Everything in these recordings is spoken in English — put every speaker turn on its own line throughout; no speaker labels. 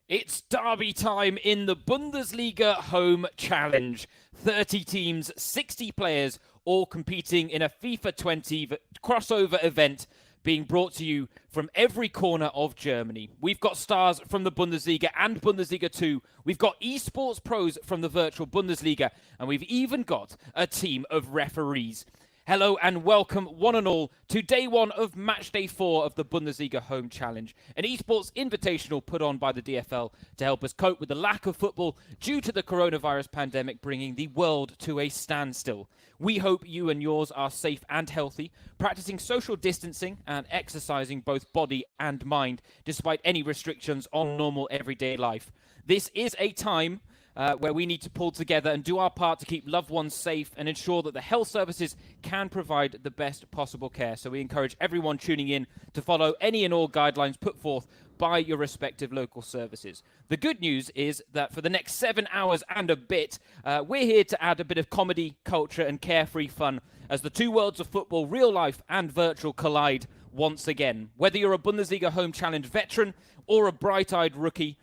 It's derby time in the Bundesliga Home Challenge. 30 teams, 60 players, all competing in a FIFA 20 crossover event being brought to you from every corner of Germany. We've got stars from the Bundesliga and Bundesliga 2. We've got eSports pros from the virtual Bundesliga. And we've even got a team of referees. Hello and welcome, one and all, to day one of Matchday 4 of the Bundesliga Home Challenge, an esports invitational put on by the DFL to help us cope with the lack of football due to the coronavirus pandemic bringing the world to a standstill. We hope you and yours are safe and healthy, practicing social distancing and exercising both body and mind despite any restrictions on normal everyday life. This is a time where we need to pull together and do our part to keep loved ones safe and ensure that the health services can provide the best possible care. So we encourage everyone tuning in to follow any and all guidelines put forth by your respective local services. The good news is that for the next 7 hours and a bit, we're here to add a bit of comedy, culture and carefree fun as the two worlds of football, real life and virtual, collide once again. Whether you're a Bundesliga Home Challenge veteran or a bright-eyed rookie,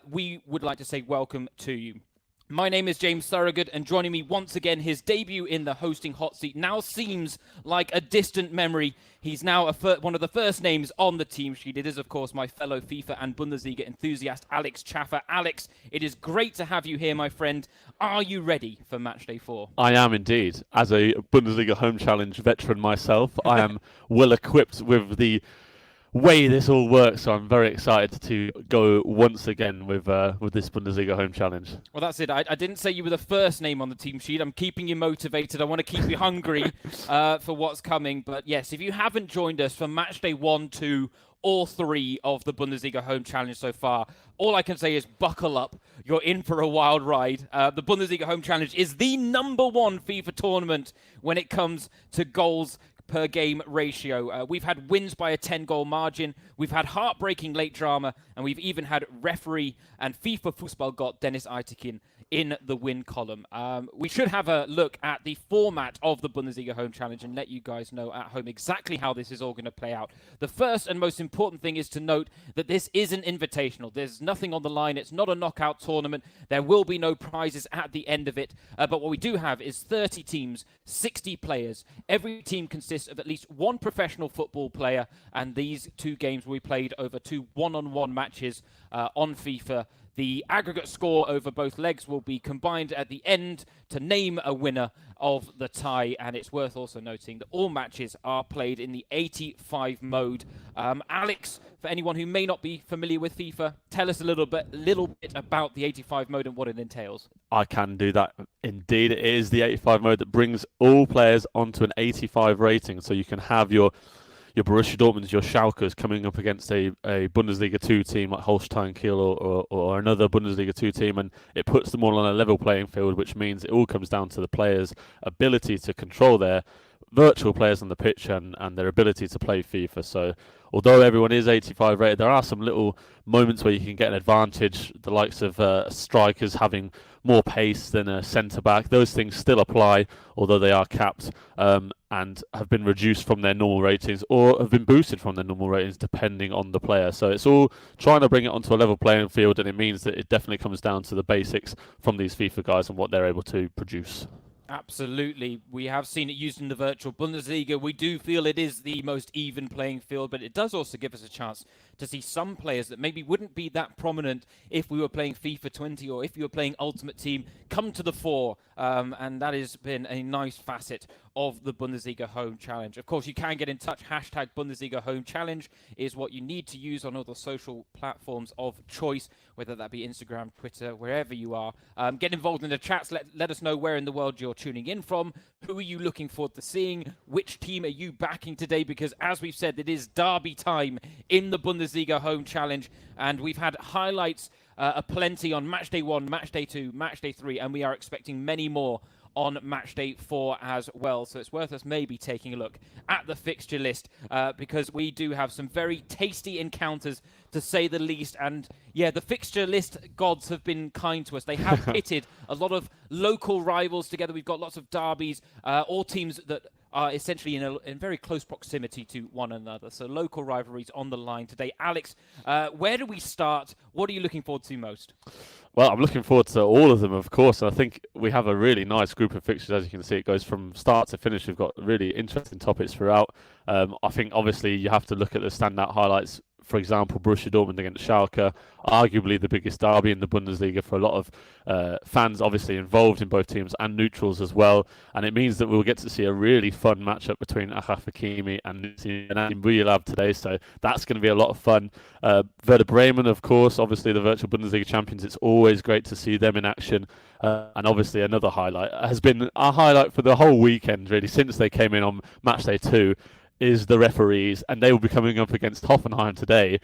we would like to say welcome to you. My name is James Thorogood, and joining me once again, his debut in the hosting hot seat now seems like a distant memory. He's now one of the first names on the team sheet. It is, of course, my fellow FIFA and Bundesliga enthusiast, Alex Chaffer. Alex, it is great to have you here, my friend. Are you ready for Matchday 4?
I am indeed. As a Bundesliga Home Challenge veteran myself, I am well equipped with the way this all works, so I'm very excited to go once again with this Bundesliga Home Challenge.
Well, that's it. I didn't say you were the first name on the team sheet. I'm keeping you motivated. I want to keep you hungry for what's coming. But yes, if you haven't joined us for Matchday 1, 2, or 3 of the Bundesliga Home Challenge so far, all I can say is buckle up. You're in for a wild ride. The Bundesliga Home Challenge is the #1 FIFA tournament when it comes to goals per game ratio. We've had wins by a 10-goal margin. We've had heartbreaking late drama, and we've even had referee and FIFA Fußballgott Dennis Eitekin in the win column. We should have a look at the format of the Bundesliga Home Challenge and let you guys know at home exactly how this is all going to play out. The first and most important thing is to note that this is an invitational. There's nothing on the line. It's not a knockout tournament. There will be no prizes at the end of it. But what we do have is 30 teams, 60 players. Every team consists of at least one professional football player, and these two games will be played over 2 one-on-one matches on FIFA. The aggregate score over both legs will be combined at the end to name a winner of the tie, and it's worth also noting that all matches are played in the 85 mode. Alex, for anyone who may not be familiar with FIFA, tell us a little bit about the 85 mode and what it entails.
I can do that. Indeed, it is the 85 mode that brings all players onto an 85 rating, so you can have your Borussia Dortmunds, your Schalkes coming up against a Bundesliga 2 team like Holstein Kiel or another Bundesliga 2 team, and it puts them all on a level playing field, which means it all comes down to the players' ability to control their virtual players on the pitch and their ability to play FIFA. So although everyone is 85 rated, there are some little moments where you can get an advantage, the likes of strikers having more pace than a centre-back. Those things still apply, although they are capped and have been reduced from their normal ratings or have been boosted from their normal ratings depending on the player. So it's all trying to bring it onto a level playing field, and it means that it definitely comes down to the basics from these FIFA guys and what they're able to produce.
Absolutely. We have seen it used in the virtual Bundesliga. We do feel it is the most even playing field, but it does also give us a chance to see some players that maybe wouldn't be that prominent if we were playing FIFA 20 or if you were playing Ultimate Team come to the fore. And that has been a nice facet of the Bundesliga Home Challenge. Of course, you can get in touch. Hashtag Bundesliga Home Challenge is what you need to use on all the social platforms of choice, whether that be Instagram, Twitter, wherever you are. Get involved in the chats. Let us know where in the world you're tuning in from. Who are you looking forward to seeing? Which team are you backing today? Because as we've said, it is derby time in the Bundesliga Home Challenge, and we've had highlights aplenty on Matchday 1, Matchday 2, Matchday 3, and we are expecting many more on Matchday 4 as well. So it's worth us maybe taking a look at the fixture list because we do have some very tasty encounters, to say the least. And yeah, the fixture list gods have been kind to us. They have pitted a lot of local rivals together. We've got lots of derbies, all teams that are essentially in very close proximity to one another. So local rivalries on the line today. Alex, where do we start? What are you looking forward to most?
Well, I'm looking forward to all of them, of course. I think we have a really nice group of fixtures. As you can see, it goes from start to finish. We've got really interesting topics throughout. I think, obviously, you have to look at the standout highlights. For example, Borussia Dortmund against Schalke, arguably the biggest derby in the Bundesliga for a lot of fans, obviously involved in both teams and neutrals as well. And it means that we'll get to see a really fun matchup between Achraf Hakimi and Nassim Boujellab today. So that's going to be a lot of fun. Werder Bremen, of course, obviously the virtual Bundesliga champions. It's always great to see them in action. And obviously another highlight has been a highlight for the whole weekend, really, since they came in on Matchday 2. Is the referees, and they will be coming up against Hoffenheim today.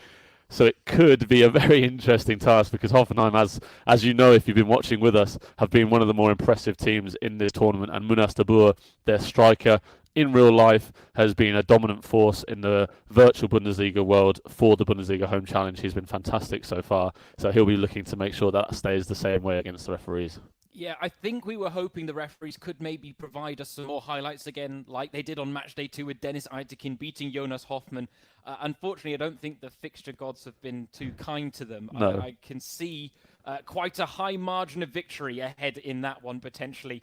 So it could be a very interesting task because Hoffenheim, as you know, if you've been watching with us, have been one of the more impressive teams in this tournament. And Munas de Boer, their striker, in real life has been a dominant force in the virtual Bundesliga world for the Bundesliga Home Challenge. He's been fantastic so far. So he'll be looking to make sure that stays the same way against the referees.
Yeah, I think we were hoping the referees could maybe provide us some more highlights again, like they did on Matchday 2 with Dennis Eitekin beating Jonas Hoffmann. Unfortunately, I don't think the fixture gods have been too kind to them.
No.
I can see quite a high margin of victory ahead in that one, potentially,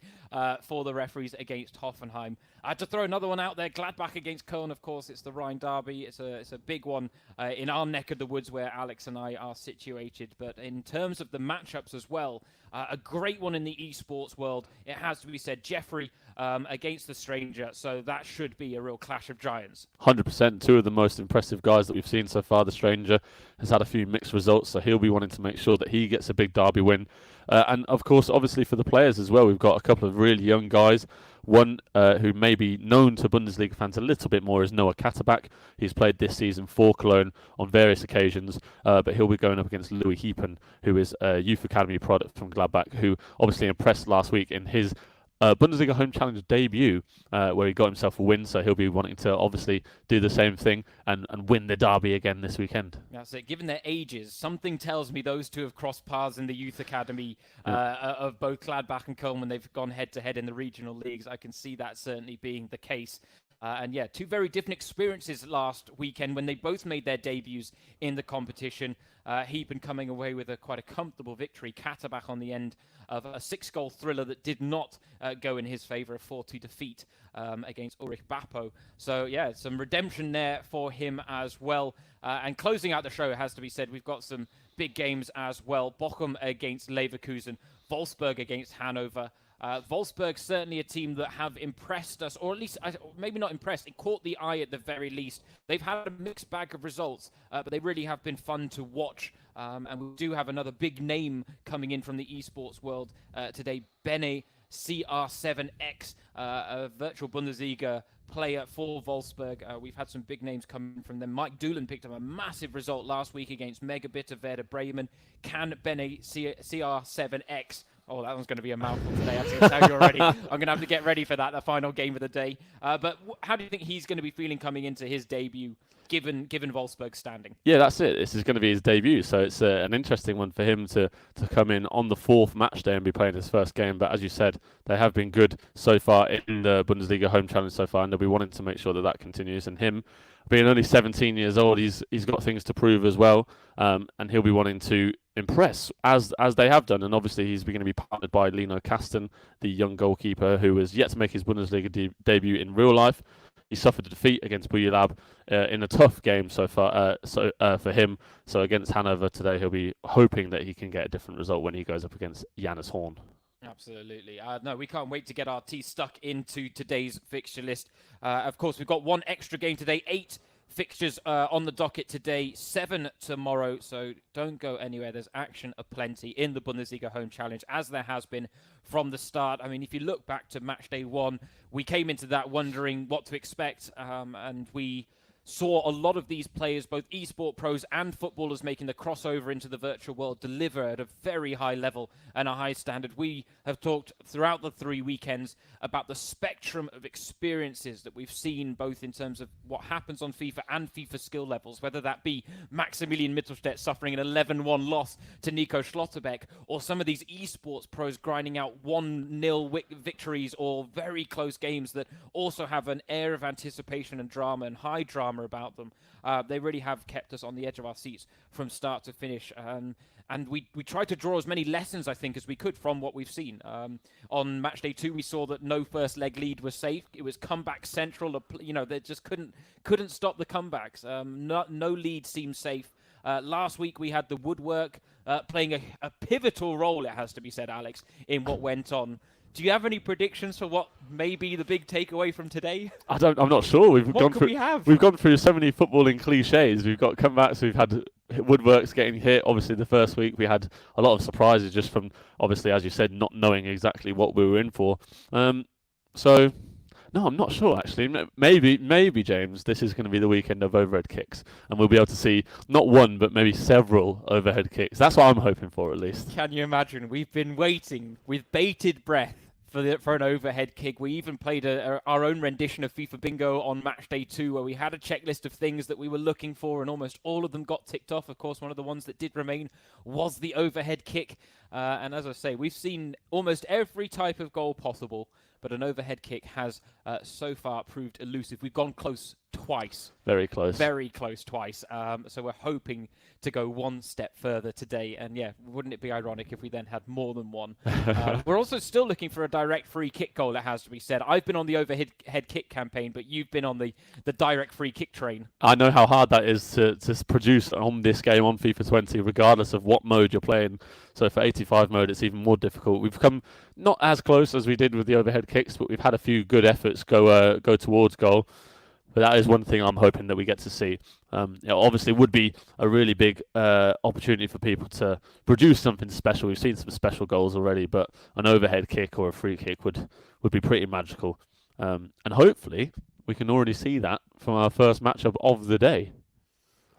for the referees against Hoffenheim. I had to throw another one out there. Gladbach against Köln, of course. It's the Rhine Derby. It's a big one in our neck of the woods where Alex and I are situated. But in terms of the matchups as well, a great one in the eSports world. It has to be said, Jeffrey against the Stranger. So that should be a real clash of giants.
100%. Two of the most impressive guys that we've seen so far. The Stranger has had a few mixed results, so he'll be wanting to make sure that he gets a big derby win. And of course, obviously for the players as well, we've got a couple of really young guys. One who may be known to Bundesliga fans a little bit more is Noah Katterbach. He's played this season for Cologne on various occasions, but he'll be going up against Louis Hiepen, who is a youth academy product from Gladbach, who obviously impressed last week in his Bundesliga Home Challenge debut, where he got himself a win, so he'll be wanting to obviously do the same thing and win the derby again this weekend.
That's it. Given their ages, something tells me those two have crossed paths in the youth academy of both Gladbach and Köln when they've gone head-to-head in the regional leagues. I can see that certainly being the case. And yeah, two very different experiences last weekend when they both made their debuts in the competition. Hiepen coming away with quite a comfortable victory. Katterbach on the end of a 6-goal thriller that did not go in his favour, a 4-2 defeat against Ulrich Bappo. So yeah, some redemption there for him as well. And closing out the show, it has to be said, we've got some big games as well. Bochum against Leverkusen, Wolfsburg against Hanover. Wolfsburg certainly a team that have impressed us, or at least maybe not impressed. It caught the eye at the very least. They've had a mixed bag of results, but they really have been fun to watch. And we do have another big name coming in from the esports world today. Bene CR7X, a virtual Bundesliga player for Wolfsburg. We've had some big names coming from them. Mike Doolan picked up a massive result last week against Megabit of Werder Bremen. Can Bene CR7X... Oh, that one's going to be a mouthful today, I can tell you already. I'm going to have to get ready for that, the final game of the day. But how do you think he's going to be feeling coming into his debut, given Wolfsburg's standing?
Yeah, that's it. This is going to be his debut, so it's an interesting one for him to come in on the 4th match day and be playing his first game. But as you said, they have been good so far in the Bundesliga Home Challenge so far, and they'll be wanting to make sure that that continues. And him, being only 17 years old, he's got things to prove as well, and he'll be wanting to impress as they have done. And obviously he's going to be partnered by Lino Kasten, the young goalkeeper who has yet to make his Bundesliga debut in real life. He suffered a defeat against Boujellab in a tough game so far for him. So against Hanover today, he'll be hoping that he can get a different result when he goes up against Janus Horn.
Absolutely. No, we can't wait to get our teeth stuck into today's fixture list. Of course, we've got one extra game today, 8 fixtures on the docket today, 7 tomorrow, so don't go anywhere. There's action aplenty in the Bundesliga Home Challenge, as there has been from the start. I mean, if you look back to Matchday 1, we came into that wondering what to expect, and we saw a lot of these players, both esport pros and footballers, making the crossover into the virtual world, deliver at a very high level and a high standard. We have talked throughout the 3 weekends about the spectrum of experiences that we've seen, both in terms of what happens on FIFA and FIFA skill levels, whether that be Maximilian Mittelstädt suffering an 11-1 loss to Nico Schlotterbeck, or some of these esports pros grinding out 1-0 victories or very close games that also have an air of anticipation and drama and high drama about them. They really have kept us on the edge of our seats from start to finish. And we tried to draw as many lessons, I think, as we could from what we've seen. On Matchday 2, we saw that no first leg lead was safe. It was comeback central. They just couldn't stop the comebacks. No lead seemed safe. Last week, we had the woodwork playing a pivotal role, it has to be said, Alex, in what went on. Do you have any predictions for what may be the big takeaway from today?
I'm not sure. We've gone through so many footballing cliches. We've got comebacks. We've had woodworks getting hit. Obviously, the first week we had a lot of surprises just from, obviously, as you said, not knowing exactly what we were in for. So, no, I'm not sure actually. Maybe James, this is going to be the weekend of overhead kicks, and we'll be able to see not one but maybe several overhead kicks. That's what I'm hoping for, at least.
Can you imagine? We've been waiting with bated breath for an overhead kick. We even played our own rendition of FIFA Bingo on Matchday 2, where we had a checklist of things that we were looking for, and almost all of them got ticked off. Of course, one of the ones that did remain was the overhead kick. And as I say, we've seen almost every type of goal possible, but an overhead kick has so far proved elusive. We've gone close twice.
Very close.
Very close twice. So we're hoping to go one step further today. And yeah, wouldn't it be ironic if we then had more than one? We're also still looking for a direct free kick goal, it has to be said. I've been on the overhead kick campaign, but you've been on the direct free kick train.
I know how hard that is to produce on this game on FIFA 20, regardless of what mode you're playing. So for 85 mode, it's even more difficult. We've come not as close as we did with the overhead kicks, but we've had a few good efforts go towards goal. But that is one thing I'm hoping that we get to see. Obviously, it would be a really big opportunity for people to produce something special. We've seen some special goals already, but an overhead kick or a free kick would be pretty magical. And hopefully, we can already see that from our first matchup of the day.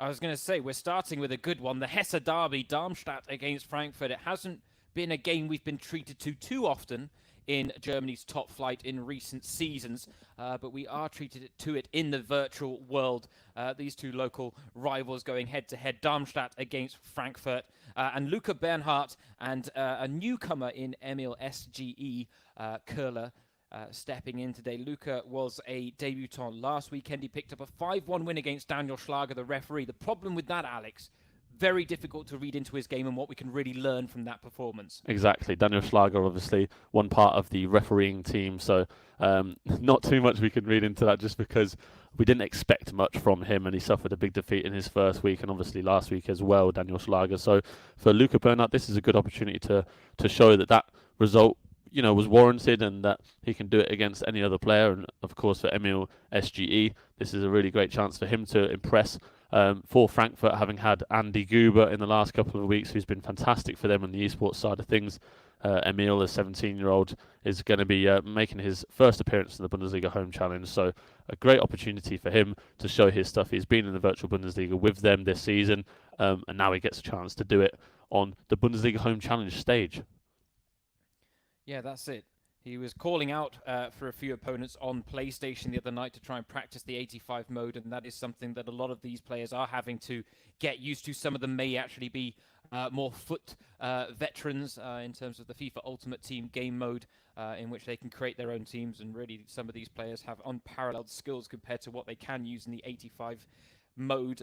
I was going to say, we're starting with a good one. The Hesse derby, Darmstadt against Frankfurt. It hasn't been a game we've been treated to too often in Germany's top flight in recent seasons, but we are treated to it in the virtual world. These two local rivals going head-to-head, Darmstadt against Frankfurt, and Luca Bernhardt and a newcomer in Emil SGE, Köhler, stepping in today. Luca was a debutant last weekend. He picked up a 5-1 win against Daniel Schlager, the referee. The problem with that, Alex, very difficult to read into his game and what we can really learn from that performance.
Exactly. Daniel Schlager, obviously, one part of the refereeing team, so not too much we can read into that just because we didn't expect much from him, and he suffered a big defeat in his first week and obviously last week as well, Daniel Schlager. So for Luca Bernhardt, this is a good opportunity to show that result was warranted and that he can do it against any other player. And of course for Emil SGE, this is a really great chance for him to impress for Frankfurt, having had Andy Guber in the last couple of weeks, who's been fantastic for them on the esports side of things. Emil, a 17-year-old, is going to be making his first appearance in the Bundesliga Home Challenge, so a great opportunity for him to show his stuff. He's been in the virtual Bundesliga with them this season, and now he gets a chance to do it on the Bundesliga Home Challenge stage.
Yeah, that's it. He was calling out for a few opponents on PlayStation the other night to try and practice the 85 mode, and that is something that a lot of these players are having to get used to. Some of them may actually be more foot veterans in terms of the FIFA Ultimate Team game mode, in which they can create their own teams, and really some of these players have unparalleled skills compared to what they can use in the 85 mode.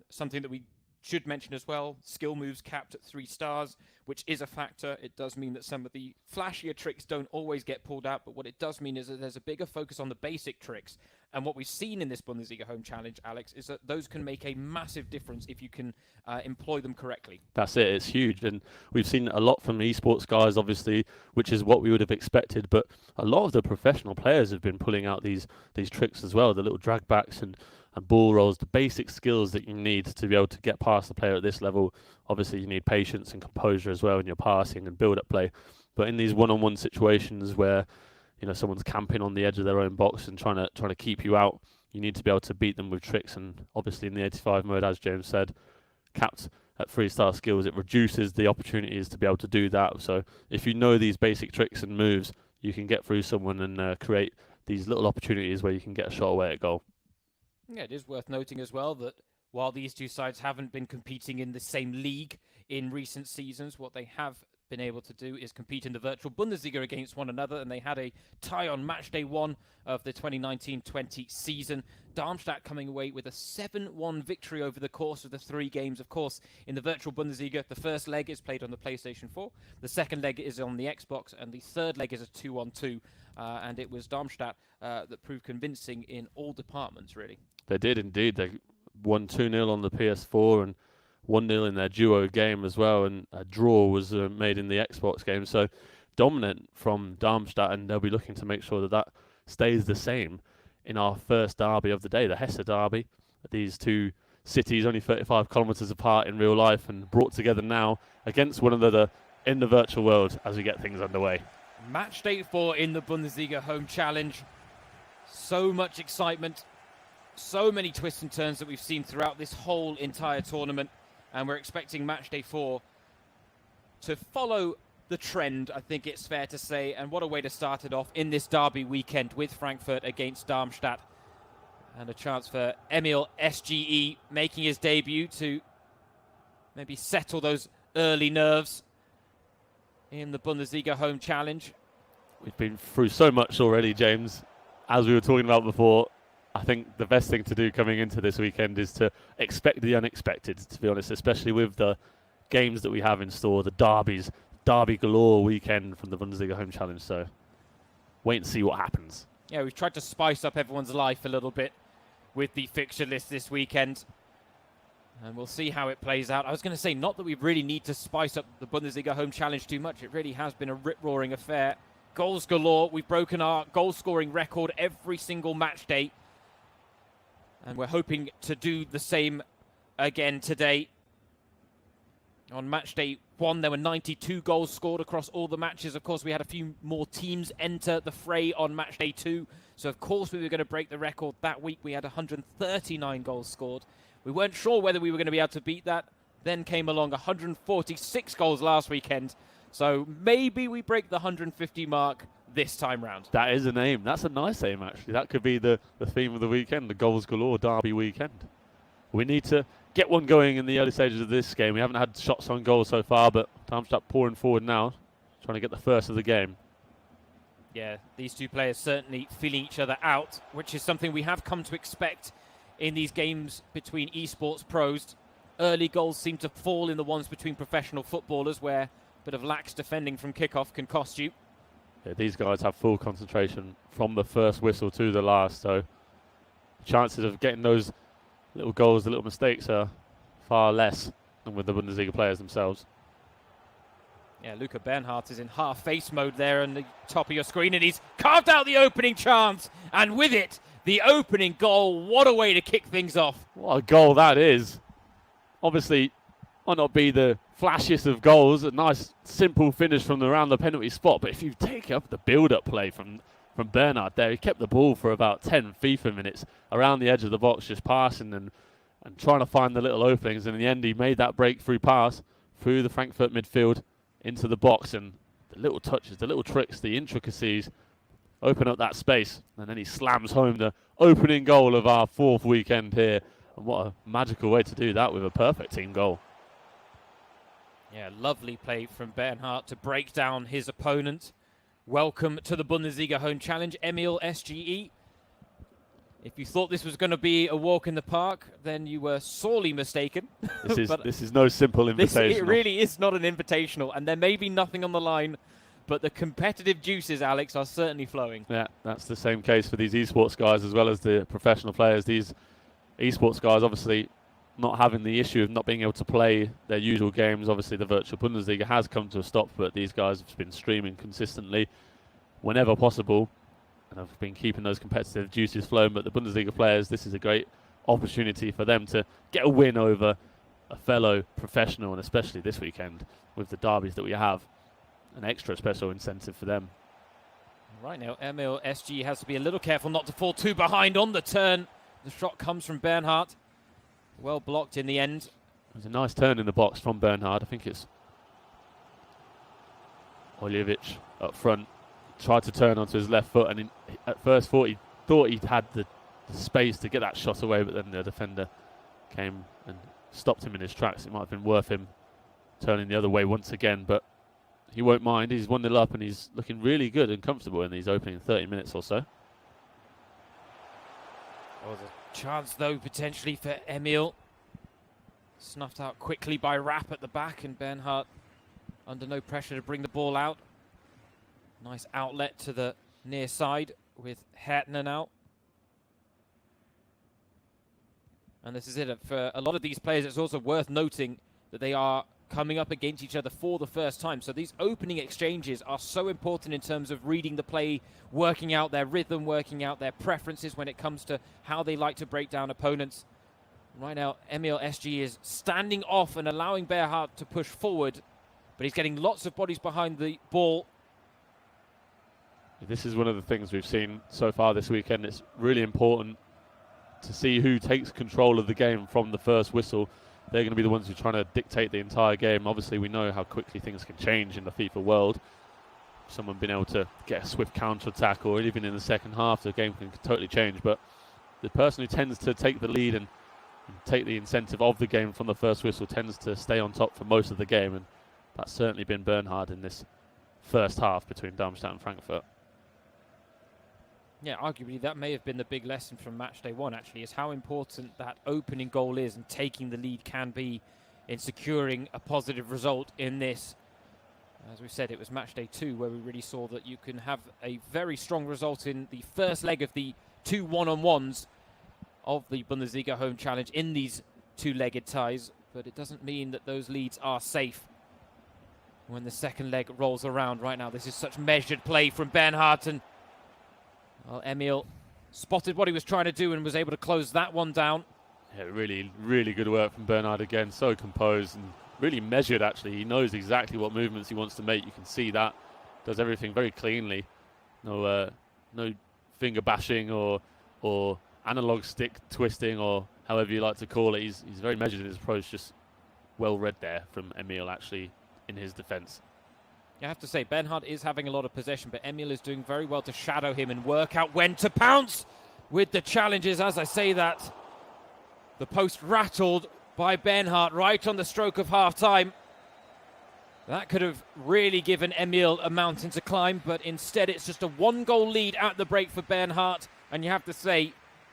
Something that we should mention as well, skill moves capped at 3 stars, which is a factor. It does mean that some of the flashier tricks don't always get pulled out, but what it does mean is that there's a bigger focus on the basic tricks. And what we've seen in this Bundesliga Home Challenge, Alex, is that those can make a massive difference if you can employ them correctly.
That's it. It's huge. And we've seen a lot from esports guys, obviously, which is what we would have expected. But a lot of the professional players have been pulling out these tricks as well, the little drag backs and ball rolls, the basic skills that you need to be able to get past the player at this level. Obviously, you need patience and composure as well in your passing and build-up play. But in these one-on-one situations where someone's camping on the edge of their own box and trying to keep you out, you need to be able to beat them with tricks. And obviously in the 85 mode, as James said, capped at 3-star skills, it reduces the opportunities to be able to do that. So if you know these basic tricks and moves, you can get through someone and create these little opportunities where you can get a shot away at goal.
Yeah, it is worth noting as well that while these two sides haven't been competing in the same league in recent seasons, what they have been able to do is compete in the virtual Bundesliga against one another, and they had a tie on Matchday 1 of the 2019-20 season. Darmstadt coming away with a 7-1 victory over the course of the 3 games. Of course, in the virtual Bundesliga, the first leg is played on the PlayStation 4, the second leg is on the Xbox, and the third leg is a 2-on-2, and it was Darmstadt that proved convincing in all departments, really.
They did indeed. They won 2-0 on the PS4 and 1-0 in their duo game as well, and a draw was made in the Xbox game. So dominant from Darmstadt, and they'll be looking to make sure that that stays the same in our first derby of the day, the Hesse derby. These two cities only 35 kilometres apart in real life and brought together now against one another in the virtual world as we get things underway.
Match day 4 in the Bundesliga Home Challenge. So much excitement, so many twists and turns that we've seen throughout this whole entire tournament. And we're expecting match day 4 to follow the trend, I think it's fair to say. And what a way to start it off in this derby weekend with Frankfurt against Darmstadt. And a chance for Emil SGE making his debut to maybe settle those early nerves in the Bundesliga Home Challenge.
We've been through so much already, James. As we were talking about before, I think the best thing to do coming into this weekend is to expect the unexpected, to be honest, especially with the games that we have in store, the derbies, derby galore weekend from the Bundesliga Home Challenge. So wait and see what happens.
Yeah, we've tried to spice up everyone's life a little bit with the fixture list this weekend. And we'll see how it plays out. I was going to say, not that we really need to spice up the Bundesliga Home Challenge too much. It really has been a rip-roaring affair. Goals galore. We've broken our goal-scoring record every single match day. And we're hoping to do the same again today. On match day 1, there were 92 goals scored across all the matches. Of course, we had a few more teams enter the fray on match day 2. So, of course, we were going to break the record that week. We had 139 goals scored. We weren't sure whether we were going to be able to beat that. Then came along 146 goals last weekend. So maybe we break the 150 mark this time round.
That is an aim. That's a nice aim, actually. That could be the theme of the weekend, the goals galore derby weekend. We need to get one going in the early stages of this game. We haven't had shots on goal so far, but Darmstadt pouring forward now, trying to get the first of the game.
Yeah, these two players certainly feeling each other out, which is something we have come to expect in these games between eSports pros. Early goals seem to fall in the ones between professional footballers, where a bit of lax defending from kickoff can cost you.
Yeah, these guys have full concentration from the first whistle to the last, so chances of getting those little goals, the little mistakes are far less than with the Bundesliga players themselves.
Yeah, Luca Bernhardt is in half-face mode there on the top of your screen, and he's carved out the opening chance, and with it, the opening goal. What a way to kick things off.
What a goal that is. Obviously, might not be the flashiest of goals, a nice simple finish from around the penalty spot, but if you take up the build-up play from Bernhardt there, he kept the ball for about 10 FIFA minutes around the edge of the box, just passing and trying to find the little openings, and in the end he made that breakthrough pass through the Frankfurt midfield into the box, and the little touches, the little tricks, the intricacies open up that space, and then he slams home the opening goal of our 4th weekend here. And what a magical way to do that with a perfect team goal.
Yeah, lovely play from Bernhardt to break down his opponent. Welcome to the Bundesliga Home Challenge, Emil SGE. If you thought this was going to be a walk in the park, then you were sorely mistaken.
This is no simple invitational.
It really is not an invitational, and there may be nothing on the line, but the competitive juices, Alex, are certainly flowing.
Yeah, that's the same case for these esports guys as well as the professional players. These esports guys obviously not having the issue of not being able to play their usual games. Obviously the virtual Bundesliga has come to a stop, but these guys have been streaming consistently whenever possible and have been keeping those competitive juices flowing. But the Bundesliga players, this is a great opportunity for them to get a win over a fellow professional, and especially this weekend with the derbies that we have, an extra special incentive for them.
Right now, Emil SG has to be a little careful not to fall too behind on the turn. the shot comes from Bernhardt. Well blocked in the end.
It was a nice turn in the box from Bernhard. I think it's Oljevic up front. Tried to turn onto his left foot, and at first thought he'd had the space to get that shot away, but then the defender came and stopped him in his tracks. It might have been worth him turning the other way once again, but he won't mind. He's 1-0 up, and he's looking really good and comfortable in these opening 30 minutes or so.
Oh, the chance, though, potentially for Emil. Snuffed out quickly by Rapp at the back, and Bernhardt under no pressure to bring the ball out. Nice outlet to the near side with Hertner now. And this is it. For a lot of these players, it's also worth noting that they are coming up against each other for the first time. So these opening exchanges are so important in terms of reading the play, working out their rhythm, working out their preferences when it comes to how they like to break down opponents. Right now, Emil SG is standing off and allowing Bernhardt to push forward, but he's getting lots of bodies behind the ball.
This is one of the things we've seen so far this weekend. It's really important to see who takes control of the game from the first whistle. They're going to be the ones who are trying to dictate the entire game. Obviously, we know how quickly things can change in the FIFA world. Someone being able to get a swift counter-attack, or even in the second half, the game can totally change. But the person who tends to take the lead and take the incentive of the game from the first whistle tends to stay on top for most of the game, and that's certainly been Bernhard in this first half between Darmstadt and Frankfurt.
Yeah, arguably that may have been the big lesson from Matchday 1, actually, is how important that opening goal is and taking the lead can be in securing a positive result in this. As we said, it was Matchday 2 where we really saw that you can have a very strong result in the first leg of the 2 one-on-ones of the Bundesliga Home Challenge in these two-legged ties, but it doesn't mean that those leads are safe when the second leg rolls around. Right now, this is such measured play from Bernhardt, and well, Emil spotted what he was trying to do and was able to close that one down.
Yeah, really, really good work from Bernhard again. So composed and really measured, actually. He knows exactly what movements he wants to make. You can see that. Does everything very cleanly. No finger bashing or analog stick twisting, or however you like to call it. He's very measured in his approach. Just well read there from Emil, actually, in his defence.
I have to say, Bernhard is having a lot of possession, but Emil is doing very well to shadow him and work out when to pounce with the challenges. As I say that, the post rattled by Bernhard right on the stroke of half-time. That could have really given Emil a mountain to climb, but instead it's just a one-goal lead at the break for Bernhard, and you have to say,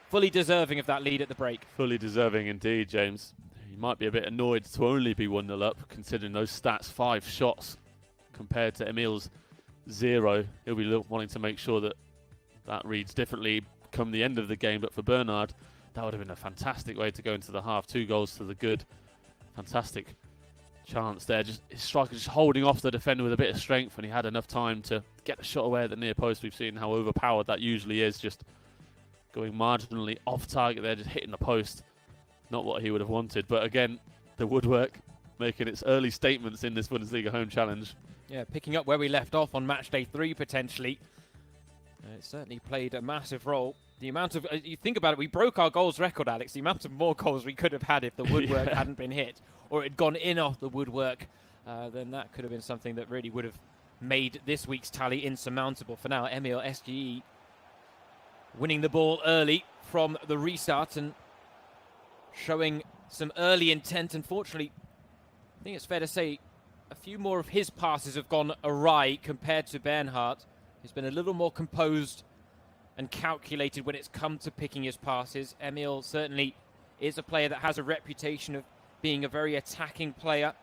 fully deserving of that lead at the break.
Fully deserving indeed, James. He might be a bit annoyed to only be 1-0 up, considering those stats, 5 shots compared to Emil's 0. He'll be wanting to make sure that that reads differently come the end of the game. But for Bernhard, that would have been a fantastic way to go into the half. 2 goals to the good. Fantastic chance there. Just his striker just holding off the defender with a bit of strength, and he had enough time to get the shot away at the near post. We've seen how overpowered that usually is, just going marginally off target there, just hitting the post. Not what he would have wanted. But again, the woodwork making its early statements in this Bundesliga Home Challenge.
Yeah, picking up where we left off on Matchday 3 potentially. It certainly played a massive role. The amount of, you think about it, we broke our goals record, Alex. The amount of more goals we could have had if the woodwork hadn't been hit, or it had gone in off the woodwork, then that could have been something that really would have made this week's tally insurmountable. For now, Emil SGE winning the ball early from the restart and showing some early intent. Unfortunately, I think it's fair to say a few more of his passes have gone awry compared to Bernhard. He's been a little more composed and calculated when it's come to picking his passes. Emil certainly is a player that has a reputation of being a very attacking player.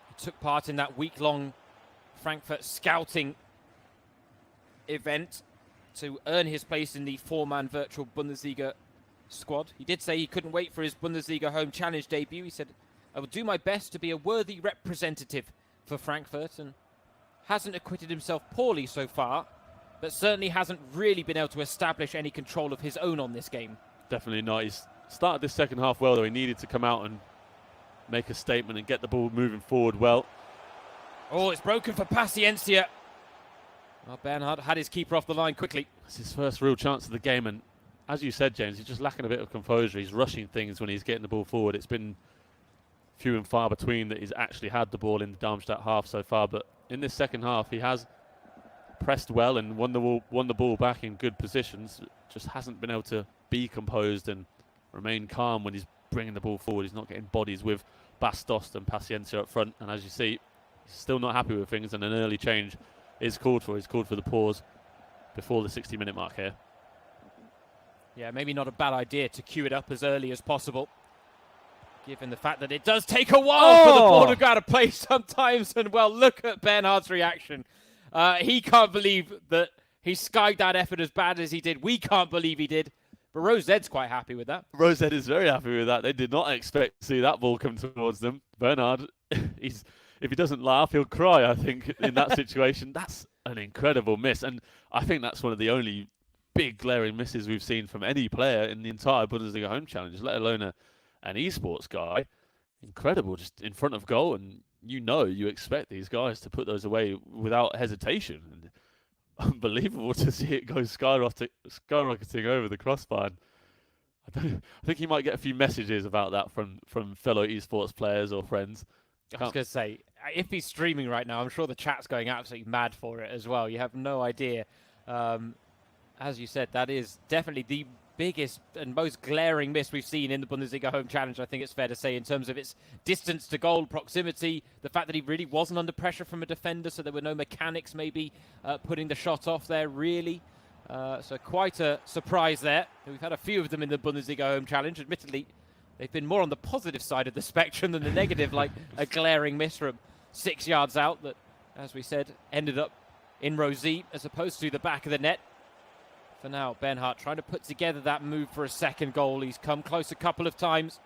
He took part in that week-long Frankfurt scouting event to earn his place in the 4-man virtual Bundesliga squad. He did say he couldn't wait for his Bundesliga Home Challenge debut. He said, "I will do my best to be a worthy representative for Frankfurt," and hasn't acquitted himself poorly so far, but certainly hasn't really been able to establish any control of his own on this game.
Definitely not. He's started this second half well, though. He needed to come out and make a statement and get the ball moving forward well.
Oh, it's broken for Paciencia. Well, Bernhard had his keeper off the line quickly.
It's his first real chance of the game, and as you said, James, he's just lacking a bit of composure. He's rushing things when he's getting the ball forward. It's been few and far between that he's actually had the ball in the Darmstadt half so far. But in this second half, he has pressed well and won the ball back in good positions. Just hasn't been able to be composed and remain calm when he's bringing the ball forward. He's not getting bodies with Bastos and Paciencia up front. And as you see, he's still not happy with things, and an early change is called for. He's called for the pause before the 60-minute mark here.
Yeah, maybe not a bad idea to cue it up as early as possible, given the fact that it does take a while for the ball to go out of play sometimes. And, well, look at Bernhard's reaction. He can't believe that he skied that effort as bad as he did. We can't believe he did. But Rosed's quite happy with that.
Rosed is very happy with that. They did not expect to see that ball come towards them. Bernhard, if he doesn't laugh, he'll cry, I think, in that situation. That's an incredible miss. And I think that's one of the only big glaring misses we've seen from any player in the entire Bundesliga Home Challenge, let alone an eSports guy. Incredible, just in front of goal. And you expect these guys to put those away without hesitation. And unbelievable to see it go skyrocketing over the crossbar. I think he might get a few messages about that from fellow eSports players or friends.
I was going to say, if he's streaming right now, I'm sure the chat's going absolutely mad for it as well. You have no idea. As you said, that is definitely the biggest and most glaring miss we've seen in the Bundesliga Home Challenge, I think it's fair to say, in terms of its distance to goal, proximity, the fact that he really wasn't under pressure from a defender, so there were no mechanics maybe putting the shot off there, really. So quite a surprise there. We've had a few of them in the Bundesliga Home Challenge. Admittedly, they've been more on the positive side of the spectrum than the negative, like a glaring miss from 6 yards out that, as we said, ended up in row Z as opposed to the back of the net. For now, Bernhard trying to put together that move for a second goal. He's come close a couple of times.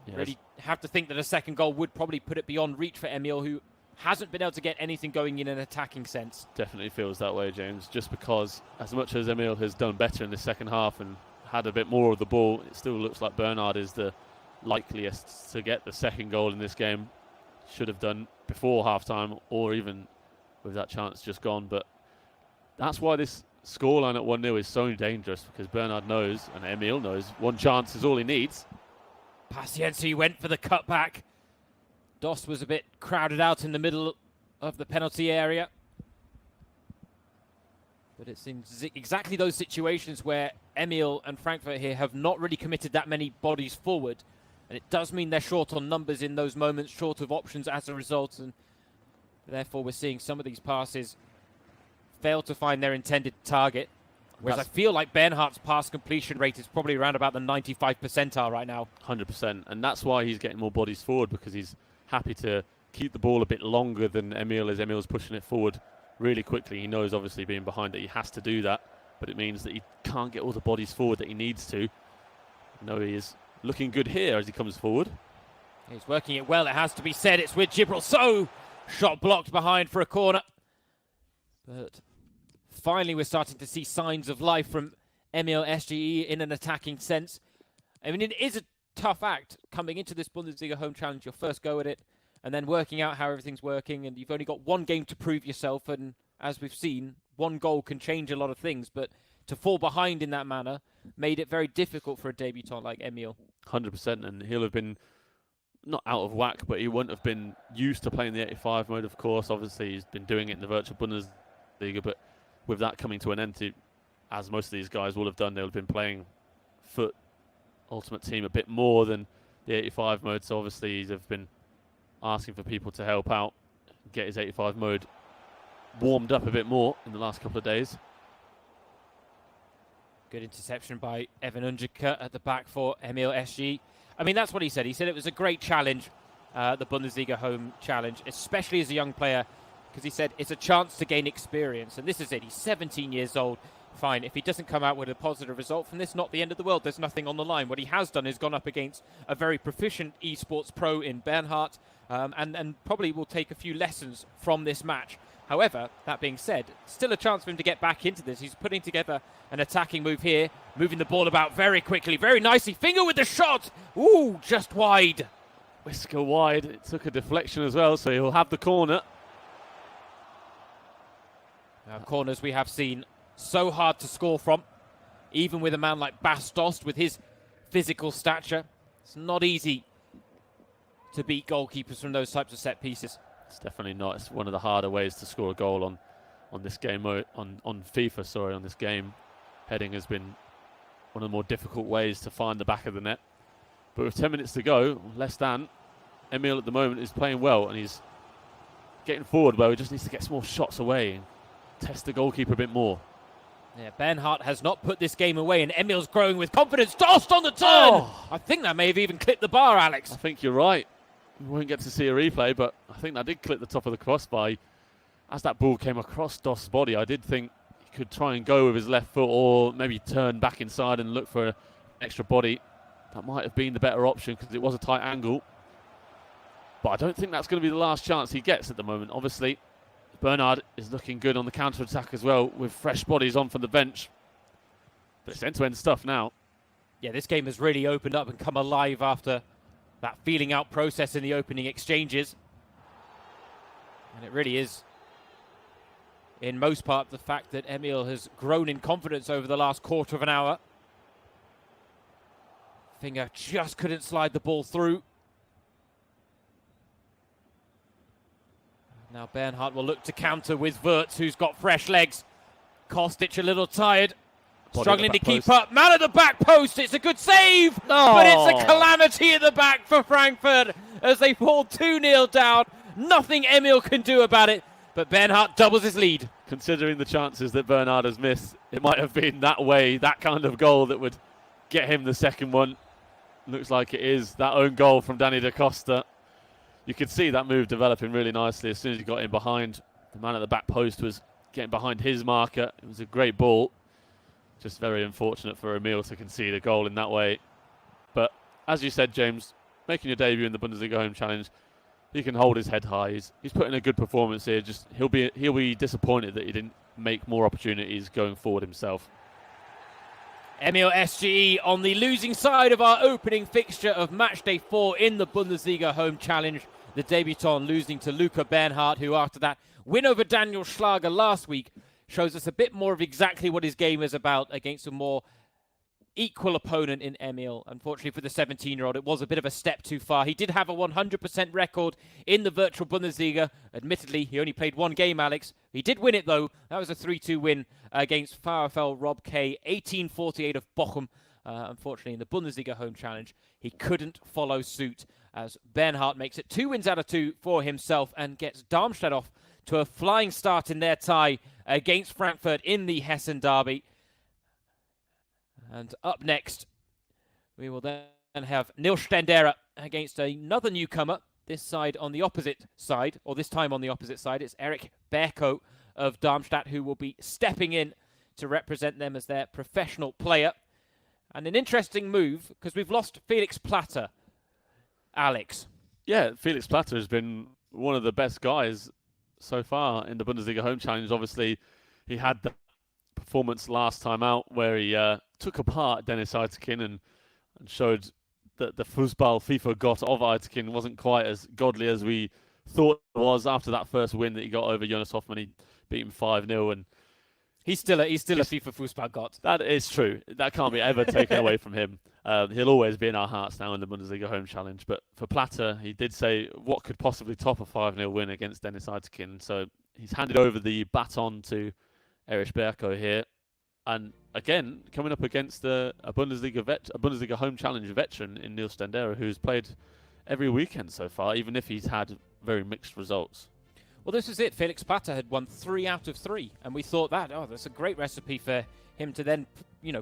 Yes. Really have to think that a second goal would probably put it beyond reach for Emil, who hasn't been able to get anything going in an attacking sense.
Definitely feels that way, James, just because as much as Emil has done better in the second half and had a bit more of the ball, it still looks like Bernhard is the likeliest to get the second goal in this game. Should have done before half-time or even with that chance just gone. But that's why this scoreline at 1-0 is so dangerous, because Bernhard knows, and Emil knows, one chance is all he needs.
Paciencia went for the cutback. Dost was a bit crowded out in the middle of the penalty area. But it seems exactly those situations where Emil and Frankfurt here have not really committed that many bodies forward. And it does mean they're short on numbers in those moments, short of options as a result. And therefore we're seeing some of these passes fail to find their intended target. Whereas I feel like Bernhardt's pass completion rate is probably around about the 95th percentile right now.
100%. And that's why he's getting more bodies forward, because he's happy to keep the ball a bit longer than Emil, as Emil's pushing it forward really quickly. He knows, obviously, being behind that he has to do that, but it means that he can't get all the bodies forward that he needs to. No, he is looking good here as he comes forward.
He's working it well, it has to be said. It's with Gibril. So, shot blocked behind for a corner. But finally, we're starting to see signs of life from Emil SGE in an attacking sense. I mean, it is a tough act coming into this Bundesliga Home Challenge, your first go at it, and then working out how everything's working. And you've only got one game to prove yourself. And as we've seen, one goal can change a lot of things. But to fall behind in that manner made it very difficult for a debutant like Emil.
100%. And he'll have been not out of whack, but he wouldn't have been used to playing the 85 mode, of course. Obviously, he's been doing it in the virtual Bundesliga, but with that coming to an end, as most of these guys will have done, they'll have been playing FUT Ultimate Team a bit more than the 85 mode. So obviously, they've been asking for people to help out, get his 85 mode warmed up a bit more in the last couple of days.
Good interception by Evan Unjika at the back for Emil SG. I mean, that's what he said. He said it was a great challenge, the Bundesliga Home Challenge, especially as a young player, because he said it's a chance to gain experience. And this is it. He's 17 years old. Fine. If he doesn't come out with a positive result from this, not the end of the world. There's nothing on the line. What he has done is gone up against a very proficient eSports pro in Bernhard, and probably will take a few lessons from this match. However, that being said, still a chance for him to get back into this. He's putting together an attacking move here, moving the ball about very quickly, very nicely. Finger with the shot. Ooh, just wide.
Whisker wide. It took a deflection as well, so he'll have the corner.
Corners we have seen so hard to score from, even with a man like Bas Dost with his physical stature. It's not easy to beat goalkeepers from those types of set pieces.
It's definitely not. It's one of the harder ways to score a goal on this game on FIFA. Sorry, on this game, heading has been one of the more difficult ways to find the back of the net. But with 10 minutes to go, less than, Emil at the moment is playing well, and he's getting forward where he just needs to get some more shots away and test the goalkeeper a bit more.
Yeah, Bernhardt has not put this game away, and Emil's growing with confidence. Dost on the turn!
Oh.
I think that may have even clipped the bar, Alex.
I think you're right. We won't get to see a replay, but I think that did clip the top of the crossbar. As that ball came across Dost's body, I did think he could try and go with his left foot or maybe turn back inside and look for an extra body. That might have been the better option because it was a tight angle. But I don't think that's going to be the last chance he gets at the moment. Obviously, Bernhard is looking good on the counter-attack as well with fresh bodies on from the bench. But it's end-to-end stuff now.
Yeah, this game has really opened up and come alive after that feeling out process in the opening exchanges. And it really is, in most part, the fact that Emil has grown in confidence over the last quarter of an hour. Finger just couldn't slide the ball through. Now Bernhardt will look to counter with Wirtz, who's got fresh legs. Kostic a little tired. Struggling to keep up. Man at the back post. It's a good save.
No.
But it's a calamity at the back for Frankfurt as they fall 2-0 down. Nothing Emil can do about it. But Bernhardt doubles his lead.
Considering the chances that Bernhard has missed, it might have been that way, that kind of goal that would get him the second one. Looks like it is that own goal from Danny da Costa. You could see that move developing really nicely as soon as he got in behind. The man at the back post was getting behind his marker. It was a great ball. Just very unfortunate for Emil to concede a goal in that way. But as you said, James, making your debut in the Bundesliga Home Challenge, he can hold his head high. He's putting a good performance here. Just he'll be disappointed that he didn't make more opportunities going forward himself.
Emil SGE on the losing side of our opening fixture of Matchday 4 in the Bundesliga Home Challenge. The debutant losing to Luca Bernhardt, who after that win over Daniel Schlager last week shows us a bit more of exactly what his game is about against a more equal opponent in Emil. Unfortunately for the 17-year-old, it was a bit of a step too far. He did have a 100% record in the virtual Bundesliga. Admittedly, he only played one game, Alex. He did win it, though. That was a 3-2 win against VfL Rob K, 1848 of Bochum. Unfortunately, in the Bundesliga Home Challenge, he couldn't follow suit as Bernhardt makes it 2 wins out of 2 for himself and gets Darmstadt off to a flying start in their tie against Frankfurt in the Hessen derby. And up next, we will then have Nils Stendera against another newcomer, this side on the opposite side, or this time on the opposite side. It's Eric Berko of Darmstadt, who will be stepping in to represent them as their professional player. And an interesting move, because we've lost Felix Platter, Alex.
Yeah, Felix Platter has been one of the best guys so far in the Bundesliga Home Challenge. Obviously, he had the performance last time out where he took apart Dennis Eitekin and showed that the Fußball FIFA got of Eitekin wasn't quite as godly as we thought it was after that first win that he got over Jonas Hoffmann. He beat him 5-0 and
He's still a FIFA Fußball god.
That is true. That can't be ever taken away from him. He'll always be in our hearts now in the Bundesliga Home Challenge. But for Platter, he did say what could possibly top a 5-0 win against Dennis Eitekin. So he's handed over the baton to Erich Berko here. And again, coming up against a Bundesliga Home Challenge veteran in Nils Stendera, who's played every weekend so far, even if he's had very mixed results.
Well, this is it. Felix Platter had won 3 out of 3, and we thought that, that's a great recipe for him to then,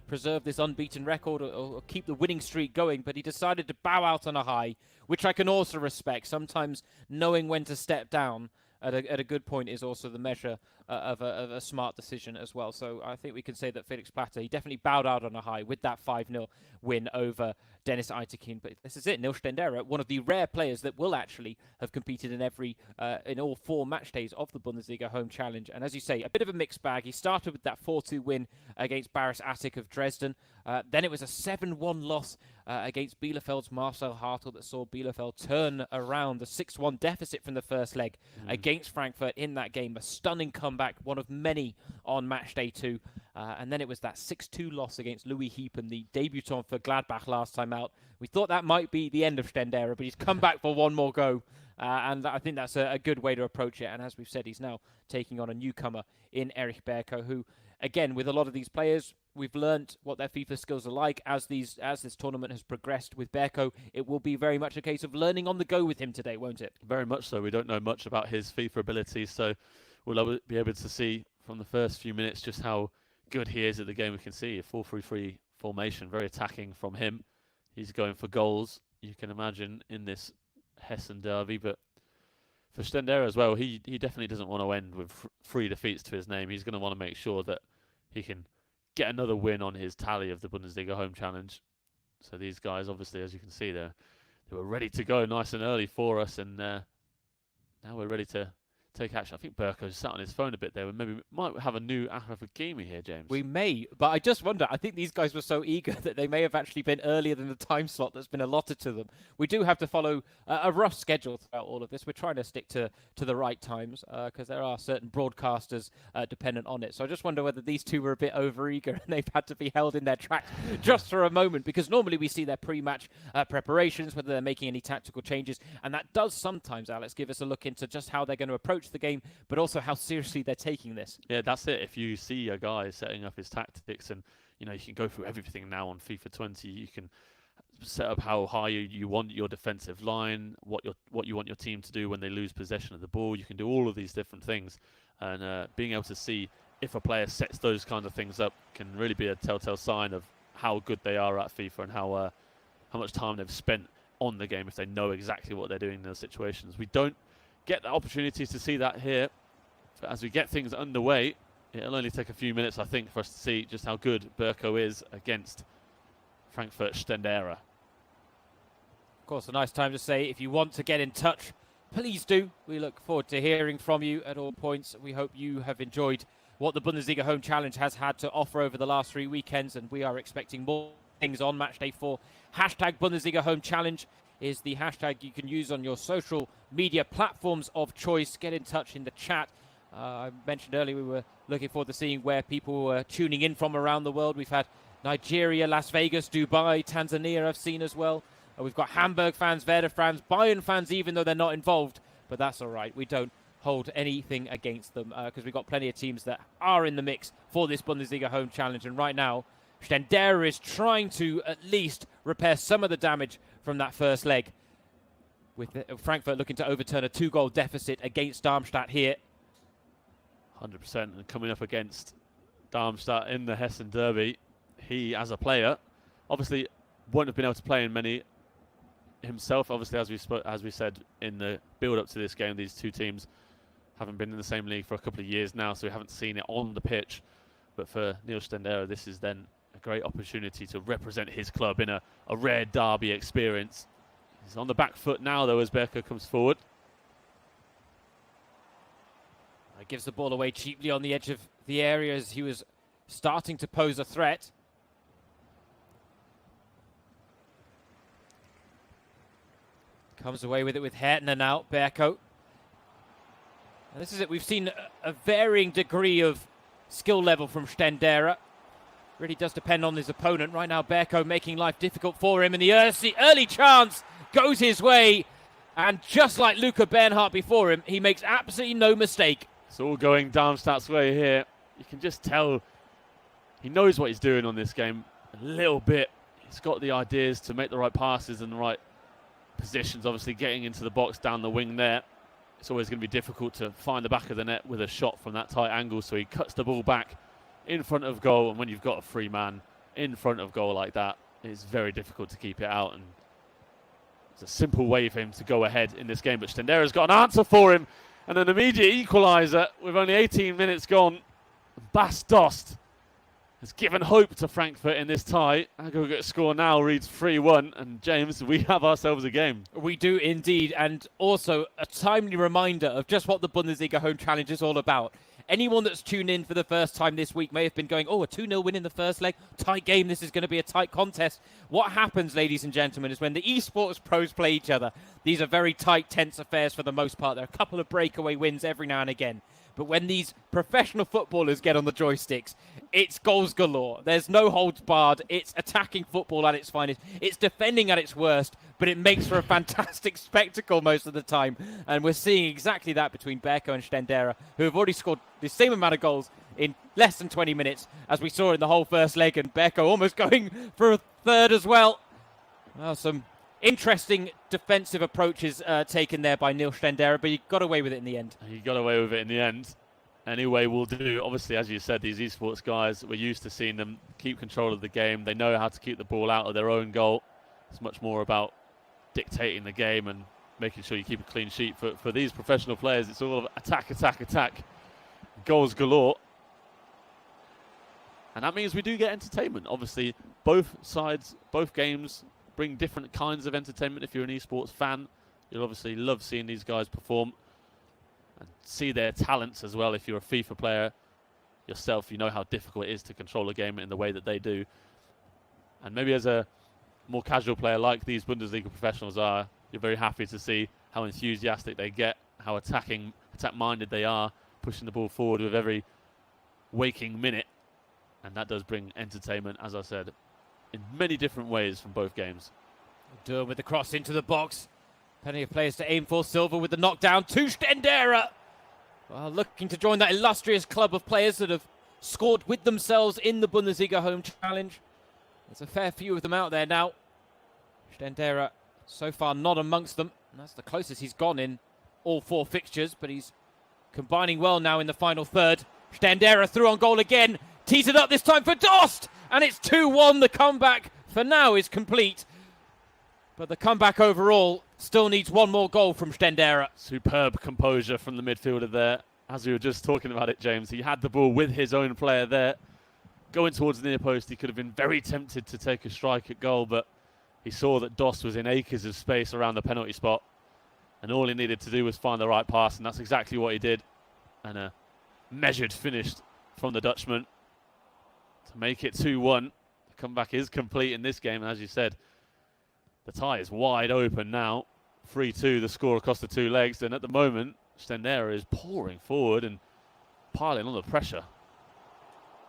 preserve this unbeaten record or keep the winning streak going. But he decided to bow out on a high, which I can also respect. Sometimes knowing when to step down at a good point is also the measure of a smart decision as well. So I think we can say that Felix Platter, he definitely bowed out on a high with that 5-0 win over Dennis Eitekin. But this is it. Nils Stendera, one of the rare players that will actually have competed in all 4 match days of the Bundesliga Home Challenge. And as you say, a bit of a mixed bag. He started with that 4-2 win against Baris Attic of Dresden. Then it was a 7-1 loss against Bielefeld's Marcel Hartl that saw Bielefeld turn around the 6-1 deficit from the first leg against Frankfurt in that game. A stunning comeback, one of many on match day 2. And then it was that 6-2 loss against Louis Hiepen, the debutant for Gladbach last time out. We thought that might be the end of Stendera, but he's come back for one more go. And I think that's a good way to approach it. And as we've said, he's now taking on a newcomer in Erich Berko, who, again, with a lot of these players, we've learnt what their FIFA skills are like as this tournament has progressed with Berko. It will be very much a case of learning on the go with him today, won't it?
Very much so. We don't know much about his FIFA abilities, so we'll be able to see from the first few minutes just how good he is at the game. We can see a 4-3-3 formation, very attacking from him. He's going for goals, you can imagine, in this Hessen derby, but for Stendera as well, he definitely doesn't want to end with 3 defeats to his name. He's going to want to make sure that he can get another win on his tally of the Bundesliga Home Challenge. So these guys, obviously, as you can see, they were ready to go nice and early for us, and now we're ready to take action. I think Berko's sat on his phone a bit there. Maybe might have a new Achraf Hakimi here, James.
We may, but I just wonder, I think these guys were so eager that they may have actually been earlier than the time slot that's been allotted to them. We do have to follow a rough schedule throughout all of this. We're trying to stick to the right times because there are certain broadcasters dependent on it. So I just wonder whether these two were a bit over-eager and they've had to be held in their tracks just for a moment, because normally we see their pre-match preparations, whether they're making any tactical changes, and that does sometimes, Alex, give us a look into just how they're going to approach the game, but also how seriously they're taking this.
Yeah, that's it. If you see a guy setting up his tactics, and you can go through everything now on FIFA 20, you can set up how high you want your defensive line, what you want your team to do when they lose possession of the ball. You can do all of these different things, and being able to see if a player sets those kind of things up can really be a telltale sign of how good they are at FIFA and how much time they've spent on the game if they know exactly what they're doing in those situations. We don't get the opportunity to see that here. But as we get things underway, it'll only take a few minutes, I think, for us to see just how good Berko is against Frankfurt Stendera.
Of course, a nice time to say, if you want to get in touch, please do. We look forward to hearing from you at all points. We hope you have enjoyed what the Bundesliga Home Challenge has had to offer over the last 3 weekends, and we are expecting more things on Matchday 4. Hashtag Bundesliga Home Challenge is the hashtag you can use on your social media platforms of choice. Get in touch in the chat. I mentioned earlier we were looking forward to seeing where people were tuning in from around the world. We've had Nigeria, Las Vegas, Dubai, Tanzania I've seen as well. We've got Hamburg fans, Werder fans, Bayern fans, even though they're not involved. But that's all right. We don't hold anything against them because we've got plenty of teams that are in the mix for this Bundesliga Home Challenge. And right now, Stendera is trying to at least repair some of the damage from that first leg, with Frankfurt looking to overturn a 2-goal deficit against Darmstadt here.
100%, and coming up against Darmstadt in the Hessen derby, he, as a player, obviously won't have been able to play in many himself. Obviously, as we said in the build-up to this game, these two teams haven't been in the same league for a couple of years now, so we haven't seen it on the pitch. But for Neil Stendera, this is then a great opportunity to represent his club in a rare derby experience. He's on the back foot now, though, as Berko comes forward.
He gives the ball away cheaply on the edge of the area as he was starting to pose a threat. Comes away with it with Hertha now, Berko. And this is it. We've seen a varying degree of skill level from Stendera. Really does depend on his opponent. Right now, Berko making life difficult for him, and the early chance goes his way. And just like Luca Bernhardt before him, he makes absolutely no mistake.
It's all going Darmstadt's way here. You can just tell he knows what he's doing on this game a little bit. He's got the ideas to make the right passes and the right positions. Obviously, getting into the box down the wing there, it's always going to be difficult to find the back of the net with a shot from that tight angle. So he cuts the ball back in front of goal, and when you've got a free man in front of goal like that, it's very difficult to keep it out. And it's a simple way for him to go ahead in this game. But Stendera's got an answer for him, and an immediate equaliser with only 18 minutes gone. Bas Dost has given hope to Frankfurt in this tie. Aggregate score now reads 3-1, and James, we have ourselves a game.
We do indeed, and also a timely reminder of just what the Bundesliga Home Challenge is all about. Anyone that's tuned in for the first time this week may have been going, oh, a 2-0 win in the first leg, tight game, this is going to be a tight contest. What happens, ladies and gentlemen, is when the eSports pros play each other, these are very tight, tense affairs for the most part. There are a couple of breakaway wins every now and again. But when these professional footballers get on the joysticks, it's goals galore. There's no holds barred. It's attacking football at its finest. It's defending at its worst, but it makes for a fantastic spectacle most of the time. And we're seeing exactly that between Berko and Stendera, who have already scored the same amount of goals in less than 20 minutes as we saw in the whole first leg, and Berko almost going for a third as well. Well, some interesting defensive approaches taken there by Neil Stendera, but he got away with it in the end.
He got away with it in the end. Anyway, we'll do. Obviously, as you said, these esports guys, we're used to seeing them keep control of the game. They know how to keep the ball out of their own goal. It's much more about dictating the game and making sure you keep a clean sheet. For these professional players, it's all attack, attack, attack. Goals galore. And that means we do get entertainment. Obviously, both sides, both games bring different kinds of entertainment. If you're an esports fan, you'll obviously love seeing these guys perform and see their talents as well. If you're a FIFA player yourself, you know how difficult it is to control a game in the way that they do. And maybe as a more casual player like these Bundesliga professionals are, you're very happy to see how enthusiastic they get, how attack-minded they are, pushing the ball forward with every waking minute. And that does bring entertainment, as I said, in many different ways from both games.
Durham with the cross into the box. Plenty of players to aim for. Silva with the knockdown to Stendera. Well, looking to join that illustrious club of players that have scored with themselves in the Bundesliga Home Challenge. There's a fair few of them out there now. Stendera so far not amongst them. And that's the closest he's gone in all 4 fixtures, but he's combining well now in the final third. Stendera through on goal again. Tees it up this time for Dost. And it's 2-1. The comeback for now is complete. But the comeback overall still needs one more goal from Stendera.
Superb composure from the midfielder there. As we were just talking about it, James, he had the ball with his own player there. Going towards the near post, he could have been very tempted to take a strike at goal, but he saw that Dost was in acres of space around the penalty spot. And all he needed to do was find the right pass, and that's exactly what he did. And a measured finish from the Dutchman to make it 2-1. The comeback is complete in this game, and as you said, the tie is wide open now. 3-2, the score across the 2 legs. And at the moment, Stendera is pouring forward and piling on the pressure.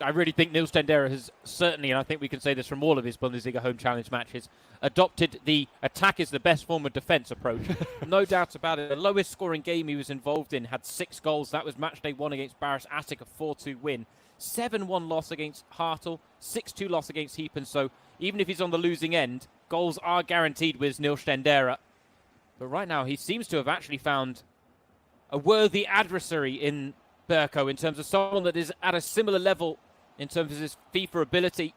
I really think Neil Stendera has certainly, and I think we can say this from all of his Bundesliga Home Challenge matches, adopted the attack is the best form of defence approach. No doubt about it. The lowest scoring game he was involved in had 6 goals. That was Matchday 1 against Baris Attic, a 4-2 win. 7-1 loss against Hartl, 6-2 loss against Hiepen. So even if he's on the losing end, goals are guaranteed with Neil Stendera. But right now, he seems to have actually found a worthy adversary in Berko in terms of someone that is at a similar level in terms of his FIFA ability.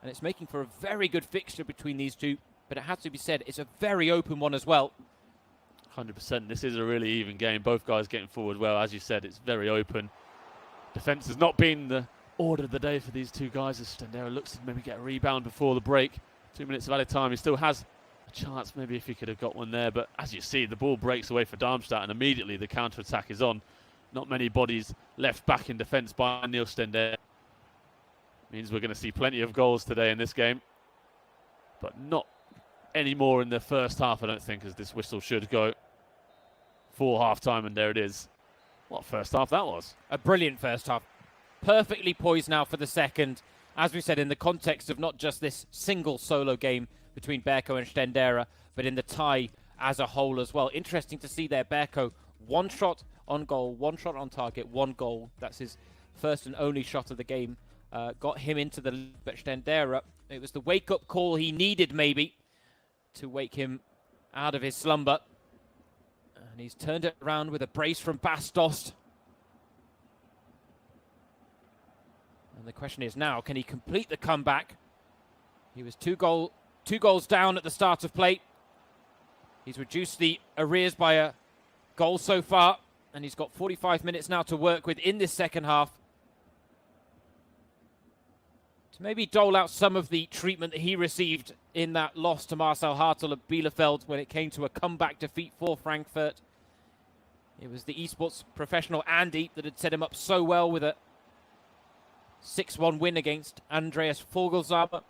And it's making for a very good fixture between these two. But it has to be said, it's a very open one as well.
100%. This is a really even game. Both guys getting forward well. As you said, it's very open. Defence has not been the order of the day for these two guys as Stendera looks to maybe get a rebound before the break. 2 minutes of added time. He still has a chance maybe if he could have got one there. But as you see, the ball breaks away for Darmstadt and immediately the counter-attack is on. Not many bodies left back in defence by Neil Stendera. Means we're going to see plenty of goals today in this game. But not any more in the first half, I don't think, as this whistle should go. Full half-time, and there it is. What first half that was.
A brilliant first half. Perfectly poised now for the second. As we said, in the context of not just this single solo game between Berko and Stendera, but in the tie as a whole as well. Interesting to see there, Berko, 1 shot on goal, 1 shot on target, 1 goal. That's his first and only shot of the game. Got him into the lead, but Stendera, it was the wake-up call he needed maybe to wake him out of his slumber. And he's turned it around with a brace from Bas Dost. And the question is now, can he complete the comeback? He was 2 goals down at the start of play. He's reduced the arrears by a goal so far, and he's got 45 minutes now to work with in this second half to maybe dole out some of the treatment that he received in that loss to Marcel Hartl at Bielefeld when it came to a comeback defeat for Frankfurt. It was the eSports professional Andy that had set him up so well with a 6-1 win against Andreas Vogelsammer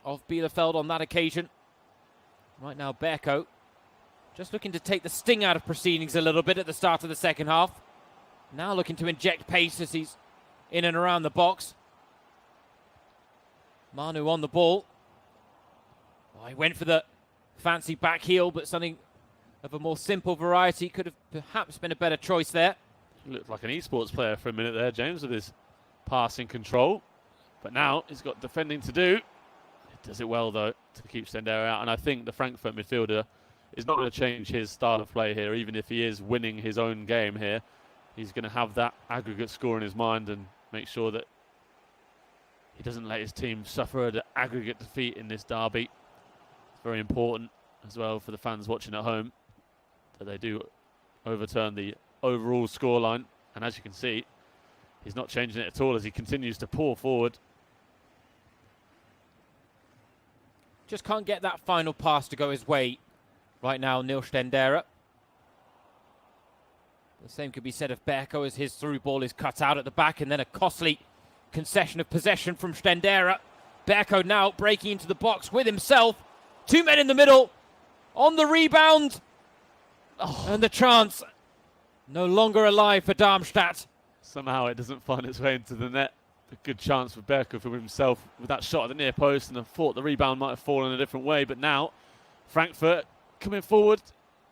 of Bielefeld on that occasion. Right now, Berko just looking to take the sting out of proceedings a little bit at the start of the second half. Now looking to inject pace as he's in and around the box. Manu on the ball. Oh, he went for the fancy back heel, but something of a more simple variety could have perhaps been a better choice there.
He looked like an eSports player for a minute there, James, with his passing control. But now he's got defending to do. He does it well, though, to keep Stendera out. And I think the Frankfurt midfielder is not going to change his style of play here, even if he is winning his own game here. He's going to have that aggregate score in his mind and make sure that he doesn't let his team suffer an aggregate defeat in this derby. It's very important as well for the fans watching at home that they do overturn the overall scoreline. And as you can see, he's not changing it at all as he continues to pour forward.
Just can't get that final pass to go his way right now, Nils Stendera. The same could be said of Berko as his through ball is cut out at the back, and then a costly concession of possession from Stendera. Berko now breaking into the box with himself. Two men in the middle on the rebound. Oh, and the chance no longer alive for Darmstadt.
Somehow it doesn't find its way into the net. A good chance for Berko for himself with that shot at the near post, and I thought the rebound might have fallen a different way, but now Frankfurt coming forward,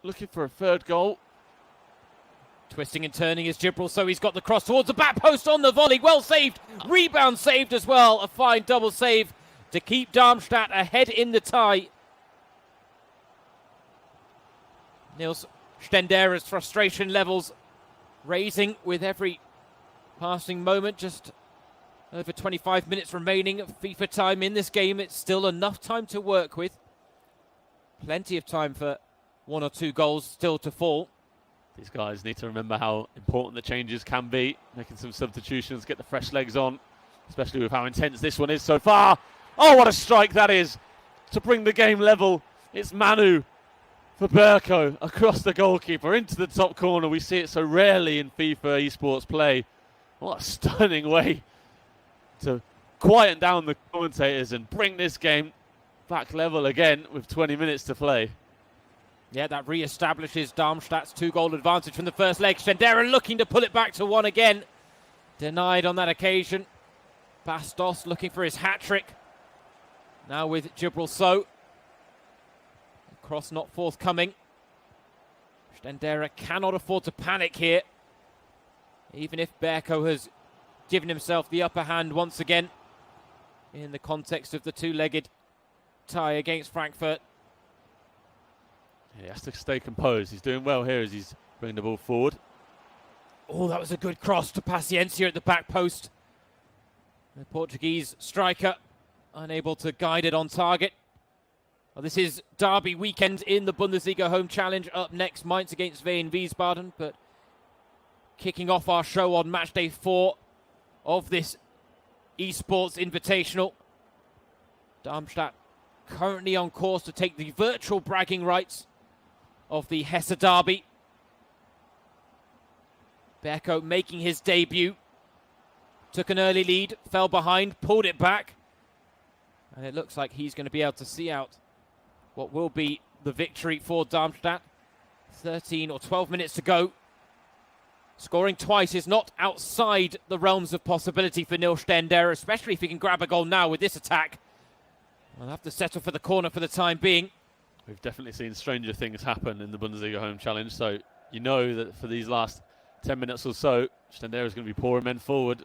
looking for a third goal.
Twisting and turning is Gibril, so he's got the cross towards the back post on the volley. Well saved. Rebound saved as well. A fine double save to keep Darmstadt ahead in the tie. Nils Stendera's frustration levels raising with every passing moment. Just over 25 minutes remaining of FIFA time in this game. It's still enough time to work with. Plenty of time for one or two goals still to fall.
These guys need to remember how important the changes can be. Making some substitutions, get the fresh legs on, especially with how intense this one is so far. Oh, what a strike that is to bring the game level. It's Manu for Berko across the goalkeeper into the top corner. We see it so rarely in FIFA eSports play. What a stunning way to quieten down the commentators and bring this game back level again with 20 minutes to play.
Yeah, that re-establishes Darmstadt's two-goal advantage from the first leg. Stendera looking to pull it back to one again. Denied on that occasion. Bastos looking for his hat-trick. Now with Gibril So. Cross not forthcoming. Stendera cannot afford to panic here. Even if Berko has given himself the upper hand once again in the context of the two-legged tie against Frankfurt.
He has to stay composed. He's doing well here as he's bringing the ball forward.
Oh, that was a good cross to Paciencia at the back post. The Portuguese striker unable to guide it on target. Well, this is derby weekend in the Bundesliga Home Challenge. Up next, Mainz against Wiesbaden. But kicking off our show on Matchday 4 of this eSports Invitational. Darmstadt currently on course to take the virtual bragging rights of the Hesse derby. Berko making his debut. Took an early lead, fell behind, pulled it back. And it looks like he's going to be able to see out what will be the victory for Darmstadt. 13 or 12 minutes to go. Scoring twice is not outside the realms of possibility for Nils Stendera, especially if he can grab a goal now with this attack. We'll have to settle for the corner for the time being.
We've definitely seen stranger things happen in the Bundesliga Home Challenge, so you know that for these last 10 minutes or so, Stendera is going to be pouring men forward.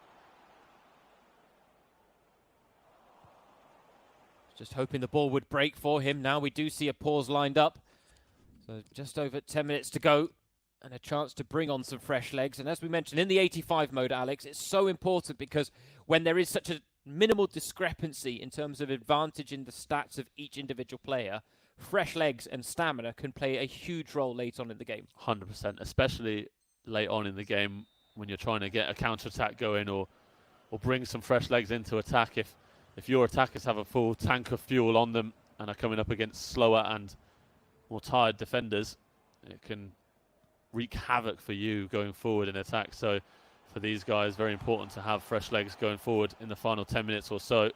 Just hoping the ball would break for him. Now we do see a pause lined up. So just over 10 minutes to go and a chance to bring on some fresh legs. And as we mentioned, in the 85 mode, Alex, it's so important because when there is such a minimal discrepancy in terms of advantage in the stats of each individual player, fresh legs and stamina can play a huge role late on in the game.
100%, especially late on in the game when you're trying to get a counter-attack going or bring some fresh legs into attack. If your attackers have a full tank of fuel on them and are coming up against slower and more tired defenders, it can wreak havoc for you going forward in attack. So for these guys, very important to have fresh legs going forward in the final 10 minutes or so.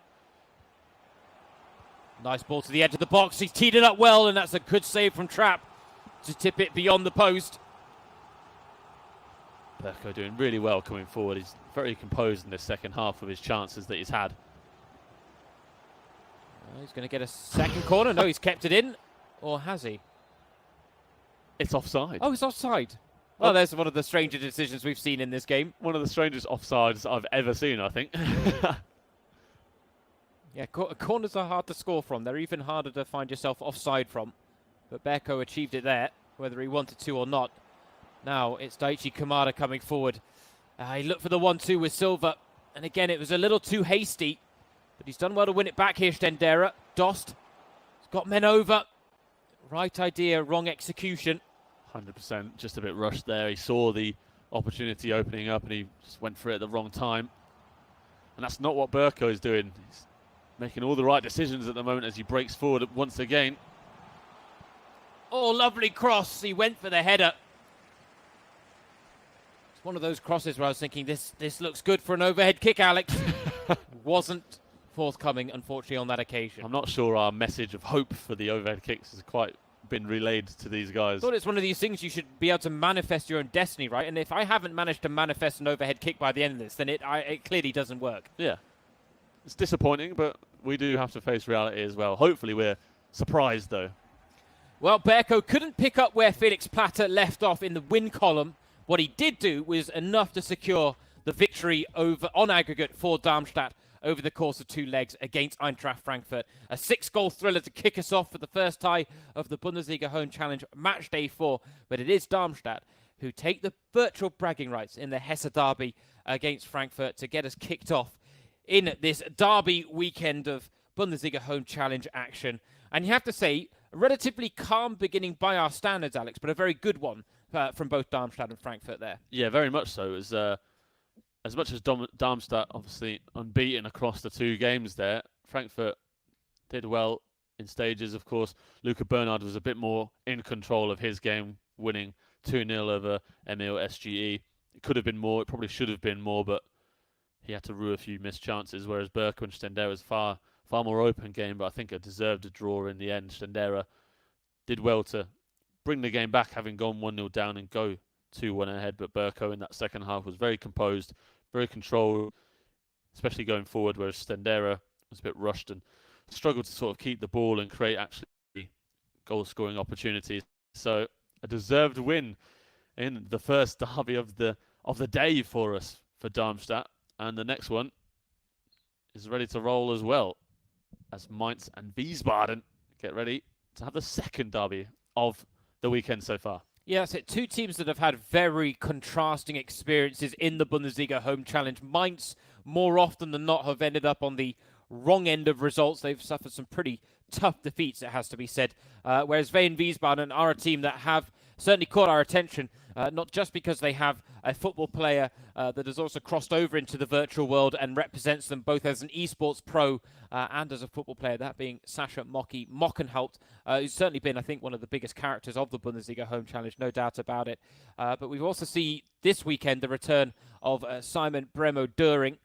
Nice ball to the edge of the box. He's teed it up well, and that's a good save from Trapp to tip it beyond the post.
Berko doing really well coming forward. He's very composed in this second half of his chances that he's had.
He's going to get a second corner. No, he's kept it in. Or has he?
It's offside.
Oh, it's offside. Well, there's one of the stranger decisions we've seen in this game.
One of the strangest offsides I've ever seen, I think.
Yeah, corners are hard to score from. They're even harder to find yourself offside from. But Berko achieved it there, whether he wanted to or not. Now it's Daichi Kamada coming forward. He looked for the 1-2 with Silva. And again, it was a little too hasty. But he's done well to win it back here, Stendera. Dost has got men over. Right idea, wrong execution.
100%, just a bit rushed there. He saw the opportunity opening up and he just went for it at the wrong time. And that's not what Berko is doing. He's making all the right decisions at the moment as he breaks forward once again.
Oh, lovely cross. He went for the header. It's one of those crosses where I was thinking, this looks good for an overhead kick, Alex. Wasn't forthcoming, unfortunately, on that occasion.
I'm not sure our message of hope for the overhead kicks has quite been relayed to these guys.
I thought it's one of these things you should be able to manifest your own destiny, right? And if I haven't managed to manifest an overhead kick by the end of this, then it clearly doesn't work.
Yeah. It's disappointing, but we do have to face reality as well. Hopefully we're surprised, though.
Well, Berko couldn't pick up where Felix Platter left off in the win column. What he did do was enough to secure the victory on aggregate for Darmstadt over the course of 2 legs against Eintracht Frankfurt. A 6-goal thriller to kick us off for the first tie of the Bundesliga Home Challenge match day 4. But it is Darmstadt who take the virtual bragging rights in the Hesse derby against Frankfurt to get us kicked off in this derby weekend of Bundesliga Home Challenge action. And you have to say, a relatively calm beginning by our standards, Alex, but a very good one from both Darmstadt and Frankfurt there. Yeah,
very much so. As much as Darmstadt obviously unbeaten across the 2 games there, Frankfurt did well in stages, of course. Luca Bernard was a bit more in control of his game, winning 2-0 over Emil SGE. It could have been more, it probably should have been more, but he had to rue a few missed chances, whereas Berko and Stendera was far more open game, but I think it deserved a draw in the end. Stendera did well to bring the game back, having gone 1-0 down and go 2-1 ahead, but Berko in that second half was very composed, very controlled, especially going forward, whereas Stendera was a bit rushed and struggled to sort of keep the ball and create actually goal-scoring opportunities. So a deserved win in the first derby of the day for us, for Darmstadt. And the next one is ready to roll as well, as Mainz and Wiesbaden get ready to have the second derby of the weekend so far.
Yeah, that's it. 2 teams that have had very contrasting experiences in the Bundesliga Home Challenge. Mainz, more often than not, have ended up on the wrong end of results. They've suffered some pretty tough defeats, it has to be said. Whereas Wien Wiesbaden are a team that have certainly caught our attention, not just because they have a football player that has also crossed over into the virtual world and represents them both as an eSports pro and as a football player, that being Sascha Mockenhaupt, who's certainly been, I think, one of the biggest characters of the Bundesliga Home Challenge, no doubt about it. But we've also seen this weekend the return of Simon Bremo Döring.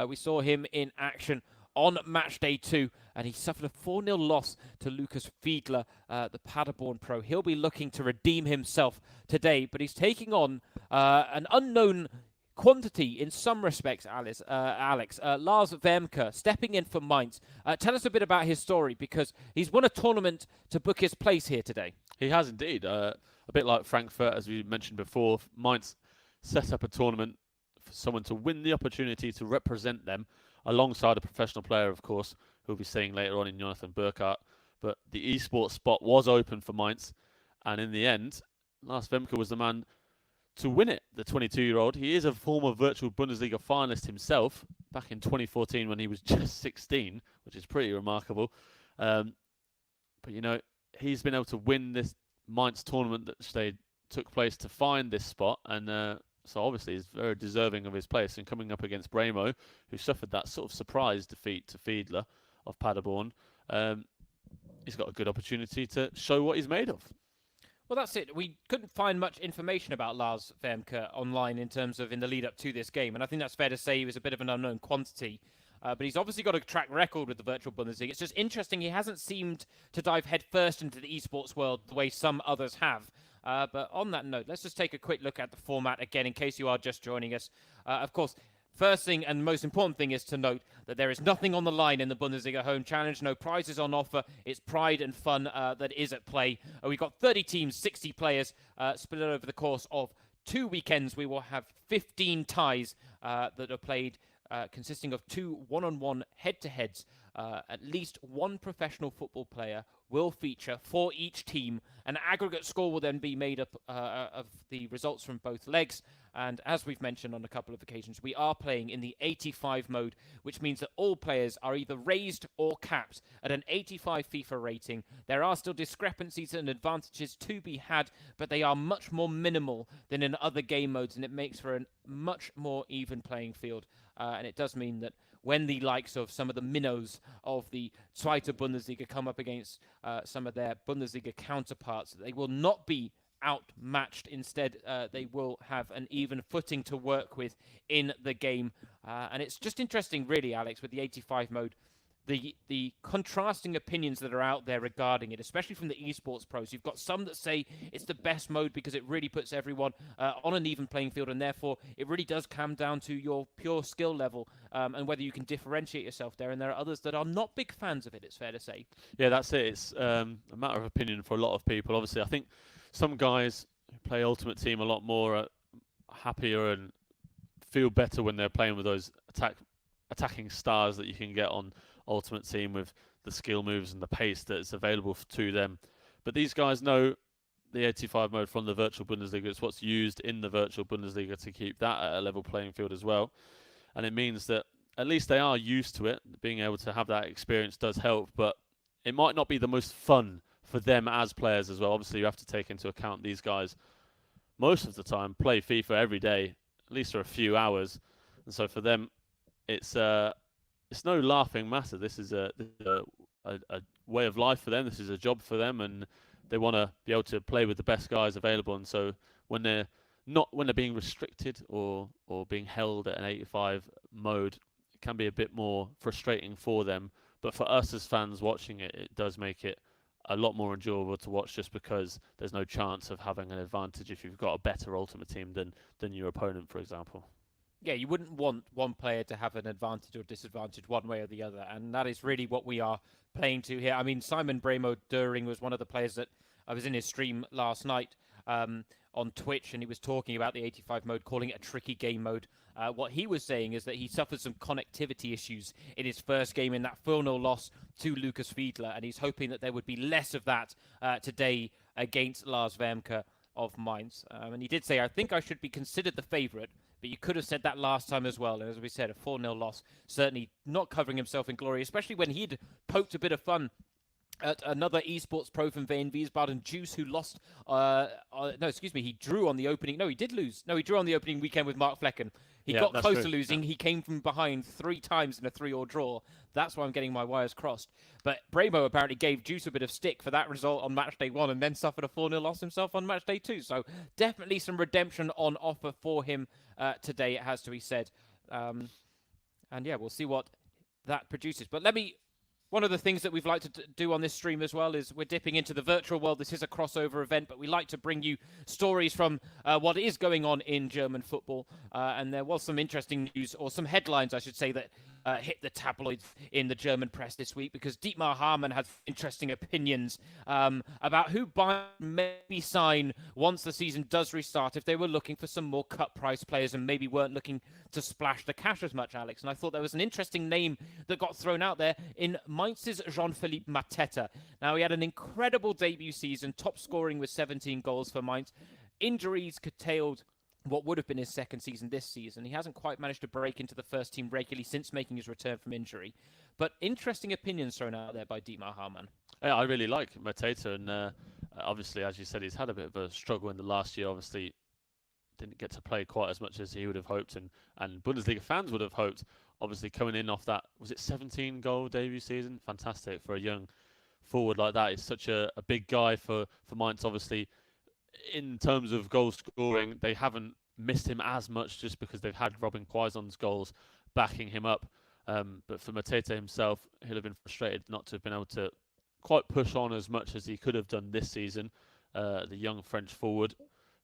We saw him in action on match day 2, and he suffered a 4-0 loss to Lucas Fiedler, the Paderborn pro. He'll be looking to redeem himself today, but he's taking on an unknown quantity in some respects, Alex. Lars Wermke, stepping in for Mainz. Tell us a bit about his story, because he's won a tournament to book his place here today.
He has indeed. A bit like Frankfurt, as we mentioned before, Mainz set up a tournament for someone to win the opportunity to represent them, alongside a professional player, of course, who we'll be seeing later on in Jonathan Burkhardt. But the eSports spot was open for Mainz, and in the end, Lars Wermke was the man to win it, the 22-year-old. He is a former virtual Bundesliga finalist himself, back in 2014 when he was just 16, which is pretty remarkable. But, you know, he's been able to win this Mainz tournament that took place to find this spot, and so obviously he's very deserving of his place. And coming up against Bremo, who suffered that sort of surprise defeat to Fiedler of Paderborn, he's got a good opportunity to show what he's made of.
Well, that's it. We couldn't find much information about Lars Wermke online in the lead up to this game. And I think that's fair to say he was a bit of an unknown quantity. But he's obviously got a track record with the virtual Bundesliga. It's just interesting. He hasn't seemed to dive headfirst into the esports world the way some others have. But on that note, let's just take a quick look at the format again in case you are just joining us. Of course, first thing and most important thing is to note that there is nothing on the line in the Bundesliga Home Challenge. No prizes on offer. It's pride and fun that is at play. We've got 30 teams, 60 players split over the course of 2 weekends. We will have 15 ties that are played, consisting of 2 one-on-one head-to-heads. At least one professional football player will feature for each team. An aggregate score will then be made up of the results from both legs. And as we've mentioned on a couple of occasions, we are playing in the 85 mode, which means that all players are either raised or capped at an 85 FIFA rating. There are still discrepancies and advantages to be had, but they are much more minimal than in other game modes, and it makes for a much more even playing field. And it does mean that when the likes of some of the minnows of the Zweite Bundesliga come up against some of their Bundesliga counterparts, they will not be outmatched. Instead, they will have an even footing to work with in the game. And it's just interesting, really, Alex, with the 85 mode, the contrasting opinions that are out there regarding it, especially from the eSports pros. You've got some that say it's the best mode because it really puts everyone on an even playing field, and therefore it really does come down to your pure skill level and whether you can differentiate yourself there. And there are others that are not big fans of it, it's fair to say.
Yeah, that's it. It's a matter of opinion for a lot of people. Obviously, I think some guys who play Ultimate Team a lot more are happier and feel better when they're playing with those attacking stars that you can get on Ultimate Team with the skill moves and the pace that's available to them. But these guys know the 85 mode from the virtual Bundesliga. It's what's used in the virtual Bundesliga to keep that at a level playing field as well. And it means that at least they are used to it. Being able to have that experience does help, but it might not be the most fun for them as players as well. Obviously, you have to take into account these guys most of the time play FIFA every day, at least for a few hours. And so for them, it's no laughing matter. This is a way of life for them. This is a job for them, and they want to be able to play with the best guys available. And so when they're being restricted or being held at an 85 mode, it can be a bit more frustrating for them. But for us as fans watching it, it does make it a lot more enjoyable to watch, just because there's no chance of having an advantage if you've got a better Ultimate Team than your opponent, for example.
Yeah, you wouldn't want one player to have an advantage or disadvantage one way or the other, and that is really what we are playing to here. I mean, Simon Bremo During was one of the players that I was in his stream last night on Twitch, and he was talking about the 85 mode, calling it a tricky game mode. What he was saying is that he suffered some connectivity issues in his first game in that 4-0 loss to Lucas Fiedler, and he's hoping that there would be less of that today against Lars Wemke of Mainz. And he did say, I think I should be considered the favourite, but you could have said that last time as well. And as we said, a 4-0 loss, certainly not covering himself in glory, especially when he'd poked a bit of fun at another eSports pro from Wiesbaden, Juice, who lost, he drew on the opening. No, he did lose. No, he drew on the opening weekend with Mark Flecken. He got close to losing. Yeah. He came from behind 3 times in a 3-3 draw. That's why I'm getting my wires crossed. But Bremo apparently gave Juice a bit of stick for that result on Matchday 1 and then suffered a 4-0 loss himself on Matchday 2. So definitely some redemption on offer for him today, it has to be said. And yeah, we'll see what that produces. But one of the things that we've liked to do on this stream as well is we're dipping into the virtual world. This is a crossover event, but we like to bring you stories from what is going on in German football. And there was some interesting news, or some headlines, I should say, that hit the tabloids in the German press this week, because Dietmar Hamann had interesting opinions about who Bayern maybe sign once the season does restart if they were looking for some more cut price players and maybe weren't looking to splash the cash as much, Alex. And I thought there was an interesting name that got thrown out there in Mainz's Jean-Philippe Mateta. Now, he had an incredible debut season, top scoring with 17 goals for Mainz. Injuries curtailed what would have been his second season this season. He hasn't quite managed to break into the first team regularly since making his return from injury. But interesting opinions thrown out there by Dietmar Hamann.
Yeah, I really like Mateta, and obviously, as you said, he's had a bit of a struggle in the last year. Obviously, didn't get to play quite as much as he would have hoped, and Bundesliga fans would have hoped. Obviously, coming in off that, was it 17-goal debut season? Fantastic for a young forward like that. He's such a big guy for Mainz, obviously. In terms of goal scoring, they haven't missed him as much just because they've had Robin Quaison's goals backing him up. But for Mateta himself, he'll have been frustrated not to have been able to quite push on as much as he could have done this season. the young French forward,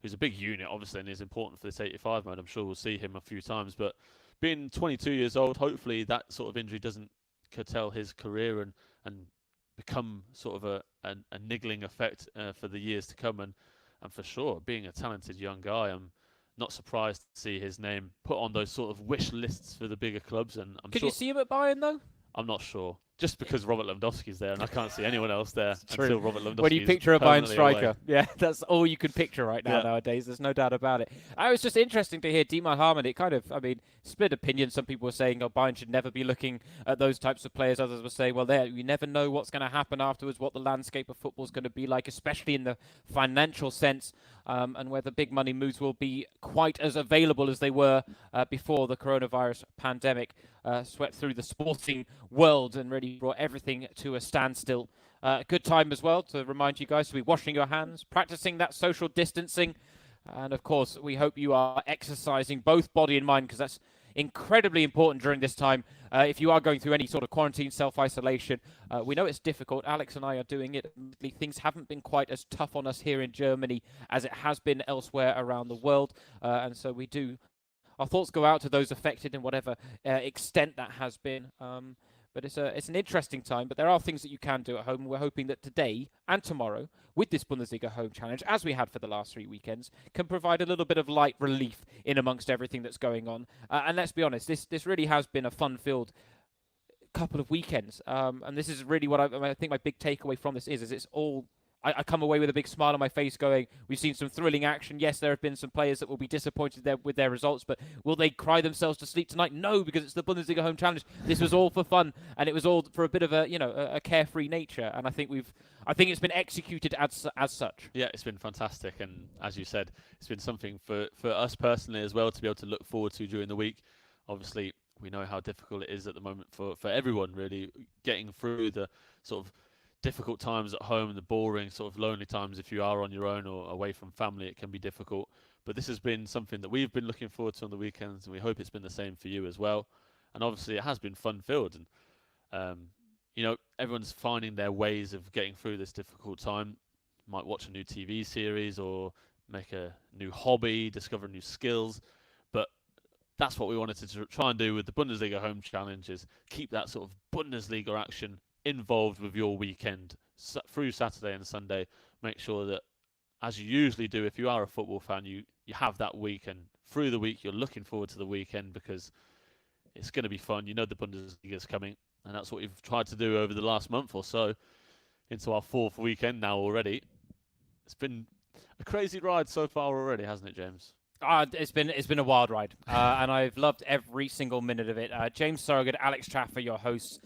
who's a big unit, obviously, and is important for this 85 mode. I'm sure we'll see him a few times. But being 22 years old, hopefully that sort of injury doesn't curtail his career and become sort of a niggling effect for the years to come. And for sure, being a talented young guy, I'm not surprised to see his name put on those sort of wish lists for the bigger clubs. And
Could you see him at Bayern, though?
I'm not sure. Just because Robert Lewandowski's there, and I can't see anyone else there until Robert Lewandowski.
When you picture a Bayern striker,
away.
yeah, that's all you can picture right now nowadays. There's no doubt about it. It was just interesting to hear Dietmar Hamann. It kind of, I mean, split opinion. Some people were saying, Bayern should never be looking at those types of players. Others were saying, well, you never know what's going to happen afterwards, what the landscape of football is going to be like, especially in the financial sense, and whether big money moves will be quite as available as they were before the coronavirus pandemic swept through the sporting world and really brought everything to a standstill. Good time as well to remind you guys to be washing your hands, practicing that social distancing, and of course we hope you are exercising both body and mind, because that's incredibly important during this time. If you are going through any sort of quarantine, self-isolation, we know it's difficult. Alex and I are doing it. Things haven't been quite as tough on us here in Germany as it has been elsewhere around the world, and so our thoughts go out to those affected in whatever extent that has been. But it's an interesting time, but there are things that you can do at home. We're hoping that today and tomorrow, with this Bundesliga Home Challenge, as we had for the last 3 weekends, can provide a little bit of light relief in amongst everything that's going on. And let's be honest, this really has been a fun-filled couple of weekends. And this is really what I think my big takeaway from this is it's all... I come away with a big smile on my face going, we've seen some thrilling action. Yes, there have been some players that will be disappointed with their results, but will they cry themselves to sleep tonight? No, because it's the Bundesliga Home Challenge. This was all for fun, and it was all for a bit of a carefree nature. And I think it's been executed as such.
Yeah, it's been fantastic, and as you said, it's been something for us personally as well to be able to look forward to during the week. Obviously, we know how difficult it is at the moment for everyone, really, getting through the sort of difficult times at home, the boring sort of lonely times. If you are on your own or away from family, it can be difficult. But this has been something that we've been looking forward to on the weekends, and we hope it's been the same for you as well. And obviously, it has been fun-filled, and everyone's finding their ways of getting through this difficult time. Might watch a new TV series or make a new hobby, discover new skills. But that's what we wanted to try and do with the Bundesliga Home Challenge, is keep that sort of Bundesliga action involved with your weekend through Saturday and Sunday. Make sure that, as you usually do, if you are a football fan, you have that week, and through the week you're looking forward to the weekend because it's going to be fun. You know the Bundesliga is coming, and that's what we've tried to do over the last month or so, into our 4th weekend now already. It's been a crazy ride so far already, hasn't it, James?
It's been a wild ride, and I've loved every single minute of it. James Surrogate, Alex Traffer, your hosts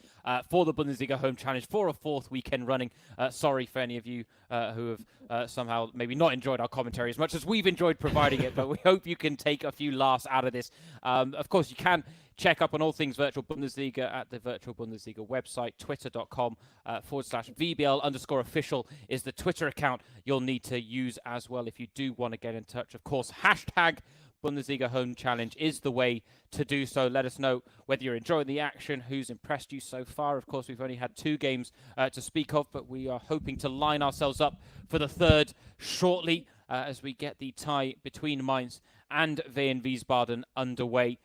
for the Bundesliga Home Challenge for a 4th weekend running. Sorry for any of you who have somehow maybe not enjoyed our commentary as much as we've enjoyed providing it, but we hope you can take a few laughs out of this. Of course, you can check up on all things Virtual Bundesliga at the Virtual Bundesliga website, twitter.com/VBL_official is the Twitter account you'll need to use as well if you do want to get in touch. Of course, hashtag Bundesliga Home Challenge is the way to do so. Let us know whether you're enjoying the action, who's impressed you so far. Of course, we've only had 2 games to speak of, but we are hoping to line ourselves up for the 3rd shortly as we get the tie between Mainz and Wien Wiesbaden underway.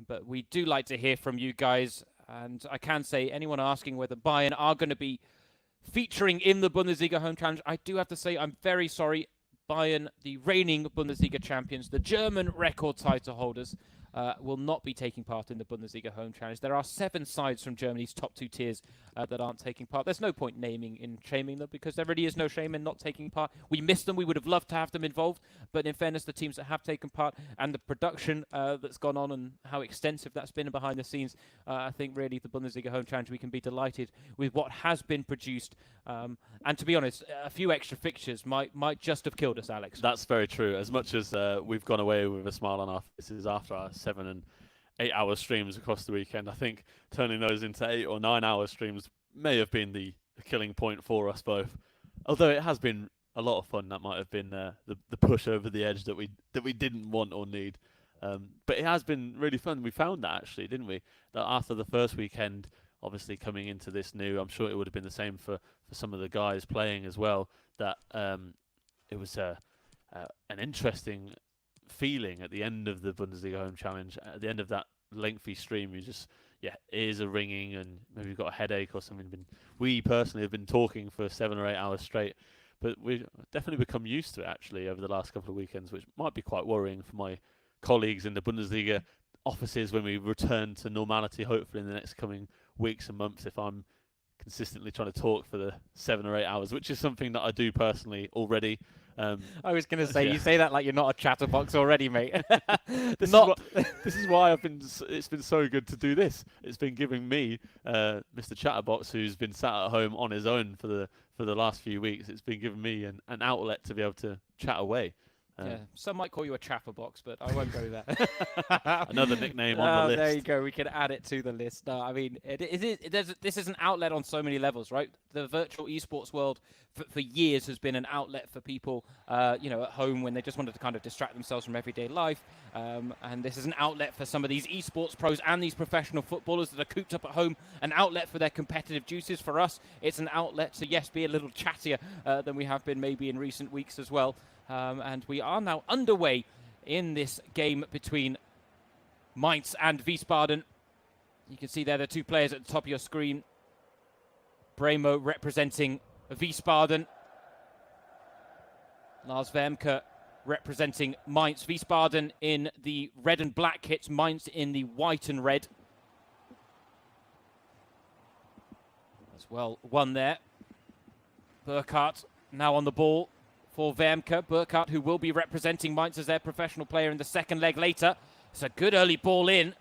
But we do like to hear from you guys, and I can say anyone asking whether Bayern are going to be featuring in the Bundesliga Home Challenge, I do have to say I'm very sorry. Bayern, the reigning Bundesliga champions, the German record title holders, will not be taking part in the Bundesliga Home Challenge. There are 7 sides from Germany's top 2 tiers that aren't taking part. There's no point naming and shaming them because there really is no shame in not taking part. We miss them. We would have loved to have them involved. But in fairness, the teams that have taken part and the production that's gone on and how extensive that's been behind the scenes, I think really the Bundesliga Home Challenge, we can be delighted with what has been produced. And to be honest, a few extra fixtures might just have killed us, Alex.
That's very true. As much as we've gone away with a smile on our faces after our 7 and 8 hour streams across the weekend, I think turning those into 8 or 9 hour streams may have been the killing point for us both. Although it has been a lot of fun, that might have been the push over the edge that we didn't want or need. But it has been really fun. We found that actually, didn't we? That after the first weekend, obviously coming into this new, I'm sure it would have been the same for some of the guys playing as well, that it was an interesting feeling at the end of the Bundesliga Home Challenge. At the end of that lengthy stream, you just, ears are ringing and maybe you've got a headache or something. We personally have been talking for 7 or 8 hours straight, but we've definitely become used to it actually over the last couple of weekends, which might be quite worrying for my colleagues in the Bundesliga offices when we return to normality, hopefully in the next coming weeks and months, if I'm consistently trying to talk for the 7 or 8 hours, which is something that I do personally already.
I was going to say, you say that like you're not a chatterbox already, mate.
This is why it's been so good to do this. It's been giving me, Mr. Chatterbox, who's been sat at home on his own for the last few weeks. It's been giving me an outlet to be able to chat away.
Some might call you a chatterbox, but I won't go there.
Another nickname on the list.
There you go. We can add it to the list. No, I mean, this is an outlet on so many levels, right? The virtual esports world for years has been an outlet for people, at home when they just wanted to kind of distract themselves from everyday life. And this is an outlet for some of these esports pros and these professional footballers that are cooped up at home, an outlet for their competitive juices. For us, it's an outlet to, be a little chattier than we have been maybe in recent weeks as well. And we are now underway in this game between Mainz and Wiesbaden. You can see there the two players at the top of your screen. Bremen representing Wiesbaden. Lars Wermke representing Mainz. Wiesbaden in the red and black kits, Mainz in the white and red. As well, one there. Burkhardt now on the ball for Wermke. Burkhardt, who will be representing Mainz as their professional player in the second leg later. It's a good early ball in.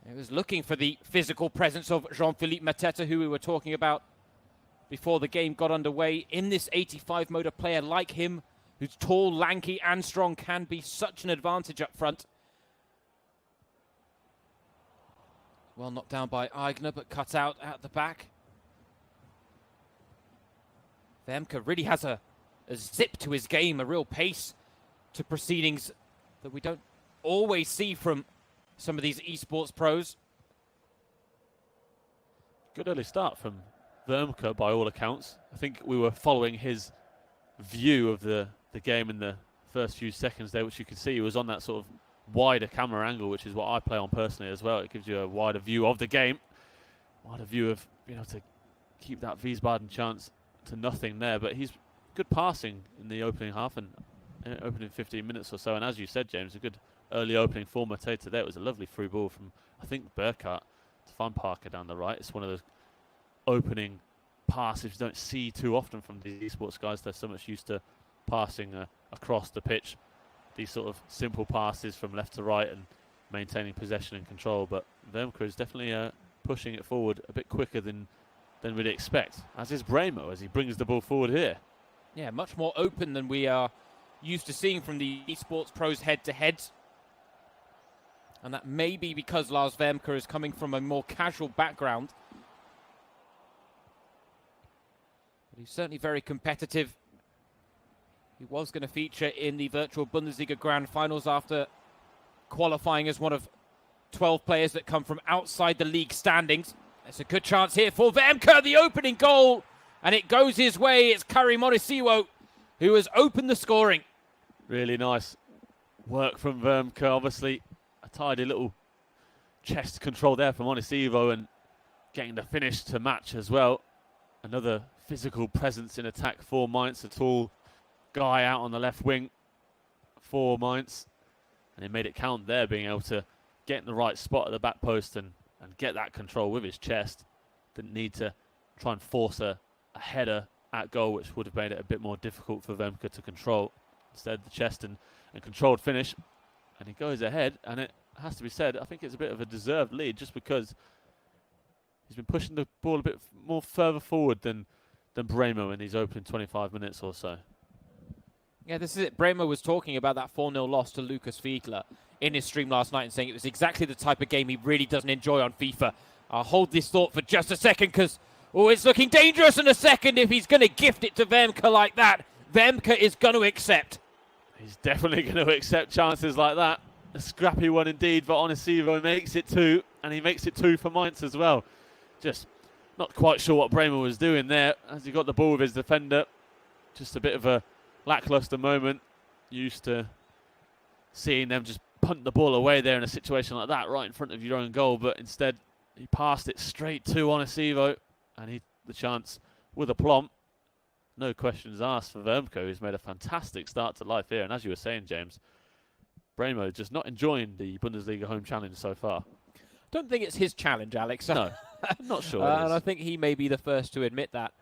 It was looking for the physical presence of Jean-Philippe Mateta, who we were talking about before the game got underway. In this 85 mode, a player like him, who's tall, lanky and strong, can be such an advantage up front. Well knocked down by Aigner, but cut out at the back. Wermke really has a zip to his game, a real pace to proceedings that we don't always see from some of these esports pros.
Good early start from Wermke by all accounts. I think we were following his view of the game in the first few seconds there, which you could see he was on that sort of wider camera angle, which is what I play on personally as well. It gives you a wider view of the game, wider view of being able to keep that Wiesbaden chance to nothing there. But he's good passing in the opening half and opening 15 minutes or so. And as you said, James, a good early opening for Mateta there. It was a lovely through ball from, I think, Burkhardt to find Parker down the right. It's one of those opening passes you don't see too often from these esports guys. They're so much used to passing across the pitch. These sort of simple passes from left to right and maintaining possession and control. But Wermke is definitely pushing it forward a bit quicker than we'd expect, as is Bremo, as he brings the ball forward here.
Yeah, much more open than we are used to seeing from the esports pros head-to-head. And that may be because Lars Wermke is coming from a more casual background. But he's certainly very competitive. He was going to feature in the virtual Bundesliga Grand Finals after qualifying as one of 12 players that come from outside the league standings. It's a good chance here for Wermke, the opening goal. And it goes his way. It's Kari Morisiwo who has opened the scoring.
Really nice work from Wermke. Obviously, a tidy little chest control there from Morisiwo and getting the finish to match as well. Another physical presence in attack for Mainz. A tall guy out on the left wing for Mainz. And he made it count there, being able to get in the right spot at the back post and get that control with his chest. Didn't need to try and force a header at goal, which would have made it a bit more difficult for Wermke to control. Instead, the chest and controlled finish. And he goes ahead, and it has to be said, I think it's a bit of a deserved lead just because he's been pushing the ball a bit more further forward than Bremo in his opening 25 minutes or so.
Yeah, this is it. Bremer was talking about that 4-0 loss to Lucas Fiegler in his stream last night and saying it was exactly the type of game he really doesn't enjoy on FIFA. I'll hold this thought for just a second because, it's looking dangerous in a second if he's going to gift it to Wermke like that. Wermke is going to accept.
He's definitely going to accept chances like that. A scrappy one indeed, but Onisivo makes it 2, and he makes it 2 for Mainz as well. Just not quite sure what Bremer was doing there as he got the ball with his defender. just a bit of a lackluster moment. Used to seeing them just punt the ball away there in a situation like that, right in front of your own goal, but instead he passed it straight to Onisivo, and he the chance with aplomb. No questions asked for Vermke, who's made a fantastic start to life here. And as you were saying, James, Bremo just not enjoying the Bundesliga home challenge so far.
Don't think it's his challenge, Alex.
No, I'm not sure.
And I think he may be the first to admit that.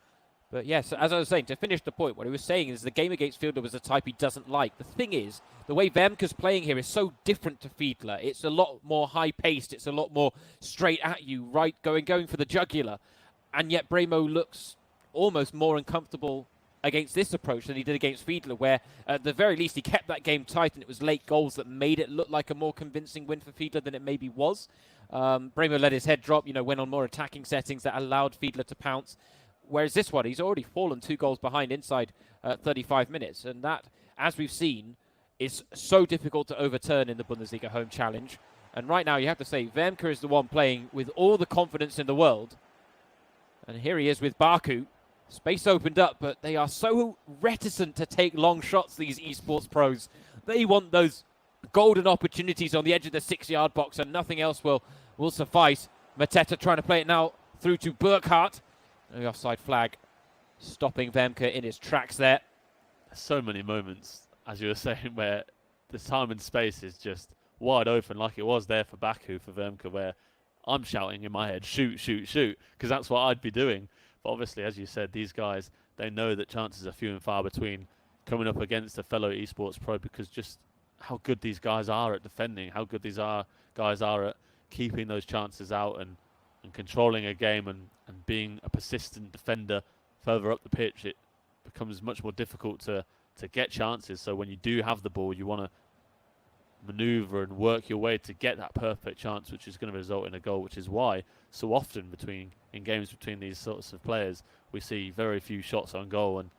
But yes, as I was saying, to finish the point, what he was saying is the game against Fiedler was a type he doesn't like. The thing is, the way Vermke's playing here is so different to Fiedler. It's a lot more high-paced. It's a lot more straight at you, right, going for the jugular. And yet Bremo looks almost more uncomfortable against this approach than he did against Fiedler, where at the very least he kept that game tight, and it was late goals that made it look like a more convincing win for Fiedler than it maybe was. Bremo let his head drop, went on more attacking settings that allowed Fiedler to pounce. Whereas this one, he's already fallen 2 goals behind inside 35 minutes. And that, as we've seen, is so difficult to overturn in the Bundesliga home challenge. And right now, you have to say, Vermke is the one playing with all the confidence in the world. And here he is with Baku. Space opened up, but they are so reticent to take long shots, these esports pros. They want those golden opportunities on the edge of the 6-yard box, and nothing else will suffice. Mateta trying to play it now through to Burkhardt. The offside flag stopping Vermke in his tracks there.
So many moments, as you were saying, where the time and space is just wide open, like it was there for Baku, for Vermke, where I'm shouting in my head, shoot, shoot, shoot, because that's what I'd be doing. But obviously, as you said, these guys, they know that chances are few and far between coming up against a fellow esports pro, because just how good these guys are at defending, how good these guys are at keeping those chances out and controlling a game and being a persistent defender further up the pitch. It becomes much more difficult to get chances. So when you do have the ball, you want to maneuver and work your way to get that perfect chance, which is going to result in a goal, which is why so often in games between these sorts of players, we see very few shots on goal, and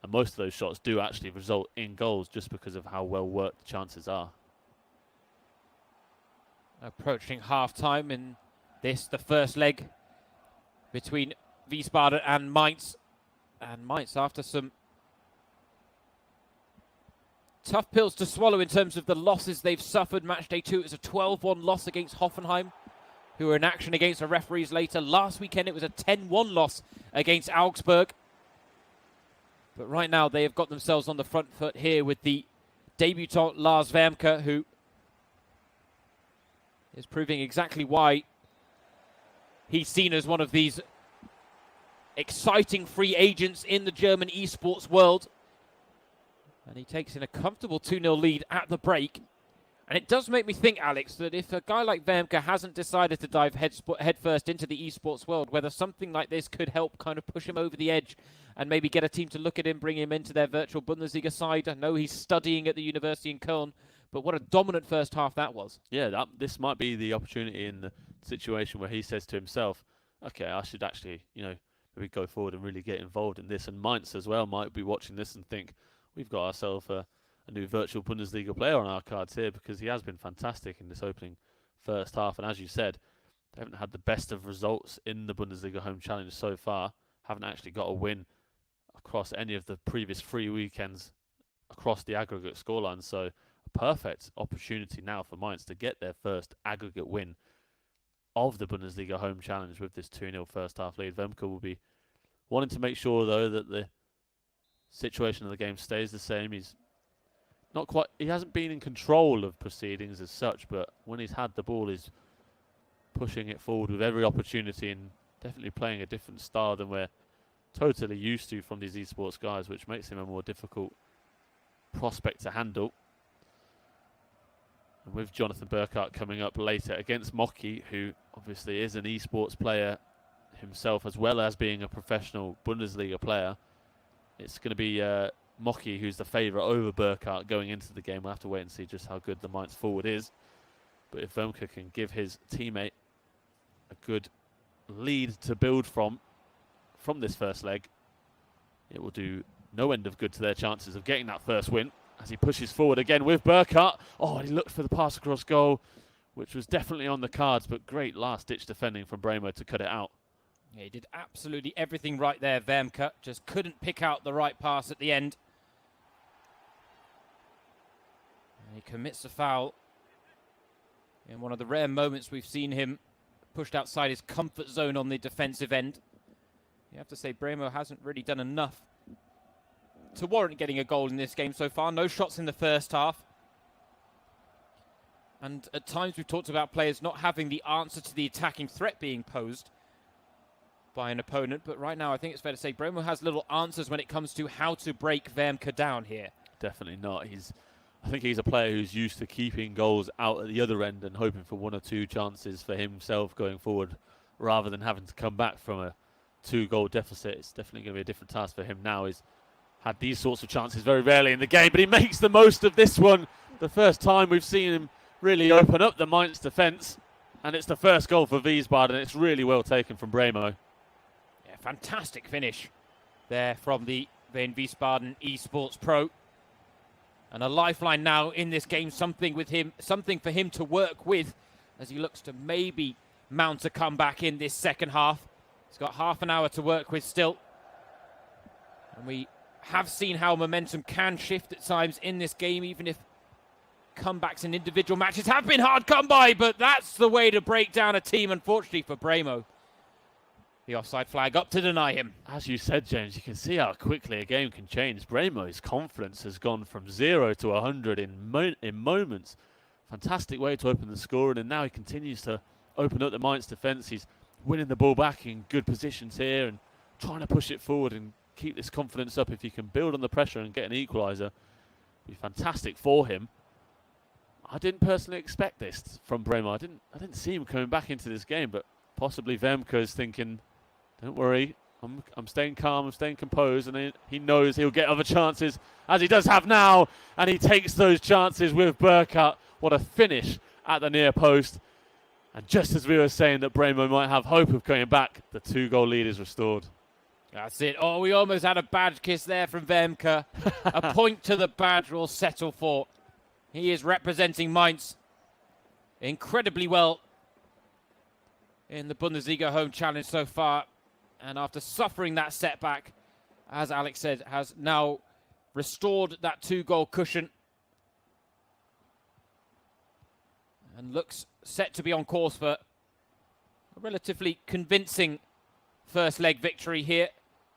most of those shots do actually result in goals just because of how well worked the chances are.
Approaching half-time in the first leg between Wiesbaden and Mainz. And Mainz, after some tough pills to swallow in terms of the losses they've suffered. Matchday 2, it was a 12-1 loss against Hoffenheim, who were in action against the referees later. Last weekend, it was a 10-1 loss against Augsburg. But right now, they have got themselves on the front foot here with the debutant Lars Vermke, who is proving exactly why he's seen as one of these exciting free agents in the German esports world. And he takes in a comfortable 2-0 lead at the break. And it does make me think, Alex, that if a guy like Vermke hasn't decided to dive headfirst into the esports world, whether something like this could help kind of push him over the edge and maybe get a team to look at him, bring him into their virtual Bundesliga side. I know he's studying at the university in Köln, but what a dominant first half that was.
Yeah, this might be the opportunity in the situation where he says to himself, okay, I should actually, maybe go forward and really get involved in this. And Mainz as well might be watching this and think, we've got ourselves a new virtual Bundesliga player on our cards here, because he has been fantastic in this opening first half. And as you said, they haven't had the best of results in the Bundesliga home challenge so far. Haven't actually got a win across any of the previous 3 weekends across the aggregate scoreline. So a perfect opportunity now for Mainz to get their first aggregate win of the Bundesliga home challenge with this 2-0 first half lead. Vermke will be wanting to make sure, though, that the situation of the game stays the same. He hasn't been in control of proceedings as such, but when he's had the ball, he's pushing it forward with every opportunity and definitely playing a different style than we're totally used to from these esports guys, which makes him a more difficult prospect to handle. And with Jonathan Burkhardt coming up later against Mocky, who obviously is an esports player himself as well as being a professional Bundesliga player, it's going to be Mocky who's the favourite over Burkhardt going into the game. We'll have to wait and see just how good the Mainz forward is. But if Vermke can give his teammate a good lead to build from this first leg, it will do no end of good to their chances of getting that first win. As he pushes forward again with Burkhardt. Oh, he looked for the pass across goal, which was definitely on the cards, but great last-ditch defending from Bremo to cut it out.
Yeah, he did absolutely everything right there, Wermke. Just couldn't pick out the right pass at the end. And he commits a foul in one of the rare moments we've seen him pushed outside his comfort zone on the defensive end. You have to say Bremo hasn't really done enough to warrant getting a goal in this game so far. No shots in the first half. And at times we've talked about players not having the answer to the attacking threat being posed by an opponent. But right now I think it's fair to say Bremo has little answers when it comes to how to break Wermke down here.
Definitely not. I think he's a player who's used to keeping goals out at the other end and hoping for 1 or 2 chances for himself going forward, rather than having to come back from a 2-goal deficit. It's definitely going to be a different task for him now. He's had these sorts of chances very rarely in the game, but he makes the most of this one. The first time we've seen him really open up the Mainz defence, and it's the first goal for Wiesbaden. It's really well taken from Bremo.
Yeah, fantastic finish there from the Wien Wiesbaden eSports Pro. And a lifeline now in this game, something for him to work with as he looks to maybe mount a comeback in this second half. He's got half an hour to work with still. And we have seen how momentum can shift at times in this game, even if comebacks in individual matches have been hard come by, but that's the way to break down a team, unfortunately, for Bremo. The offside flag up to deny him.
As you said, James, you can see how quickly a game can change. Bremo's confidence has gone from 0 to 100 in moments. Fantastic way to open the scoring, and now he continues to open up the Mainz defence. He's winning the ball back in good positions here and trying to push it forward and keep this confidence up. If you can build on the pressure and get an equaliser, it'd be fantastic for him. I didn't personally expect this from Bremo. I didn't see him coming back into this game, but possibly Wermke is thinking, don't worry, I'm staying calm, I'm staying composed, and he knows he'll get other chances, as he does have now, and he takes those chances with Burkhardt. What a finish at the near post. And just as we were saying that Bremo might have hope of coming back, the 2-goal lead is restored.
That's it. Oh, we almost had a badge kiss there from Wermke. A point to the badge we'll settle for. He is representing Mainz incredibly well in the Bundesliga Home Challenge so far. And after suffering that setback, as Alex said, has now restored that 2-goal cushion. And looks set to be on course for a relatively convincing first leg victory here.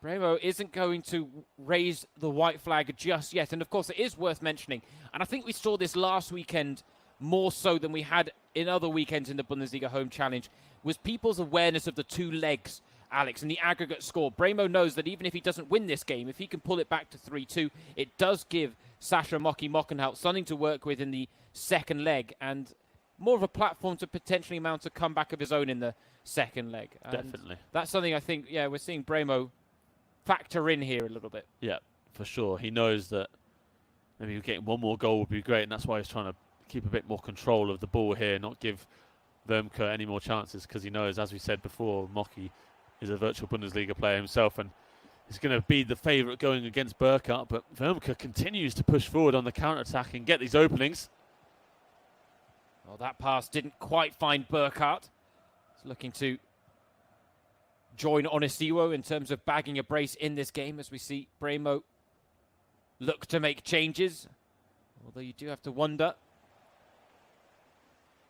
Bremo isn't going to raise the white flag just yet. And of course, it is worth mentioning, and I think we saw this last weekend more so than we had in other weekends in the Bundesliga Home Challenge, was people's awareness of the 2 legs, Alex, and the aggregate score. Bremo knows that even if he doesn't win this game, if he can pull it back to 3-2, it does give Sascha Mockenhout something to work with in the second leg, and more of a platform to potentially mount a comeback of his own in the second leg. And
definitely.
That's something I think, yeah, we're seeing Bremo factor in here a little bit.
Yeah, for sure. He knows that maybe getting 1 more goal would be great, and that's why he's trying to keep a bit more control of the ball here, not give Wermke any more chances, because he knows, as we said before, Mocky is a virtual Bundesliga player himself, and he's going to be the favourite going against Burkhardt, but Wermke continues to push forward on the counter-attack and get these openings.
Well, that pass didn't quite find Burkhardt. He's looking to join Onisiwo in terms of bagging a brace in this game, as we see Bremo look to make changes. Although you do have to wonder,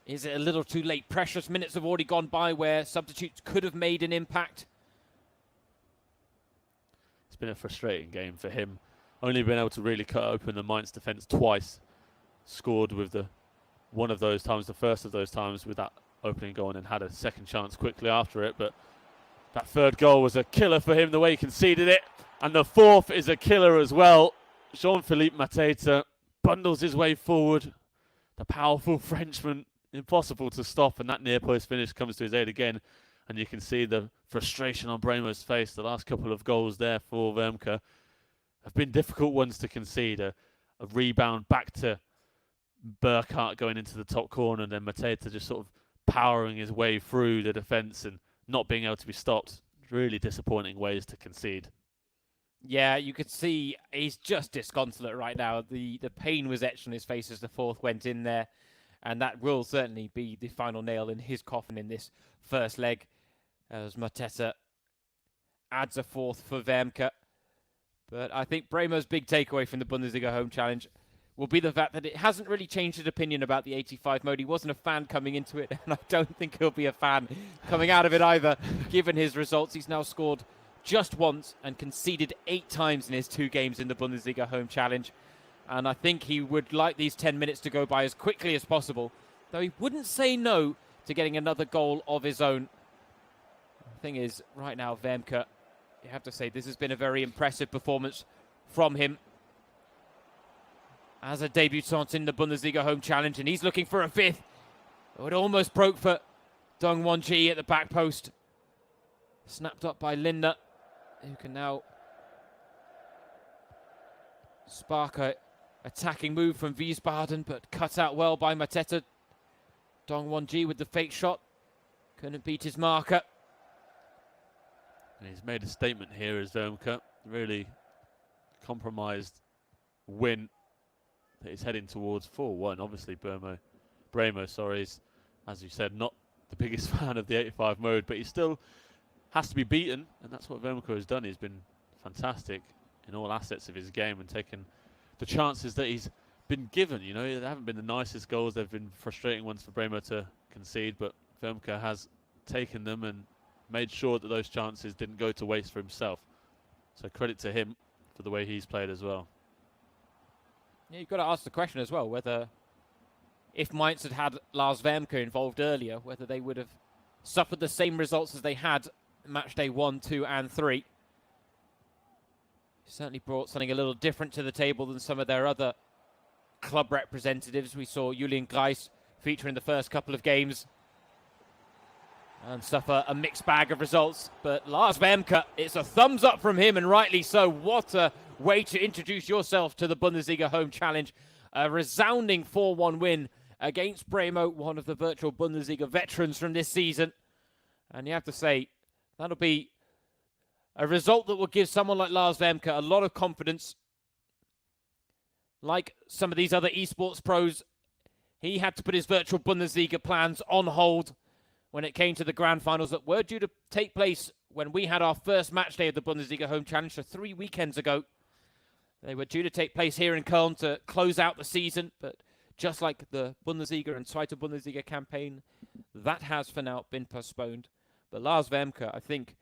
is it a little too late? Precious minutes have already gone by where substitutes could have made an impact.
It's been a frustrating game for him. Only been able to really cut open the Mainz defence twice. Scored with the one of those times, the first of those times, with that opening goal, and then had a second chance quickly after it. But that 3rd goal was a killer for him, the way he conceded it. And the 4th is a killer as well. Jean-Philippe Mateta bundles his way forward. The powerful Frenchman, impossible to stop, and that near post finish comes to his aid again. And you can see the frustration on Bremo's face. The last couple of goals there for Wermke have been difficult ones to concede. A rebound back to Burkhardt going into the top corner, and then Mateta just sort of powering his way through the defence and not being able to be stopped. Really disappointing ways to concede.
Yeah, you could see he's just disconsolate right now. The pain was etched on his face as the 4th went in there, and that will certainly be the final nail in his coffin in this first leg, as Mateta adds a fourth for Wermke. But I think Bremer's big takeaway from the Bundesliga Home Challenge will be the fact that it hasn't really changed his opinion about the 85 mode. He wasn't a fan coming into it, and I don't think he'll be a fan coming out of it either, given his results. He's now scored just once and conceded 8 times in his 2 games in the Bundesliga Home Challenge. And I think he would like these 10 minutes to go by as quickly as possible, though he wouldn't say no to getting another goal of his own. The thing is, right now, Wermke, you have to say, this has been a very impressive performance from him as a debutant in the Bundesliga Home Challenge, and he's looking for a 5th. Oh, it almost broke for Dongwon-ji at the back post. Snapped up by Lindner, who can now spark a attacking move from Wiesbaden, but cut out well by Mateta. Dongwon-ji with the fake shot. Couldn't beat his marker.
And he's made a statement here as Wermke. Really compromised win that he's heading towards 4-1. Obviously, Bremer, sorry, is, as you said, not the biggest fan of the 85 mode, but he still has to be beaten, and that's what Wermke has done. He's been fantastic in all assets of his game and taken the chances that he's been given. You know, they haven't been the nicest goals. They've been frustrating ones for Bremer to concede, but Wermke has taken them and made sure that those chances didn't go to waste for himself. So credit to him for the way he's played as well.
Yeah, you've got to ask the question as well, whether if Mainz had had Lars Wermke involved earlier, whether they would have suffered the same results as they had Matchday 1, 2 and 3. Certainly brought something a little different to the table than some of their other club representatives. We saw Julian Gleis feature in the first couple of games and suffer a mixed bag of results. But Lars Wermke, it's a thumbs up from him, and rightly so. What a way to introduce yourself to the Bundesliga Home Challenge. A resounding 4-1 win against Bremen, one of the virtual Bundesliga veterans from this season. And you have to say, that'll be a result that will give someone like Lars Wermke a lot of confidence. Like some of these other esports pros, he had to put his virtual Bundesliga plans on hold when it came to the grand finals that were due to take place when we had our first match day of the Bundesliga Home Challenge, so 3 weekends ago. They were due to take place here in Köln to close out the season, but just like the Bundesliga and Zweite Bundesliga campaign, that has for now been postponed. But Lars Wermke, I think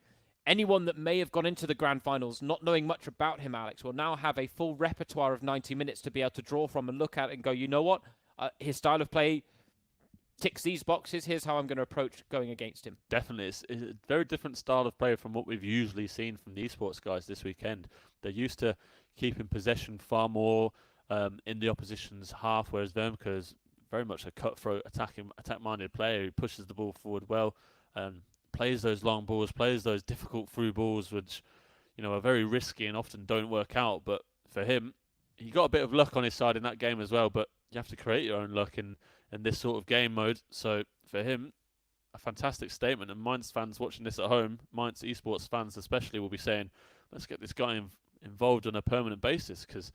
anyone that may have gone into the grand finals not knowing much about him, Alex, will now have a full repertoire of 90 minutes to be able to draw from and look at it and go, you know what? His style of play ticks these boxes. Here's how I'm going to approach going against him.
Definitely. It's a very different style of play from what we've usually seen from the esports guys this weekend. They're used to keeping possession far more in the opposition's half, whereas Wermke is very much a cutthroat, attack-minded player who pushes the ball forward well, plays those long balls, plays those difficult through balls, which, you know, are very risky and often don't work out. But for him, he got a bit of luck on his side in that game as well, but you have to create your own luck in this sort of game mode. So for him, a fantastic statement. And Mainz fans watching this at home, Mainz esports fans especially, will be saying, let's get this guy involved on a permanent basis, because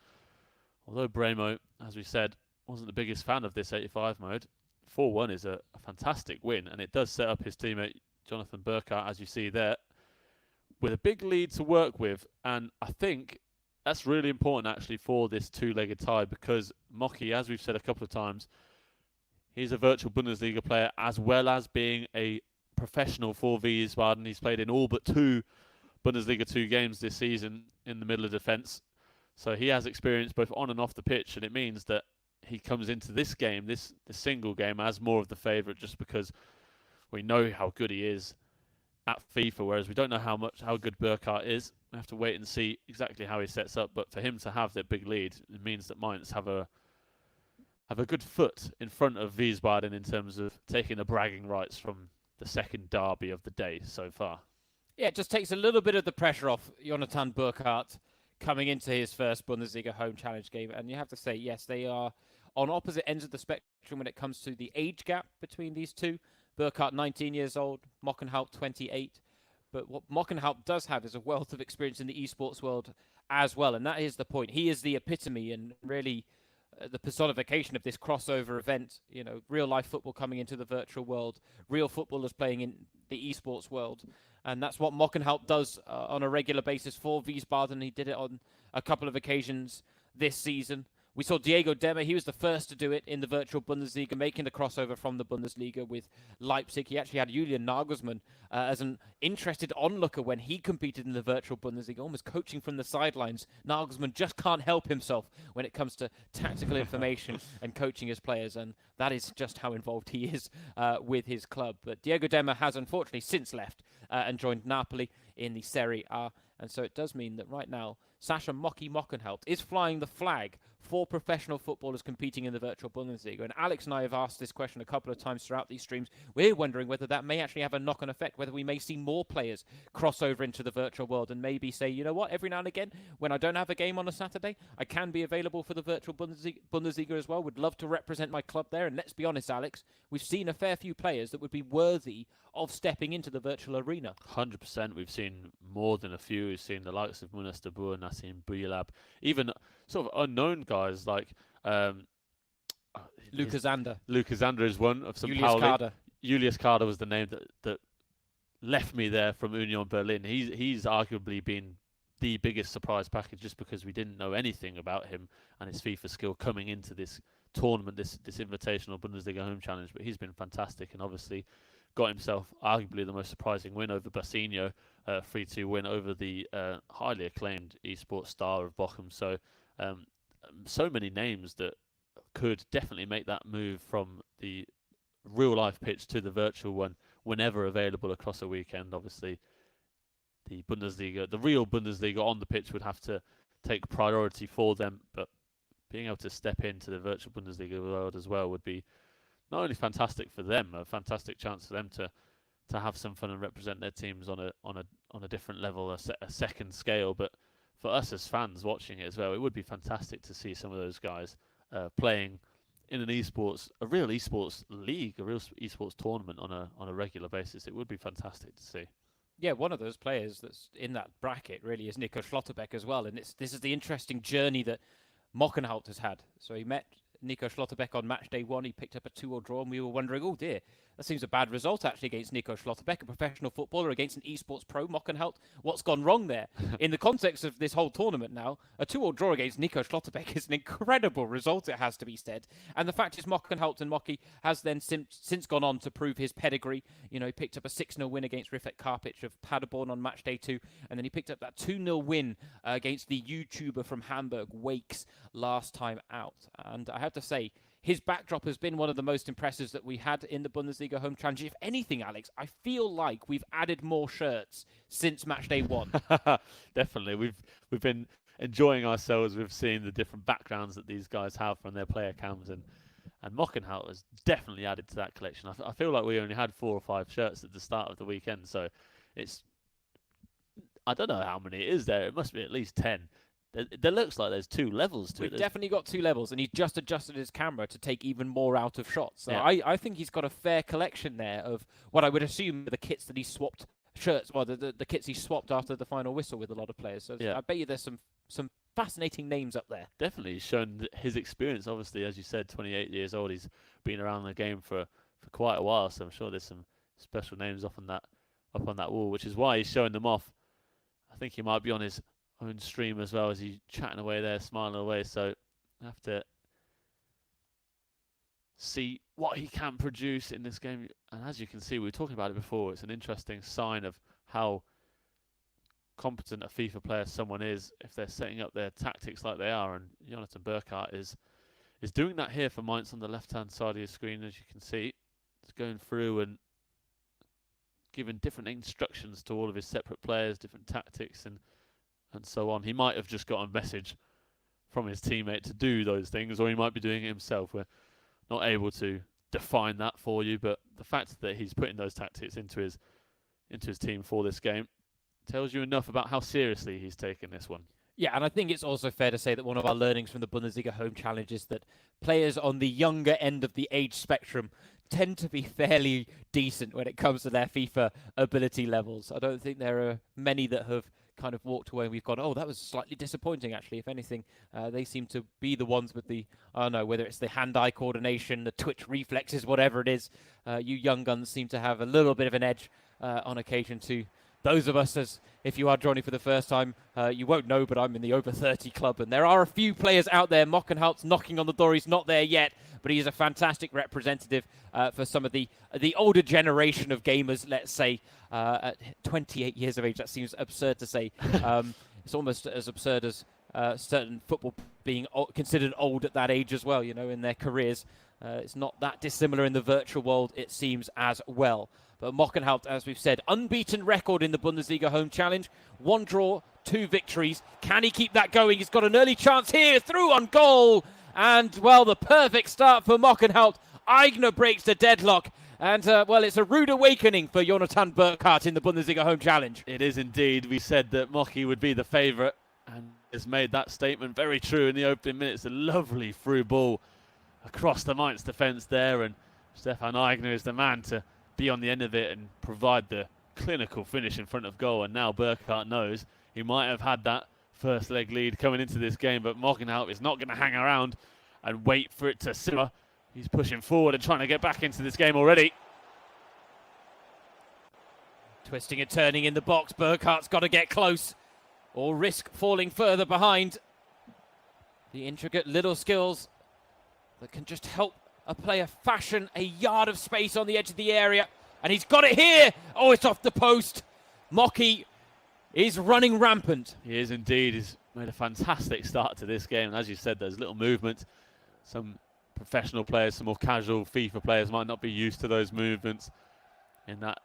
although Bremen, as we said, wasn't the biggest fan of this 85 mode, 4-1 is a fantastic win, and it does set up his teammate Jonathan Burkhardt, as you see there, with a big lead to work with. And I think that's really important actually for this two-legged tie, because Mocky, as we've said a couple of times, he's a virtual Bundesliga player as well as being a professional for Wiesbaden. He's played in all but 2 Bundesliga 2 games this season in the middle of defence. So he has experience both on and off the pitch, and it means that he comes into this game, this single game, as more of the favourite, just because we know how good he is at FIFA, whereas we don't know how good Burkhardt is. We have to wait and see exactly how he sets up. But for him to have that big lead, it means that Mainz have a good foot in front of Wiesbaden in terms of taking the bragging rights from the second derby of the day so far.
Yeah, it just takes a little bit of the pressure off Jonathan Burkhardt coming into his first Bundesliga Home Challenge game. And you have to say, yes, they are on opposite ends of the spectrum when it comes to the age gap between these two. Burkhardt, 19 years old, Mockenhaupt, 28. But what Mockenhaupt does have is a wealth of experience in the esports world as well. And that is the point. He is the epitome and really the personification of this crossover event, real life football coming into the virtual world, real footballers playing in the esports world. And that's what Mockenhaupt does on a regular basis for Wiesbaden. He did it on a couple of occasions this season. We saw Diego Demmer. He was the first to do it in the virtual Bundesliga, making the crossover from the Bundesliga with Leipzig. He actually had Julian Nagelsmann as an interested onlooker when he competed in the virtual Bundesliga, almost coaching from the sidelines. Nagelsmann just can't help himself when it comes to tactical information and coaching his players, and that is just how involved he is with his club. But Diego Demmer has unfortunately since left and joined Napoli in the Serie A, and so it does mean that right now Sascha Mockenhaupt is flying the flag for professional footballers competing in the virtual Bundesliga. And Alex and I have asked this question a couple of times throughout these streams. We're wondering whether that may actually have a knock-on effect, whether we may see more players cross over into the virtual world and maybe say, you know what, every now and again, when I don't have a game on a Saturday, I can be available for the virtual Bundesliga as well. Would love to represent my club there. And let's be honest, Alex, we've seen a fair few players that would be worthy of stepping into the virtual arena.
100%. We've seen more than a few. We've seen the likes of Munas de Boer, Nassim Boujellab, even sort of unknown guys like
Lucas Zander.
Lucas Zander is one of St.
Julius
Pauli.
Kader.
Julius Kader was the name that left me there from Union Berlin. He's arguably been the biggest surprise package just because we didn't know anything about him and his FIFA skill coming into this tournament, this invitational Bundesliga Home Challenge. But he's been fantastic and obviously got himself arguably the most surprising win over Basinho, 3-2 win over the highly acclaimed eSports star of Bochum. So many names that could definitely make that move from the real life pitch to the virtual one whenever available across a weekend. Obviously, the Bundesliga, the real Bundesliga on the pitch would have to take priority for them, but being able to step into the virtual Bundesliga world as well would be not only fantastic for them, a fantastic chance for them to have some fun and represent their teams on a different level, a second scale, but for us as fans watching it as well, it would be fantastic to see some of those guys playing in an a real esports league, a real esports tournament on a regular basis. It would be fantastic to see.
Yeah, one of those players that's in that bracket really is Nico Schlotterbeck as well, and this is the interesting journey that Mockenhaupt has had. So he met Nico Schlotterbeck on match day 1. He picked up a 2-2 draw, and we were wondering, oh dear, that seems a bad result actually against Nico Schlotterbeck, a professional footballer against an esports pro, Mockenhaupt. What's gone wrong there? In the context of this whole tournament now, a 2-2 draw against Nico Schlotterbeck is an incredible result, it has to be said. And the fact is Mockenhaupt and Mocky has then since gone on to prove his pedigree. You know, he picked up a 6-0 win against Rifat Karpic of Paderborn on match day 2, and then he picked up that 2-0 win against the YouTuber from Hamburg, Wakes, last time out. And I have to say, his backdrop has been one of the most impressive that we had in the Bundesliga Home Challenge. If anything, Alex, I feel like we've added more shirts since matchday 1.
Definitely. We've been enjoying ourselves with seeing the different backgrounds that these guys have from their player cams, and Mockenhaupt has definitely added to that collection. I feel like we only had 4 or 5 shirts at the start of the weekend, so I don't know how many it is there. It must be at least 10. There looks like there's 2 levels to it.
We've definitely got 2 levels, and he's just adjusted his camera to take even more out of shots. So
yeah.
I think he's got a fair collection there of what I would assume are the kits that he swapped shirts, or the kits he swapped after the final whistle with a lot of players. So yeah. I bet you there's some fascinating names up there.
Definitely. He's shown his experience, obviously, as you said, 28 years old. He's been around the game for quite a while, so I'm sure there's some special names up on that wall, which is why he's showing them off. I think he might be on his own stream as well as he's chatting away there, smiling away. So I have to see what he can produce in this game. And as you can see, we were talking about it before, it's an interesting sign of how competent a FIFA player someone is if they're setting up their tactics like they are. And Jonathan Burkhardt is doing that here for Mainz on the left-hand side of your screen, as you can see. He's going through and giving different instructions to all of his separate players, different tactics and so on. He might have just got a message from his teammate to do those things, or he might be doing it himself. We're not able to define that for you, but the fact that he's putting those tactics into his team for this game tells you enough about how seriously he's taken this one.
Yeah, and I think it's also fair to say that one of our learnings from the Bundesliga Home Challenge is that players on the younger end of the age spectrum tend to be fairly decent when it comes to their FIFA ability levels. I don't think there are many that have kind of walked away and we've gone, oh, that was slightly disappointing, actually. If anything, they seem to be the ones with the, I don't know, whether it's the hand-eye coordination, the twitch reflexes, whatever it is. You young guns seem to have a little bit of an edge on occasion to those of us, as if you are joining for the first time, you won't know, but I'm in the over 30 club, and there are a few players out there. Mockenhout's knocking on the door. He's not there yet, but he is a fantastic representative for some of the older generation of gamers, let's say. At 28 years of age, that seems absurd to say. It's almost as absurd as certain football being considered old at that age as well, you know, in their careers. It's not that dissimilar in the virtual world, it seems, as well. But Mockenhout, as we've said, unbeaten record in the Bundesliga Home Challenge. 1 draw, 2 victories. Can he keep that going? He's got an early chance here, through on goal. And, well, the perfect start for Mockenhout. Aigner breaks the deadlock. And, well, it's a rude awakening for Jonathan Burkhardt in the Bundesliga Home Challenge.
It is indeed. We said that Mocky would be the favourite, and has made that statement very true in the opening minutes. A lovely through ball across the Mainz defence there, and Stefan Aigner is the man to be on the end of it and provide the clinical finish in front of goal. And now Burkhardt knows he might have had that first leg lead coming into this game, but Mockenhout is not going to hang around and wait for it to simmer. He's pushing forward and trying to get back into this game already.
Twisting and turning in the box. Burkhardt's got to get close or risk falling further behind. The intricate little skills that can just help a player fashion a yard of space on the edge of the area. And he's got it here. Oh, it's off the post. Mocky is running rampant.
He is indeed. He's made a fantastic start to this game. And as you said, there's little movement. Some professional players, some more casual FIFA players might not be used to those movements. In that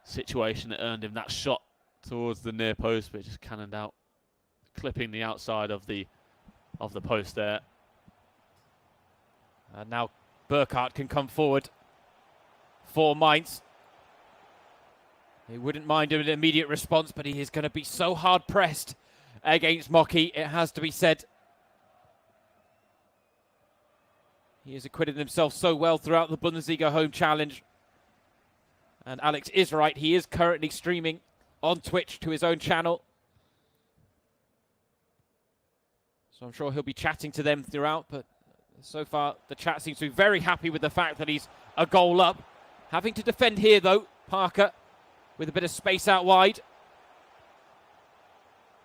situation, it earned him that shot towards the near post, but it just cannoned out, clipping the outside of the post there.
And now Burkhardt can come forward for Mainz. He wouldn't mind an immediate response, but he is going to be so hard pressed against Mocky, it has to be said. He has acquitted himself so well throughout the Bundesliga Home Challenge. And Alex is right, he is currently streaming on Twitch to his own channel. So I'm sure he'll be chatting to them throughout, but so far the chat seems to be very happy with the fact that he's a goal up. Having to defend here though, Parker, with a bit of space out wide.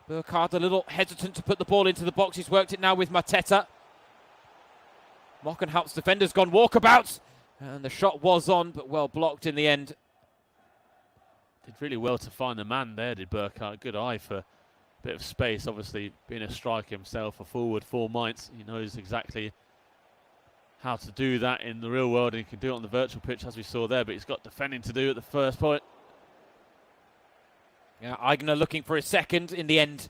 Burkhardt a little hesitant to put the ball into the box. He's worked it now with Mateta. Mockenhout's defender's gone walkabouts. And the shot was on, but well blocked in the end.
Did really well to find the man there, did Burkhardt. Good eye for a bit of space. Obviously, being a striker himself, a forward for Mainz, he knows exactly how to do that in the real world, and he can do it on the virtual pitch, as we saw there, but he's got defending to do at the first point.
Yeah, Aigner looking for a second. In the end,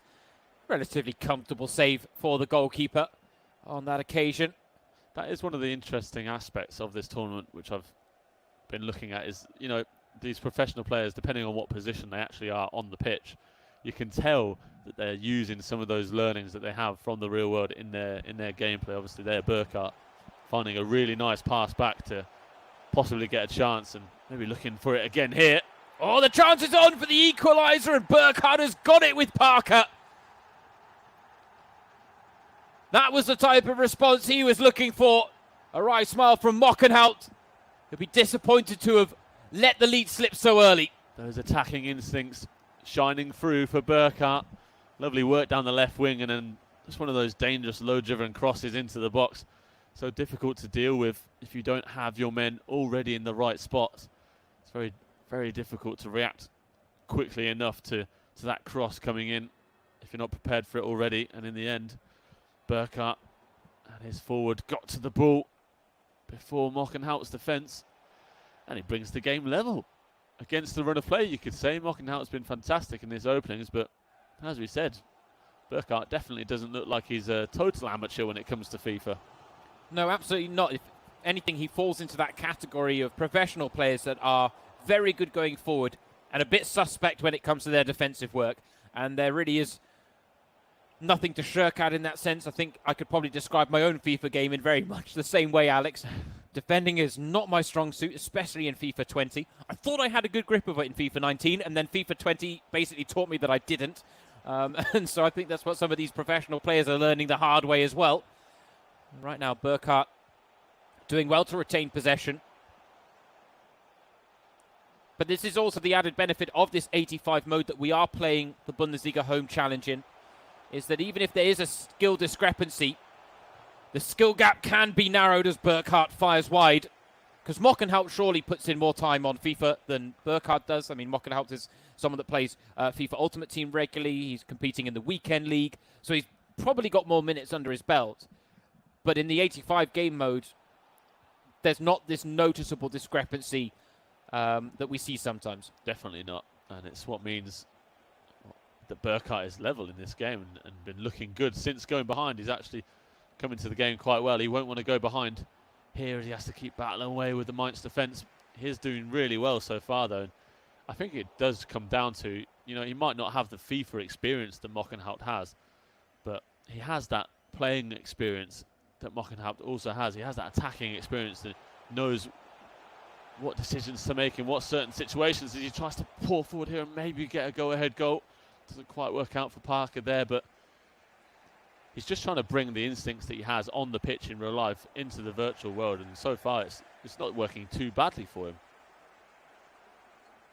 relatively comfortable save for the goalkeeper on that occasion.
That is one of the interesting aspects of this tournament, which I've been looking at, is, you know, these professional players, depending on what position they actually are on the pitch, you can tell that they're using some of those learnings that they have from the real world in their gameplay. Obviously, there, Burkhardt finding a really nice pass back to possibly get a chance, and maybe looking for it again here.
Oh, the chance is on for the equaliser, and Burkhardt has got it with Parker. That was the type of response he was looking for. A wry smile from Mockenhout. He'll be disappointed to have let the lead slip so early.
Those attacking instincts shining through for Burkhardt. Lovely work down the left wing, and then just one of those dangerous low-driven crosses into the box. So difficult to deal with if you don't have your men already in the right spots. It's very, very difficult to react quickly enough to that cross coming in if you're not prepared for it already. And in the end, Burkhardt and his forward got to the ball before Mockenhout's defence, and he brings the game level against the run of play, you could say. Mockenhout's been fantastic in his openings, but as we said, Burkhardt definitely doesn't look like he's a total amateur when it comes to FIFA.
No, absolutely not. If anything, he falls into that category of professional players that are very good going forward and a bit suspect when it comes to their defensive work. And there really is nothing to shirk at in that sense. I think I could probably describe my own FIFA game in very much the same way, Alex. Defending is not my strong suit, especially in FIFA 20. I thought I had a good grip of it in FIFA 19, and then FIFA 20 basically taught me that I didn't. And so I think that's what some of these professional players are learning the hard way as well. Right now, Burkhardt doing well to retain possession. But this is also the added benefit of this 85 mode that we are playing the Bundesliga Home Challenge in, is that even if there is a skill discrepancy, the skill gap can be narrowed as Burkhardt fires wide, because Mönchengladbach surely puts in more time on FIFA than Burkhardt does. I mean, Mönchengladbach is someone that plays FIFA Ultimate Team regularly. He's competing in the weekend league, so he's probably got more minutes under his belt. But in the 85 game mode, there's not this noticeable discrepancy that we see sometimes.
Definitely not. And it's what means that Burkhardt is level in this game and been looking good since going behind. He's actually come into the game quite well. He won't want to go behind here as he has to keep battling away with the Mainz defence. He's doing really well so far, though. And I think it does come down to, you know, he might not have the FIFA experience that Mönchengladbach has, but he has that playing experience that Mönchengladbach also has. He has that attacking experience that knows what decisions to make in what certain situations as he tries to pour forward here and maybe get a go-ahead goal. Doesn't quite work out for Parker there, but he's just trying to bring the instincts that he has on the pitch in real life into the virtual world, and so far it's not working too badly for him.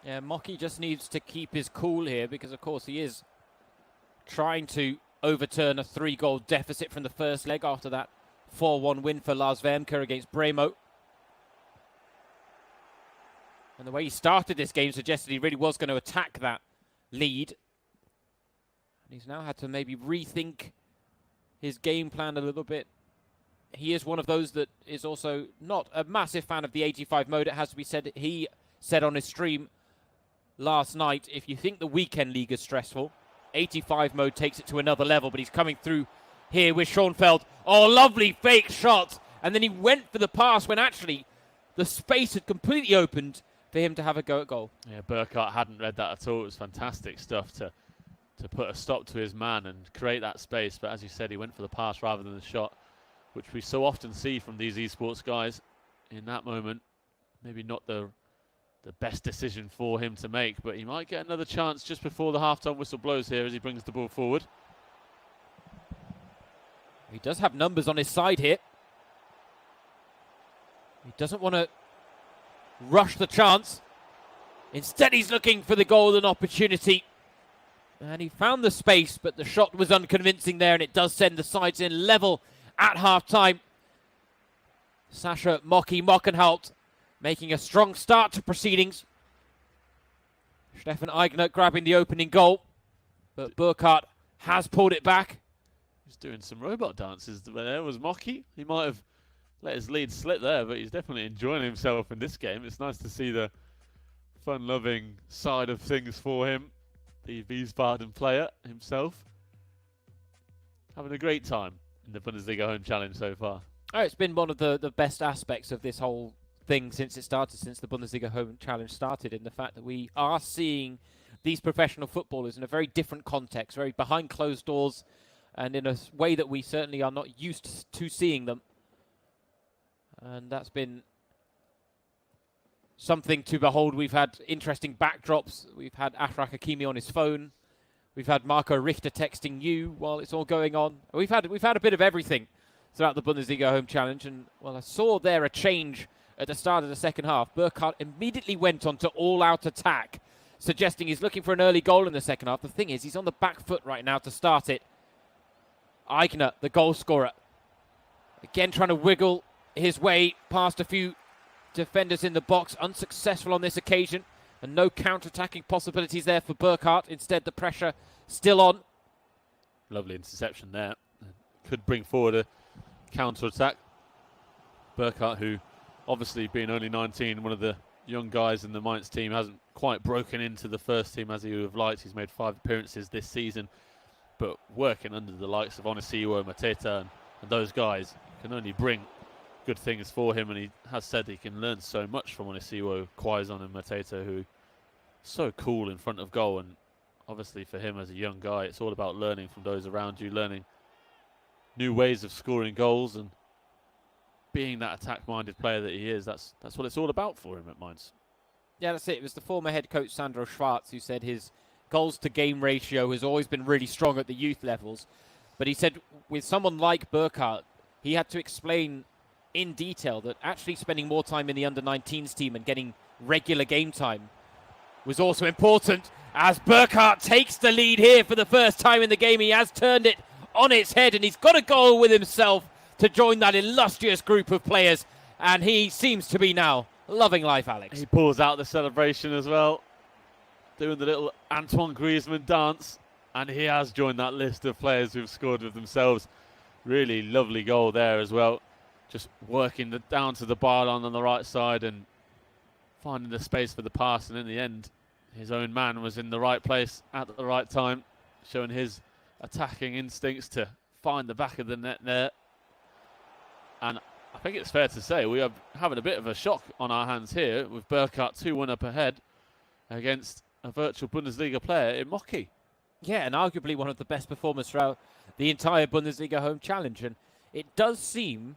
Yeah, Mocky just needs to keep his cool here, because of course he is trying to overturn a 3-goal deficit from the first leg after that 4-1 win for Lars Wermke against Bremen. And the way he started this game suggested he really was going to attack that lead. And he's now had to maybe rethink his game plan a little bit. He is one of those that is also not a massive fan of the 85 mode, it has to be said. He said on his stream last night, if you think the weekend league is stressful, 85 mode takes it to another level. But he's coming through here with Schoenfeld. Oh, lovely fake shot. And then he went for the pass when actually the space had completely opened for him to have a go at goal.
Yeah, Burkhardt hadn't read that at all. It was fantastic stuff to put a stop to his man and create that space. But as you said, he went for the pass rather than the shot, which we so often see from these esports guys. In that moment, maybe not the best decision for him to make, but he might get another chance just before the half-time whistle blows here as he brings the ball forward.
He does have numbers on his side here. He doesn't want to rush the chance. Instead, he's looking for the golden opportunity. And he found the space, but the shot was unconvincing there, and it does send the sides in level at half-time. Sasha Mönchengladbach making a strong start to proceedings. Stefan Eigner grabbing the opening goal, but Burkhardt has pulled it back.
He's doing some robot dances there. Was Mocky. He might have let his lead slip there, but he's definitely enjoying himself in this game. It's nice to see the fun-loving side of things for him. The Wiesbaden player himself having a great time in the Bundesliga Home Challenge so far.
Oh, it's been one of the best aspects of this whole thing since it started, since the Bundesliga Home Challenge started, in the fact that we are seeing these professional footballers in a very different context, very behind closed doors, and in a way that we certainly are not used to seeing them. And that's been something to behold. We've had interesting backdrops. We've had Achraf Hakimi on his phone. We've had Marco Richter texting you while it's all going on. We've had a bit of everything throughout the Bundesliga Home Challenge. And, well, I saw there a change at the start of the second half. Burkhardt immediately went on to all-out attack, suggesting he's looking for an early goal in the second half. The thing is, he's on the back foot right now to start it. Eigner, the goal scorer, again trying to wiggle his way past a few defenders in the box, unsuccessful on this occasion, and no counter-attacking possibilities there for Burkhardt. Instead, the pressure still on.
Lovely interception there. Could bring forward a counter-attack. Burkhardt, who obviously being only 19, one of the young guys in the Mainz team, hasn't quite broken into the first team as he would have liked. He's made 5 appearances this season, but working under the likes of Onisiwo, Mateta and those guys can only bring good things for him, and he has said he can learn so much from Onisiwo, Quaison and Mateta, who are so cool in front of goal. And obviously for him as a young guy, it's all about learning from those around you, learning new ways of scoring goals, and being that attack-minded player that he is, that's what it's all about for him at Mainz.
Yeah, that's it. It was the former head coach Sandro Schwarz who said his goals-to-game ratio has always been really strong at the youth levels. But he said with someone like Burkhardt, he had to explain in detail that actually spending more time in the under-19s team and getting regular game time was also important, as Burkhardt takes the lead here for the first time in the game. He has turned it on its head, and he's got a goal with himself to join that illustrious group of players, and he seems to be now loving life, Alex.
He pulls out the celebration as well, doing the little Antoine Griezmann dance, and he has joined that list of players who've scored with themselves. Really lovely goal there as well. Just working down to the byline on the right side and finding the space for the pass, and in the end, his own man was in the right place at the right time, showing his attacking instincts to find the back of the net there. And I think it's fair to say we are having a bit of a shock on our hands here, with Burkhardt 2-1 up ahead against a virtual Bundesliga player in Mocky.
Yeah, and arguably one of the best performers throughout the entire Bundesliga home challenge. And it does seem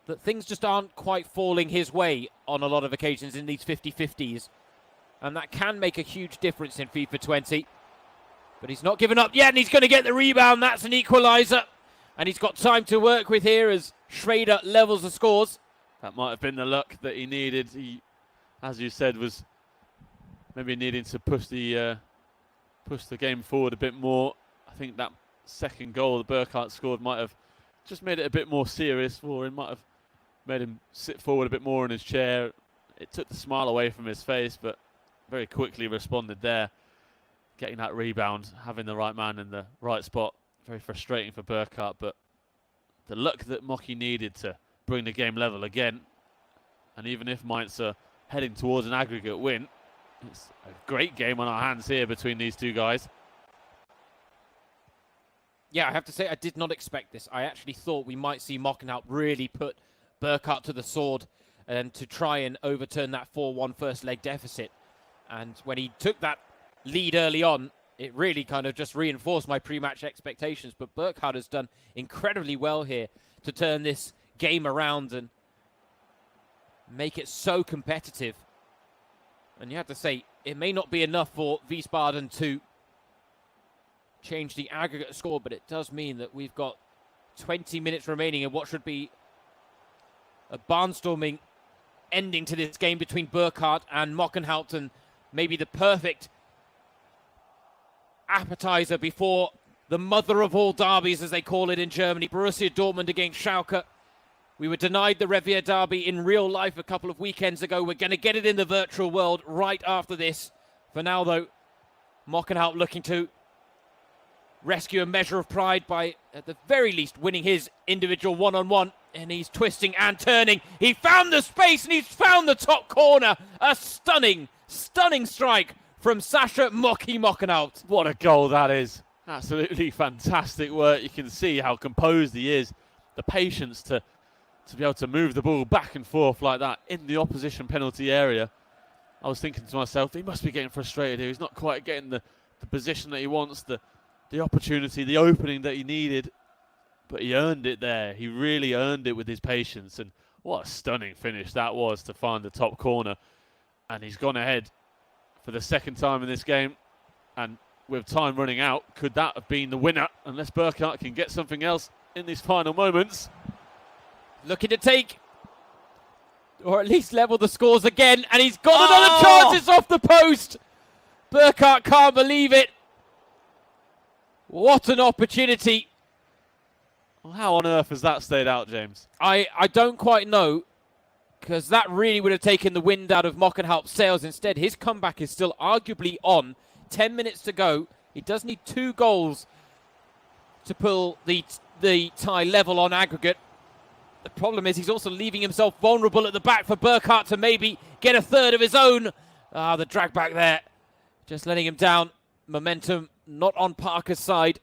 that things just aren't quite falling his way on a lot of occasions in these 50-50s. And that can make a huge difference in FIFA 20. But he's not given up yet, and he's going to get the rebound. That's an equaliser. And he's got time to work with here as Schrader levels the scores.
That might have been the luck that he needed. He, as you said, was maybe needing to push the game forward a bit more. I think that second goal that Burkhardt scored might have just made it a bit more serious for him, might have made him sit forward a bit more in his chair. It took the smile away from his face, but very quickly responded there, getting that rebound, having the right man in the right spot. Very frustrating for Burkhardt, but the luck that Mocky needed to bring the game level again. And even if Mainz are heading towards an aggregate win, it's a great game on our hands here between these two guys.
Yeah, I have to say I did not expect this. I actually thought we might see Mockenhaupt really put Burkhardt to the sword and to try and overturn that 4-1 first leg deficit. And when he took that lead early on, it really kind of just reinforced my pre-match expectations. But Burkhardt has done incredibly well here to turn this game around and make it so competitive. And you have to say, it may not be enough for Wiesbaden to change the aggregate score, but it does mean that we've got 20 minutes remaining in what should be a barnstorming ending to this game between Burkhardt and Mockenhaupt, and maybe the perfect appetizer before the mother of all derbies, as they call it in Germany, Borussia Dortmund against Schalke. We were denied the Revier derby in real life a couple of weekends ago. We're going to get it in the virtual world right after this. For now, though, Mockenhaupt looking to rescue a measure of pride by, at the very least, winning his individual one-on-one. And he's twisting and turning. He found the space and he's found the top corner. A stunning, stunning strike from Sascha Mockenhaupt.
What a goal that is. Absolutely fantastic work. You can see how composed he is. The patience to be able to move the ball back and forth like that in the opposition penalty area. I was thinking to myself, he must be getting frustrated here. He's not quite getting the position that he wants, the opportunity, the opening that he needed. But he earned it there. He really earned it with his patience. And what a stunning finish that was to find the top corner. And he's gone ahead for the second time in this game. And with time running out, could that have been the winner? Unless Burkhardt can get something else in these final moments.
Looking to take, or at least level the scores again. And he's got another chance. It's off the post. Burkhardt can't believe it. What an opportunity.
Well, how on earth has that stayed out, James?
I don't quite know, because that really would have taken the wind out of Mockenhaupt's sails. Instead, his comeback is still arguably on. 10 minutes to go. He does need 2 goals to pull the tie level on aggregate. The problem is he's also leaving himself vulnerable at the back for Burkhardt to maybe get a third of his own. The drag back there, just letting him down. Momentum not on Parker's side.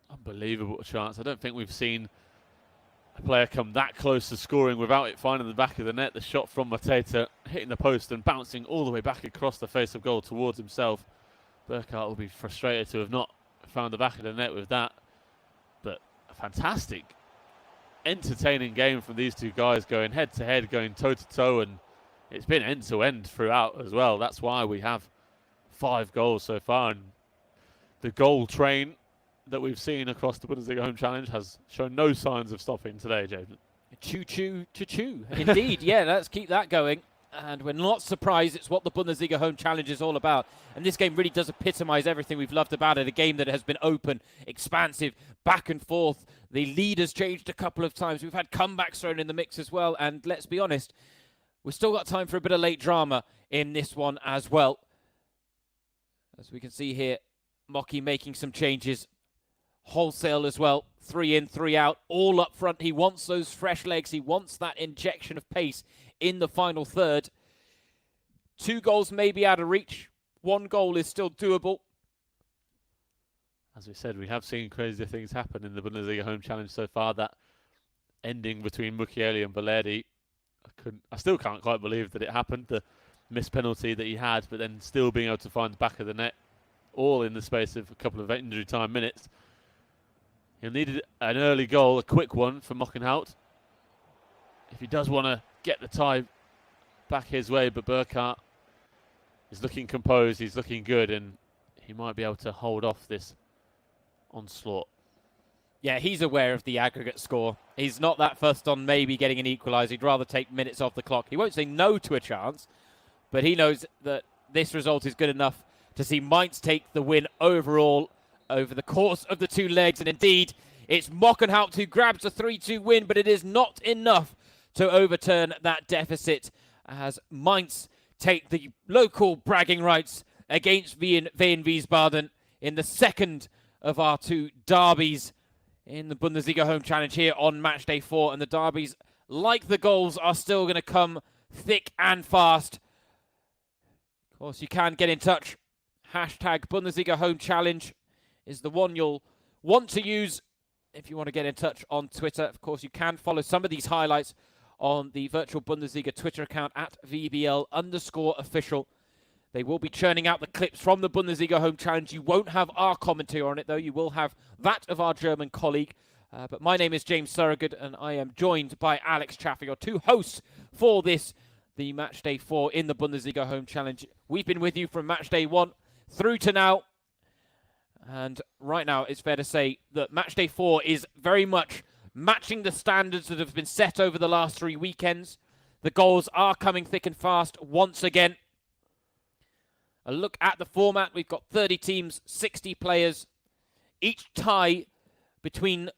Unbelievable chance. I don't think we've seen a player come that close to scoring without it finding the back of the net. The shot from Mateta hitting the post and bouncing all the way back across the face of goal towards himself. Burkhardt will be frustrated to have not found the back of the net with that. But a fantastic entertaining game from these two guys, going head to head, going toe to toe, and it's been end to end throughout as well. That's why we have 5 goals so far, and the goal train that we've seen across the Bundesliga Home Challenge has shown no signs of stopping today, James.
Choo-choo, choo-choo. Indeed, yeah, let's keep that going. And we're not surprised. It's what the Bundesliga Home Challenge is all about. And this game really does epitomise everything we've loved about it. A game that has been open, expansive, back and forth. The lead has changed a couple of times. We've had comebacks thrown in the mix as well. And let's be honest, we've still got time for a bit of late drama in this one as well. As we can see here, Mocky making some changes. Wholesale as well. 3 in, 3 out. All up front. He wants those fresh legs. He wants that injection of pace in the final third. 2 goals may be out of reach. 1 goal is still doable.
As we said, we have seen crazy things happen in the Bundesliga Home Challenge so far. That ending between Mukiele and Valerdi, I still can't quite believe that it happened. The missed penalty that he had, but then still being able to find the back of the net, all in the space of a couple of injury time minutes. He'll need an early goal, a quick one for Mockenhout, if he does want to get the tie back his way. But Burkhardt is looking composed, he's looking good, and he might be able to hold off this onslaught.
Yeah, he's aware of the aggregate score. He's not that fussed on maybe getting an equaliser. He'd rather take minutes off the clock. He won't say no to a chance, but he knows that this result is good enough to see Mainz take the win overall over the course of the 2 legs. And indeed, it's Mockenhaupt who grabs a 3-2 win, but it is not enough to overturn that deficit as Mainz take the local bragging rights against Wien Wiesbaden in the second of our 2 derbies in the Bundesliga Home Challenge here on Matchday 4. And the derbies, like the goals, are still going to come thick and fast. Of course, you can get in touch. Hashtag Bundesliga Home Challenge is the one you'll want to use if you want to get in touch on Twitter. Of course, you can follow some of these highlights on the virtual Bundesliga Twitter account at VBL_official. They will be churning out the clips from the Bundesliga Home Challenge. You won't have our commentary on it, though. You will have that of our German colleague. But my name is James Surrogate, and I am joined by Alex Chaffer, your 2 hosts for this, the Matchday 4 in the Bundesliga Home Challenge. We've been with you from Matchday 1 through to now. And right now, it's fair to say that Matchday 4 is very much matching the standards that have been set over the last 3 weekends. The goals are coming thick and fast once again. A look at the format. We've got 30 teams, 60 players. Each tie between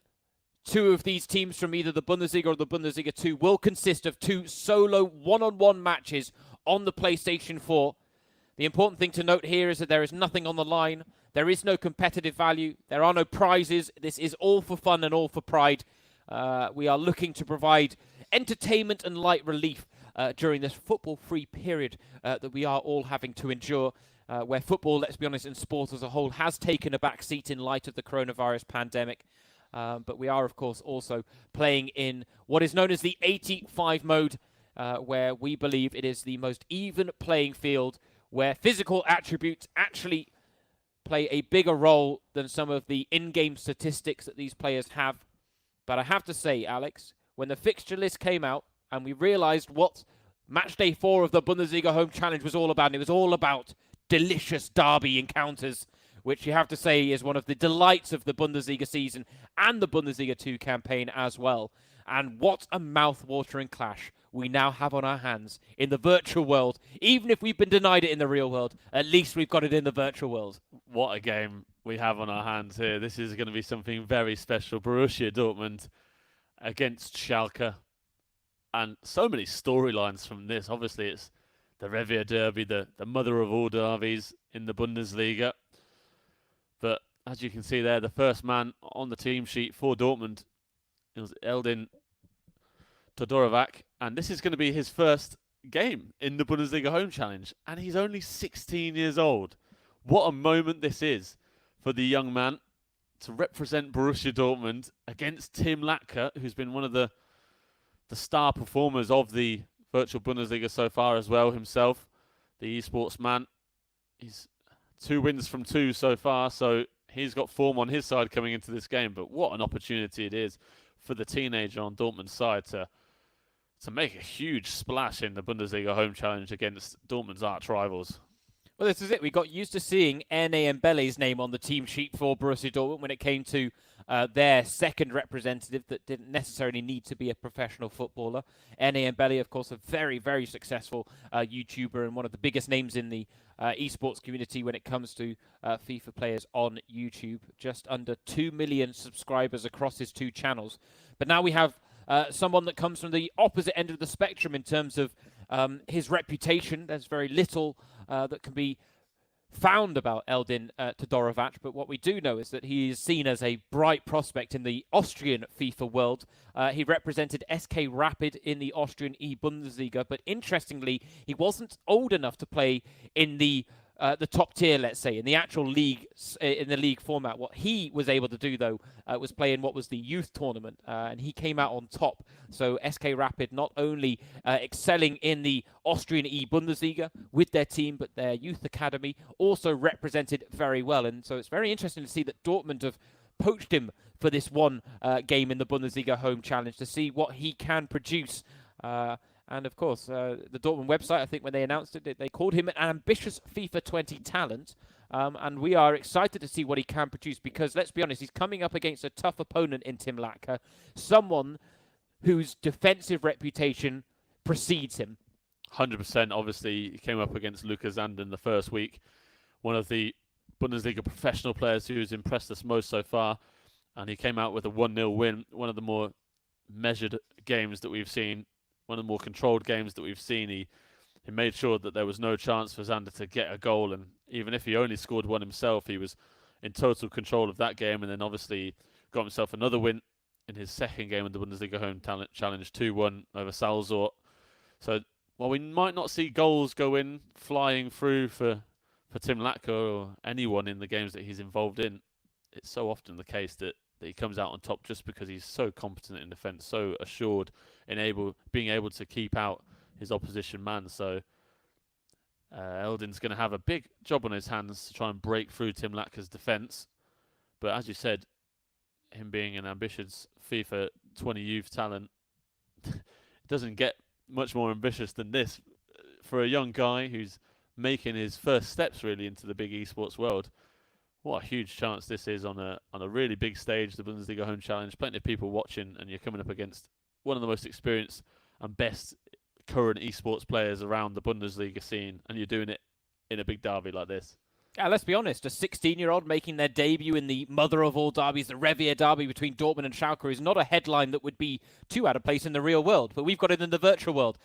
2 of these teams from either the Bundesliga or the Bundesliga 2 will consist of 2 solo one-on-one matches on the PlayStation 4. The important thing to note here is that there is nothing on the line. There is no competitive value. There are no prizes. This is all for fun and all for pride. We are looking to provide entertainment and light relief during this football-free period that we are all having to endure, where football, let's be honest, and sport as a whole has taken a back seat in light of the coronavirus pandemic. But we are, of course, also playing in what is known as the 85 mode, where we believe it is the most even playing field, where physical attributes actually play a bigger role than some of the in-game statistics that these players have. But I have to say, Alex, when the fixture list came out and we realised what Matchday 4 of the Bundesliga Home Challenge was all about, and it was all about delicious derby encounters, which you have to say is one of the delights of the Bundesliga season and the Bundesliga 2 campaign as well. And what a mouth-watering clash we now have on our hands in the virtual world. Even if we've been denied it in the real world, at least we've got it in the virtual world.
What a game we have on our hands here. This is going to be something very special. Borussia Dortmund against Schalke. And so many storylines from this. Obviously, it's the Revier Derby, the mother of all derbies in the Bundesliga. But as you can see there, the first man on the team sheet for Dortmund, it was Eldin Todorovac, and this is going to be his first game in the Bundesliga Home Challenge, and he's only 16 years old. What a moment this is for the young man to represent Borussia Dortmund against Tim Latka, who's been one of the star performers of the virtual Bundesliga so far as well himself, the eSports man. He's 2 wins from 2 so far, so he's got form on his side coming into this game, but what an opportunity it is for the teenager on Dortmund's side to make a huge splash in the Bundesliga home challenge against Dortmund's arch rivals.
Well, this is it. We got used to seeing Erne Mbele's name on the team sheet for Borussia Dortmund when it came to their second representative that didn't necessarily need to be a professional footballer. Erne Mbele, of course, a very, very successful YouTuber and one of the biggest names in the esports community when it comes to FIFA players on YouTube. Just under 2 million subscribers across his 2 channels. But now we have someone that comes from the opposite end of the spectrum in terms of his reputation. There's very little that can be found about Eldin Todorovac, but what we do know is that he is seen as a bright prospect in the Austrian FIFA world. He represented SK Rapid in the Austrian E-Bundesliga, but interestingly, he wasn't old enough to play in the top tier, let's say, in the actual league, in the league format. What he was able to do, though, was play in what was the youth tournament, and he came out on top. So SK Rapid not only excelling in the Austrian E-Bundesliga with their team, but their youth academy also represented very well. And so it's very interesting to see that Dortmund have poached him for this one game in the Bundesliga home challenge to see what he can produce. And of course, the Dortmund website, I think when they announced it, they called him an ambitious FIFA 20 talent. And we are excited to see what he can produce because, let's be honest, he's coming up against a tough opponent in Tim Lacker, someone whose defensive reputation precedes him.
100%. Obviously, he came up against Lukas Zander in the first week, one of the Bundesliga professional players who's impressed us most so far. And he came out with a 1-0 win, one of the more measured games that we've seen. One of the more controlled games that we've seen. He made sure that there was no chance for Zander to get a goal, and even if he only scored one himself, he was in total control of that game, and then obviously got himself another win in his second game in the Bundesliga home challenge, 2-1 over Salzburg. So while we might not see goals go in flying through for Tim Lacker or anyone in the games that he's involved in, it's so often the case that he comes out on top just because he's so competent in defence, so assured in being able to keep out his opposition man. So Eldin's going to have a big job on his hands to try and break through Tim Lacker's defence. But as you said, him being an ambitious FIFA 20 youth talent, it doesn't get much more ambitious than this. For a young guy who's making his first steps really into the big esports world, what a huge chance this is on a really big stage, the Bundesliga home challenge. Plenty of people watching, and you're coming up against one of the most experienced and best current esports players around the Bundesliga scene, and you're doing it in a big derby like this.
Yeah, let's be honest, a 16-year-old making their debut in the mother of all derbies, the Revier derby between Dortmund and Schalke, is not a headline that would be too out of place in the real world, but we've got it in the virtual world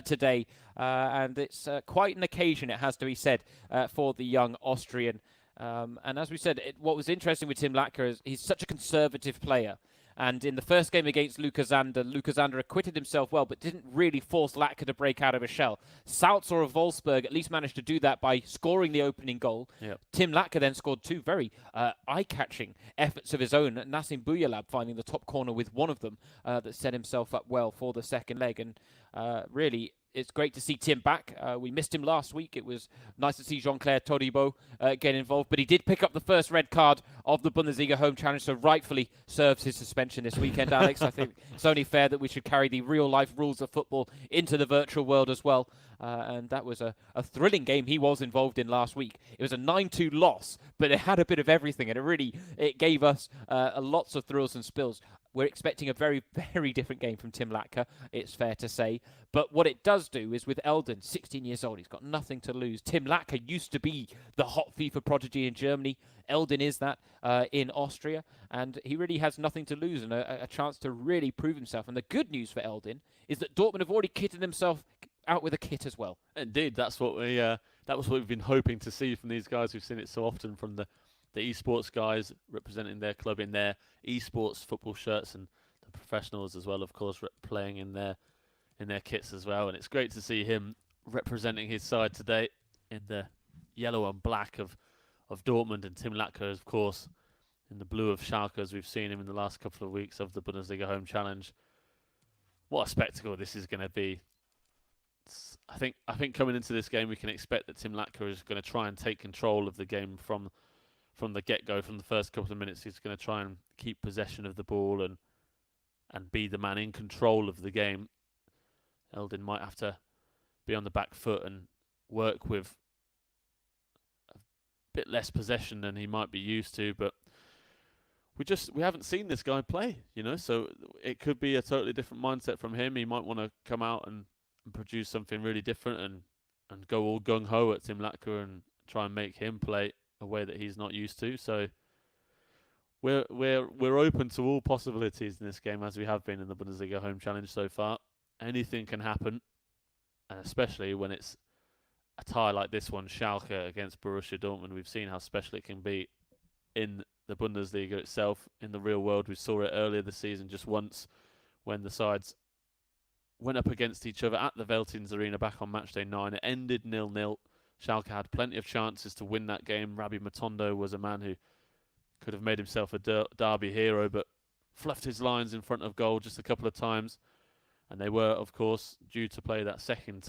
today, and it's quite an occasion, it has to be said, for the young Austrian. And as we said, what was interesting with Tim Lacker is he's such a conservative player. And in the first game against Lukas Zander acquitted himself well, but didn't really force Lacker to break out of his shell. Salzburg of Wolfsburg at least managed to do that by scoring the opening goal. Yep. Tim Lacker then scored 2 very eye-catching efforts of his own. Nassim Boujellab finding the top corner with one of them that set himself up well for the second leg. And really, it's great to see Tim back. We missed him last week. It was nice to see Jean-Claire Todibo get involved, but he did pick up the first red card of the Bundesliga home challenge, so rightfully serves his suspension this weekend, Alex. I think it's only fair that we should carry the real-life rules of football into the virtual world as well. And that was a thrilling game he was involved in last week. It was a 9-2 loss, but it had a bit of everything, and it gave us lots of thrills and spills. We're expecting a very, very different game from Tim Lacker, it's fair to say. But what it does do is with Eldin, 16 years old, he's got nothing to lose. Tim Lacker used to be the hot FIFA prodigy in Germany. Eldin is that in Austria. And he really has nothing to lose and a chance to really prove himself. And the good news for Eldin is that Dortmund have already kitted themselves out with a kit as well.
Indeed, that was what we've been hoping to see from these guys. We've seen it so often from the esports guys representing their club in their esports football shirts, and the professionals as well, of course, playing in their kits as well. And it's great to see him representing his side today in the yellow and black of Dortmund, and Tim Lacker, of course, in the blue of Schalke, as we've seen him in the last couple of weeks of the Bundesliga home challenge. What a spectacle this is going to be. I think coming into this game, we can expect that Tim Lacker is going to try and take control of the game from the get-go, from the first couple of minutes. He's going to try and keep possession of the ball and and be the man in control of the game. Eldin might have to be on the back foot and work with a bit less possession than he might be used to, but we haven't seen this guy play, so it could be a totally different mindset from him. He might want to come out and produce something really different and go all gung-ho at Tim Latka and try and make him play a way that he's not used to. So we're open to all possibilities in this game, as we have been in the Bundesliga Home Challenge so far. Anything can happen, and especially when it's a tie like this one, Schalke against Borussia Dortmund. We've seen how special it can be in the Bundesliga itself. In the real world, we saw it earlier this season just once when the sides went up against each other at the Veltins Arena back on Matchday 9. It ended 0-0. Schalke had plenty of chances to win that game. Rabbi Matondo was a man who could have made himself a derby hero, but fluffed his lines in front of goal just a couple of times. And they were, of course, due to play that second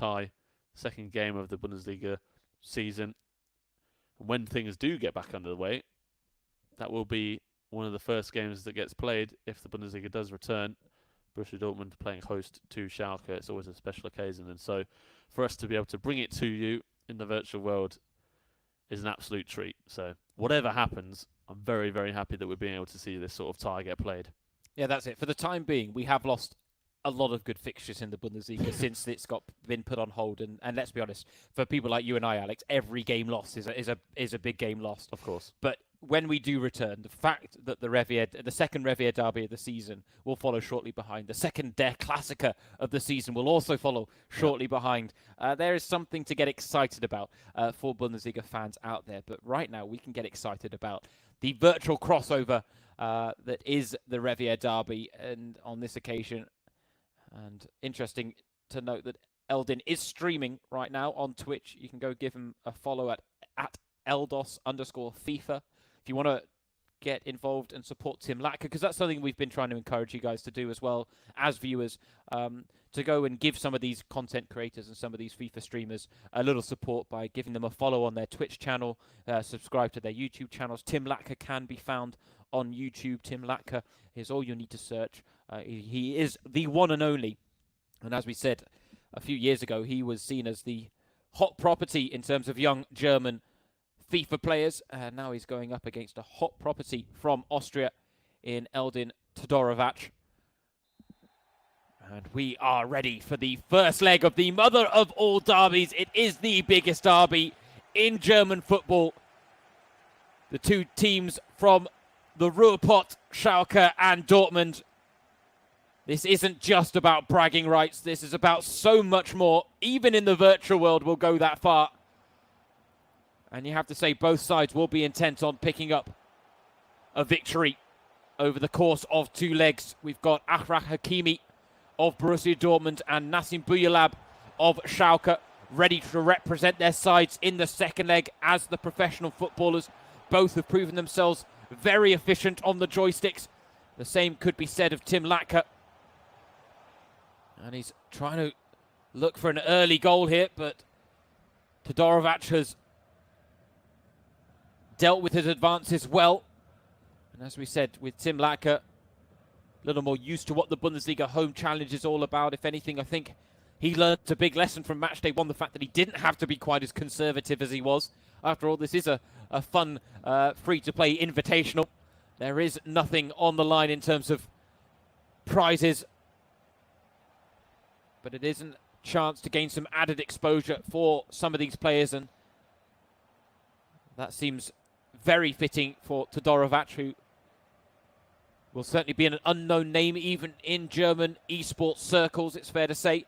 game of the Bundesliga season. And when things do get back underway, that will be one of the first games that gets played if the Bundesliga does return. Borussia Dortmund playing host to Schalke. It's always a special occasion. And so for us to be able to bring it to you in the virtual world is an absolute treat. So whatever happens, I'm very, very happy that we're being able to see this sort of tie get played.
Yeah, that's it. For the time being, we have lost a lot of good fixtures in the Bundesliga since it's been put on hold. And let's be honest, for people like you and I, Alex, every game lost is a big game lost.
Of course.
But when we do return, the fact that the second Revier derby of the season will follow shortly behind, the second Der Klassiker of the season will also follow shortly behind. There is something to get excited about for Bundesliga fans out there. But right now, we can get excited about the virtual crossover that is the Revier derby, and on this occasion. And interesting to note that Eldin is streaming right now on Twitch. You can go give him a follow at Eldos_FIFA if you want to get involved and support Tim Latka, because that's something we've been trying to encourage you guys to do as well as viewers, to go and give some of these content creators and some of these FIFA streamers a little support by giving them a follow on their Twitch channel, subscribe to their YouTube channels. Tim Latka can be found on YouTube. Tim Latka is all you need to search. He is the one and only. And as we said a few years ago, he was seen as the hot property in terms of young German FIFA players. Now he's going up against a hot property from Austria in Eldin Todorovac. And we are ready for the first leg of the mother of all derbies. It is the biggest derby in German football. The two teams from the Ruhrpott, Schalke and Dortmund. This isn't just about bragging rights. This is about so much more. Even in the virtual world, we'll go that far. And you have to say both sides will be intent on picking up a victory over the course of two legs. We've got Achraf Hakimi of Borussia Dortmund and Nassim Boujellab of Schalke ready to represent their sides in the second leg as the professional footballers. Both have proven themselves very efficient on the joysticks. The same could be said of Tim Latka. And he's trying to look for an early goal here, but Todorovac has dealt with his advances well. And as we said, with Tim Latka, a little more used to what the Bundesliga Home Challenge is all about. If anything, I think he learned a big lesson from Matchday 1, the fact that he didn't have to be quite as conservative as he was. After all, this is a fun, free-to-play invitational. There is nothing on the line in terms of prizes, but it is a chance to gain some added exposure for some of these players, and that seems very fitting for Todorovac, who will certainly be an unknown name even in German eSports circles, it's fair to say.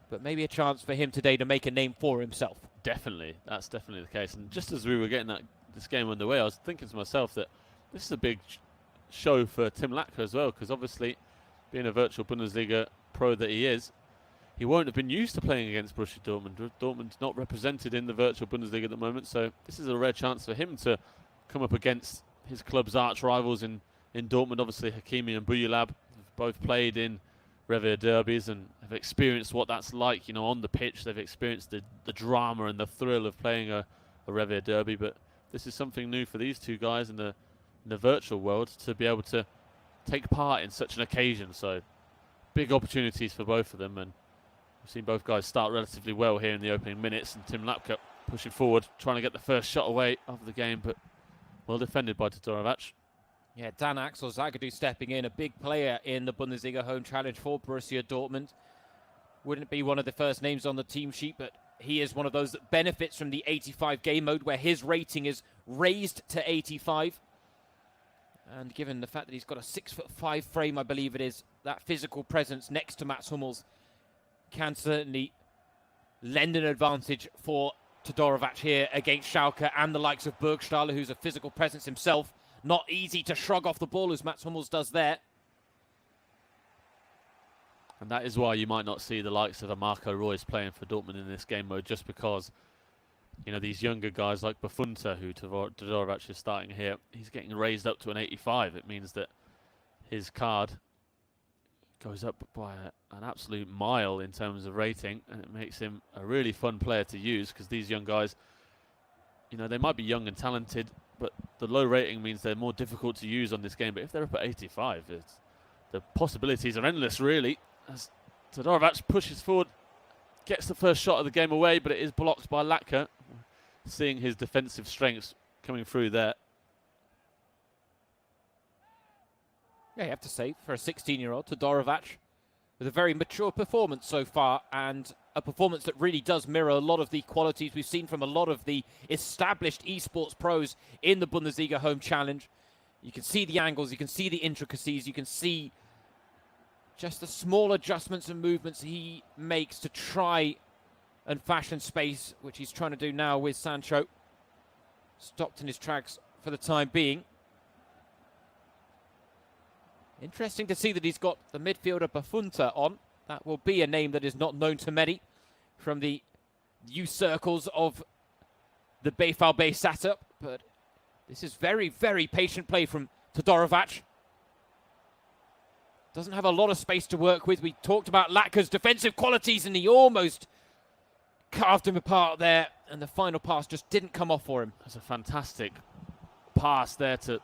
But maybe a chance for him today to make a name for himself.
Definitely, that's definitely the case. And just as we were getting this game underway, I was thinking to myself that this is a big show for Tim Latka as well, because obviously, being a virtual Bundesliga pro that he is, he won't have been used to playing against Borussia Dortmund. Dortmund's not represented in the virtual Bundesliga at the moment, so this is a rare chance for him to come up against his club's arch rivals in Dortmund. Obviously, Hakimi and Boujellab have both played in Revier derbies and have experienced what that's like, on the pitch. They've experienced the drama and the thrill of playing a Revier derby, but this is something new for these two guys in the virtual world, to be able to take part in such an occasion. So big opportunities for both of them, and we've seen both guys start relatively well here in the opening minutes, and Tim Lapka pushing forward, trying to get the first shot away of the game, but well defended by Todorovac.
Yeah, Dan Axel Zagadou stepping in, a big player in the Bundesliga home challenge for Borussia Dortmund. Wouldn't be one of the first names on the team sheet, but he is one of those that benefits from the 85 game mode, where his rating is raised to 85. And given the fact that he's got a 6'5" frame, I believe it is, that physical presence next to Mats Hummels can certainly lend an advantage for Todorovac here against Schalke and the likes of Burgstaller, who's a physical presence himself. Not easy to shrug off the ball as Mats Hummels does there.
And that is why you might not see the likes of a Marco Reus playing for Dortmund in this game mode, just because, you know, these younger guys like Bufunta, who Todorovac is starting here, he's getting raised up to an 85. It means that his card goes up by an absolute mile in terms of rating, and it makes him a really fun player to use, because these young guys, you know, they might be young and talented, but the low rating means they're more difficult to use on this game. But if they're up at 85, the possibilities are endless, really. As Todorovac pushes forward, gets the first shot of the game away, but it is blocked by Latka. Seeing his defensive strengths coming through there.
Yeah, you have to say, for a 16-year-old, Todorovac, with a very mature performance so far, and a performance that really does mirror a lot of the qualities we've seen from a lot of the established esports pros in the Bundesliga home challenge. You can see the angles, you can see the intricacies, you can see just the small adjustments and movements he makes to try and fashion space, which he's trying to do now with Sancho. Stopped in his tracks for the time being. Interesting to see that he's got the midfielder Bufunta on. That will be a name that is not known to many from the youth circles of the BVB setup. But this is very, very patient play from Todorovac. Doesn't have a lot of space to work with. We talked about Latka's defensive qualities, and he almost carved him apart there, and the final pass just didn't come off for him.
That's a fantastic pass there to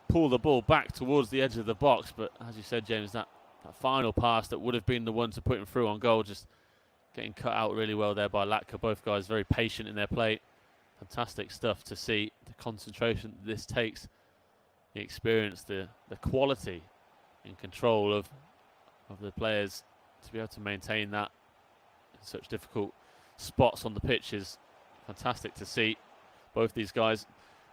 pull the ball back towards the edge of the box, but as you said, James, that final pass that would have been the one to put him through on goal, just getting cut out really well there by Latka. Both guys very patient in their play. Fantastic stuff to see. The concentration this takes, the experience, the quality in control of the players to be able to maintain that in such difficult spots on the pitch is fantastic to see. Both these guys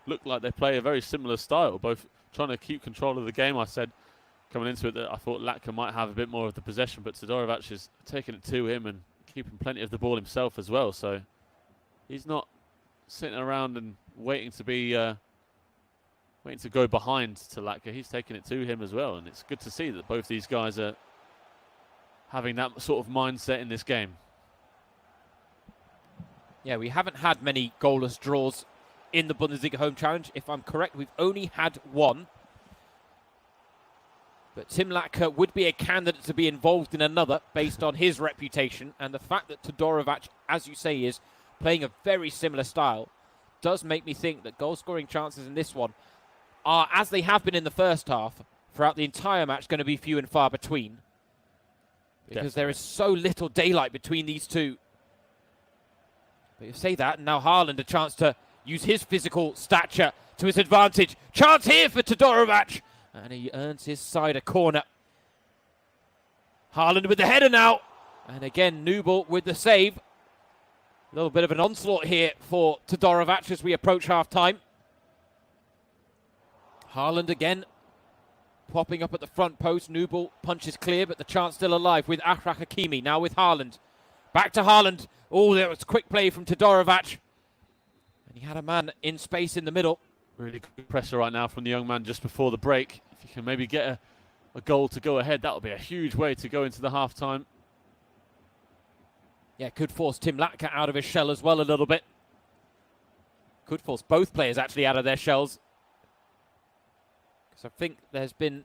look like they play a very similar style, both trying to keep control of the game. I said coming into it that I thought Latka might have a bit more of the possession, but Todorovac is taking it to him and keeping plenty of the ball himself as well. So he's not sitting around and waiting to go behind to Latka. He's taking it to him as well, and it's good to see that both these guys are having that sort of mindset in this game.
Yeah, we haven't had many goalless draws in the Bundesliga home challenge. If I'm correct, we've only had one. But Tim Latka would be a candidate to be involved in another based on his reputation, and the fact that Todorovac, as you say, is playing a very similar style does make me think that goal-scoring chances in this one are, as they have been in the first half, throughout the entire match, going to be few and far between. Because there is so little daylight between these two. But you say that, and now Haaland a chance to use his physical stature to his advantage. Chance here for Todorovac, and he earns his side a corner. Haaland with the header now, and again Nubel with the save. A little bit of an onslaught here for Todorovac as we approach half-time. Haaland again popping up at the front post. Nubel punches clear, but the chance still alive with Achraf Hakimi. Now with Haaland. Back to Haaland. Oh, there was quick play from Todorovac. And he had a man in space in the middle.
Really good pressure right now from the young man just before the break. If you can maybe get a goal to go ahead, that would be a huge way to go into the half-time.
Yeah, could force Tim Latka out of his shell as well a little bit. Could force both players actually out of their shells. Because I think there's been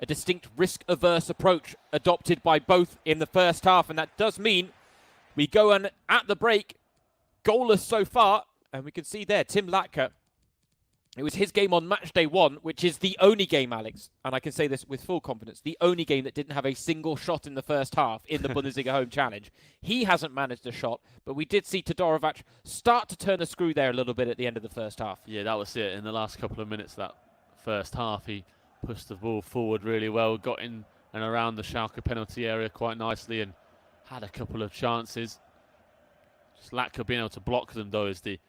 a distinct risk-averse approach adopted by both in the first half, and that does mean we go on at the break, goalless so far, and we can see there Tim Latka It was his game on Matchday 1, which is the only game, Alex, and I can say this with full confidence, the only game that didn't have a single shot in the first half in the Bundesliga Home Challenge. He hasn't managed a shot, but we did see Todorovac start to turn the screw there a little bit at the end of the first half.
Yeah, that was it. In the last couple of minutes of that first half, he pushed the ball forward really well, got in and around the Schalke penalty area quite nicely and had a couple of chances. Just lack of being able to block them, though, is the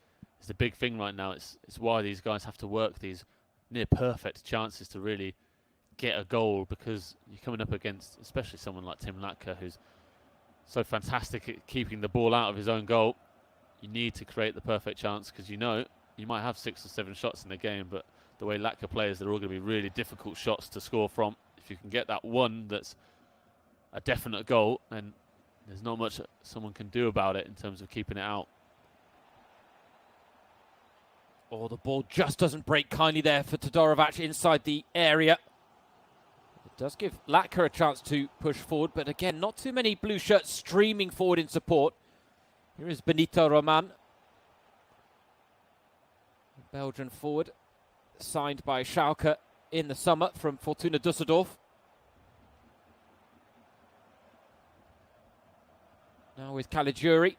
big thing right now. It's why these guys have to work these near perfect chances to really get a goal, because you're coming up against especially someone like Tim Latka, who's so fantastic at keeping the ball out of his own goal. You need to create the perfect chance, because you know you might have 6 or 7 shots in the game, but the way Latka plays, they're all going to be really difficult shots to score from. If you can get that one that's a definite goal, then there's not much someone can do about it in terms of keeping it out.
Oh, the ball just doesn't break kindly there for Todorovac inside the area. It does give Latka a chance to push forward, but again, not too many blue shirts streaming forward in support. Here is Benito Roman, Belgian forward, signed by Schalke in the summer from Fortuna Düsseldorf. Now with Caligiuri.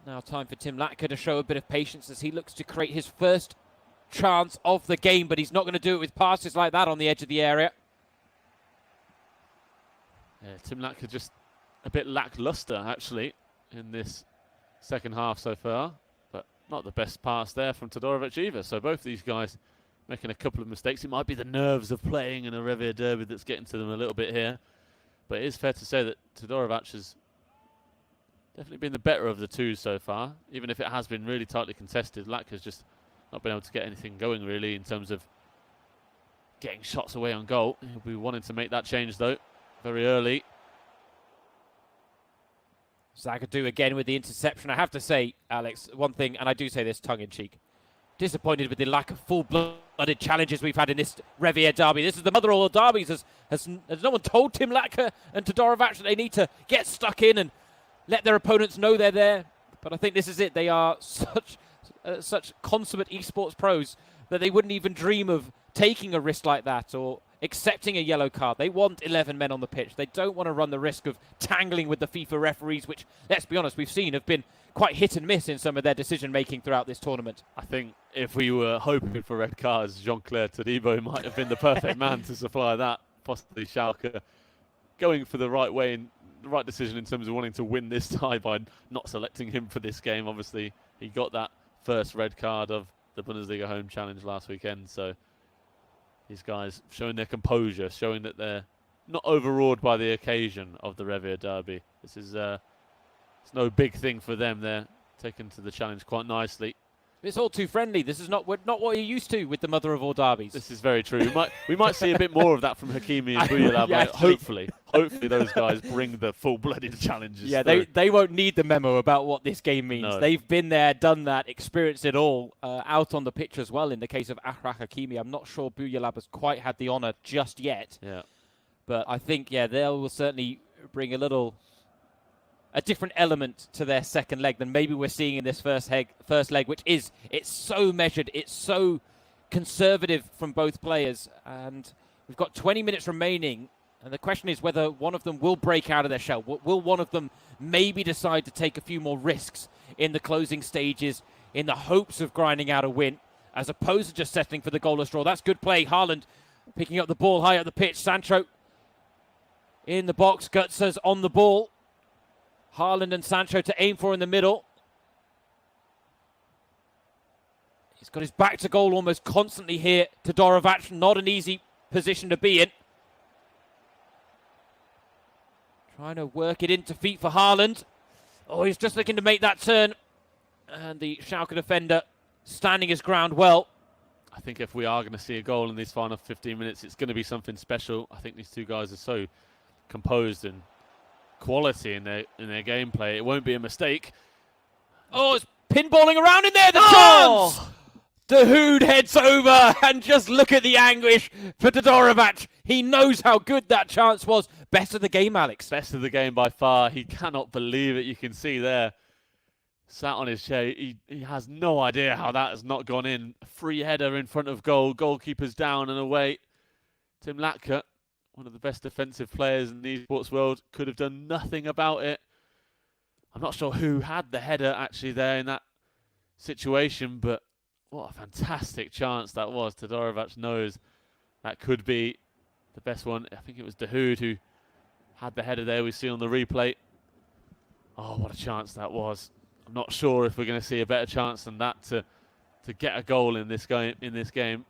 Now time for Tim Latka to show a bit of patience as he looks to create his first chance of the game, but he's not going to do it with passes like that on the edge of the area.
Yeah, Tim Latka just a bit lackluster, actually, in this second half so far, but not the best pass there from Todorovac either. So both these guys making a couple of mistakes. It might be the nerves of playing in a Revier derby that's getting to them a little bit here, but it is fair to say that Todorovac has definitely been the better of the two so far, even if it has been really tightly contested. Latka's just not been able to get anything going really in terms of getting shots away on goal. He'll be wanting to make that change though, very early.
Zagadou again with the interception. I have to say, Alex, one thing, and I do say this tongue-in-cheek, disappointed with the lack of full-blooded challenges we've had in this Revier derby. This is the mother of all derbies. Has no one told Tim Latka and Todorovac that they need to get stuck in and let their opponents know they're there? But I think this is it. They are such consummate esports pros that they wouldn't even dream of taking a risk like that or accepting a yellow card. They want 11 men on the pitch. They don't want to run the risk of tangling with the FIFA referees, which, let's be honest, we've seen have been quite hit and miss in some of their decision-making throughout this tournament.
I think if we were hoping for red cards, Jean-Claire Todibo might have been the perfect man to supply that. Possibly Schalke going for the right way and the right decision in terms of wanting to win this tie by not selecting him for this game. Obviously, he got that first red card of the Bundesliga Home Challenge last weekend, so these guys showing their composure, showing that they're not overawed by the occasion of the Revier derby. This is it's no big thing for them. They're taken to the challenge quite nicely.
It's all too friendly. This is not what you're used to with the mother of all derbies.
This is very true. We might see a bit more of that from Hakimi and Boujellab.
Yeah,
hopefully those guys bring the full-blooded challenges.
Yeah,
through.
they won't need the memo about what this game means.
No.
They've been there, done that, experienced it all out on the pitch as well. In the case of Achraf Hakimi, I'm not sure Boujellab has quite had the honour just yet.
Yeah,
but I think they will certainly bring a different element to their second leg than maybe we're seeing in this first leg, which is, it's so measured, it's so conservative from both players, and we've got 20 minutes remaining, and the question is whether one of them will break out of their shell. Will one of them maybe decide to take a few more risks in the closing stages in the hopes of grinding out a win, as opposed to just settling for the goalless draw? That's good play. Haaland picking up the ball high up the pitch. Sancho in the box. Götze's on the ball. Haaland and Sancho to aim for in the middle. He's got his back to goal almost constantly here. Todorovac, not an easy position to be in. Trying to work it into feet for Haaland. Oh, he's just looking to make that turn. And the Schalke defender standing his ground well.
I think if we are going to see a goal in these final 15 minutes, it's going to be something special. I think these two guys are so composed and quality in their gameplay. It won't be a mistake.
Oh, it's pinballing around in there. The chance! Dahoud heads over and just look at the anguish for Todorovac. He knows how good that chance was. Best of the game, Alex.
Best of the game by far. He cannot believe it. You can see there sat on his chair. He has no idea how that has not gone in. A free header in front of goal. Goalkeeper's down and away. Tim Latka, one of the best defensive players in the esports world, could have done nothing about it. I'm not sure who had the header actually there in that situation, but what a fantastic chance that was. Todorovac knows that could be the best one. I think it was Dahoud who had the header there we see on the replay. Oh, what a chance that was. I'm not sure if we're going to see a better chance than that to get a goal in this game.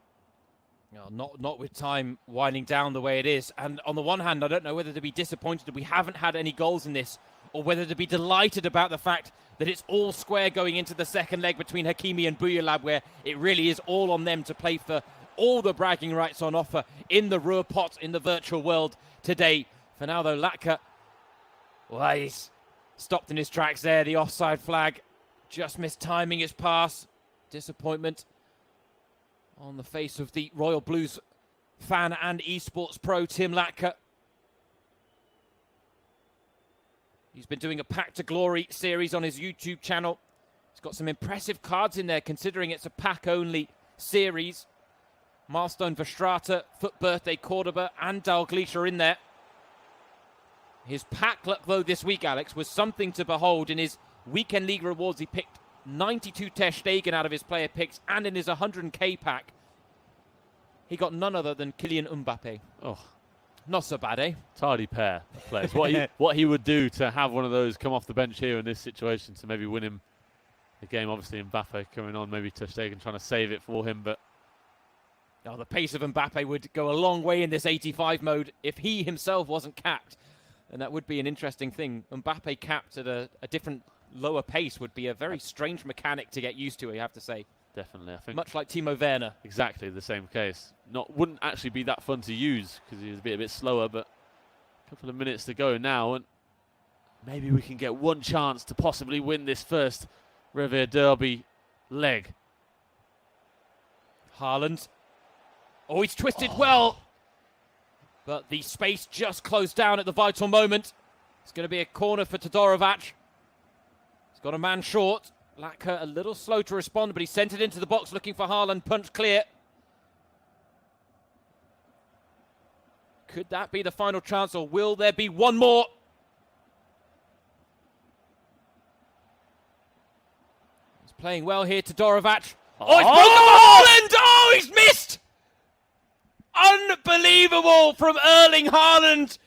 No, not with time winding down the way it is. And on the one hand, I don't know whether to be disappointed that we haven't had any goals in this, or whether to be delighted about the fact that it's all square going into the second leg between Hakimi and Boujellab, where it really is all on them to play for all the bragging rights on offer in the Ruhrpott, in the virtual world today. For now, though, Latka, well, he's stopped in his tracks there. The offside flag just missed timing his pass. Disappointment on the face of the Royal Blues fan and esports pro, Tim Latka. He's been doing a Pack to Glory series on his YouTube channel. He's got some impressive cards in there, considering it's a pack-only series. Milestone Verstrata, Foot Birthday Cordoba, and Dalglish are in there. His pack luck, though, this week, Alex, was something to behold. In his Weekend League rewards, he picked 92 Ter Stegen out of his player picks, and in his 100k pack, he got none other than Kylian Mbappe.
Oh,
not so bad, eh?
Tardy pair of players. What he would do to have one of those come off the bench here in this situation to maybe win him the game. Obviously, Mbappe coming on, maybe Ter Stegen trying to save it for him, but
the pace of Mbappe would go a long way in this 85 mode if he himself wasn't capped, and that would be an interesting thing. Mbappe capped at a different, lower pace would be a very strange mechanic to get used to, I have to say.
Definitely, I think.
Much like Timo Werner.
Exactly the same case. Wouldn't actually be that fun to use because he was a bit slower, but a couple of minutes to go now, and maybe we can get one chance to possibly win this first Revier Derby leg.
Haaland. Oh, he's twisted well. But the space just closed down at the vital moment. It's going to be a corner for Todorovac. He's got a man short. Latka a little slow to respond, but he sent it into the box looking for Haaland. Punch clear. Could that be the final chance, or will there be one more? He's playing well here, Todorovac. Oh, he's broken for Haaland! Oh, he's missed! Unbelievable from Erling Haaland.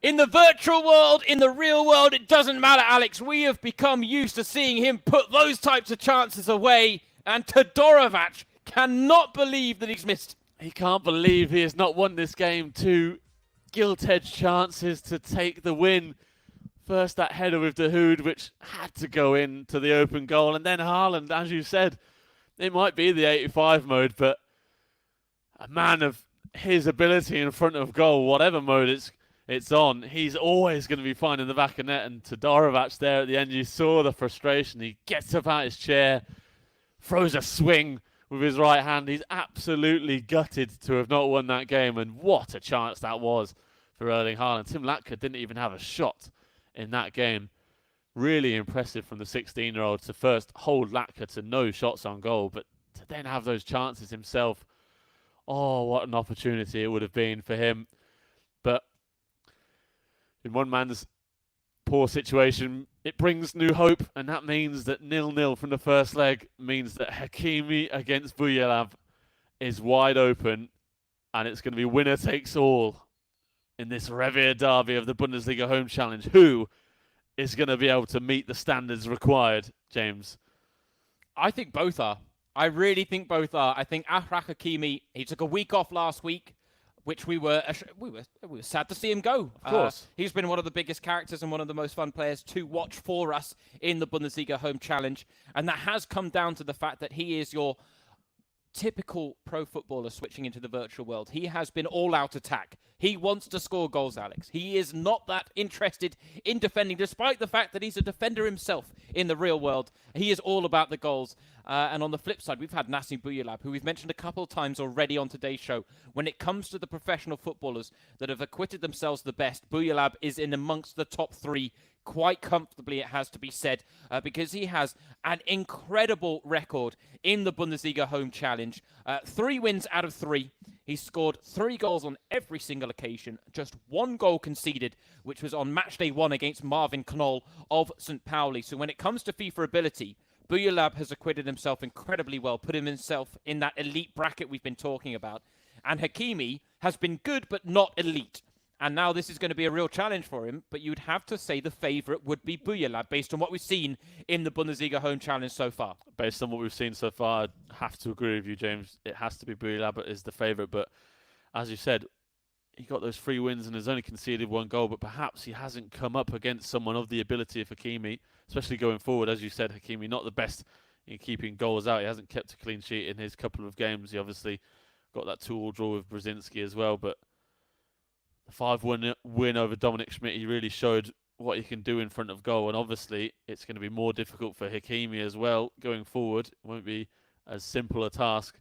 In the virtual world, in the real world, it doesn't matter, Alex. We have become used to seeing him put those types of chances away, and Todorovac cannot believe that he's missed.
He can't believe he has not won this game. Two gilt-edged chances to take the win. First, that header with Dahoud, which had to go into the open goal, and then Haaland, as you said, it might be the 85 mode, but a man of his ability in front of goal, whatever mode it's on, he's always going to be fine in the back of net. And Todorovac there at the end, you saw the frustration. He gets up out his chair, throws a swing with his right hand. He's absolutely gutted to have not won that game, and what a chance that was for Erling Haaland. Tim Latka didn't even have a shot in that game. Really impressive from the 16-year-old to first hold Latka to no shots on goal, but to then have those chances himself. Oh, what an opportunity it would have been for him. But in one man's poor situation, it brings new hope, and that means that 0-0 from the first leg means that Hakimi against Boujellab is wide open, and it's going to be winner takes all in this Revier Derby of the Bundesliga Home Challenge. Who is going to be able to meet the standards required, James?
I think both are. I really think both are. I think Achraf Hakimi, he took a week off last week, which we were sad to see him go.
Of course.
He's been one of the biggest characters and one of the most fun players to watch for us in the Bundesliga Home Challenge. And that has come down to the fact that he is your typical pro footballer switching into the virtual world. He has been all-out attack. He wants to score goals, Alex. He is not that interested in defending, despite the fact that he's a defender himself in the real world. He is all about the goals. And on the flip side, we've had Nassim Boujellab, who we've mentioned a couple of times already on today's show. When it comes to the professional footballers that have acquitted themselves the best, Boujellab is in amongst the top three quite comfortably, it has to be said, because he has an incredible record in the Bundesliga Home Challenge. 3 wins out of 3. He scored 3 goals on every single occasion, just 1 goal conceded, which was on Matchday 1 against Marvin Knoll of St. Pauli. So when it comes to FIFA ability, Boujellab has acquitted himself incredibly well, put himself in that elite bracket we've been talking about. And Hakimi has been good, but not elite. And now this is going to be a real challenge for him, but you'd have to say the favourite would be Boujellab, based on what we've seen in the Bundesliga Home Challenge so far.
Based on what we've seen so far, I have to agree with you, James. It has to be Boujellab is the favourite, but as you said, he got those 3 wins and has only conceded 1 goal, but perhaps he hasn't come up against someone of the ability of Hakimi, especially going forward. As you said, Hakimi not the best in keeping goals out. He hasn't kept a clean sheet in his couple of games. He obviously got that 2-2 draw with Brzezinski as well, but the 5-1 win over Dominic Schmidt, he really showed what he can do in front of goal, and obviously it's going to be more difficult for Hakimi as well going forward. It won't be as simple a task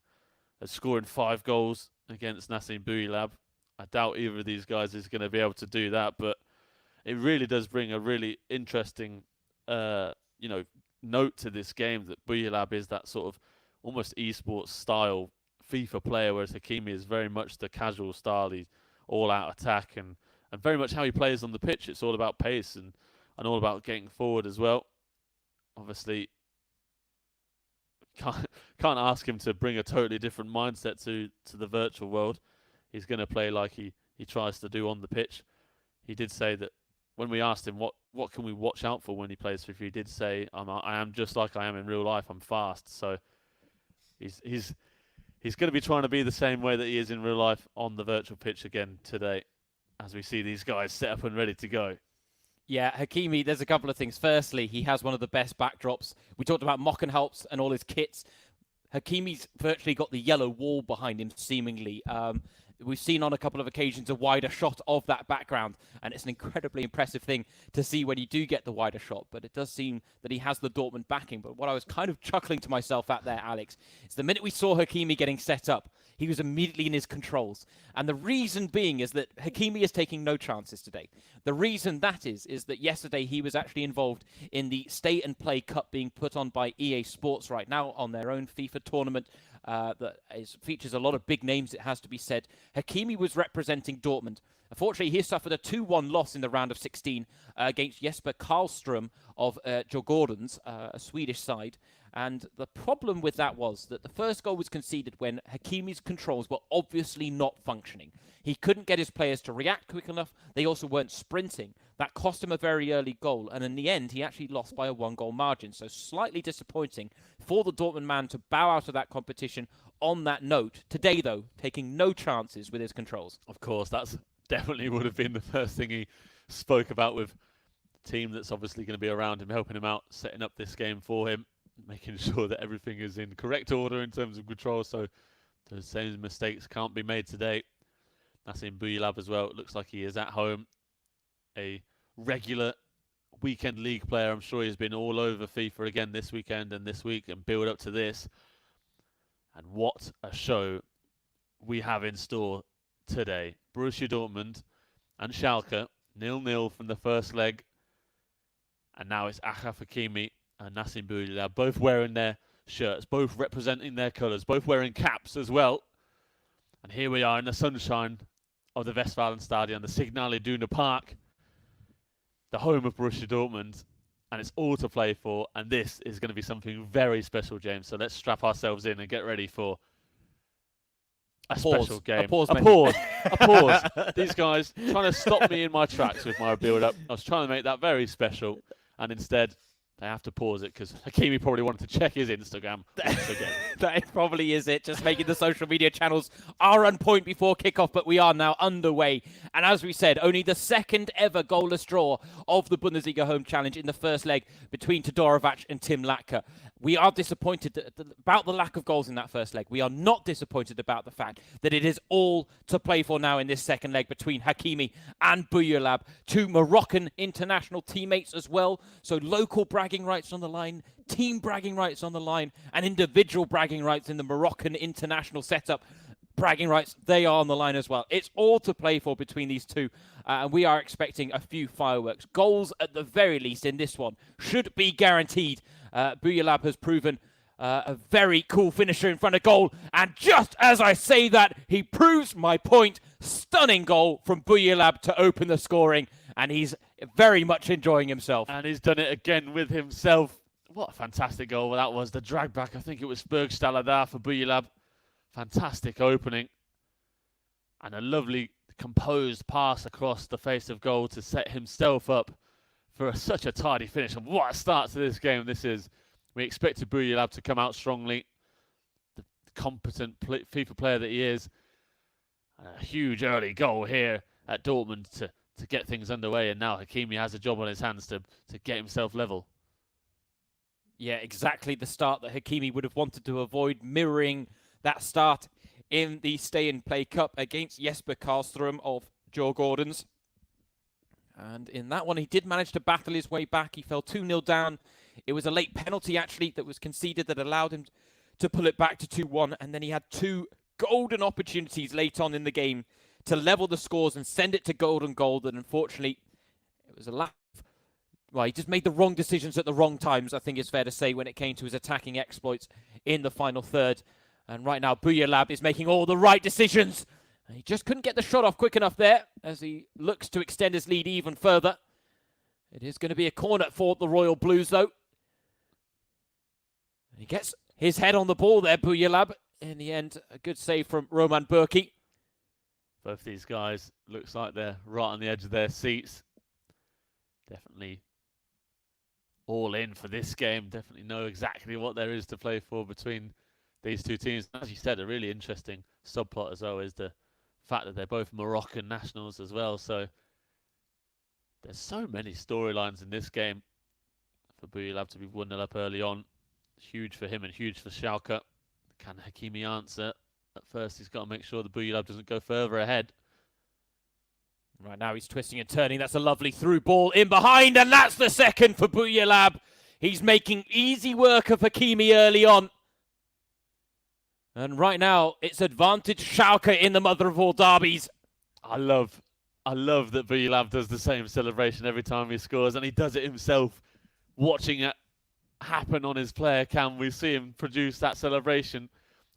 as scoring 5 goals against Nassim Boujellab. I doubt either of these guys is going to be able to do that, but it really does bring a really interesting, note to this game, that Boujellab is that sort of almost eSports style FIFA player, whereas Hakimi is very much the casual style. He's all-out attack and very much how he plays on the pitch. It's all about pace and all about getting forward as well. Obviously, can't ask him to bring a totally different mindset to the virtual world. He's going to play like he tries to do on the pitch. He did say that when we asked him what can we watch out for when he plays FIFA, he did say, I am just like I am in real life. I'm fast. So he's going to be trying to be the same way that he is in real life on the virtual pitch again today, as we see these guys set up and ready to go.
Yeah, Hakimi, there's a couple of things. Firstly, he has one of the best backdrops. We talked about Mockenhaups and all his kits. Hakimi's virtually got the yellow wall behind him, seemingly. We've seen on a couple of occasions a wider shot of that background, and it's an incredibly impressive thing to see when you do get the wider shot. But it does seem that he has the Dortmund backing. But what I was kind of chuckling to myself at there, Alex, is the minute we saw Hakimi getting set up, he was immediately in his controls. And the reason being is that Hakimi is taking no chances today. The reason that is that yesterday he was actually involved in the Stay and Play Cup being put on by EA Sports right now on their own FIFA tournament. That features a lot of big names, it has to be said. Hakimi was representing Dortmund. Unfortunately, he suffered a 2-1 loss in the round of 16 against Jesper Karlström of Djurgårdens, a Swedish side. And the problem with that was that the first goal was conceded when Hakimi's controls were obviously not functioning. He couldn't get his players to react quick enough. They also weren't sprinting. That cost him a very early goal. And in the end, he actually lost by a 1-goal margin. So slightly disappointing for the Dortmund man to bow out of that competition on that note. Today, though, taking no chances with his controls.
Of course, that's definitely would have been the first thing he spoke about with the team that's obviously going to be around him, helping him out, setting up this game for him, making sure that everything is in correct order in terms of control, so those same mistakes can't be made today. Nassim Boujellab as well. It looks like he is at home. A regular weekend league player. I'm sure he's been all over FIFA again this weekend and this week and build up to this. And what a show we have in store today. Borussia Dortmund and Schalke, 0-0 from the first leg. And now it's Achraf Hakimi and Nassim Boujellab, both wearing their shirts, both representing their colours, both wearing caps as well. And here we are in the sunshine of the Westfalenstadion, the Signal Iduna Park, the home of Borussia Dortmund, and it's all to play for, and this is going to be something very special, James. So let's strap ourselves in and get ready for a special game.
A pause.
A pause. These guys trying to stop me in my tracks with my build-up. I was trying to make that very special, and instead they have to pause it because Hakimi probably wanted to check his Instagram once again.
That probably is it. Just making the social media channels are on point before kickoff, but we are now underway. And as we said, only the second ever goalless draw of the Bundesliga Home Challenge in the first leg between Todorovac and Tim Latka. We are disappointed about the lack of goals in that first leg. We are not disappointed about the fact that it is all to play for now in this second leg between Hakimi and Boujellab, two Moroccan international teammates as well. So local bragging rights on the line, team bragging rights on the line, and individual bragging rights in the Moroccan international setup. bragging rights, they are on the line as well. It's all to play for between these two, and we are expecting a few fireworks. Goals, at the very least, in this one should be guaranteed. Boujellab has proven a very cool finisher in front of goal, and just as I say that, he proves my point. Stunning goal from Boujellab to open the scoring, and he's very much enjoying himself.
And he's done it again with himself. What a fantastic goal that was. The drag back, I think it was Bergstaller there for Boujellab. Fantastic opening. And a lovely composed pass across the face of goal to set himself up for such a tidy finish. And what a start to this game this is. We expected Boujellab to come out strongly. The competent FIFA player that he is. And a huge early goal here at Dortmund to get things underway. And now Hakimi has a job on his hands to get himself level.
Yeah, exactly the start that Hakimi would have wanted to avoid, mirroring that start in the Stay and Play Cup against Jesper Karlström of Joe Gordon's. And in that one, he did manage to battle his way back. He fell 2-0 down. It was a late penalty, actually, that was conceded that allowed him to pull it back to 2-1. And then he had two golden opportunities late on in the game to level the scores and send it to golden goal. And unfortunately, it was a lack. Well, he just made the wrong decisions at the wrong times, I think it's fair to say, when it came to his attacking exploits in the final third. And right now, Boujellab is making all the right decisions. And he just couldn't get the shot off quick enough there as he looks to extend his lead even further. It is going to be a corner for the Royal Blues, though. He gets his head on the ball there, Boujellab. In the end, a good save from Roman Burki.
Both these guys, looks like they're right on the edge of their seats. Definitely all in for this game. Definitely know exactly what there is to play for between these two teams. As you said, a really interesting subplot as well is the fact that they're both Moroccan nationals as well. So there's so many storylines in this game. For Boujellab to be 1-0 up early on, huge for him and huge for Schalke. Can Hakimi answer? At first, he's got to make sure the Boujellab doesn't go further ahead.
Right now he's twisting and turning. That's a lovely through ball in behind, and that's the second for Boujellab. He's making easy work of Hakimi early on. And right now, it's advantage Schalke in the mother of all derbies.
I love that Boujellab does the same celebration every time he scores, and he does it himself. Watching it happen on his player cam, we see him produce that celebration,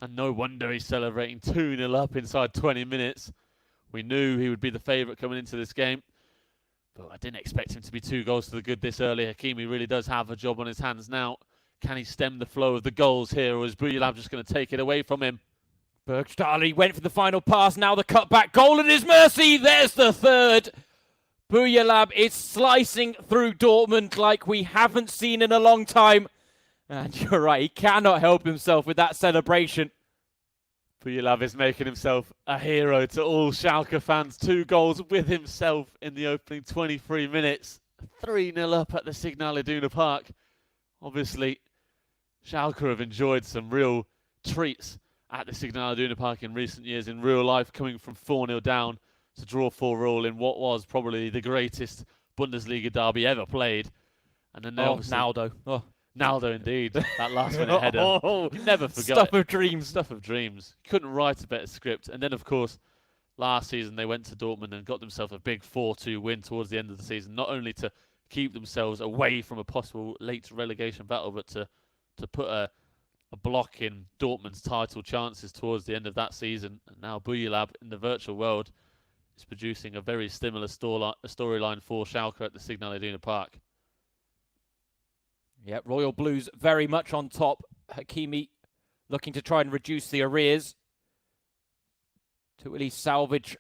and no wonder he's celebrating 2-0 up inside 20 minutes. We knew he would be the favourite coming into this game, but I didn't expect him to be 2 goals to the good this early. Hakimi really does have a job on his hands now. Can he stem the flow of the goals here, or is Boujellab just going to take it away from him?
Bergstaller went for the final pass, now the cutback goal at his mercy. There's the third. Boujellab is slicing through Dortmund like we haven't seen in a long time. And you're right, he cannot help himself with that celebration.
Boujellab is making himself a hero to all Schalke fans. 2 goals with himself in the opening 23 minutes. 3-0 up at the Signal Iduna Park. Obviously, Schalke have enjoyed some real treats at the Signal Iduna Park in recent years in real life, coming from 4-0 down to draw 4-4 in what was probably the greatest Bundesliga derby ever played. And then
Naldo. Oh.
Naldo, indeed. That last-minute header. You never forget.
Stuff of dreams.
Stuff of dreams. Couldn't write a better script. And then, of course, last season they went to Dortmund and got themselves a big 4-2 win towards the end of the season, not only to keep themselves away from a possible late relegation battle, but to put a block in Dortmund's title chances towards the end of that season. And now Boujellab in the virtual world is producing a very similar storyline for Schalke at the Signal Iduna Park.
Yeah, Royal Blues very much on top. Hakimi looking to try and reduce the arrears to at least salvage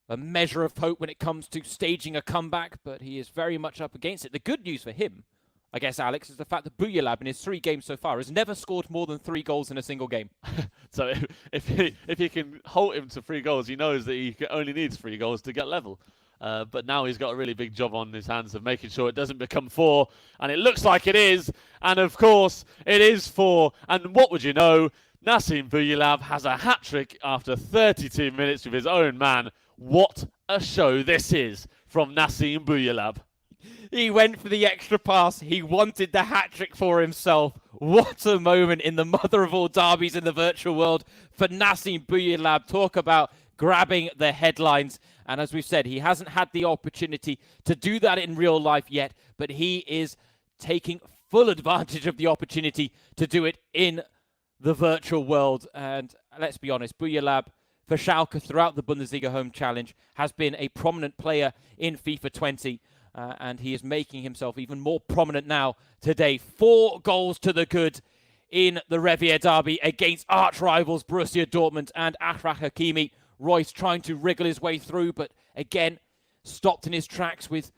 a measure of hope when it comes to staging a comeback, but he is very much up against it. The good news for him, I guess, Alex, is the fact that Boujellab in his 3 games so far has never scored more than 3 goals in a single game.
So if he can halt him to 3 goals, he knows that he only needs 3 goals to get level. But now he's got a really big job on his hands of making sure it doesn't become 4. And it looks like it is. And of course, it is 4. And what would you know? Nassim Boujellab has a hat-trick after 32 minutes with his own man. What a show this is from Nassim Boujellab.
He went for the extra pass. He wanted the hat-trick for himself. What a moment in the mother of all derbies in the virtual world for Nassim Boujellab. Talk about grabbing the headlines. And as we've said, he hasn't had the opportunity to do that in real life yet, but he is taking full advantage of the opportunity to do it in the virtual world. And let's be honest, Boujellab for Schalke throughout the Bundesliga Home Challenge has been a prominent player in FIFA 20. And he is making himself even more prominent now today. 4 goals to the good in the Revier derby against arch-rivals Borussia Dortmund and Achraf Hakimi. Royce trying to wriggle his way through, but again, stopped in his tracks with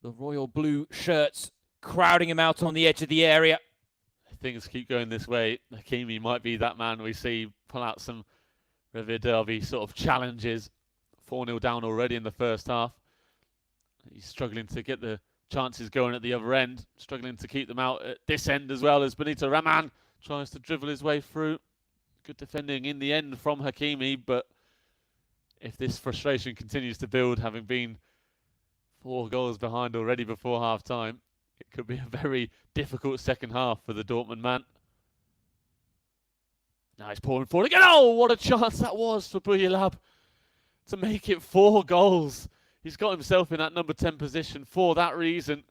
the royal blue shirts crowding him out on the edge of the area.
Things keep going this way. Hakimi might be that man we see pull out some Revier derby sort of challenges. 4-0 down already in the first half. He's struggling to get the chances going at the other end, struggling to keep them out at this end as well as Benito Raman tries to dribble his way through. Good defending in the end from Hakimi, but if this frustration continues to build, having been 4 goals behind already before half-time, it could be a very difficult second half for the Dortmund man. Now he's pouring forward again. Oh, what a chance that was for Boujellab to make it 4 goals. He's got himself in that number 10 position for that reason.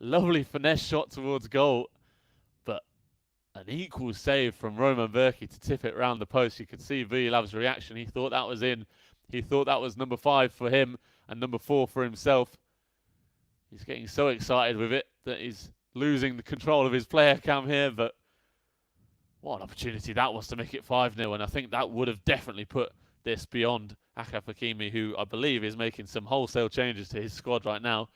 Lovely finesse shot towards goal. But an equal save from Roman Berkey to tip it round the post. You could see Boujellab's reaction. He thought that was in. He thought that was number 5 for him and number 4 for himself. He's getting so excited with it that he's losing the control of his player cam here. But what an opportunity that was to make it 5-0. And I think that would have definitely put this beyond Achraf Hakimi, who I believe is making some wholesale changes to his squad right now.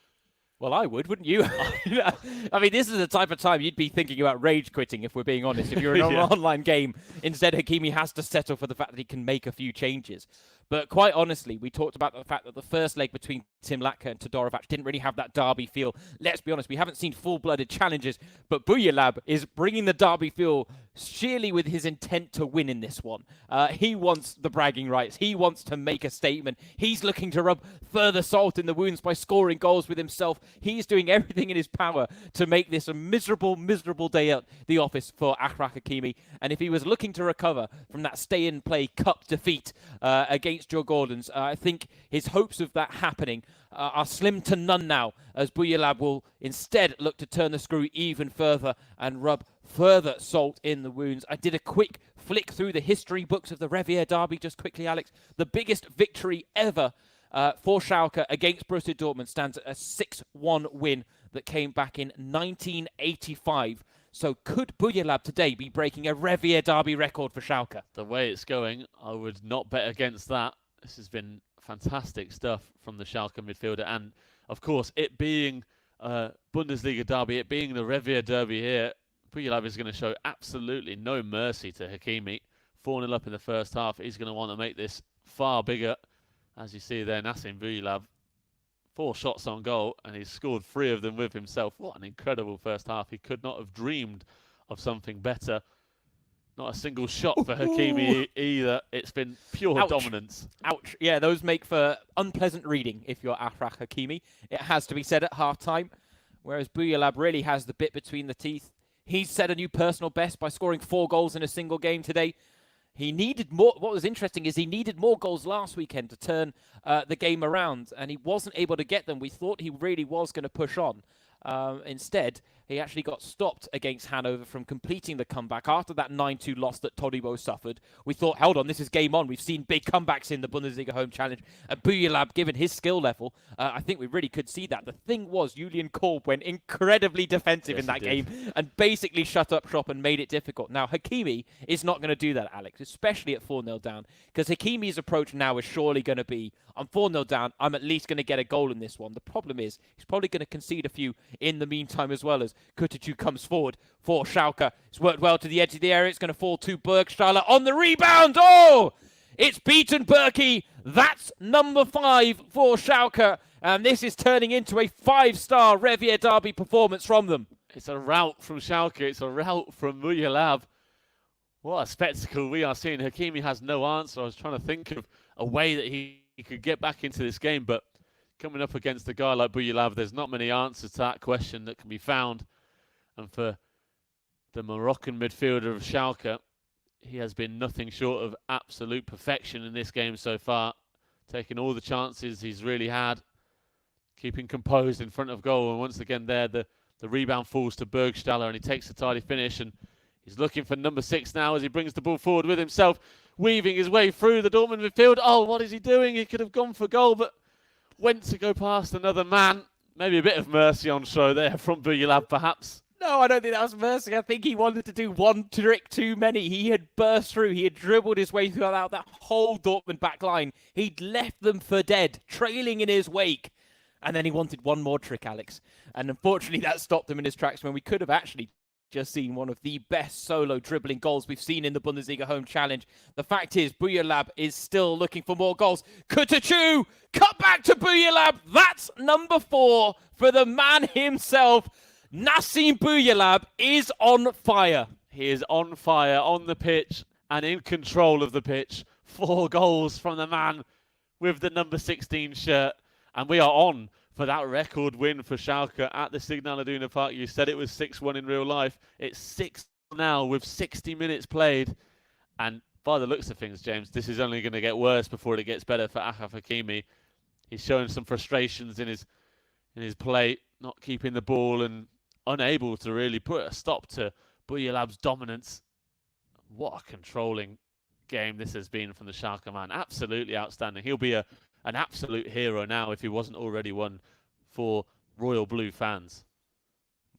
Well, I would, wouldn't you? I mean, this is the type of time you'd be thinking about rage quitting, if we're being honest. If you're in an online game, instead Hakimi has to settle for the fact that he can make a few changes. But quite honestly, we talked about the fact that the first leg between Tim Latka and Todorovac didn't really have that derby feel. Let's be honest, we haven't seen full-blooded challenges, but Boujellab is bringing the derby feel sheerly with his intent to win in this one. He wants the bragging rights. He wants to make a statement. He's looking to rub further salt in the wounds by scoring goals with himself. He's doing everything in his power to make this a miserable, miserable day at the office for Achraf Hakimi. And if he was looking to recover from that stay-in-play cup defeat against Joe Gordon's, I think his hopes of that happening are slim to none now, as Boujellab will instead look to turn the screw even further and rub further salt in the wounds. I did a quick flick through the history books of the Revier derby just quickly, Alex. The biggest victory ever for Schalke against Borussia Dortmund stands at a 6-1 win that came back in 1985. So could Boujellab today be breaking a Revier derby record for Schalke?
The way it's going, I would not bet against that. This has been fantastic stuff from the Schalke midfielder. And, of course, it being a Bundesliga derby, it being the Revier derby here, Boujellab is going to show absolutely no mercy to Hakimi. 4-0 up in the first half. He's going to want to make this far bigger. As you see there, Nassim Boujellab, 4 shots on goal, and he's scored 3 of them with himself. What an incredible first half. He could not have dreamed of something better. Not a single shot for Hakimi either. It's been pure dominance.
Ouch. Yeah, those make for unpleasant reading if you're Achraf Hakimi. It has to be said at half-time, whereas Boujellab really has the bit between the teeth. He's set a new personal best by scoring 4 goals in a single game today. He needed more. What was interesting is he needed more goals last weekend to turn the game around, and he wasn't able to get them. We thought he really was going to push on. Instead, he actually got stopped against Hanover from completing the comeback after that 9-2 loss that Todibo suffered. We thought, hold on, this is game on. We've seen big comebacks in the Bundesliga Home Challenge. And Boujellab, given his skill level, I think we really could see that. The thing was, Julian Korb went incredibly defensive in that game and basically shut up shop and made it difficult. Now, Hakimi is not going to do that, Alex, especially at 4-0 down, because Hakimi's approach now is surely going to be, I'm 4-0 down, I'm at least going to get a goal in this one. The problem is, he's probably going to concede a few in the meantime as well, as Kuticu comes forward for Schalke. It's worked well to the edge of the area. It's going to fall to Burgstaller on the rebound. Oh! It's beaten Berkey. That's number 5 for Schalke. And this is turning into a 5-star Revier derby performance from them.
It's a rout from Schalke. It's a rout from Boujellab. What a spectacle we are seeing. Hakimi has no answer. I was trying to think of a way that he could get back into this game, but coming up against a guy like Boujellab, there's not many answers to that question that can be found. And for the Moroccan midfielder of Schalke, he has been nothing short of absolute perfection in this game so far, taking all the chances he's really had, keeping composed in front of goal. And once again there, the rebound falls to Burgstaller, and he takes a tidy finish, and he's looking for number 6 now as he brings the ball forward with himself, weaving his way through the Dortmund midfield. Oh, what is he doing? He could have gone for goal, but went to go past another man. Maybe a bit of mercy on show there from Boujellab, perhaps.
No, I don't think that was mercy. I think he wanted to do one trick too many. He had burst through. He had dribbled his way throughout that whole Dortmund back line. He'd left them for dead, trailing in his wake. And then he wanted one more trick, Alex. And unfortunately, that stopped him in his tracks when we could have actually just seen one of the best solo dribbling goals we've seen in the Bundesliga Home Challenge. The fact is, Boujellab is still looking for more goals. Kutachu, cut back to Boujellab. That's number 4 for the man himself. Nassim Boujellab is on fire.
He is on fire on the pitch and in control of the pitch. 4 goals from the man with the number 16 shirt. And we are on for that record win for Schalke at the Signal Iduna Park. You said it was 6-1 in real life. It's 6 now with 60 minutes played. And by the looks of things, James, this is only going to get worse before it gets better for Achraf Hakimi. He's showing some frustrations in his play, not keeping the ball and unable to really put a stop to Boujellab's dominance. What a controlling game this has been from the Schalke man. Absolutely outstanding. He'll be an absolute hero now if he wasn't already one for Royal Blue fans.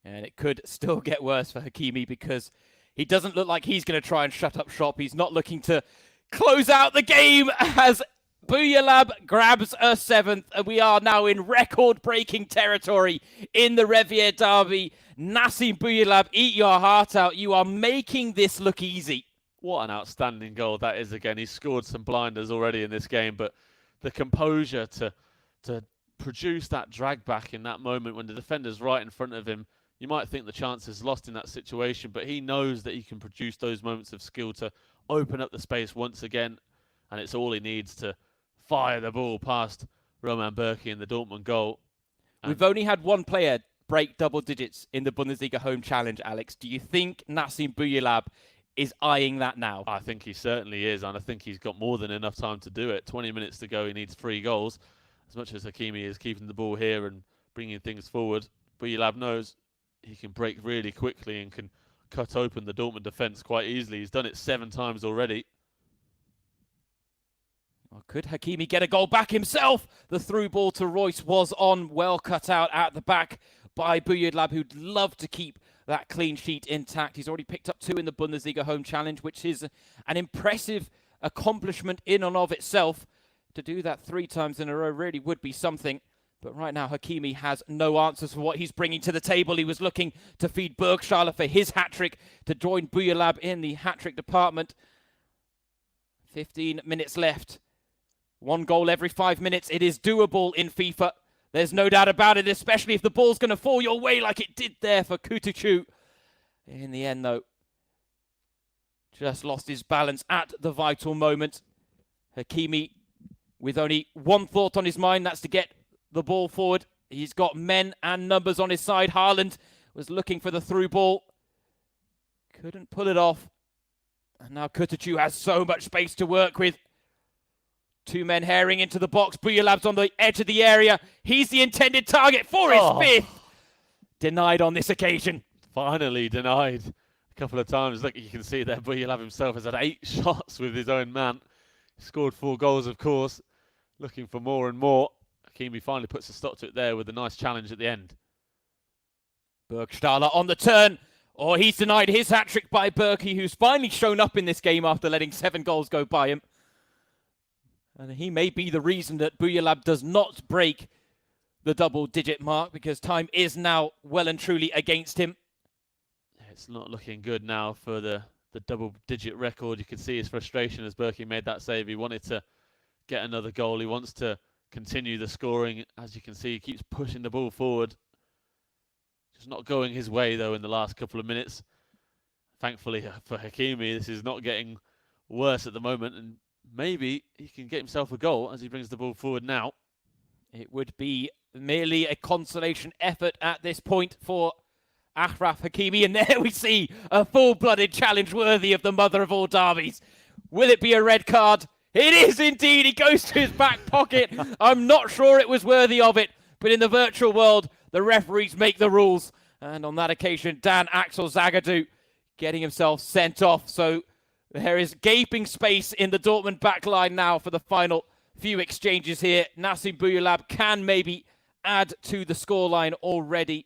And it could still get worse for Hakimi because he doesn't look like he's going to try and shut up shop. He's not looking to close out the game as Boujellab grabs a 7th, and we are now in record-breaking territory in the Revier Derby. Nassim Boujellab, eat your heart out. You are making this look easy.
What an outstanding goal that is again. He's scored some blinders already in this game, but the composure to produce that drag back in that moment when the defender's right in front of him. You might think the chance is lost in that situation, but he knows that he can produce those moments of skill to open up the space once again, and it's all he needs to fire the ball past Roman Bürki in the Dortmund goal.
We've only had one player break double digits in the Bundesliga Home Challenge, Alex. Do you think Nassim Boujellab is eyeing that now?
I think he certainly is, and I think he's got more than enough time to do it. 20 minutes to go, he needs 3 goals. As much as Hakimi is keeping the ball here and bringing things forward, Boujellab knows he can break really quickly and can cut open the Dortmund defence quite easily. He's done it 7 times already.
Well, could Hakimi get a goal back himself? The through ball to Royce was on, well cut out at the back by Boujellab, who'd love to keep that clean sheet intact. He's already picked up 2 in the Bundesliga Home Challenge, which is an impressive accomplishment in and of itself. To do that 3 times in a row really would be something. But right now, Hakimi has no answers for what he's bringing to the table. He was looking to feed Burgstaller for his hat-trick to join Boujellab in the hat-trick department. 15 minutes left. 1 goal every 5 minutes. It is doable in FIFA. There's no doubt about it, especially if the ball's going to fall your way like it did there for Kutachu. In the end, though, just lost his balance at the vital moment. Hakimi with only one thought on his mind, that's to get the ball forward. He's got men and numbers on his side. Haaland was looking for the through ball. Couldn't pull it off. And now Kutachu has so much space to work with. 2 men herring into the box. Boujellab's on the edge of the area. He's the intended target for his 5th. Denied on this occasion.
Finally denied a couple of times. Look, you can see there, Boujellab himself has had 8 shots with his own man. He scored 4 goals, of course. Looking for more and more. Hakimi finally puts a stop to it there with a nice challenge at the end.
Burgstaller on the turn. He's denied his hat-trick by Bürki, who's finally shown up in this game after letting 7 goals go by him. And he may be the reason that Boujellab does not break the double-digit mark, because time is now well and truly against him.
It's not looking good now for the double-digit record. You can see his frustration as Bürki made that save. He wanted to get another goal. He wants to continue the scoring. As you can see, he keeps pushing the ball forward. Just not going his way, though, in the last couple of minutes. Thankfully for Hakimi, this is not getting worse at the moment, and maybe he can get himself a goal as he brings the ball forward now.
It would be merely a consolation effort at this point for Achraf Hakimi. And there we see a full-blooded challenge worthy of the mother of all derbies. Will it be a red card? It is indeed. He goes to his back pocket. I'm not sure it was worthy of it, but in the virtual world, the referees make the rules. And on that occasion, Dan Axel Zagadou getting himself sent off. So there is gaping space in the Dortmund backline now for the final few exchanges here. Nassim Boujellab can maybe add to the scoreline already.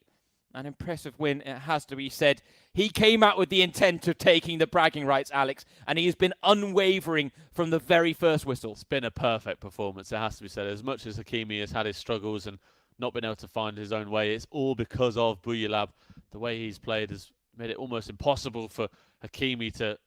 An impressive win, it has to be said. He came out with the intent of taking the bragging rights, Alex, and he has been unwavering from the very first whistle.
It's been a perfect performance, it has to be said. As much as Hakimi has had his struggles and not been able to find his own way, it's all because of Boujellab. The way he's played has made it almost impossible for Hakimi to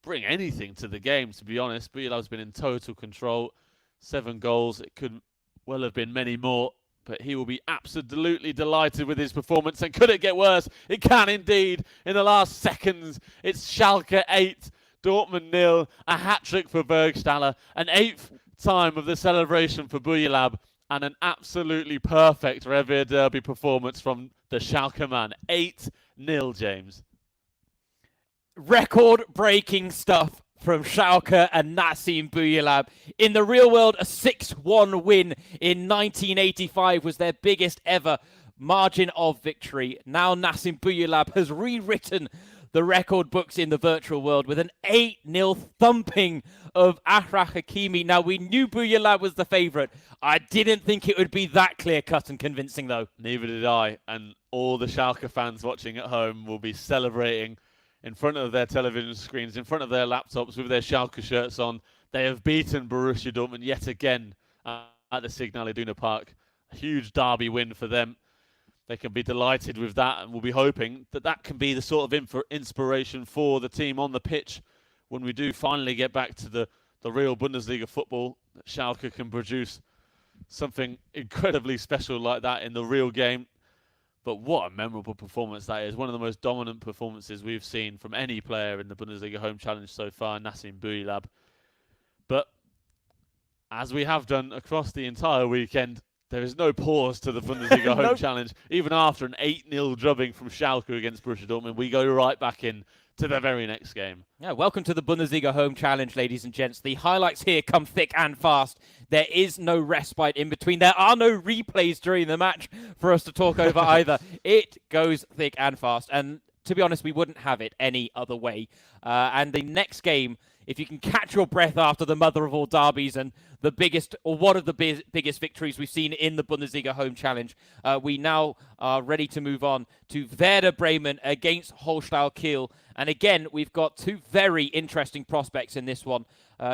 bring anything to the game, to be honest. Boujellab's been in total control. 7 goals. It could well have been many more, but he will be absolutely delighted with his performance. And could it get worse? It can indeed. In the last seconds, it's Schalke 8, Dortmund 0, a hat-trick for Burgstaller, an 8th time of the celebration for Boujellab, and an absolutely perfect Revier Derby performance from the Schalke man. 8-0, James.
Record-breaking stuff from Schalke and Nassim Boujellab. In the real world, a 6-1 win in 1985 was their biggest ever margin of victory. Now Nassim Boujellab has rewritten the record books in the virtual world with an 8-0 thumping of Achraf Hakimi. Now, we knew Boujellab was the favourite. I didn't think it would be that clear-cut and convincing, though.
Neither did I. And all the Schalke fans watching at home will be celebrating in front of their television screens, in front of their laptops with their Schalke shirts on. They have beaten Borussia Dortmund yet again at the Signal Iduna Park. A huge derby win for them. They can be delighted with that, and we'll be hoping that that can be the sort of inspiration for the team on the pitch when we do finally get back to the real Bundesliga football, that Schalke can produce something incredibly special like that in the real game. But what a memorable performance that is. One of the most dominant performances we've seen from any player in the Bundesliga Home Challenge so far, Nassim Boujellab. But as we have done across the entire weekend, there is no pause to the Bundesliga Home Challenge. Even after an 8-0 drubbing from Schalke against Borussia Dortmund, we go right back in to the very next game.
Yeah, welcome to the Bundesliga Home Challenge, ladies and gents. The highlights here come thick and fast. There is no respite in between. There are no replays during the match for us to talk over either. It goes thick and fast. And to be honest, we wouldn't have it any other way. And the next game, if you can catch your breath after the mother of all derbies and the biggest, or one of the biggest victories we've seen in the Bundesliga Home Challenge, we now are ready to move on to Werder Bremen against Holstein Kiel. And again, we've got two very interesting prospects in this one.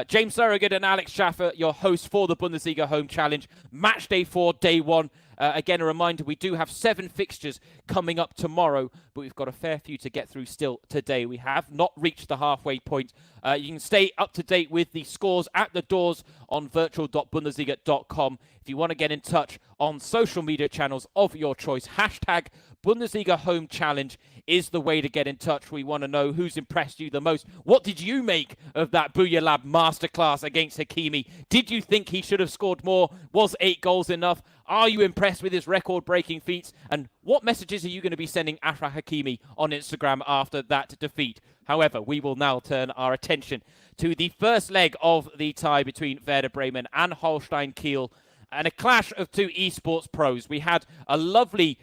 James Surrogate and Alex Schaffer, your hosts for the Bundesliga Home Challenge. Match day 4, day 1. Again, a reminder, we do have 7 fixtures coming up tomorrow, but we've got a fair few to get through still today. We have not reached the halfway point. You can stay up to date with the scores at the doors on virtual.bundesliga.com. If you want to get in touch on social media channels of your choice, hashtag Bundesliga Home Challenge is the way to get in touch. We want to know who's impressed you the most. What did you make of that Boujellab masterclass against Hakimi? Did you think he should have scored more? Was 8 goals enough? Are you impressed with his record-breaking feats? And what messages are you going to be sending Achraf Hakimi on Instagram after that defeat? However, we will now turn our attention to the first leg of the tie between Werder Bremen and Holstein Kiel, and a clash of two eSports pros. We had a lovely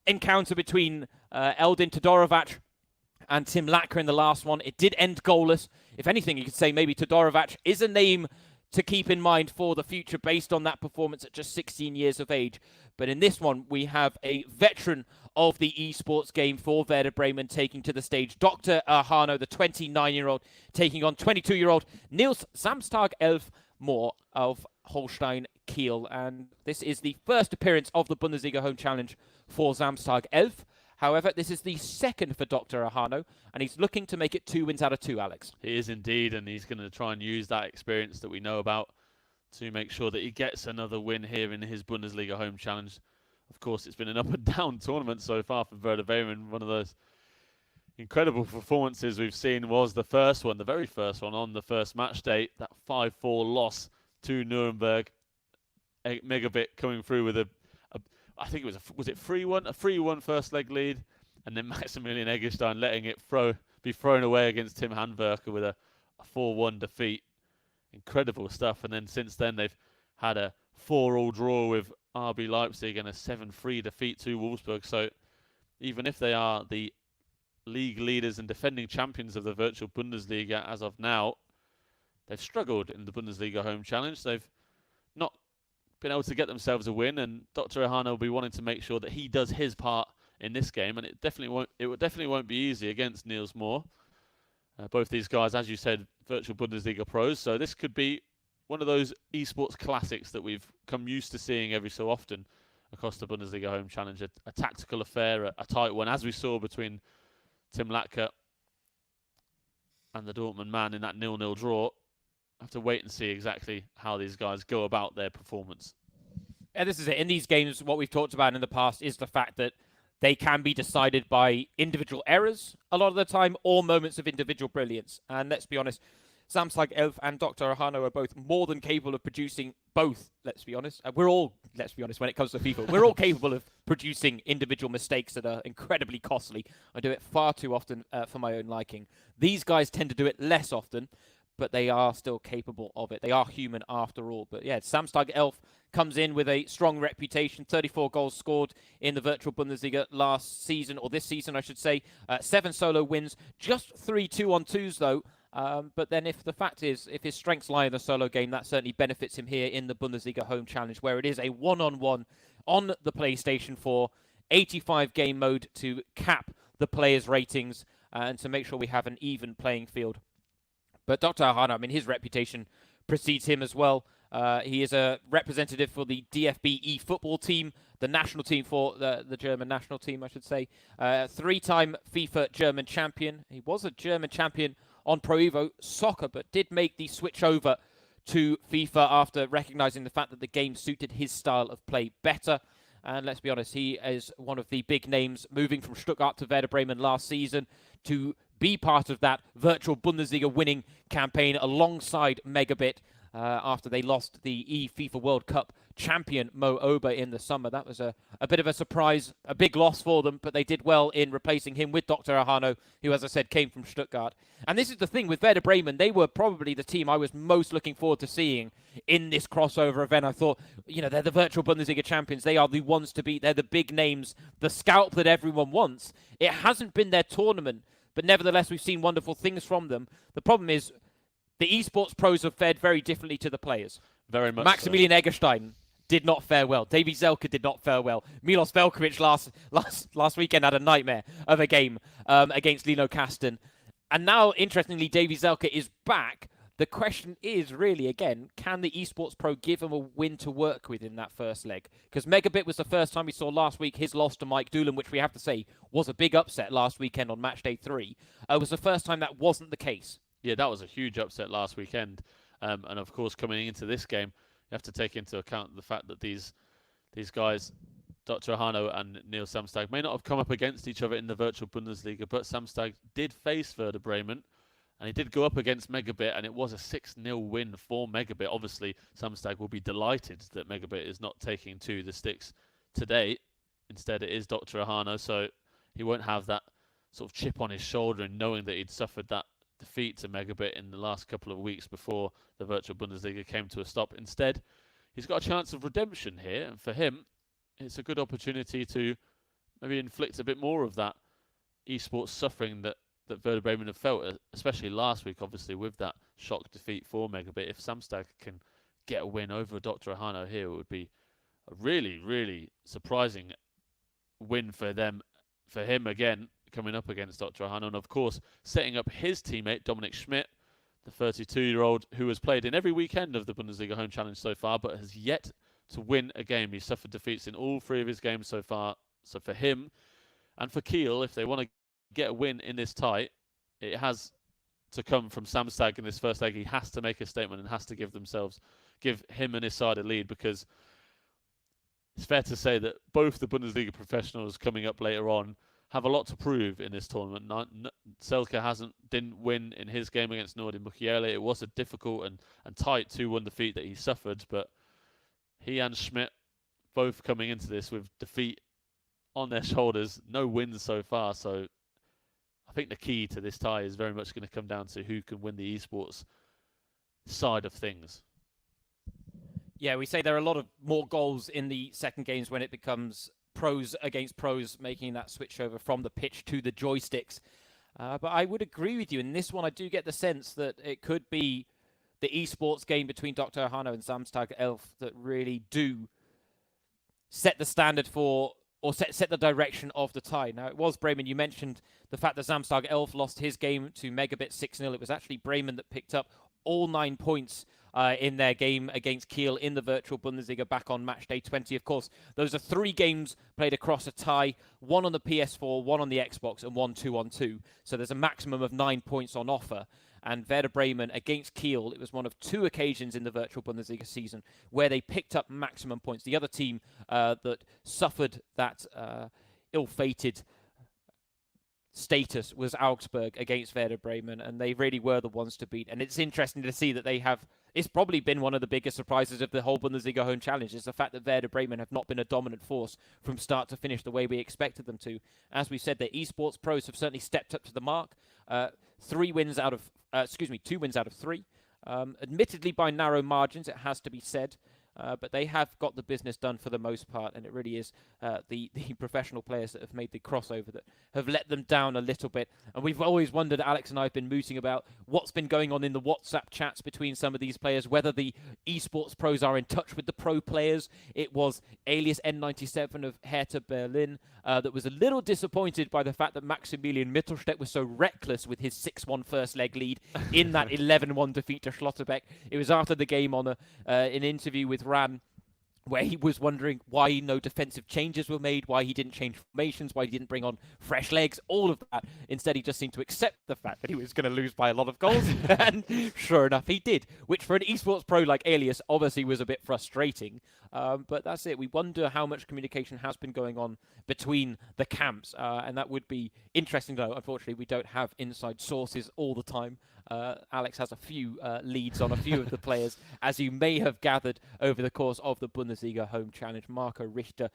encounter between Eldin Todorovac and Tim Lacker in the last one. It did end goalless. If anything, you could say maybe Todorovac is a name to keep in mind for the future based on that performance at just 16 years of age. But in this one, we have a veteran of the esports game for Werder Bremen taking to the stage. Dr. Hano, the 29-year-old, taking on 22-year-old Niels Samstag Elf Moore of Holstein Kiel. And this is the first appearance of the Bundesliga Home Challenge for Samstag Elf. However, this is the second for Dr. Ahano, and he's looking to make it 2 wins out of 2, Alex.
He is indeed, and he's going to try and use that experience that we know about to make sure that he gets another win here in his Bundesliga Home Challenge. Of course, it's been an up-and-down tournament so far for Werder Bremen. One of those incredible performances we've seen was the first one, the very first one on the first match day, that 5-4 loss to Nuremberg. Megabit coming through with I think it was it 3-1? A 3-1 first leg lead, and then Maximilian Eggestein letting it be thrown away against Tim Handwerker with a 4-1 defeat. Incredible stuff. And then since then they've had a 4-4 draw with RB Leipzig and a 7-3 defeat to Wolfsburg. So even if they are the league leaders and defending champions of the virtual Bundesliga as of now, they've struggled in the Bundesliga Home Challenge. They've not been able to get themselves a win, and Dr. Ohana will be wanting to make sure that he does his part in this game, and it definitely won't be easy against Niels Moore. Both these guys, as you said, virtual Bundesliga pros, so this could be one of those esports classics that we've come used to seeing every so often across the Bundesliga Home Challenge, a tactical affair, a tight one, as we saw between Tim Latka and the Dortmund man in that 0-0 draw. Have to wait and see exactly how these guys go about their performance.
And this is it. In these games, what we've talked about in the past is the fact that they can be decided by individual errors a lot of the time, or moments of individual brilliance. And let's be honest, Samstag Elf and Dr. Ohano are both more than capable of producing both, let's be honest. We're all, let's be honest, when it comes to FIFA, we're all capable of producing individual mistakes that are incredibly costly. I do it far too often for my own liking. These guys tend to do it less often, but they are still capable of it. They are human after all. But yeah, Samstag Elf comes in with a strong reputation. 34 goals scored in the virtual Bundesliga last season, or this season, I should say. 7 solo wins, just 3 2-on-2s though. But then if his strengths lie in the solo game, that certainly benefits him here in the Bundesliga Home Challenge, where it is a one-on-one on the PlayStation 4, 85 game mode to cap the players' ratings and to make sure we have an even playing field. But Dr. Ohana, I mean, his reputation precedes him as well. He is a representative for the DFB football team, the national team for the German national team, I should say. 3-time FIFA German champion. He was a German champion on Pro Evo Soccer, but did make the switch over to FIFA after recognizing the fact that the game suited his style of play better. And let's be honest, he is one of the big names moving from Stuttgart to Werder Bremen last season to be part of that virtual Bundesliga winning campaign alongside Megabit after they lost the FIFA World Cup champion Mo Ober in the summer. That was a bit of a surprise, a big loss for them, but they did well in replacing him with Dr. Ohano, who, as I said, came from Stuttgart. And this is the thing with Werder Bremen. They were probably the team I was most looking forward to seeing in this crossover event. I thought, they're the virtual Bundesliga champions. They are the ones to beat. They're the big names, the scalp that everyone wants. It hasn't been their tournament, but nevertheless, we've seen wonderful things from them. The problem is the esports pros have fared very differently to the players.
Very much
Maximilian Eggestein did not fare well. Davy Zelka did not fare well. Milos Velkovic last weekend had a nightmare of a game against Lino Kasten. And now, interestingly, Davy Zelka is back. The question is really, again, can the esports pro give him a win to work with in that first leg? Because Megabit was the first time we saw last week his loss to Mike Doolan, which we have to say was a big upset last weekend on Matchday 3. It was the first time that wasn't the case.
Yeah, that was a huge upset last weekend. And of course, coming into this game, you have to take into account the fact that these guys, Dr. Ohano and Neil Samstag, may not have come up against each other in the virtual Bundesliga, but Samstag did face Werder Bremen, and he did go up against Megabit, and it was a 6-0 win for Megabit. Obviously, Samstag will be delighted that Megabit is not taking to the sticks today. Instead, it is Dr. Ohano, so he won't have that sort of chip on his shoulder and knowing that he'd suffered that defeat to Megabit in the last couple of weeks before the virtual Bundesliga came to a stop. Instead, he's got a chance of redemption here, and for him, it's a good opportunity to maybe inflict a bit more of that esports suffering that Werder Bremen have felt, especially last week, obviously, with that shock defeat for Megabit. If Samstag can get a win over Dr. Ohano here, it would be a really, really surprising win for him again, coming up against Dr. Ohano. And of course, setting up his teammate, Dominic Schmidt, the 32-year-old who has played in every weekend of the Bundesliga Home Challenge so far, but has yet to win a game. He's suffered defeats in all 3 of his games so far. So for him and for Kiel, if they want to get a win in this tie, it has to come from Samstag in this first leg. He has to make a statement and has to give him and his side a lead, because it's fair to say that both the Bundesliga professionals coming up later on have a lot to prove in this tournament. Selke didn't win in his game against Nordin Mukiele. It was a difficult and tight 2-1 defeat that he suffered, but He and Schmidt both coming into this with defeat on their shoulders. No wins so far, so I think the key to this tie is very much going to come down to who can win the esports side of things.
Yeah, we say there are a lot of more goals in the second games when it becomes pros against pros, making that switch over from the pitch to the joysticks. But I would agree with you. In this one, I do get the sense that it could be the esports game between Dr. Hano and Samstag Elf that really do set the standard for, or set the direction of the tie. Now, it was Bremen. You mentioned the fact that Samstag Elf lost his game to Megabit 6-0. It was actually Bremen that picked up all 9 points in their game against Kiel in the virtual Bundesliga back on Matchday 20. Of course, those are 3 games played across a tie, 1 on the PS4, 1 on the Xbox, and 1 2-on-2. So there's a maximum of 9 points on offer. And Werder Bremen against Kiel, it was one of 2 occasions in the virtual Bundesliga season where they picked up maximum points. The other team that suffered that ill-fated status was Augsburg against Werder Bremen, and they really were the ones to beat. And it's interesting to see that they have, it's probably been one of the biggest surprises of the whole Bundesliga Home Challenge, is the fact that Werder Bremen have not been a dominant force from start to finish the way we expected them to. As we said, the esports pros have certainly stepped up to the mark. 2 wins out of 3. Admittedly by narrow margins, it has to be said. But they have got the business done for the most part, and it really is the professional players that have made the crossover that have let them down a little bit. And we've always wondered, Alex and I have been mooting about what's been going on in the WhatsApp chats between some of these players, whether the esports pros are in touch with the pro players. It was alias N97 of Hertha Berlin that was a little disappointed by the fact that Maximilian Mittelstädt was so reckless with his 6-1 first leg lead in that 11-1 defeat to Schlotterbeck. It was after the game on an interview with Ran, where he was wondering why no defensive changes were made, why he didn't change formations, why he didn't bring on fresh legs, all of that. Instead, he just seemed to accept the fact that he was going to lose by a lot of goals. And sure enough, he did, which for an esports pro like Alias obviously was a bit frustrating. But that's it. We wonder how much communication has been going on between the camps. And that would be interesting, though. Unfortunately, we don't have inside sources all the time. Alex has a few leads on a few of the players, as you may have gathered over the course of the Bundesliga Home Challenge. Marco Richter,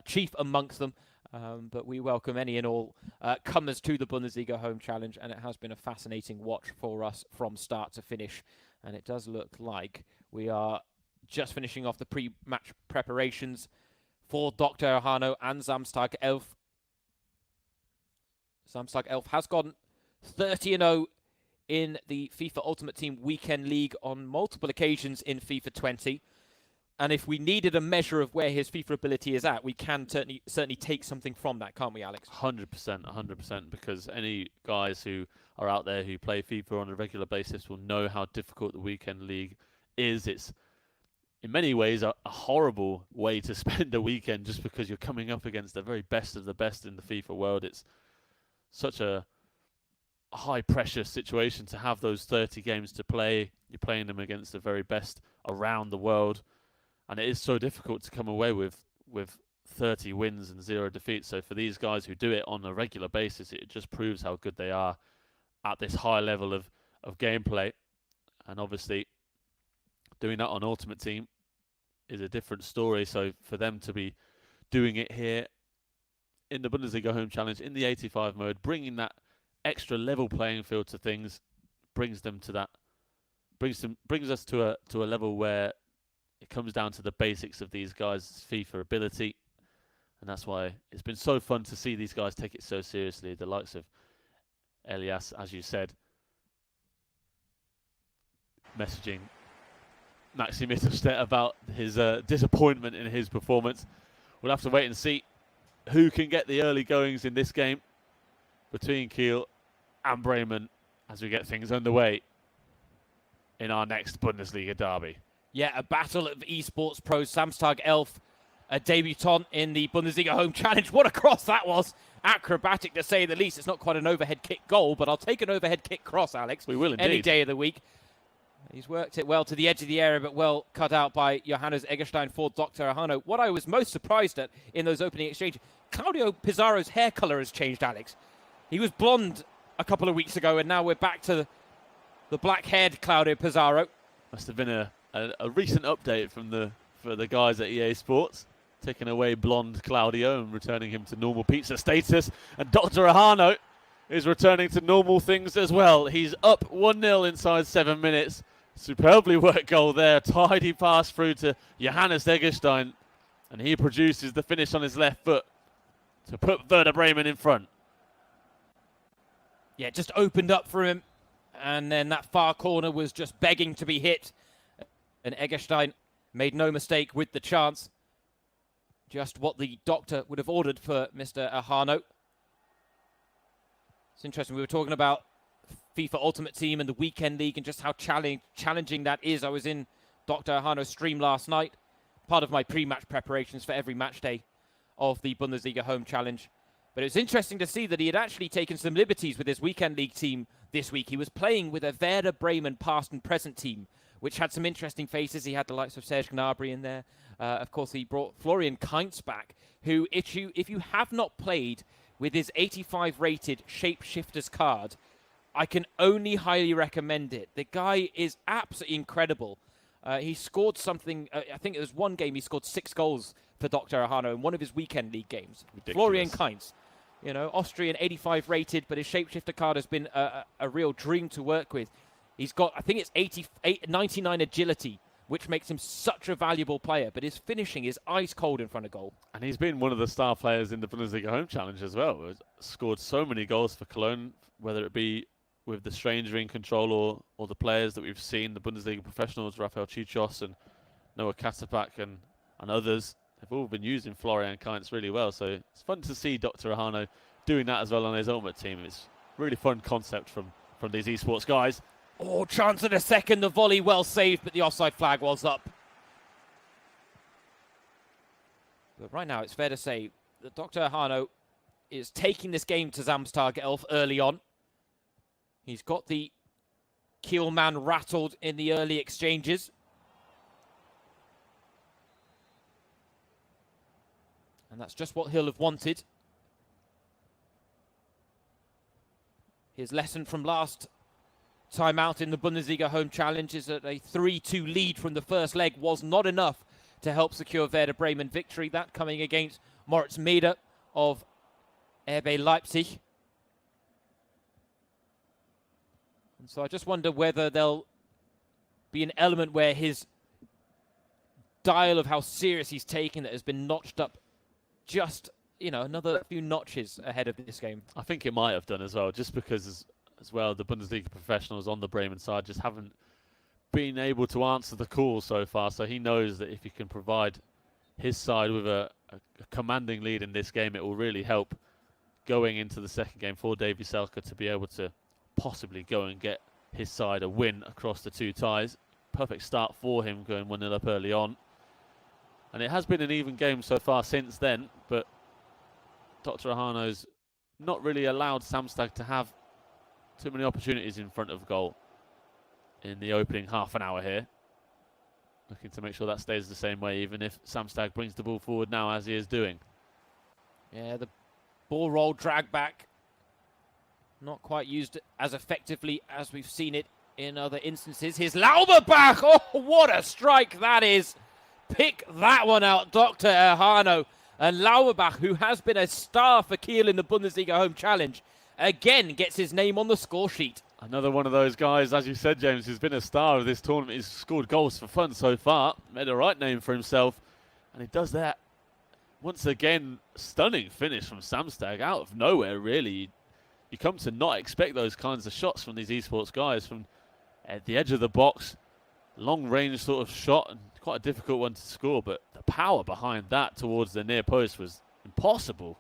chief amongst them. But we welcome any and all comers to the Bundesliga Home Challenge, and it has been a fascinating watch for us from start to finish. And it does look like we are just finishing off the pre-match preparations for Dr. Hano and Samstag Elf. Samstag Elf has gone 30-0 in the FIFA Ultimate Team Weekend League on multiple occasions in FIFA 20. And if we needed a measure of where his FIFA ability is at, we can certainly take something from that, can't we, Alex?
100%, because any guys who are out there who play FIFA on a regular basis will know how difficult the Weekend League is. It's, in many ways, a horrible way to spend a weekend just because you're coming up against the very best of the best in the FIFA world. It's such a high-pressure situation to have those 30 games to play. You're playing them against the very best around the world. And it is so difficult to come away with 30 wins and 0 defeats. So for these guys who do it on a regular basis, it just proves how good they are at this high level of gameplay. And obviously, doing that on Ultimate Team is a different story. So for them to be doing it here in the Bundesliga Home Challenge, in the 85 mode, bringing that extra level playing field to things, brings us to a level where it comes down to the basics of these guys' FIFA ability, and that's why it's been so fun to see these guys take it so seriously. The likes of Elias, as you said, messaging Maxi Mittelstädt about his disappointment in his performance. We'll have to wait and see who can get the early goings in this game between Kiel and Bremen as we get things underway in our next Bundesliga derby.
Yeah, a battle of esports pros. Samstag Elf, a debutant in the Bundesliga Home Challenge. What a cross that was. Acrobatic, to say the least. It's not quite an overhead kick goal, but I'll take an overhead kick cross, Alex.
We will indeed.
Any day of the week. He's worked it well to the edge of the area, but well cut out by Johannes Egerstein for Dr. Hano. What I was most surprised at in those opening exchanges, Claudio Pizarro's hair colour has changed, Alex. He was blonde a couple of weeks ago, and now we're back to the black-haired Claudio Pizarro.
Must have been a recent update from the for the guys at EA Sports, taking away blonde Claudio and returning him to normal pizza status. And Dr. Ahano is returning to normal things as well. He's up 1-0 inside 7 minutes. Superbly worked goal there. Tidy pass through to Johannes Eggestein. And he produces the finish on his left foot to put Werder Bremen in front.
Yeah, just opened up for him. And then that far corner was just begging to be hit. And Eggestein made no mistake with the chance. Just what the doctor would have ordered for Mr. Ahano. It's interesting. We were talking about FIFA Ultimate Team and the Weekend League and just how challenging that is. I was in Dr. Ahano's stream last night, part of my pre-match preparations for every match day of the Bundesliga Home Challenge. But it was interesting to see that he had actually taken some liberties with his Weekend League team this week. He was playing with a Werder Bremen past and present team, which had some interesting faces. He had the likes of Serge Gnabry in there. Of course, he brought Florian Kainz back, who, if you have not played with his 85 rated Shapeshifters card, I can only highly recommend it. The guy is absolutely incredible. He scored something, I think it was one game, he scored 6 goals for Dr. Ahano in one of his Weekend League games.
Ridiculous.
Florian Kainz, you know, Austrian 85 rated, but his Shapeshifter card has been a real dream to work with. He's got, I think it's 99 agility, which makes him such a valuable player, but his finishing is ice cold in front of goal.
And he's been one of the star players in the Bundesliga Home Challenge as well. He's scored so many goals for Cologne, whether it be with the stranger in control or the players that we've seen, the Bundesliga professionals, Rafael Chichos and Noah Katterbach and others. They've all been using Florian Kainz really well. So it's fun to see Dr. Ahano doing that as well on his Ultimate Team. It's a really fun concept from these esports guys.
Oh, chance at a second. The volley well saved, but the offside flag was up. But right now, it's fair to say that Dr. Ahano is taking this game to Samstag 11 early on. He's got the Kiel man rattled in the early exchanges. And that's just what he'll have wanted. His lesson from last time out in the Bundesliga Home Challenge is that a 3-2 lead from the first leg was not enough to help secure Werder Bremen victory. That coming against Moritz Meder of RB Leipzig. And so I just wonder whether there'll be an element where his dial of how serious he's taking that has been notched up just, you know, another few notches ahead of this game.
I think it might have done as well, just because as well the Bundesliga professionals on the Bremen side just haven't been able to answer the call so far. So he knows that if he can provide his side with a commanding lead in this game, it will really help going into the second game for Davy Selke to be able to possibly go and get his side a win across the two ties. Perfect start for him, going 1-0 up early on. And it has been an even game so far since then, but Dr. Ahano's not really allowed Samstag to have too many opportunities in front of goal in the opening half an hour here. Looking to make sure that stays the same way, even if Samstag brings the ball forward now, as he is doing.
Yeah, the ball roll drag back, not quite used as effectively as we've seen it in other instances. Here's Lauberbach. Oh, what a strike that is. Pick that one out, Dr. Ahano. And Lauberbach, who has been a star for Kiel in the Bundesliga Home Challenge, again gets his name on the score sheet.
Another one of those guys, as you said, James, who's been a star of this tournament. He's scored goals for fun so far. Made a right name for himself. And he does that. Once again, stunning finish from Samstag out of nowhere, really. You come to not expect those kinds of shots from these esports guys from at the edge of the box. Long range sort of shot and quite a difficult one to score, but the power behind that towards the near post was impossible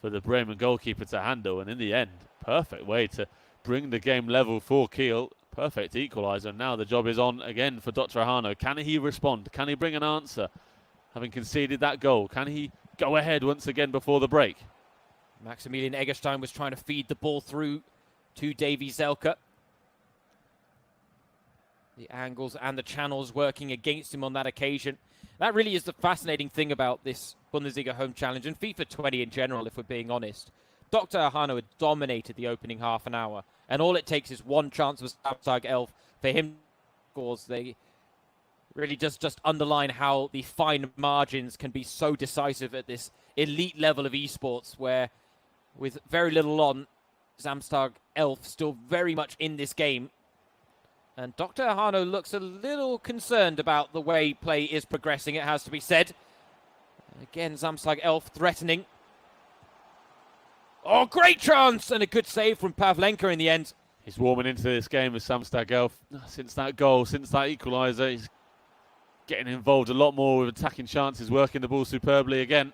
for the Bremen goalkeeper to handle. And in the end, perfect way to bring the game level for Kiel. Perfect equaliser. Now the job is on again for Dr. Ahano. Can he respond? Can he bring an answer? Having conceded that goal, can he go ahead once again before the break?
Maximilian Eggestein was trying to feed the ball through to Davy Selke. The angles and the channels working against him on that occasion. That really is the fascinating thing about this Bundesliga Home Challenge and FIFA 20 in general, if we're being honest. Dr. Ahano had dominated the opening half an hour, and all it takes is one chance of Samstag 11 for him to score. Really does just underline how the fine margins can be so decisive at this elite level of esports, where with very little on, Samstag Elf still very much in this game. And Dr. Hano looks a little concerned about the way play is progressing, it has to be said. Again, Samstag Elf threatening. Oh, great chance! And a good save from Pavlenka in the end.
He's warming into this game with Samstag Elf. Since that goal, since that equaliser, he's getting involved a lot more with attacking chances, working the ball superbly again.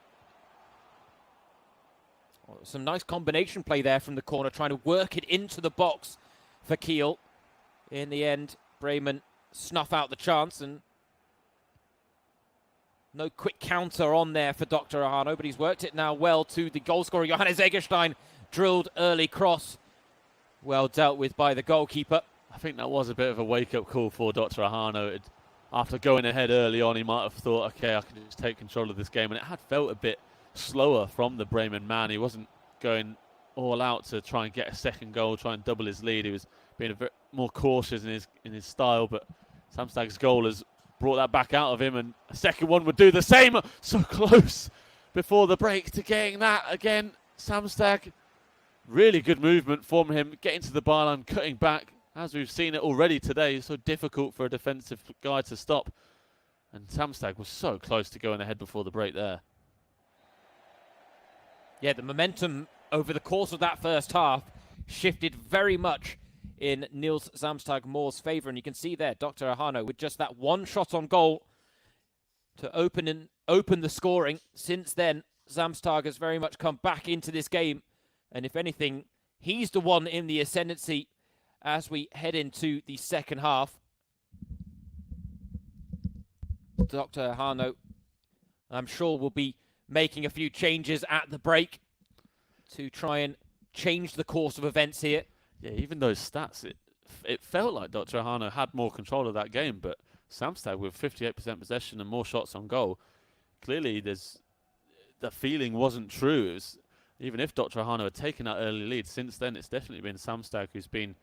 Well, some nice combination play there from the corner, trying to work it into the box for Kiel. In the end, Bremen snuff out the chance, and no quick counter on there for Dr. Ahano, but he's worked it now well to the goalscorer, Johannes Egerstein. Drilled early cross. Well dealt with by the goalkeeper.
I think that was a bit of a wake-up call for Dr. Ahano. After going ahead early on, he might have thought, okay, I can just take control of this game. And it had felt a bit slower from the Bremen man. He wasn't going all out to try and get a second goal, try and double his lead. He was being a bit more cautious in his style, but Samstag's goal has brought that back out of him, and a second one would do the same. So close before the break to getting that again. Samstag, really good movement from him, getting to the byline, cutting back. As we've seen it already today, it's so difficult for a defensive guy to stop. And Samstag was so close to going ahead before the break there.
Yeah, the momentum over the course of that first half shifted very much in Niels Samstag Moore's favour. And you can see there, Dr. Ahano with just that one shot on goal to open the scoring. Since then, Samstag has very much come back into this game. And if anything, he's the one in the ascendancy as we head into the second half. Dr. Ahano, I'm sure, will be making a few changes at the break to try and change the course of events here.
Yeah, even those stats, it felt like Dr. Ahano had more control of that game, but Samstag with 58% possession and more shots on goal, clearly the feeling wasn't true. It was, even if Dr. Ahano had taken that early lead, since then it's definitely been Samstag who's been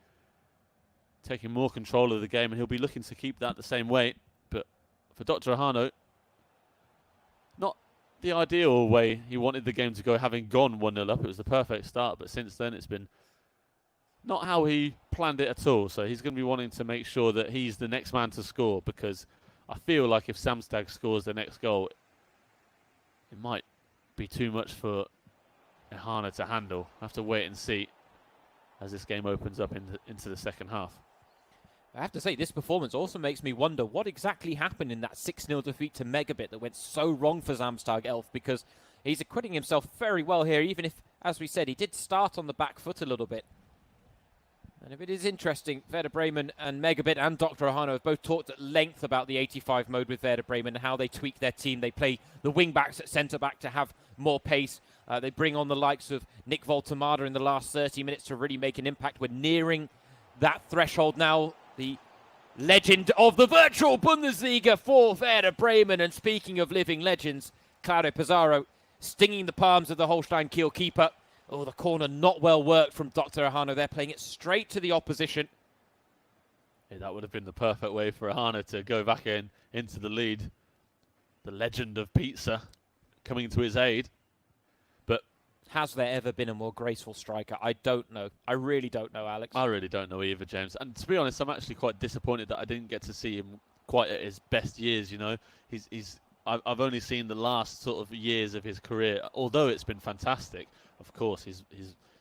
taking more control of the game, and he'll be looking to keep that the same way. But for Dr. Ahano, not the ideal way he wanted the game to go, having gone 1-0 up. It was the perfect start, but since then it's been not how he planned it at all. So he's going to be wanting to make sure that he's the next man to score, because I feel like if Samstag scores the next goal, it might be too much for Ahano to handle. I have to wait and see as this game opens up into the second half.
I have to say, this performance also makes me wonder what exactly happened in that 6-0 defeat to Megabit that went so wrong for Samstag Elf, because he's acquitting himself very well here, even if, as we said, he did start on the back foot a little bit. And if it is interesting, Werder Bremen and Megabit and Dr. Ahano have both talked at length about the 85 mode with Werder Bremen and how they tweak their team. They play the wing-backs at centre-back to have more pace. They bring on the likes of Nick Voltemada in the last 30 minutes to really make an impact. We're nearing that threshold now. The legend of the virtual Bundesliga for Werder Bremen. And speaking of living legends, Claudio Pizarro stinging the palms of the Holstein Kiel keeper. Oh, the corner not well worked from Dr. Ahano. They're playing it straight to the opposition.
Yeah, that would have been the perfect way for Ahano to go back into the lead. The legend of pizza coming to his aid. But
has there ever been a more graceful striker? I don't know. I really don't know, Alex.
I really don't know either, James. And to be honest, I'm actually quite disappointed that I didn't get to see him quite at his best years, you know. I've only seen the last sort of years of his career, although it's been fantastic. Of course, he's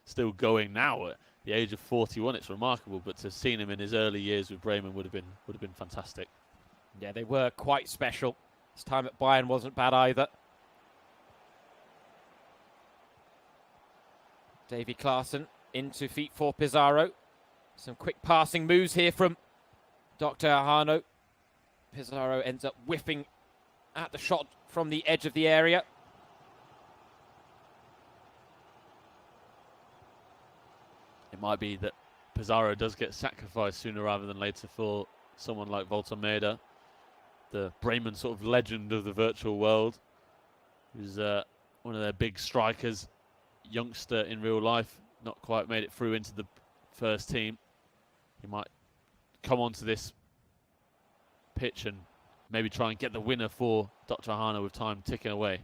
still going now at the age of 41. It's remarkable, but to have seen him in his early years with Bremen would have been fantastic.
Yeah, they were quite special. His time at Bayern wasn't bad either. Davy Klaassen into feet for Pizarro. Some quick passing moves here from Dr. Ahano. Pizarro ends up whiffing at the shot from the edge of the area.
It might be that Pizarro does get sacrificed sooner rather than later for someone like Voltemada, the Bremen sort of legend of the virtual world, who's one of their big strikers, youngster in real life, not quite made it through into the first team. He might come onto this pitch and maybe try and get the winner for Dr. Hana with time ticking away.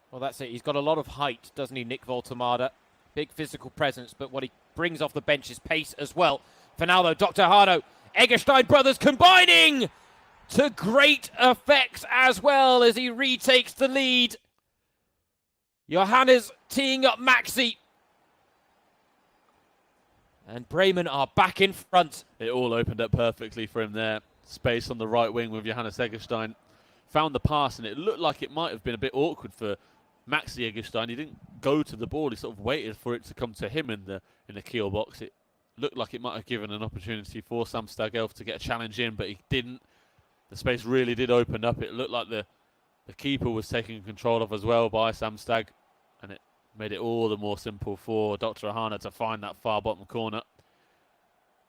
Well, that's it. He's got a lot of height, doesn't he, Nick Voltemade? Big physical presence, but what he brings off the bench is pace as well. For now, though, Dr. Hano, Eggestein brothers combining to great effect as well as he retakes the lead. Johannes teeing up Maxi. And Bremen are back in front.
It all opened up perfectly for him there. Space on the right wing with Johannes Eggestein. Found the pass, and it looked like it might have been a bit awkward for Maxi Eggestein. He didn't go to the ball. He sort of waited for it to come to him in the Kiel box. It looked like it might have given an opportunity for Samstag Elf to get a challenge in, but he didn't. The space really did open up. It looked like the keeper was taken control of as well by Samstag, and it made it all the more simple for Dr. Hana to find that far bottom corner.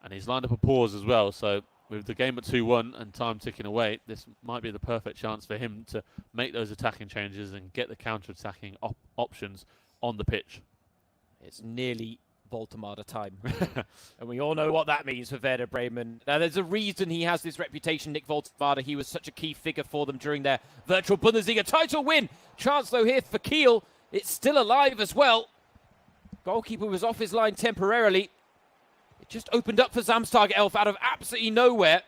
And he's lined up a pause as well, so with the game at 2-1 and time ticking away, this might be the perfect chance for him to make those attacking changes and get the counter-attacking options on the pitch.
It's nearly Voltemade time. And we all know what that means for Werder Bremen. Now, there's a reason he has this reputation, Nick Voltemade. He was such a key figure for them during their virtual Bundesliga title win. Chance, though, here for Kiel. It's still alive as well. Goalkeeper was off his line temporarily. It just opened up for Samstag Elf out of absolutely nowhere.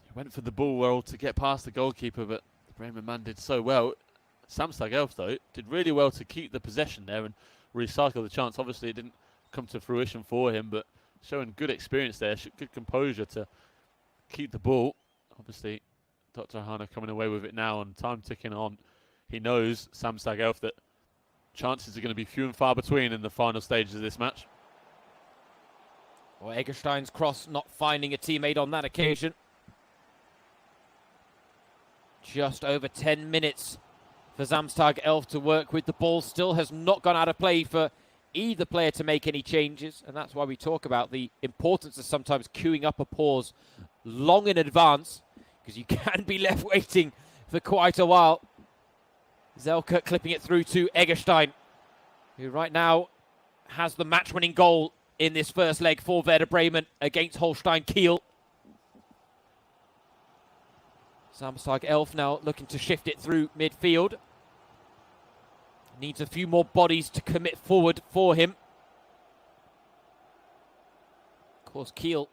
He went for the ball well to get past the goalkeeper, but the Bremen man did so well. Samstag Elf, though, did really well to keep the possession there and recycle the chance. Obviously, it didn't come to fruition for him, but showing good experience there, good composure to keep the ball. Obviously, Dr. Hana coming away with it now and time ticking on. He knows, Samstag Elf, that chances are going to be few and far between in the final stages of this match.
Well, Eggestein's cross not finding a teammate on that occasion. Just over 10 minutes for Samstag Elf to work with. The ball still has not gone out of play for either player to make any changes, and that's why we talk about the importance of sometimes queuing up a pause long in advance, because you can be left waiting for quite a while. Zelka clipping it through to Eggestein, who right now has the match-winning goal in this first leg for Werder Bremen against Holstein Kiel. Samstag Elf now looking to shift it through midfield. Needs a few more bodies to commit forward for him. Of course, Kiel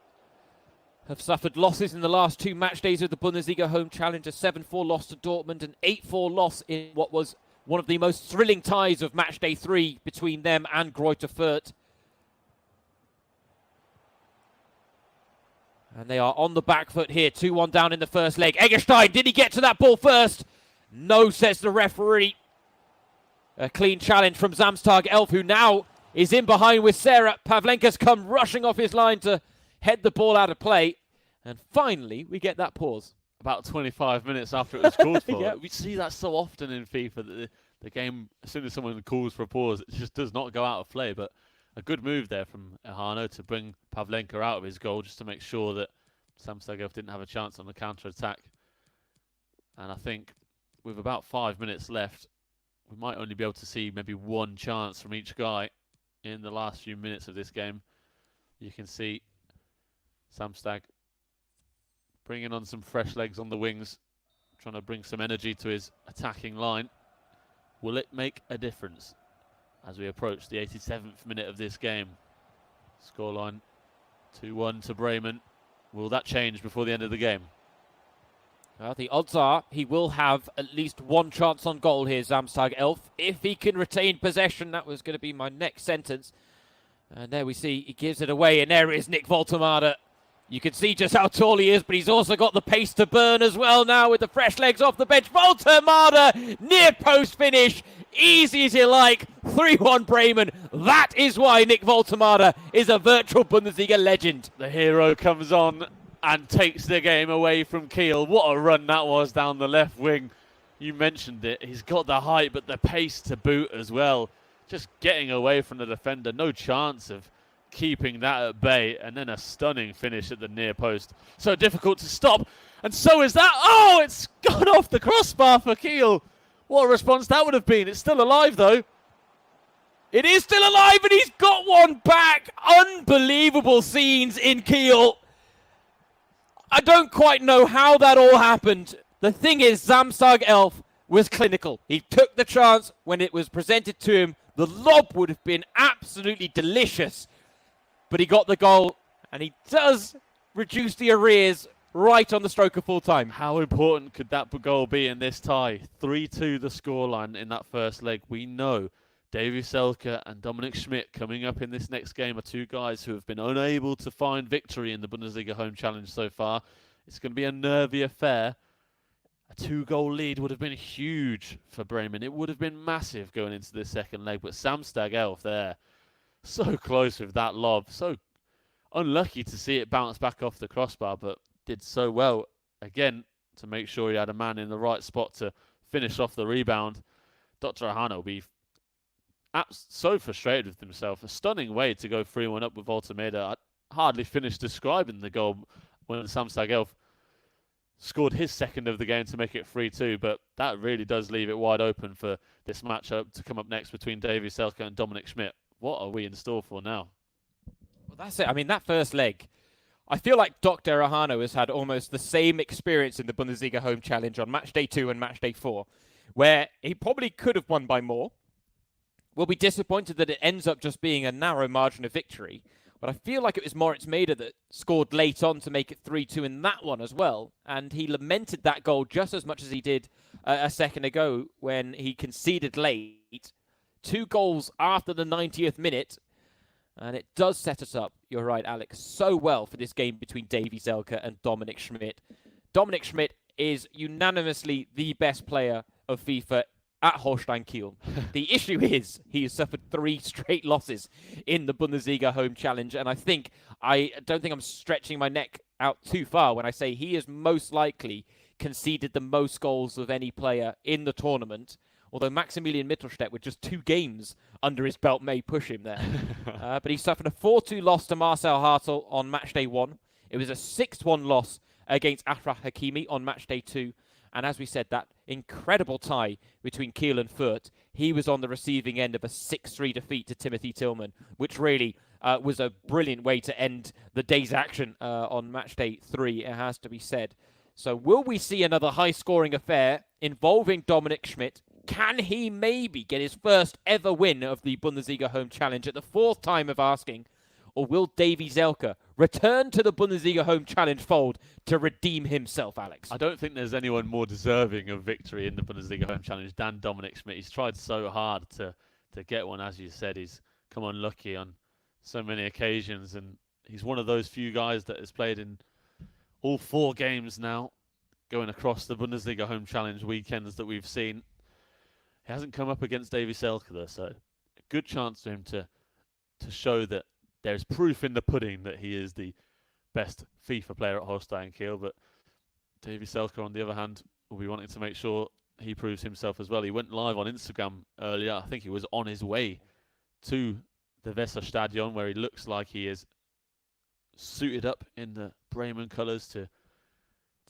have suffered losses in the last two match days of the Bundesliga Home Challenge. A 7-4 loss to Dortmund, an 8-4 loss in what was one of the most thrilling ties of match day 3 between them and Greuther Fürth. And they are on the back foot here. 2-1 down in the first leg. Eggestein, did he get to that ball first? No, says the referee. A clean challenge from Samstag Elf, who now is in behind with Sarah. Pavlenka's come rushing off his line to head the ball out of play. And finally, we get that pause.
About 25 minutes after it was called for.
Yeah.
We see that so often in FIFA, that the game, as soon as someone calls for a pause, it just does not go out of play. But a good move there from Hano to bring Pavlenka out of his goal, just to make sure that Samstag Elf didn't have a chance on the counter-attack. And I think with about 5 minutes left, we might only be able to see maybe one chance from each guy in the last few minutes of this game. You can see Samstag bringing on some fresh legs on the wings, trying to bring some energy to his attacking line. Will it make a difference as we approach the 87th minute of this game? Scoreline 2-1 to Bremen. Will that change before the end of the game?
Well, the odds are he will have at least one chance on goal here, Samstag Elf. If he can retain possession, that was going to be my next sentence. And there we see he gives it away, and there is Nick Voltemade. You can see just how tall he is, but he's also got the pace to burn as well now with the fresh legs off the bench. Voltemade, near post finish, easy as you like, 3-1 Bremen. That is why Nick Voltemade is a virtual Bundesliga legend.
The hero comes on and takes the game away from Kiel. What a run that was down the left wing. You mentioned it. He's got the height, but the pace to boot as well. Just getting away from the defender. No chance of keeping that at bay. And then a stunning finish at the near post. So difficult to stop. And so is that. Oh, it's gone off the crossbar for Kiel. What a response that would have been. It's still alive, though.
It is still alive, and he's got one back. Unbelievable scenes in Kiel. I don't quite know how that all happened. The thing is, Samstag Elf was clinical. He took the chance when it was presented to him. The lob would have been absolutely delicious, but he got the goal, and he does reduce the arrears right on the stroke of full time.
How important could that goal be in this tie? 3-2 the scoreline in that first leg. We know Davy Selke and Dominic Schmidt coming up in this next game are two guys who have been unable to find victory in the Bundesliga Home Challenge so far. It's going to be a nervy affair. A 2-goal lead would have been huge for Bremen. It would have been massive going into the second leg, but Samstag Elf there, so close with that lob. So unlucky to see it bounce back off the crossbar, but did so well again to make sure he had a man in the right spot to finish off the rebound. Dr. Ahana will be so frustrated with himself. A stunning way to go 3-1 up with Altameda. I hardly finished describing the goal when Samstag Elf scored his second of the game to make it 3-2, but that really does leave it wide open for this matchup to come up next between Davy Selke and Dominic Schmidt. What are we in store for now?
Well, that's it. I mean, that first leg, I feel like Dr. Ahano has had almost the same experience in the Bundesliga Home Challenge on Matchday 2 and Matchday 4, where he probably could have won by more. We'll be disappointed that it ends up just being a narrow margin of victory. But I feel like it was Moritz Mader that scored late on to make it 3-2 in that one as well. And he lamented that goal just as much as he did a second ago when he conceded late. 2 goals after the 90th minute. And it does set us up, you're right, Alex, so well for this game between Davy Selke and Dominic Schmidt. Dominic Schmidt is unanimously the best player of FIFA at Holstein Kiel. The issue is he has suffered 3 straight losses in the Bundesliga Home Challenge, and I don't think I'm stretching my neck out too far when I say he has most likely conceded the most goals of any player in the tournament, although Maximilian Mittelstädt with just 2 games under his belt may push him there. But he suffered a 4-2 loss to Marcel Hartl on Matchday 1. It was a 6-1 loss against Achraf Hakimi on Matchday 2. And as we said, that incredible tie between Kiel and Fürth, he was on the receiving end of a 6-3 defeat to Timothy Tillman, which really was a brilliant way to end the day's action on Matchday 3, it has to be said. So will we see another high-scoring affair involving Dominic Schmidt? Can he maybe get his first ever win of the Bundesliga Home Challenge at the 4th time of asking? Or will Davy Selke return to the Bundesliga Home Challenge fold to redeem himself, Alex?
I don't think there's anyone more deserving of victory in the Bundesliga Home Challenge than Dominic Schmidt. He's tried so hard to get one, as you said. He's come unlucky on so many occasions, and he's one of those few guys that has played in all 4 games now, going across the Bundesliga Home Challenge weekends that we've seen. He hasn't come up against Davy Selke, though, so a good chance for him to show that there's proof in the pudding that he is the best FIFA player at Holstein Kiel. But Davy Selke, on the other hand, will be wanting to make sure he proves himself as well. He went live on Instagram earlier. I think he was on his way to the Weserstadion, where he looks like he is suited up in the Bremen colours to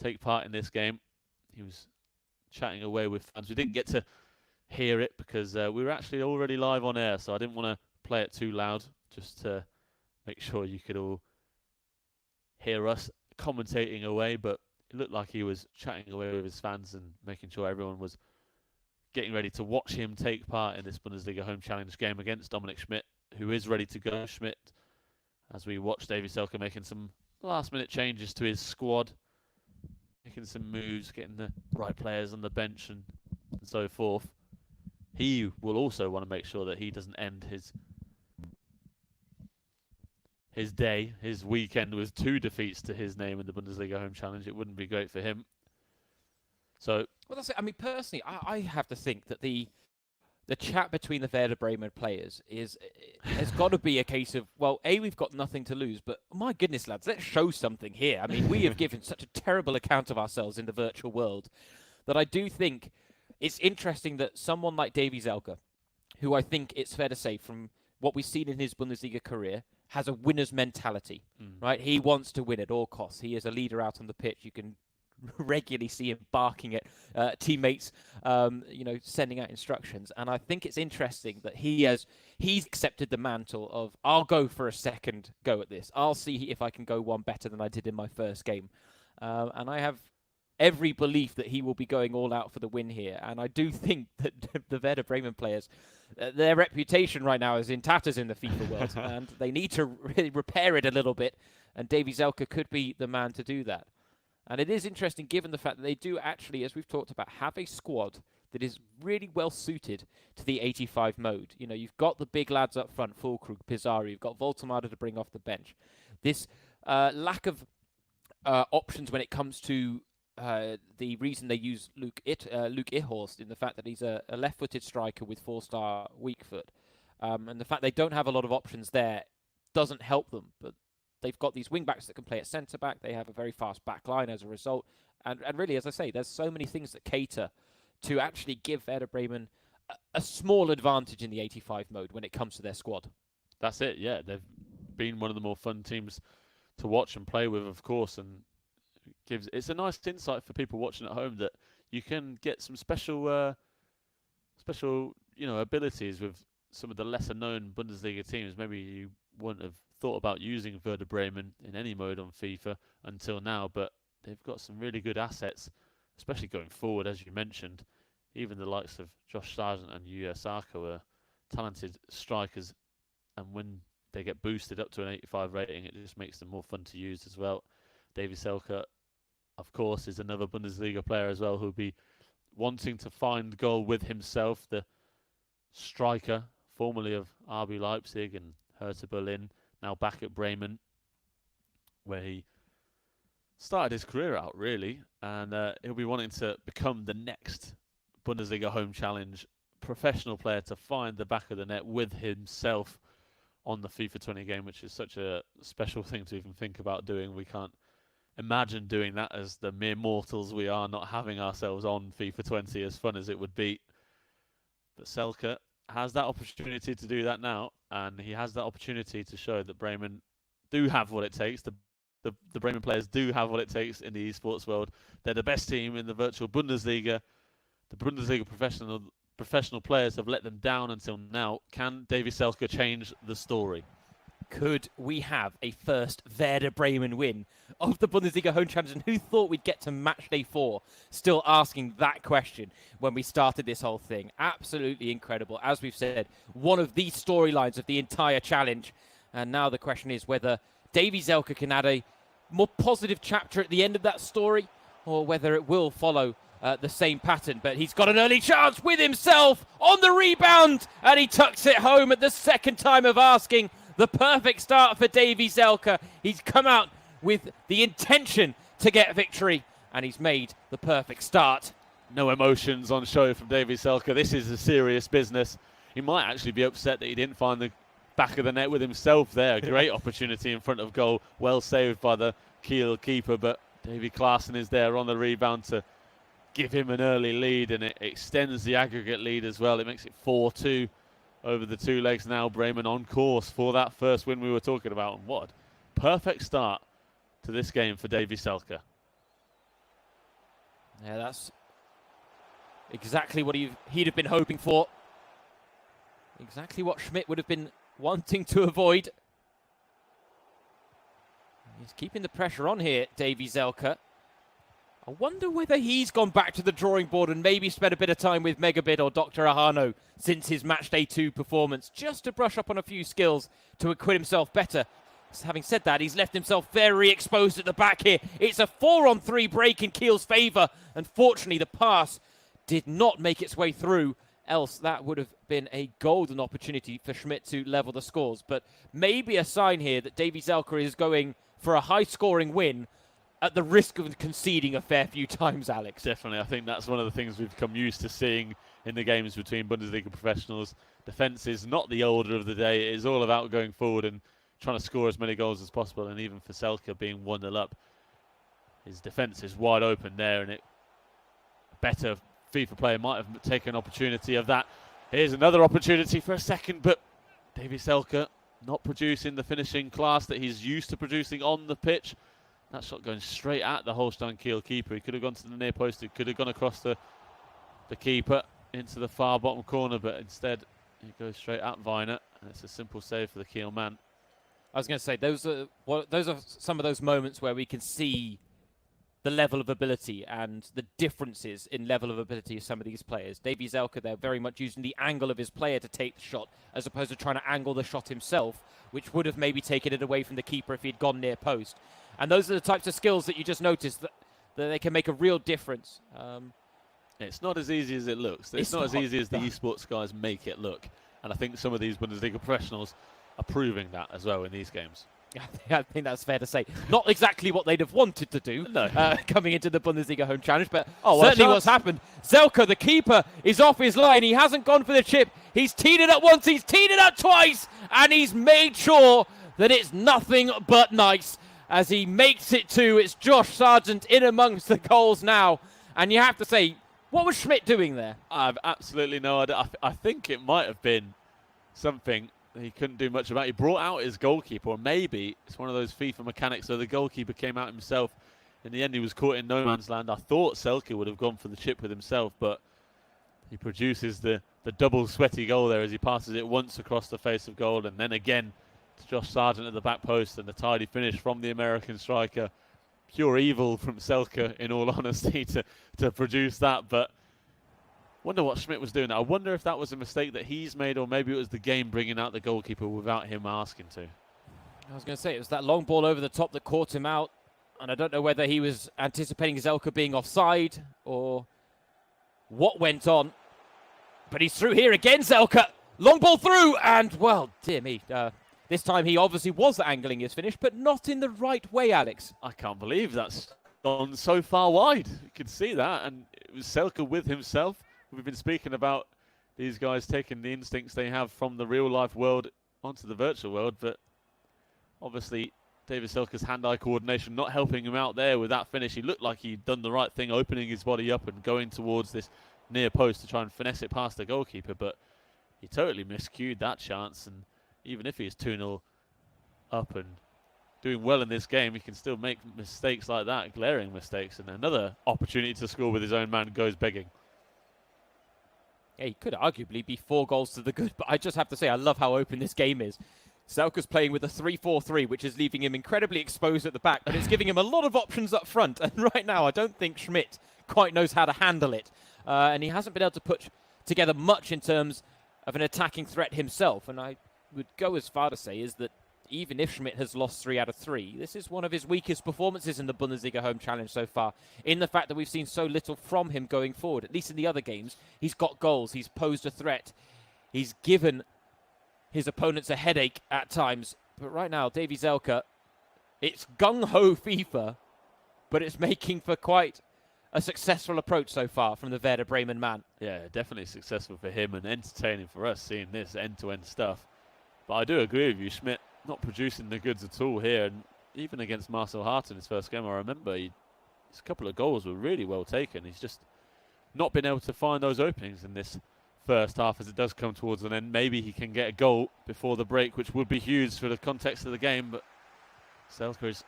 take part in this game. He was chatting away with fans. We didn't get to hear it because we were actually already live on air, so I didn't want to play it too loud, just to make sure you could all hear us commentating away. But it looked like he was chatting away with his fans and making sure everyone was getting ready to watch him take part in this Bundesliga Home Challenge game against Dominic Schmidt, who is ready to go. Schmidt, as we watch Davy Selke making some last-minute changes to his squad, making some moves, getting the right players on the bench and so forth. He will also want to make sure that he doesn't end his day, his weekend, with 2 defeats to his name in the Bundesliga Home Challenge. It wouldn't be great for him. So,
well, that's it. I mean, personally, I have to think that the chat between the Werder Bremen players has got to be a case of, well, A, we've got nothing to lose, but my goodness, lads, let's show something here. I mean, we have given such a terrible account of ourselves in the virtual world that I do think it's interesting that someone like Davy Selke, who I think it's fair to say from what we've seen in his Bundesliga career, has a winner's mentality, right? He wants to win at all costs. He is a leader out on the pitch. You can regularly see him barking at teammates, sending out instructions. And I think it's interesting that he's accepted the mantle of, I'll go for a second go at this. I'll see if I can go one better than I did in my first game. And I have every belief that he will be going all out for the win here. And I do think that the Werder Bremen players, their reputation right now is in tatters in the FIFA world, and they need to really repair it a little bit. And Davie Selke could be the man to do that. And it is interesting, given the fact that they do actually, as we've talked about, have a squad that is really well suited to the 85 mode. You know, you've got the big lads up front, Fulkrug, Pizarro, you've got Voltemade to bring off the bench. This lack of options when it comes to the reason they use Luke Ihorst, in the fact that he's a left-footed striker with 4-star weak foot, and the fact they don't have a lot of options there doesn't help them. But they've got these wing-backs that can play at centre-back. They have a very fast back line as a result. And really, as I say, there's so many things that cater to actually give Werder Bremen a small advantage in the 85 mode when it comes to their squad.
That's it, yeah. They've been one of the more fun teams to watch and play with, of course, and it's a nice insight for people watching at home that you can get some special abilities with some of the lesser known Bundesliga teams. Maybe you wouldn't have thought about using Werder Bremen in any mode on FIFA until now, but they've got some really good assets, especially going forward, as you mentioned. Even the likes of Josh Sargent and Yuya Saka are talented strikers, and when they get boosted up to an 85 rating, it just makes them more fun to use as well. Davie Selke, of course, is another Bundesliga player as well who'll be wanting to find goal with himself, the striker, formerly of RB Leipzig and Hertha Berlin, now back at Bremen, where he started his career out, really, and he'll be wanting to become the next Bundesliga Home Challenge professional player to find the back of the net with himself on the FIFA 20 game, which is such a special thing to even think about doing. We can't imagine doing that as the mere mortals we are, not having ourselves on FIFA 20, as fun as it would be. But Selke has that opportunity to do that now, and he has that opportunity to show that Bremen do have what it takes. The Bremen players do have what it takes in the esports world. They're the best team in the virtual Bundesliga. The Bundesliga professional players have let them down until now. Can Davie Selke change the story?
Could we have a first Werder Bremen win of the Bundesliga Home Challenge? And who thought we'd get to Matchday 4 still asking that question when we started this whole thing? Absolutely incredible. As we've said, one of the storylines of the entire challenge. And now the question is whether Davie Selke can add a more positive chapter at the end of that story, or whether it will follow the same pattern. But he's got an early chance with himself on the rebound, and he tucks it home at the second time of asking. The perfect start for Davie Selke. He's come out with the intention to get victory, and he's made the perfect start.
No emotions on show from Davie Selke. This is a serious business. He might actually be upset that he didn't find the back of the net with himself there. A great opportunity in front of goal. Well saved by the Kiel keeper, but Davy Klaassen is there on the rebound to give him an early lead, and it extends the aggregate lead as well. It makes it 4-2 over the two legs now. Bremen on course for that first win we were talking about. And what a perfect start to this game for Davie Selke.
Yeah, that's exactly what he'd have been hoping for. Exactly what Schmidt would have been wanting to avoid. He's keeping the pressure on here, Davie Selke. I wonder whether he's gone back to the drawing board and maybe spent a bit of time with Megabit or Dr. Ahano since his Matchday 2 performance, just to brush up on a few skills to acquit himself better. So having said that, he's left himself very exposed at the back here. It's a 4-on-3 break in Kiel's favour. Unfortunately, the pass did not make its way through. Else, that would have been a golden opportunity for Schmidt to level the scores. But maybe a sign here that Davie Selke is going for a high-scoring win at the risk of conceding a fair few times, Alex.
Definitely. I think that's one of the things we've become used to seeing in the games between Bundesliga professionals. Defence is not the order of the day. It is all about going forward and trying to score as many goals as possible. And even for Selke being 1-0 up, his defence is wide open there, and a better FIFA player might have taken an opportunity of that. Here's another opportunity for a second, but Davie Selke not producing the finishing class that he's used to producing on the pitch. That shot going straight at the Holstein Kiel keeper. He could have gone to the near post. It could have gone across the keeper into the far bottom corner, but instead he goes straight at Weiner, and it's a simple save for the Kiel man.
I was going to say, those are some of those moments where we can see the level of ability and the differences in level of ability of some of these players. Davie Selke, they're very much using the angle of his player to take the shot, as opposed to trying to angle the shot himself, which would have maybe taken it away from the keeper if he'd gone near post. And those are the types of skills that you just notice that they can make a real difference.
It's not as easy as it looks. It's not as easy as the esports guys make it look. And I think some of these Bundesliga professionals are proving that as well in these games.
I think that's fair to say. Not exactly what they'd have wanted to do coming into the Bundesliga Home Challenge, but certainly what's happened. Selke, the keeper, is off his line. He hasn't gone for the chip. He's teed it up once, he's teed it up twice, and he's made sure that it's nothing but nice as he makes it to. It's Josh Sargent in amongst the goals now. And you have to say, what was Schmidt doing there?
I've absolutely no idea. I think it might have been something he couldn't do much about. He brought out his goalkeeper, or maybe it's one of those FIFA mechanics where the goalkeeper came out himself. In the end, he was caught in no man's land. I thought Selke would have gone for the chip with himself, but he produces the double sweaty goal there as he passes it once across the face of goal, and then again to Josh Sargent at the back post, and the tidy finish from the American striker. Pure evil from Selke, in all honesty, to produce that, but wonder what Schmidt was doing. I wonder if that was a mistake that he's made, or maybe it was the game bringing out the goalkeeper without him asking to.
I was going to say, it was that long ball over the top that caught him out, and I don't know whether he was anticipating Selke being offside or what went on, but he's through here again, Selke. Long ball through, and, well, dear me, this time he obviously was angling his finish, but not in the right way, Alex.
I can't believe that's gone so far wide. You can see that, and it was Selke with himself. We've been speaking about these guys taking the instincts they have from the real-life world onto the virtual world, but obviously David Selke's hand-eye coordination not helping him out there with that finish. He looked like he'd done the right thing, opening his body up and going towards this near post to try and finesse it past the goalkeeper, but he totally miscued that chance, and even if he's 2-0 up and doing well in this game, he can still make mistakes like that, glaring mistakes, and another opportunity to score with his own man goes begging.
Yeah, he could arguably be 4 goals to the good, but I just have to say, I love how open this game is. Selke's playing with a 3-4-3, which is leaving him incredibly exposed at the back, but it's giving him a lot of options up front. And right now, I don't think Schmidt quite knows how to handle it. And he hasn't been able to put together much in terms of an attacking threat himself. And I would go as far to say is that even if Schmidt has lost 3 out of 3, this is one of his weakest performances in the Bundesliga Home Challenge so far, in the fact that we've seen so little from him going forward. At least in the other games, he's got goals, he's posed a threat, he's given his opponents a headache at times. But right now, Davie Selke, it's gung-ho FIFA, but it's making for quite a successful approach so far from the Werder Bremen man.
Yeah, definitely successful for him and entertaining for us seeing this end-to-end stuff. But I do agree with you, Schmidt not producing the goods at all here, and even against Marcel Hart in his first game, I remember his couple of goals were really well taken. He's just not been able to find those openings in this first half as it does come towards an end. Maybe he can get a goal before the break, which would be huge for the context of the game, but Selke is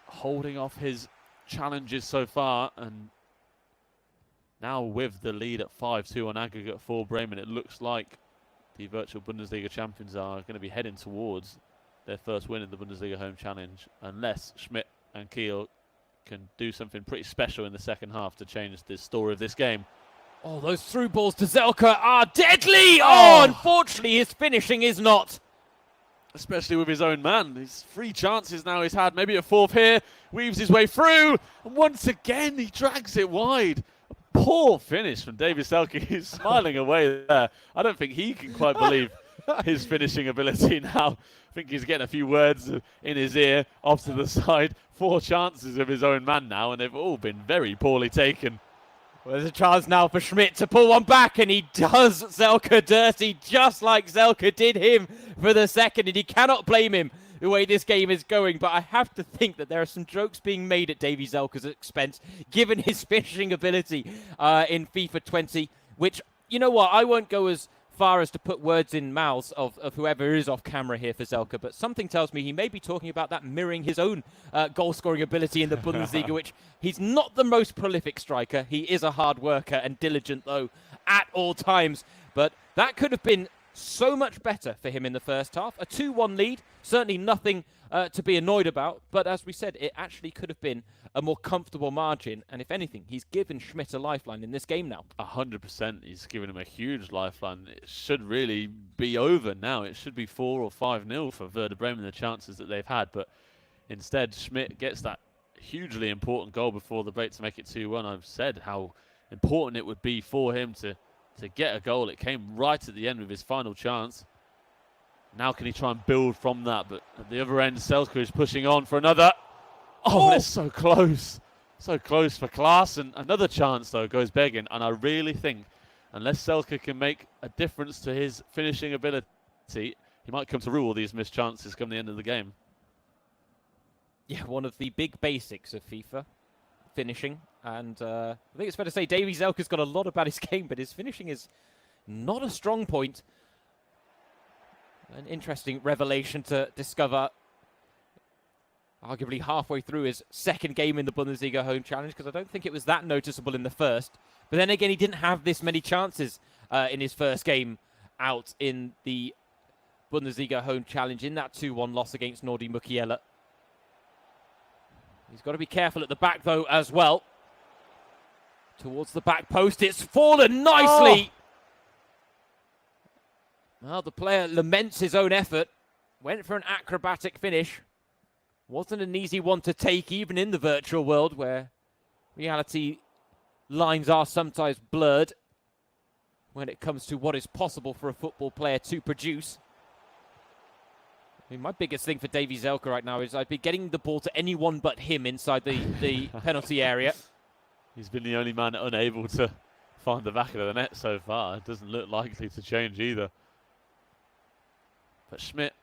holding off his challenges so far, and now with the lead at 5-2 on aggregate for Bremen, it looks like the virtual Bundesliga champions are going to be heading towards their first win in the Bundesliga Home Challenge, unless Schmidt and Kiel can do something pretty special in the second half to change the story of this game.
Oh, those through balls to Selke are deadly! Oh, unfortunately, his finishing is not.
Especially with his own man. His 3 chances now he's had, maybe a 4th here, weaves his way through, and once again he drags it wide. A poor finish from David Selke. He's smiling away there. I don't think he can quite believe his finishing ability now. I think he's getting a few words in his ear off to the side. 4 chances of his own man now, and they've all been very poorly taken.
Well, there's a chance now for Schmidt to pull one back, and he does Selke dirty, just like Selke did him for the second, and he cannot blame him the way this game is going. But I have to think that there are some jokes being made at Davie Selke's expense, given his finishing ability in FIFA 20, which, you know what, I won't go as far as to put words in mouths of whoever is off camera here for Selke, but something tells me he may be talking about that mirroring his own goal-scoring ability in the Bundesliga, which he's not the most prolific striker. He is a hard worker and diligent, though, at all times. But that could have been so much better for him in the first half. A 2-1 lead, certainly nothing to be annoyed about, but as we said, it actually could have been a more comfortable margin, and if anything, he's given Schmidt a lifeline in this game now.
100%, he's given him a huge lifeline. It should really be over now. It should be 4 or 5-0 for Werder Bremen, the chances that they've had, but instead, Schmidt gets that hugely important goal before the break to make it 2-1. I've said how important it would be for him to get a goal. It came right at the end with his final chance. Now can he try and build from that? But at the other end, Selke is pushing on for another. Oh, it's so close. So close for class. And another chance, though, goes begging. And I really think, unless Selke can make a difference to his finishing ability, he might come to rule all these missed chances come the end of the game.
Yeah, one of the big basics of FIFA, finishing. And I think it's fair to say Davy Selke's got a lot about his game, but his finishing is not a strong point. An interesting revelation to discover, arguably halfway through his second game in the Bundesliga Home Challenge, because I don't think it was that noticeable in the first. But then again, he didn't have this many chances in his first game out in the Bundesliga Home Challenge in that 2-1 loss against Nordi Mukiele. He's got to be careful at the back, though, as well. Towards the back post, it's fallen nicely. Well, the player laments his own effort. Went for an acrobatic finish. Wasn't an easy one to take, even in the virtual world, where reality lines are sometimes blurred when it comes to what is possible for a football player to produce. I mean, my biggest thing for Davy Selke right now is I'd be getting the ball to anyone but him inside the penalty area.
He's been the only man unable to find the back of the net so far. It doesn't look likely to change either. But Schmidt,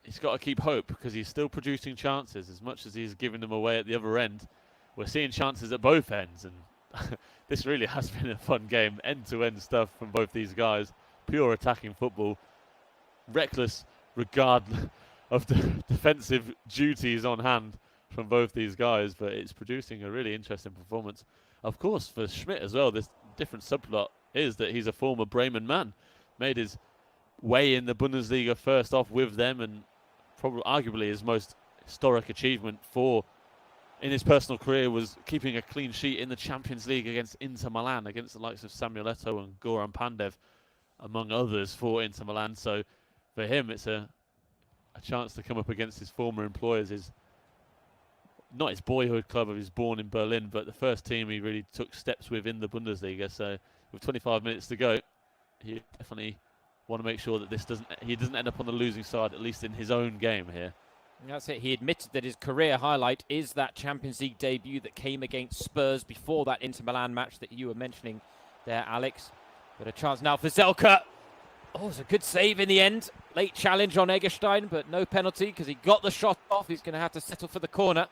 he's got to keep hope because he's still producing chances as much as he's giving them away at the other end. We're seeing chances at both ends, and this really has been a fun game. End-to-end stuff from both these guys. Pure attacking football. Reckless regard of the defensive duties on hand from both these guys, but it's producing a really interesting performance. Of course, for Schmidt as well, this different subplot is that he's a former Bremen man. Made his way in the Bundesliga first off with them, and probably arguably his most historic achievement in his personal career was keeping a clean sheet in the Champions League against Inter Milan, against the likes of Samuel Eto'o and Goran Pandev, among others, for Inter Milan. So for him, it's a chance to come up against his former employers, not his boyhood club. He was born in Berlin, but the first team he really took steps with in the Bundesliga. So with 25 minutes to go, he definitely want to make sure that he doesn't end up on the losing side, at least in his own game here.
That's it. He admitted that his career highlight is that Champions League debut that came against Spurs before that Inter Milan match that you were mentioning there, Alex. But a chance now for Selke. Oh, it's a good save in the end. Late challenge on Eggestein, but no penalty because he got the shot off. He's going to have to settle for the corner.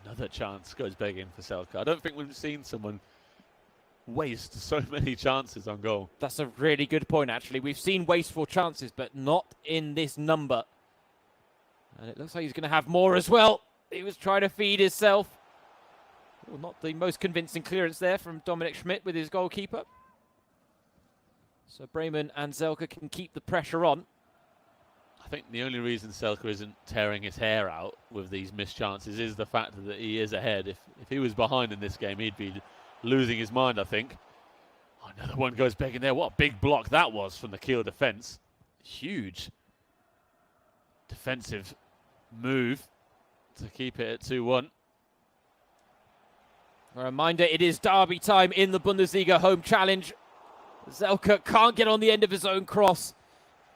Another chance goes begging for Selke. I don't think we've seen someone waste so many chances on goal.
That's a really good point, actually. We've seen wasteful chances, but not in this number. And it looks like he's going to have more as well. He was trying to feed himself. Well, not the most convincing clearance there from Dominic Schmidt with his goalkeeper. So Bremen and Selke can keep the pressure on.
I think the only reason Selke isn't tearing his hair out with these missed chances is the fact that he is ahead. If he was behind in this game, he'd be losing his mind, I think. Oh, another one goes begging there. What a big block that was from the Kiel defence. Huge defensive move to keep it at 2-1.
A reminder, it is derby time in the Bundesliga Home Challenge. Selke can't get on the end of his own cross.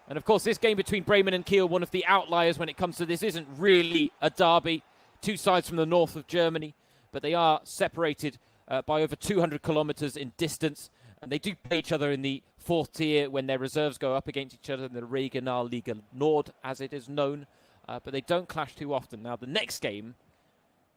And of course, this game between Bremen and Kiel, one of the outliers when it comes to this, isn't really a derby. Two sides from the north of Germany, but they are separated by over 200 kilometers in distance. And they do play each other in the fourth tier when their reserves go up against each other in the Regionalliga Nord, as it is known. But they don't clash too often. Now, the next game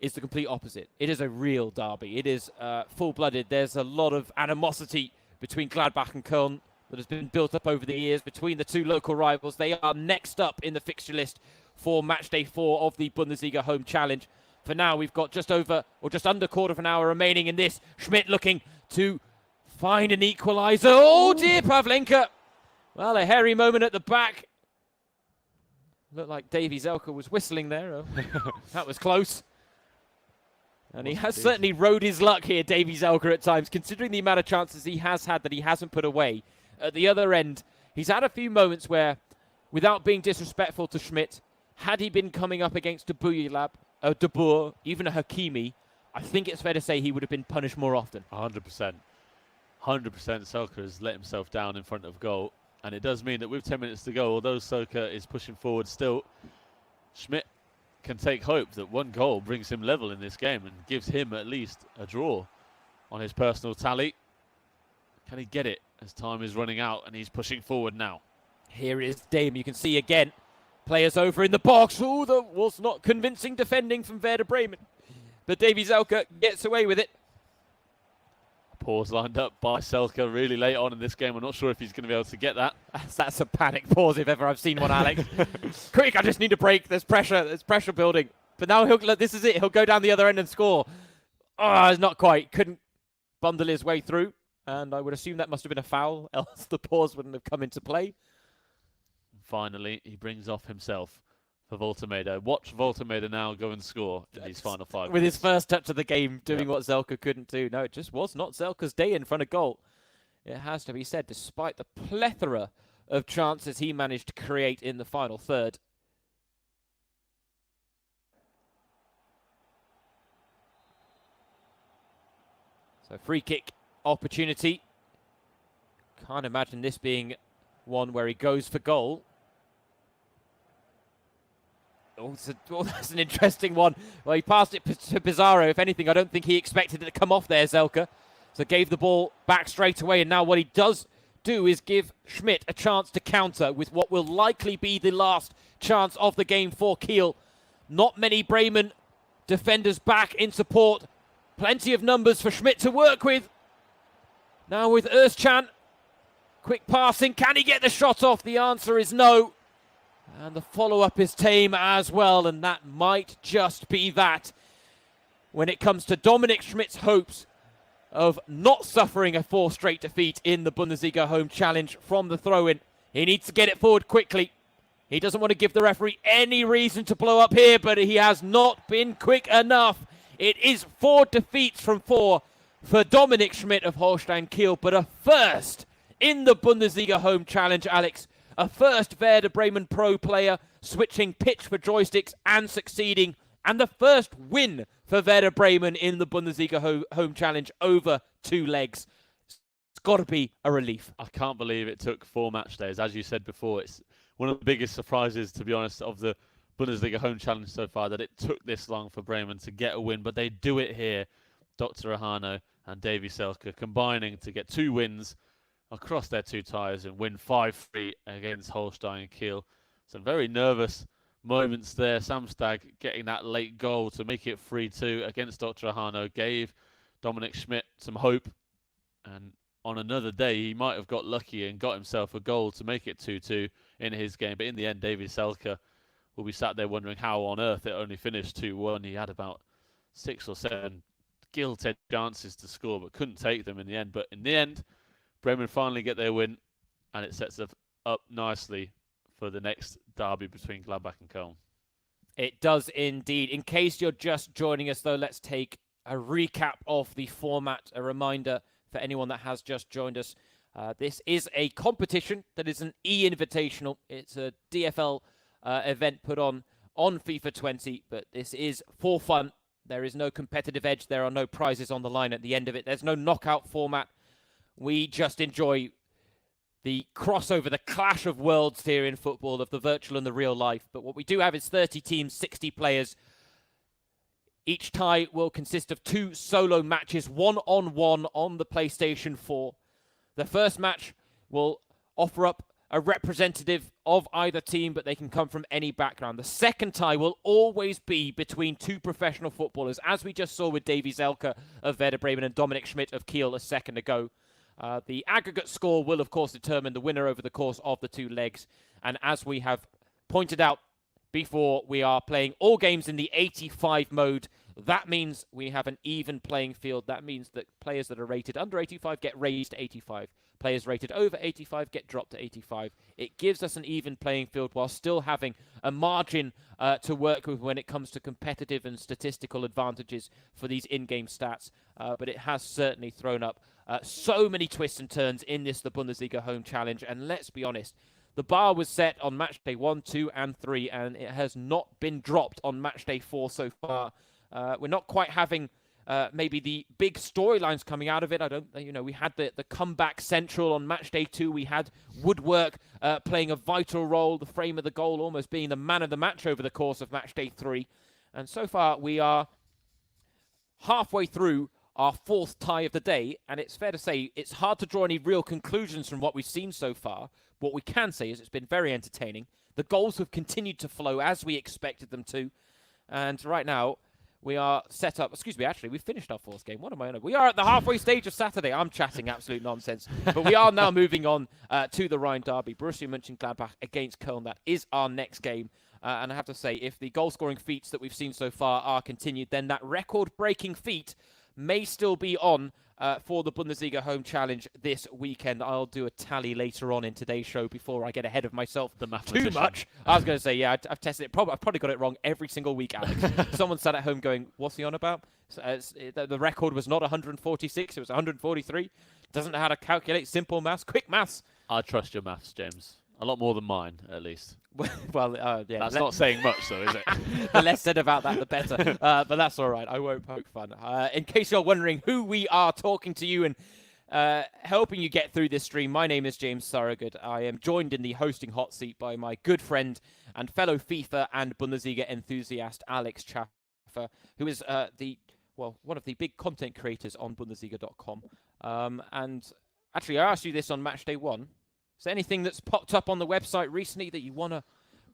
is the complete opposite. It is a real derby. It is full-blooded. There's a lot of animosity between Gladbach and Köln that has been built up over the years between the two local rivals. They are next up in the fixture list for Matchday 4 of the Bundesliga Home Challenge. For now, we've got just over or just under quarter of an hour remaining in this. Schmidt looking to find an equaliser. Oh dear, Pavlenka. Well, a hairy moment at the back. Looked like Davy Zelka was whistling there. Oh, that was close. And he has certainly rode his luck here, Davy Zelka, at times, considering the amount of chances he has had that he hasn't put away. At the other end, he's had a few moments where, without being disrespectful to Schmidt, had he been coming up against a Boujellab, a De Boer, even a Hakimi, I think it's fair to say he would have been punished more often.
100%. 100% Selke has let himself down in front of goal. And it does mean that with 10 minutes to go, although Selke is pushing forward still, Schmidt can take hope that one goal brings him level in this game and gives him at least a draw on his personal tally. Can he get it as time is running out and he's pushing forward now?
Here is Dame. You can see again, players over in the box. Oh, that was not convincing defending from Werder Bremen. But Davy Zelka gets away with it.
Pause lined up by Selke really late on in this game. I'm not sure if he's going to be able to get that.
That's a panic pause if ever I've seen one, Alex. Quick, I just need a break. There's pressure building. But now this is it. He'll go down the other end and score. Oh, it's not quite. Couldn't bundle his way through. And I would assume that must have been a foul, else the pause wouldn't have come into play.
Finally, he brings off himself for Voltemade. Watch Voltemade now go and score in these final 5 minutes.
With his first touch of the game, doing what Zelka couldn't do. No, it just was not Zelka's day in front of goal. It has to be said, despite the plethora of chances he managed to create in the final third. So free kick opportunity. Can't imagine this being one where he goes for goal. Oh, that's an interesting one. Well, he passed it to Pizarro. If anything, I don't think he expected it to come off there, Zelka. So gave the ball back straight away. And now what he does do is give Schmidt a chance to counter with what will likely be the last chance of the game for Kiel. Not many Bremen defenders back in support. Plenty of numbers for Schmidt to work with. Now with Özcan. Quick passing. Can he get the shot off? The answer is no. And the follow-up is tame as well, and that might just be that. When it comes to Dominic Schmidt's hopes of not suffering a 4 straight defeat in the Bundesliga home challenge from the throw-in, he needs to get it forward quickly. He doesn't want to give the referee any reason to blow up here, but he has not been quick enough. It is 4 defeats from 4 for Dominic Schmidt of Holstein Kiel, but a first in the Bundesliga home challenge, Alex. A first Werder Bremen pro player switching pitch for joysticks and succeeding. And the first win for Werder Bremen in the Bundesliga home challenge over 2 legs. It's got to be a relief.
I can't believe it took 4 match days. As you said before, it's one of the biggest surprises, to be honest, of the Bundesliga home challenge so far, that it took this long for Bremen to get a win. But they do it here. Dr. Ahano and Davy Selke combining to get 2 wins across their 2 ties and win 5-3 against Holstein Kiel. Some very nervous moments there. Samstag getting that late goal to make it 3-2 against Dr. Ahano gave Dominic Schmidt some hope. And on another day, he might have got lucky and got himself a goal to make it 2-2 in his game. But in the end, Davy Selke will be sat there wondering how on earth it only finished 2-1. He had about 6 or 7 gilt-edged chances to score, but couldn't take them in the end. But in the end, Bremen finally get their win, and it sets up nicely for the next derby between Gladbach and Köln.
It does indeed. In case you're just joining us, though, let's take a recap of the format. A reminder for anyone that has just joined us. This is a competition that is an e-invitational. It's a DFL event put on FIFA 20, but this is for fun. There is no competitive edge. There are no prizes on the line at the end of it. There's no knockout format. We just enjoy the crossover, the clash of worlds here in football, of the virtual and the real life. But what we do have is 30 teams, 60 players. Each tie will consist of 2 solo matches, 1-on-1 on the PlayStation 4. The first match will offer up a representative of either team, but they can come from any background. The second tie will always be between 2 professional footballers, as we just saw with Davy Zelka of Werder Bremen and Dominic Schmidt of Kiel a second ago. The aggregate score will, of course, determine the winner over the course of the 2 legs. And as we have pointed out before, we are playing all games in the 85 mode That means we have an even playing field. That means that players that are rated under 85 get raised to 85. Players rated over 85 get dropped to 85. It gives us an even playing field while still having a margin to work with when it comes to competitive and statistical advantages for these in-game stats. But it has certainly thrown up so many twists and turns in the Bundesliga Home Challenge. And let's be honest, the bar was set on match day 1, 2, and 3, and it has not been dropped on match day 4 so far. We're not quite having maybe the big storylines coming out of it. We had the comeback central on match day 2. We had Woodwork playing a vital role, the frame of the goal almost being the man of the match over the course of match day 3. And so far we are halfway through our 4th tie of the day, and it's fair to say it's hard to draw any real conclusions from what we've seen so far. What we can say is it's been very entertaining. The goals have continued to flow as we expected them to, and right now we are set up. Excuse me, actually, we've finished our 4th game. What am I on? We are at the halfway stage of Saturday. I'm chatting absolute nonsense. But we are now moving on to the Rhine Derby. Borussia Mönchengladbach against Köln. That is our next game. And I have to say, if the goal-scoring feats that we've seen so far are continued, then that record-breaking feat may still be on for the Bundesliga Home Challenge this weekend. I'll do a tally later on in today's show before I get ahead of myself too much. I was going to say, yeah, I've tested it. I've probably got it wrong every single week, Alex. Someone sat at home going, what's he on about? The record was not 146, it was 143. Doesn't know how to calculate simple maths. Quick maths.
I trust your maths, James. A lot more than mine, at least.
Well, yeah.
That's not saying much, though, is it?
The less said about that, the better. But that's all right. I won't poke fun. In case you're wondering who we are talking to you and helping you get through this stream, my name is James Surrogate. I am joined in the hosting hot seat by my good friend and fellow FIFA and Bundesliga enthusiast, Alex Chaffer, who is one of the big content creators on Bundesliga.com. And actually, I asked you this on match day 1. Is there anything that's popped up on the website recently that you want to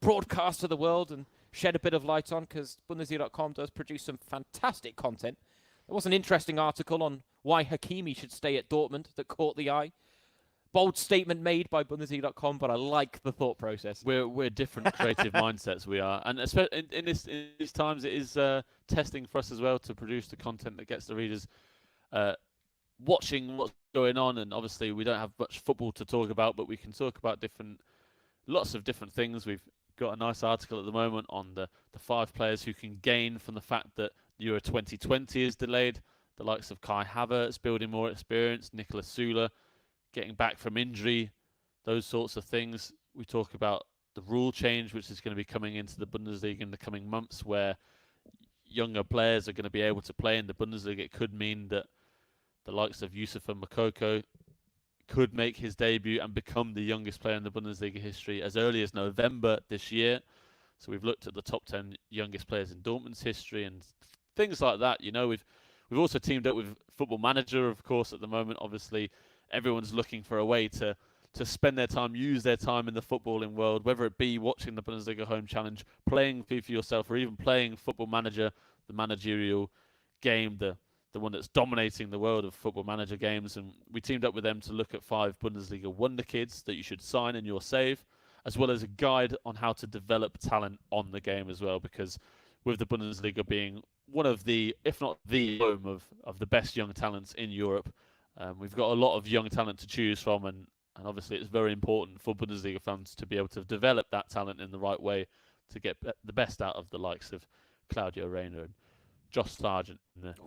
broadcast to the world and shed a bit of light on? Because Bundesliga.com does produce some fantastic content. There was an interesting article on why Hakimi should stay at Dortmund that caught the eye. Bold statement made by Bundesliga.com, but I like the thought process.
We're different creative mindsets, we are. And especially in these times, it is testing for us as well to produce the content that gets the readers watching what's going on. And obviously we don't have much football to talk about, but we can talk about lots of different things. We've got a nice article at the moment on the 5 players who can gain from the fact that Euro 2020 is delayed. The likes of Kai Havertz building more experience, Niklas Süle getting back from injury, those sorts of things. We talk about the rule change, which is going to be coming into the Bundesliga in the coming months, where younger players are going to be able to play in the Bundesliga. It could mean that the likes of Youssoufa Moukoko could make his debut and become the youngest player in the Bundesliga history as early as November this year. So we've looked at the top 10 youngest players in Dortmund's history and things like that. You know, we've also teamed up with Football Manager, of course, at the moment. Obviously, everyone's looking for a way to spend their time, use their time in the footballing world, whether it be watching the Bundesliga Home Challenge, playing FIFA yourself, or even playing Football Manager, the managerial game, the one that's dominating the world of Football Manager games. And we teamed up with them to look at 5 Bundesliga wonder kids that you should sign in your save, as well as a guide on how to develop talent on the game as well, because with the Bundesliga being one of the, if not the home of the best young talents in Europe, we've got a lot of young talent to choose from, and obviously it's very important for Bundesliga fans to be able to develop that talent in the right way to get the best out of the likes of Claudio Reyna and Josh Sargent.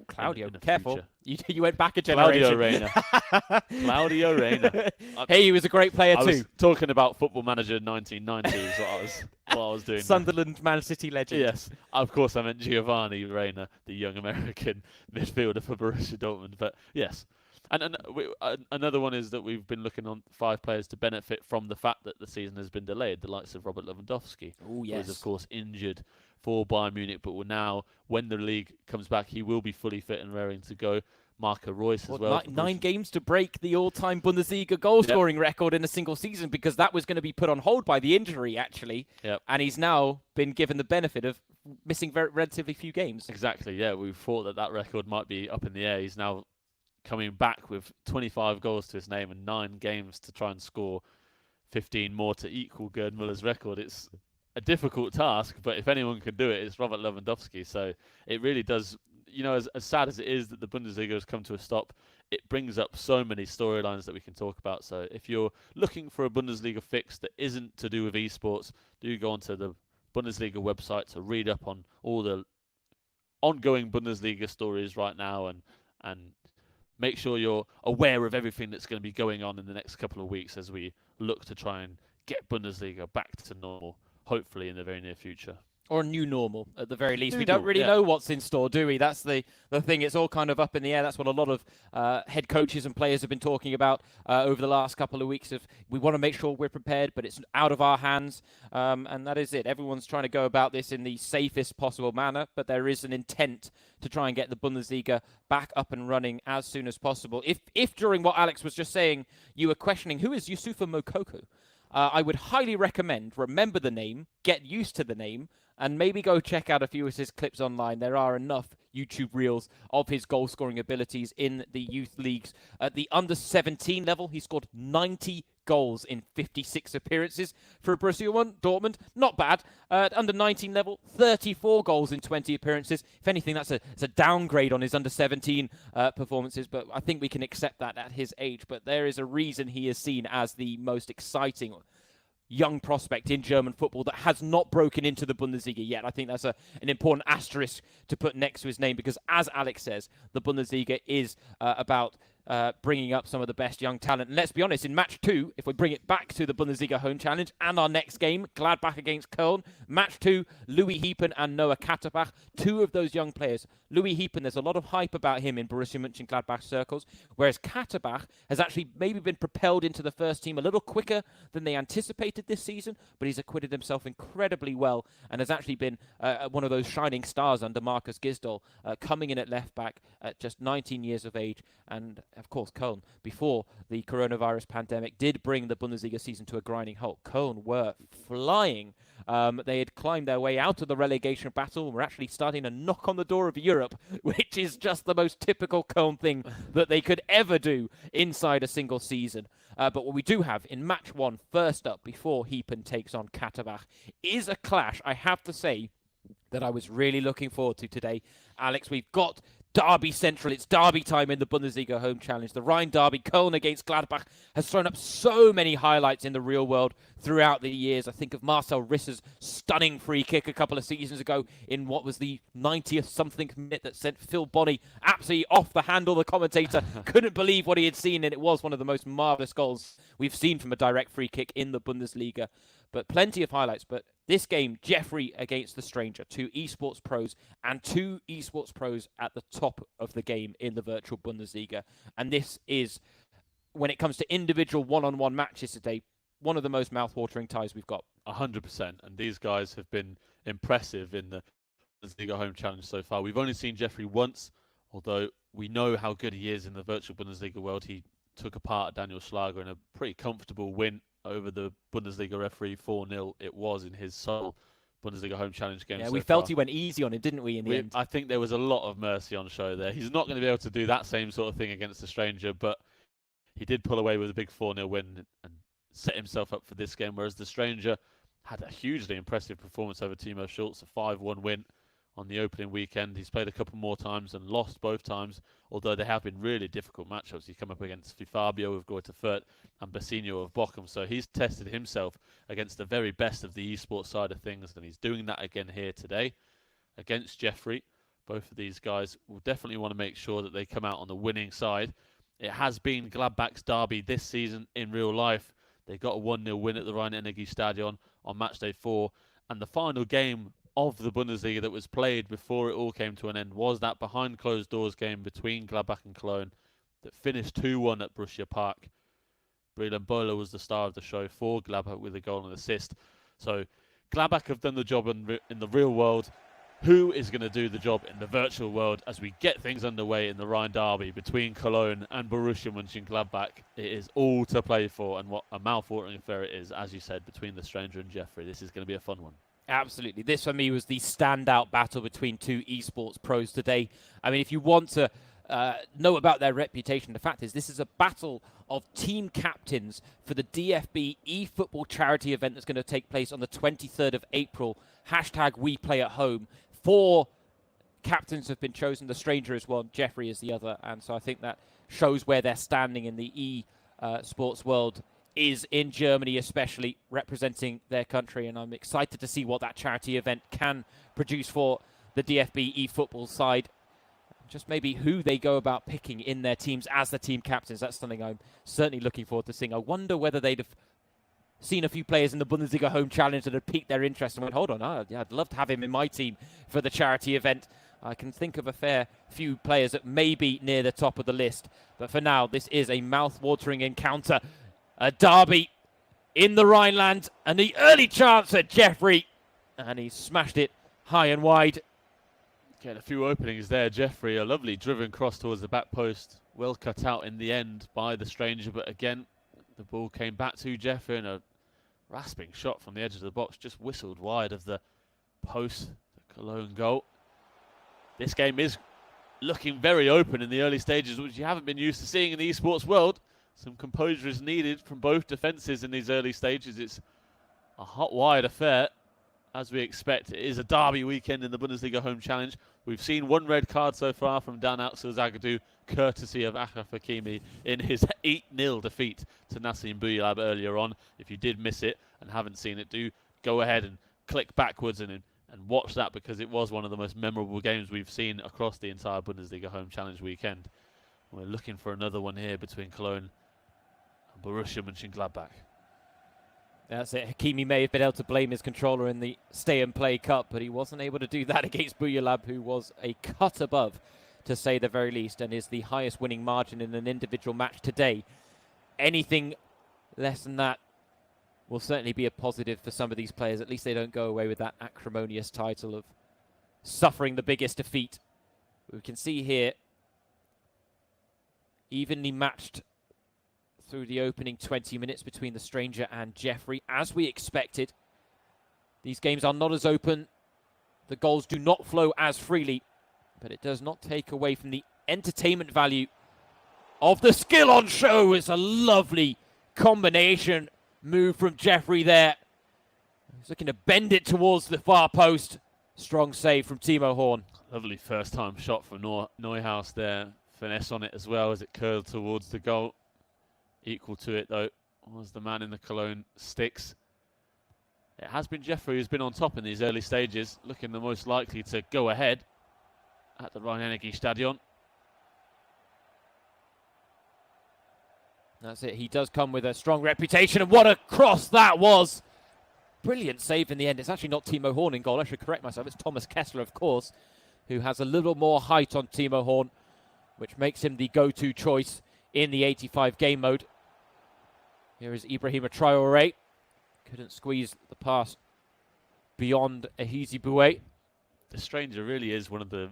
Claudio, careful. You went back a generation.
Claudio Reyna.
Hey, he was a great player too.
I was talking about Football Manager 1990 is what I was doing.
Sunderland, Man City legend.
Yes. Of course, I meant Giovanni Reyna, the young American midfielder for Borussia Dortmund. But yes. And another one is that we've been looking on 5 players to benefit from the fact that the season has been delayed. The likes of Robert Lewandowski,
who is,
of course, injured for Bayern Munich, but will now, when the league comes back, he will be fully fit and raring to go. Marco Reus as well.
9 games to break the all-time Bundesliga goal-scoring record in a single season, because that was going to be put on hold by the injury, actually.
Yep.
And he's now been given the benefit of missing relatively few games.
Exactly, yeah. We thought that record might be up in the air. He's now coming back with 25 goals to his name and 9 games to try and score 15 more to equal Gerd Muller's record. It's a difficult task, but if anyone can do it, it's Robert Lewandowski. So it really does, as sad as it is that the Bundesliga has come to a stop, it brings up so many storylines that we can talk about. So if you're looking for a Bundesliga fix that isn't to do with esports, do go onto the Bundesliga website to read up on all the ongoing Bundesliga stories right now, and make sure you're aware of everything that's going to be going on in the next couple of weeks as we look to try and get Bundesliga back to normal, hopefully in the very near future.
Or a new normal, at the very least. We don't really know what's in store, do we? That's the thing. It's all kind of up in the air. That's what a lot of head coaches and players have been talking about over the last couple of weeks. We want to make sure we're prepared, but it's out of our hands. And that is it. Everyone's trying to go about this in the safest possible manner, but there is an intent to try and get the Bundesliga back up and running as soon as possible. If during what Alex was just saying, you were questioning, who is Yusufa Moukoko? I would highly recommend, remember the name, get used to the name, and maybe go check out a few of his clips online. There are enough YouTube reels of his goal-scoring abilities in the youth leagues. At the under-17 level, he scored 90 goals in 56 appearances for Borussia Dortmund. Not bad. At under-19 level, 34 goals in 20 appearances. If anything, that's a downgrade on his under-17 performances, but I think we can accept that at his age. But there is a reason he is seen as the most exciting young prospect in German football that has not broken into the Bundesliga yet. I think that's an important asterisk to put next to his name, because as Alex says, the Bundesliga is about bringing up some of the best young talent. And let's be honest, in match 2, if we bring it back to the Bundesliga home challenge and our next game, Gladbach against Köln, match 2, Louis Hiepen and Noah Katterbach, two of those young players. Louis Hiepen, there's a lot of hype about him in Borussia Mönchengladbach circles, whereas Katterbach has actually maybe been propelled into the first team a little quicker than they anticipated this season, but he's acquitted himself incredibly well and has actually been one of those shining stars under Marcus Gisdol, coming in at left back at just 19 years of age. And of course, Köln, before the coronavirus pandemic, did bring the Bundesliga season to a grinding halt. Köln were flying. They had climbed their way out of the relegation battle and were actually starting to knock on the door of Europe, which is just the most typical Köln thing that they could ever do inside a single season. But what we do have in match 1, first up, before Hiepen takes on Katterbach, is a clash, I have to say, that I was really looking forward to today. Alex, we've got Derby Central. It's derby time in the Bundesliga home challenge. The Rhine Derby, Köln against Gladbach, has thrown up so many highlights in the real world throughout the years. I think of Marcel Risser's stunning free kick a couple of seasons ago in what was the 90th something minute that sent Phil Bonney absolutely off the handle. The commentator couldn't believe what he had seen, and it was one of the most marvellous goals we've seen from a direct free kick in the Bundesliga. But plenty of highlights. But this game, Jeffrey against the Stranger, 2 eSports pros and 2 eSports pros at the top of the game in the virtual Bundesliga. And this is, when it comes to individual one-on-one matches today, one of the most mouth-watering ties we've got.
100%. And these guys have been impressive in the Bundesliga home challenge so far. We've only seen Jeffrey once, although we know how good he is in the virtual Bundesliga world. He took apart Daniel Schlager in a pretty comfortable win over the Bundesliga referee 4-0. It was in his sole Bundesliga home challenge game.
Yeah, we felt he went easy on it, didn't we, in the end?
I think there was a lot of mercy on show there. He's not going to be able to do that same sort of thing against the Stranger, but he did pull away with a big 4-0 win and set himself up for this game, whereas the Stranger had a hugely impressive performance over Timo Schultz, a 5-1 win on the opening weekend. He's played a couple more times and lost both times, although they have been really difficult matchups. He's come up against Fabio of Greuther Fürth and Bassinho of Bochum, so he's tested himself against the very best of the esports side of things, and he's doing that again here today against Jeffrey. Both of these guys will definitely want to make sure that they come out on the winning side. It has been Gladbach's derby this season in real life. They got a 1-0 win at the Rhein-Energiestadion on Matchday 4, and the final game of the Bundesliga that was played before it all came to an end was that behind closed doors game between Gladbach and Cologne that finished 2-1 at Borussia Park. Breland Böhler was the star of the show for Gladbach with a goal and assist. So Gladbach have done the job in the real world. Who is going to do the job in the virtual world as we get things underway in the Rhine Derby between Cologne and Borussia Mönchengladbach? It is all to play for, and what a mouth-watering affair it is, as you said, between the Stranger and Jeffrey. This is going to be a fun one.
Absolutely. This, for me, was the standout battle between 2 esports pros today. I mean, if you want to know about their reputation. The fact is, this is a battle of team captains for the DFB eFootball charity event that's going to take place on the 23rd of April. Hashtag We Play at Home. 4 captains have been chosen. The Stranger is one, Jeffrey is the other. And so I think that shows where they're standing in the sports world is in Germany, especially representing their country. And I'm excited to see what that charity event can produce for the DFB eFootball side. Just maybe who they go about picking in their teams as the team captains. That's something I'm certainly looking forward to seeing. I wonder whether they'd have seen a few players in the Bundesliga Home Challenge that had piqued their interest and went, hold on, I'd love to have him in my team for the charity event. I can think of a fair few players that may be near the top of the list. But for now, this is a mouth-watering encounter. A derby in the Rhineland. And the early chance at Jeffrey. And he smashed it high and wide.
Get a few openings there, Jeffrey. A lovely driven cross towards the back post. Well cut out in the end by the Stranger. But again, the ball came back to Jeffrey. And a rasping shot from the edge of the box. Just whistled wide of the post. The Cologne goal. This game is looking very open in the early stages, which you haven't been used to seeing in the esports world. Some composure is needed from both defences in these early stages. It's a hot wide affair, as we expect. It is a derby weekend in the Bundesliga Home Challenge. We've seen 1 red card so far from Dan Axel Zagadou, courtesy of Achraf Hakimi, in his 8-0 defeat to Nassim Boujellab earlier on. If you did miss it and haven't seen it, do go ahead and click backwards and watch that, because it was one of the most memorable games we've seen across the entire Bundesliga Home Challenge weekend. We're looking for another one here between Cologne and Borussia Mönchengladbach.
That's it. Hakimi may have been able to blame his controller in the stay-and-play cup, but he wasn't able to do that against Boujellab, who was a cut above, to say the very least, and is the highest winning margin in an individual match today. Anything less than that will certainly be a positive for some of these players. At least they don't go away with that acrimonious title of suffering the biggest defeat. We can see here, evenly matched through the opening 20 minutes between the Stranger and Jeffrey, as we expected. These games are not as open. The goals do not flow as freely, but it does not take away from the entertainment value of the skill on show. It's a lovely combination move from Jeffrey there. He's looking to bend it towards the far post. Strong save from Timo Horn.
Lovely first time shot from Neuhaus there. Finesse on it as well as it curled towards the goal. Equal to it though was the man in the Cologne sticks. It has been Jeffrey who's been on top in these early stages, looking the most likely to go ahead at the Rhein-Energie Stadion.
That's it. He does come with a strong reputation, and what a cross that was. Brilliant save in the end. It's actually not Timo Horn in goal. I should correct myself. It's Thomas Kessler, of course, who has a little more height on Timo Horn, which makes him the go-to choice in the 85 game mode. Here is Ibrahima Traoré. Couldn't squeeze the pass beyond Ahizi Boué.
The Stranger really is one of the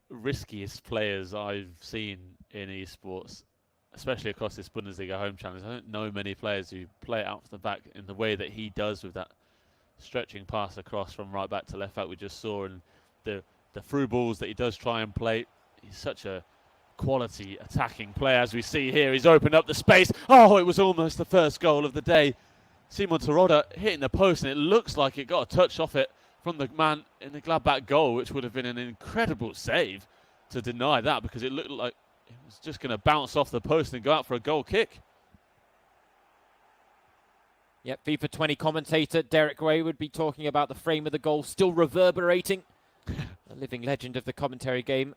riskiest players I've seen in esports, especially across this Bundesliga Home Challenge. I don't know many players who play it out from the back in the way that he does, with that stretching pass across from right back to left back we just saw, and the through balls that he does try and play. He's such a quality attacking player, as we see here. He's opened up the space. Oh, it was almost the first goal of the day. Simon Terodde hitting the post, and it looks like it got a touch off it from the man in the Gladbach goal, which would have been an incredible save to deny that, because it looked like it was just going to bounce off the post and go out for a goal kick.
Yep, FIFA 20 commentator Derek Way would be talking about the frame of the goal still reverberating. A living legend of the commentary game,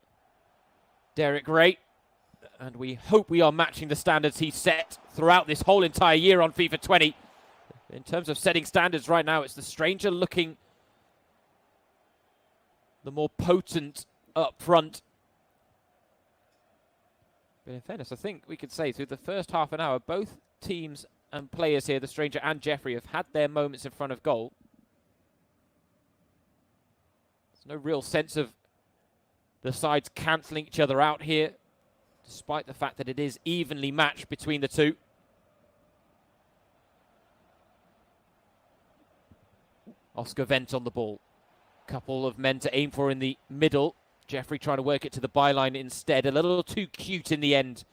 Derek Ray. And we hope we are matching the standards he set throughout this whole entire year on FIFA 20. In terms of setting standards right now, it's the Stranger looking the more potent up front. But in fairness, I think we could say through the first half an hour, both teams and players here, the Stranger and Jeffrey, have had their moments in front of goal. There's no real sense of the sides cancelling each other out here, despite the fact that it is evenly matched between the two. Oscar Wendt on the ball. Couple of men to aim for in the middle. Jeffrey trying to work it to the byline instead. A little too cute in the end.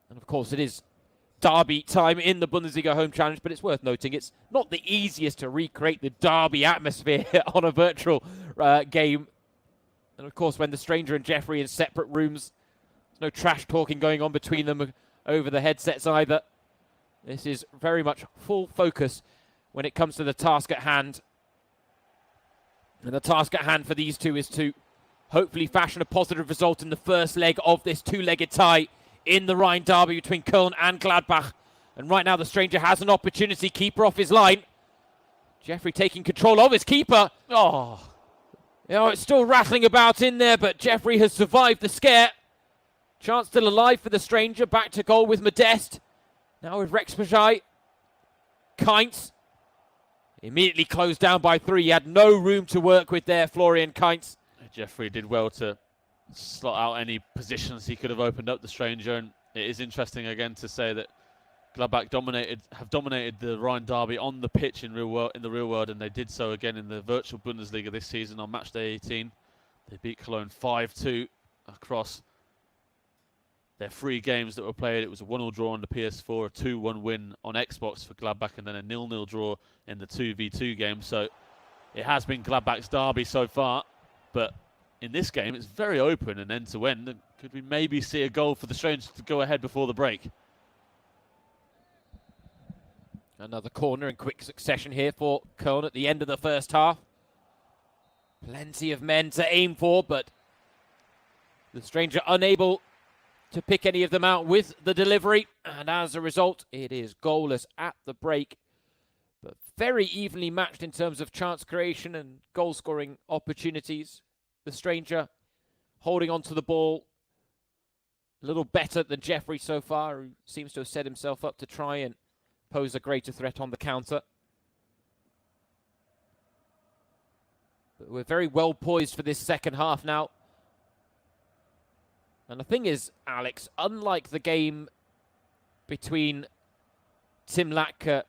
And of course, it is derby time in the Bundesliga Home Challenge, but it's worth noting it's not the easiest to recreate the derby atmosphere on a virtual game. And of course, when the stranger and Jeffrey in separate rooms, there's no trash talking going on between them over the headsets either. This is very much full focus when it comes to the task at hand. And the task at hand for these two is to hopefully fashion a positive result in the first leg of this two-legged tie in the Rhine derby between Köln and Gladbach. And right now the stranger has an opportunity. Keeper off his line. Jeffrey taking control of his keeper. Oh, you know, it's still rattling about in there, but Jeffrey has survived the scare. Chance still alive for the stranger. Back to goal with Modeste. Now with Rex Bajai. Kainz. Immediately closed down by 3. He had no room to work with there, Florian Kainz.
Jeffrey did well to slot out any positions he could have opened up the stranger, and it is interesting again to say that Gladbach have dominated the Rhine derby on the pitch in the real world, and they did so again in the virtual Bundesliga this season on Matchday 18. They beat Cologne 5-2 across their 3 games that were played. It was a 1-1 draw on the PS4, a 2-1 win on Xbox for Gladbach, and then a 0-0 draw in the 2v2 game. So it has been Gladbach's derby so far, but in this game it's very open and end-to-end. Could we maybe see a goal for the Strangers to go ahead before the break?
Another corner in quick succession here for Köln at the end of the first half. Plenty of men to aim for, but the stranger unable to pick any of them out with the delivery. And as a result, it is goalless at the break. But very evenly matched in terms of chance creation and goal-scoring opportunities. The stranger holding on to the ball a little better than Jeffrey so far, who seems to have set himself up to try and pose a greater threat on the counter. But we're very well poised for this second half now. And the thing is, Alex, unlike the game between Tim Latka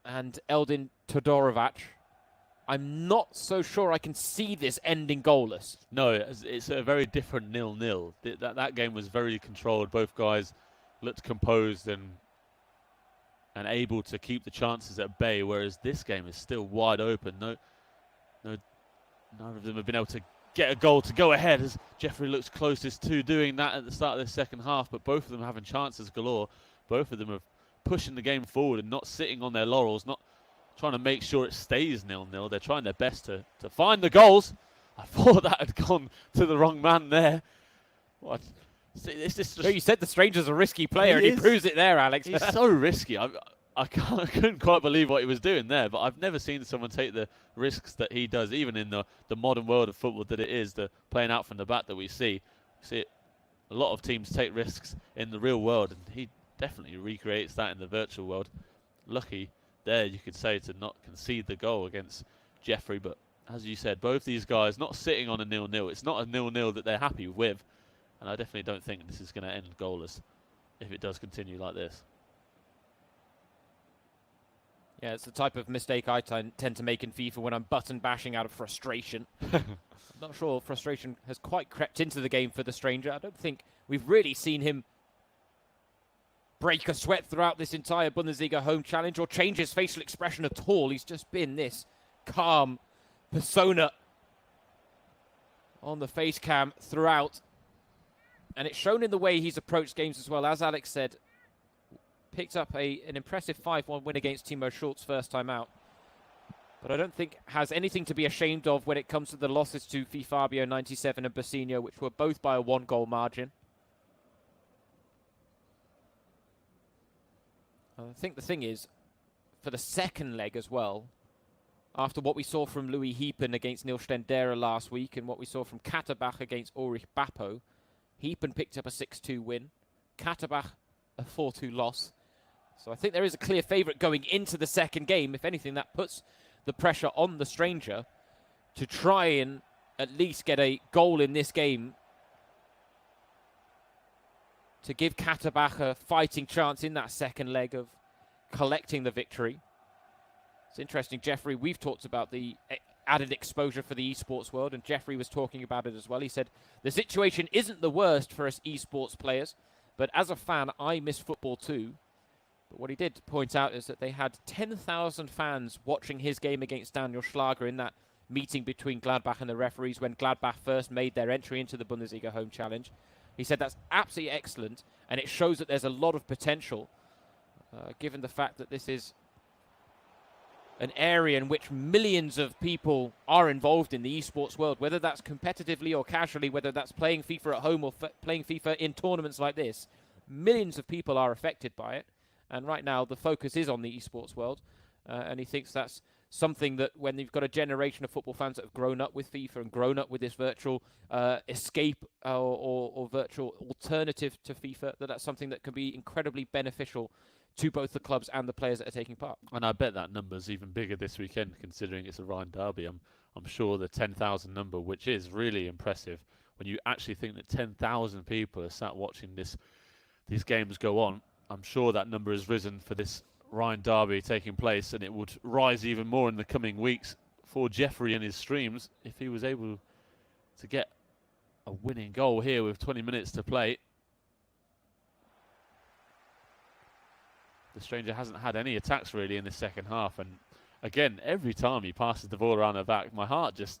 and Eldin Todorovac, I'm not so sure I can see this ending goalless.
No, it's a very different 0-0. That game was very controlled. Both guys looked composed and able to keep the chances at bay, whereas this game is still wide open. None of them have been able to get a goal to go ahead, as Jeffrey looks closest to doing that at the start of the second half, but both of them having chances galore. Both of them are pushing the game forward and not sitting on their laurels, not trying to make sure it stays 0-0. They're trying their best to find the goals. I thought that had gone to the wrong man there. What?
You said the stranger's a risky player, and he proves it there, Alex.
He's so risky. I couldn't quite believe what he was doing there, but I've never seen someone take the risks that he does, even in the modern world of football that it is, the playing out from the back that we see. A lot of teams take risks in the real world, and he definitely recreates that in the virtual world. Lucky there, you could say, to not concede the goal against Jeffrey, but as you said, both these guys not sitting on a 0-0. It's not a 0-0 that they're happy with, and I definitely don't think this is going to end goalless if it does continue like this.
Yeah, it's the type of mistake I tend to make in FIFA when I'm button bashing out of frustration. I'm not sure frustration has quite crept into the game for the stranger. I don't think we've really seen him break a sweat throughout this entire Bundesliga Home Challenge or change his facial expression at all. He's just been this calm persona on the face cam throughout. And it's shown in the way he's approached games as well. As Alex said, picked up an impressive 5-1 win against Timo Schultz first time out. But I don't think has anything to be ashamed of when it comes to the losses to Fabio 97 and Bassino, which were both by a 1-goal margin. I think the thing is, for the second leg as well, after what we saw from Louis Hiepen against Nils Stendera last week and what we saw from Katterbach against Ulrich Bappo, Hiepen picked up a 6-2 win, Katterbach a 4-2 loss. So I think there is a clear favourite going into the second game. If anything, that puts the pressure on the stranger to try and at least get a goal in this game to give Katterbach a fighting chance in that second leg of collecting the victory. It's interesting, Jeffrey, we've talked about the added exposure for the esports world, and Jeffrey was talking about it as well. He said, the situation isn't the worst for us esports players, but as a fan, I miss football too. But what he did point out is that they had 10,000 fans watching his game against Daniel Schlager in that meeting between Gladbach and the referees when Gladbach first made their entry into the Bundesliga Home Challenge. He said that's absolutely excellent, and it shows that there's a lot of potential, given the fact that this is an area in which millions of people are involved in the esports world, whether that's competitively or casually, whether that's playing FIFA at home or playing FIFA in tournaments like this. Millions of people are affected by it, and right now the focus is on the esports world, and he thinks that's something that when you've got a generation of football fans that have grown up with FIFA and grown up with this virtual escape or virtual alternative to FIFA, that's something that can be incredibly beneficial to both the clubs and the players that are taking part.
And I bet that number's even bigger this weekend, considering it's a Rhine derby. I'm sure the 10,000 number, which is really impressive, when you actually think that 10,000 people are sat watching these games go on, I'm sure that number has risen for this Rhine derby taking place, and it would rise even more in the coming weeks for Jeffrey and his streams if he was able to get a winning goal here with 20 minutes to play. The stranger hasn't had any attacks really in the second half, and again, every time he passes the ball around the back, my heart just...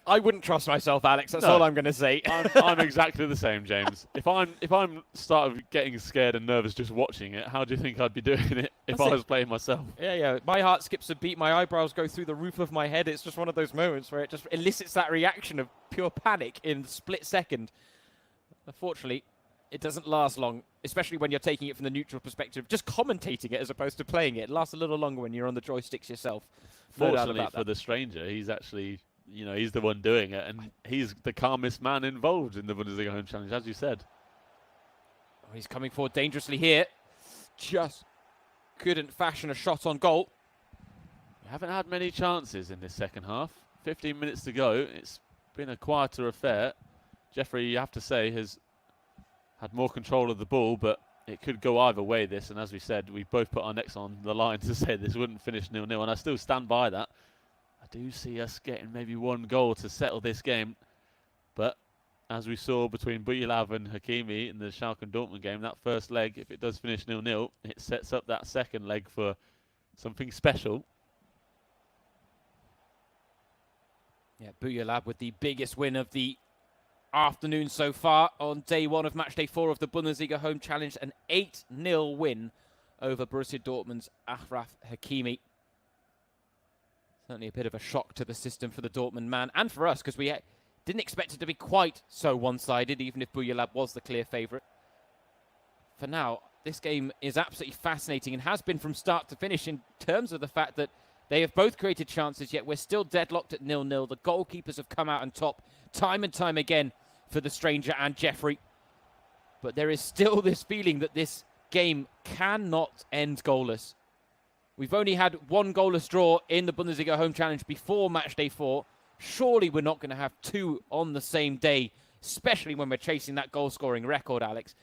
I wouldn't trust myself, Alex. That's all I'm going to say.
I'm exactly the same, James. If I'm started getting scared and nervous just watching it, how do you think I'd be doing it if I was playing myself?
Yeah. My heart skips a beat. My eyebrows go through the roof of my head. It's just one of those moments where it just elicits that reaction of pure panic in a split second. Unfortunately, it doesn't last long, especially when you're taking it from the neutral perspective, just commentating it as opposed to playing it. It lasts a little longer when you're on the joysticks yourself.
Fortunately for the stranger, he's actually, he's the one doing it, and he's the calmest man involved in the Bundesliga Home Challenge, as you said.
Oh, he's coming forward dangerously here. Just couldn't fashion a shot on goal.
We haven't had many chances in this second half. 15 minutes to go. It's been a quieter affair. Jeffrey, you have to say, has had more control of the ball, but it could go either way, this. And as we said, we both put our necks on the line to say this wouldn't finish 0-0, and I still stand by that. I do see us getting maybe one goal to settle this game. But as we saw between Boujellab and Hakimi in the Schalke and Dortmund game, that first leg, if it does finish 0-0, it sets up that second leg for something special.
Yeah, Boujellab with the biggest win of the afternoon so far on day one of Matchday 4 of the Bundesliga Home Challenge. An 8-0 win over Borussia Dortmund's Achraf Hakimi. Certainly a bit of a shock to the system for the Dortmund man and for us, because we didn't expect it to be quite so one-sided, even if Boujellab was the clear favourite. For now, this game is absolutely fascinating and has been from start to finish in terms of the fact that they have both created chances, yet we're still deadlocked at 0-0. The goalkeepers have come out on top time and time again for the stranger and Jeffrey. But there is still this feeling that this game cannot end goalless. We've only had one goalless draw in the Bundesliga Home Challenge before Matchday 4. Surely we're not going to have two on the same day, especially when we're chasing that goal-scoring record, Alex.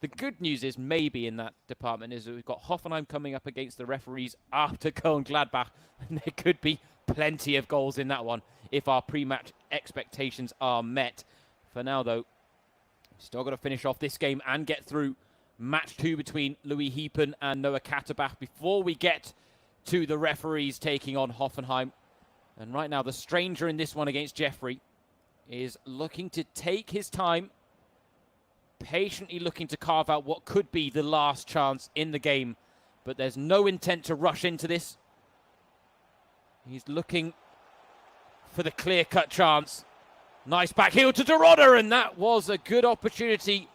The good news is maybe in that department is that we've got Hoffenheim coming up against the referees after Köln and Gladbach, and there could be plenty of goals in that one if our pre-match expectations are met. For now, though, still got to finish off this game and get through match 2 between Louis Hiepen and Noah Katterbach before we get to the referees taking on Hoffenheim. And right now, the stranger in this one against Jeffrey is looking to take his time, patiently looking to carve out what could be the last chance in the game. But there's no intent to rush into this. He's looking for the clear-cut chance. Nice back heel to Dorada, and that was a good opportunity.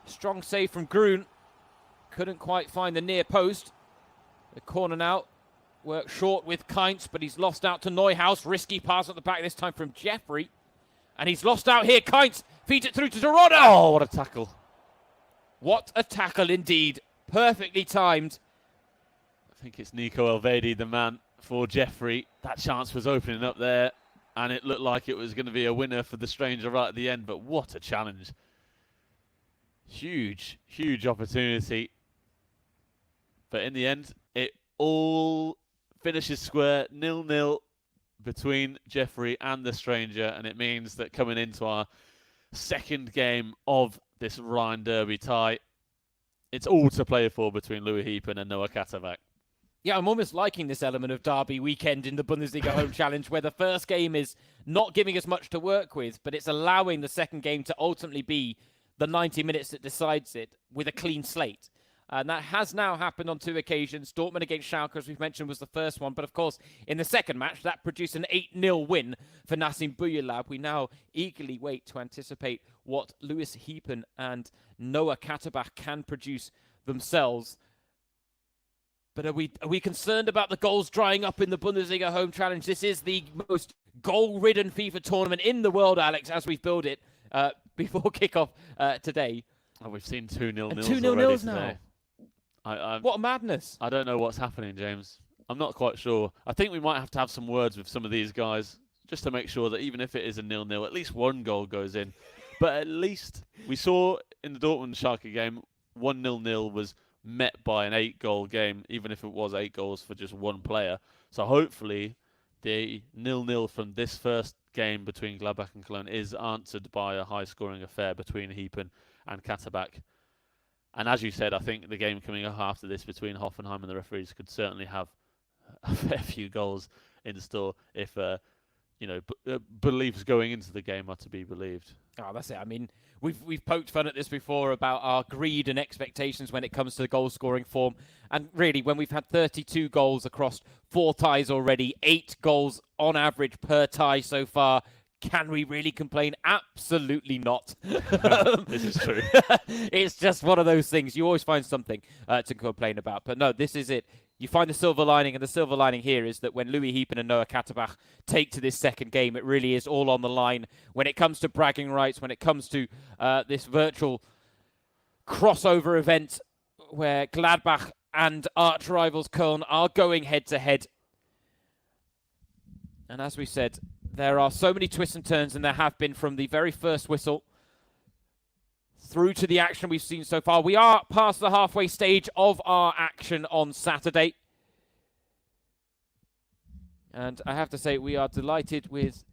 Strong save from Grun. Couldn't quite find the near post. The corner now worked short with Kainz, but he's lost out to Neuhaus. Risky pass at the back this time from Jeffrey. And he's lost out here. Kainz feeds it through to Dorada.
Oh, what a tackle.
What a tackle indeed. Perfectly timed.
I think it's Nico Elvedi, the man for Jeffrey. That chance was opening up there, and it looked like it was going to be a winner for the stranger right at the end, but what a challenge. Huge, huge opportunity. But in the end, it all finishes square 0-0 between Jeffrey and the stranger, and it means that coming into our second game of this Rhine Derby tie, it's all to play for between Louis Hiepen and Noah Katterbach.
Yeah, I'm almost liking this element of Derby weekend in the Bundesliga Home Challenge, where the first game is not giving us much to work with, but it's allowing the second game to ultimately be the 90 minutes that decides it with a clean slate. And that has now happened on 2 occasions. Dortmund against Schalke, as we've mentioned, was the first one. But of course, in the second match, that produced an 8-0 win for Nassim Boujellab. We now eagerly wait to anticipate what Louis Hiepen and Noah Katterbach can produce themselves. But are we concerned about the goals drying up in the Bundesliga Home Challenge? This is the most goal-ridden FIFA tournament in the world, Alex, as we build it before kickoff today.
Oh, we've seen 2-0 nils
2-0
already
nils
today.
now. What a madness.
I don't know what's happening, James. I'm not quite sure. I think we might have to have some words with some of these guys just to make sure that even if it is a 0-0, at least one goal goes in. But at least we saw in the Dortmund-Schalke game, 1-0 was met by an 8-goal game, even if it was 8 goals for just one player. So hopefully the 0-0 from this first game between Gladbach and Cologne is answered by a high-scoring affair between Hiepen and Katterbach. And as you said, I think the game coming up after this between Hoffenheim and the referees could certainly have a fair few goals in store if, beliefs going into the game are to be believed.
Oh, that's it. I mean, we've poked fun at this before about our greed and expectations when it comes to the goal-scoring form. And really, when we've had 32 goals across 4 ties already, 8 goals on average per tie so far, can we really complain? Absolutely not.
This is true.
It's just one of those things. You always find something to complain about. But no, this is it. You find the silver lining, and the silver lining here is that when Louis Hiepen and Noah Katterbach take to this second game, it really is all on the line. When it comes to bragging rights, when it comes to this virtual crossover event where Gladbach and arch rivals Köln are going head-to-head. And as we said, there are so many twists and turns, and there have been from the very first whistle through to the action we've seen so far. We are past the halfway stage of our action on Saturday. And I have to say, we are delighted with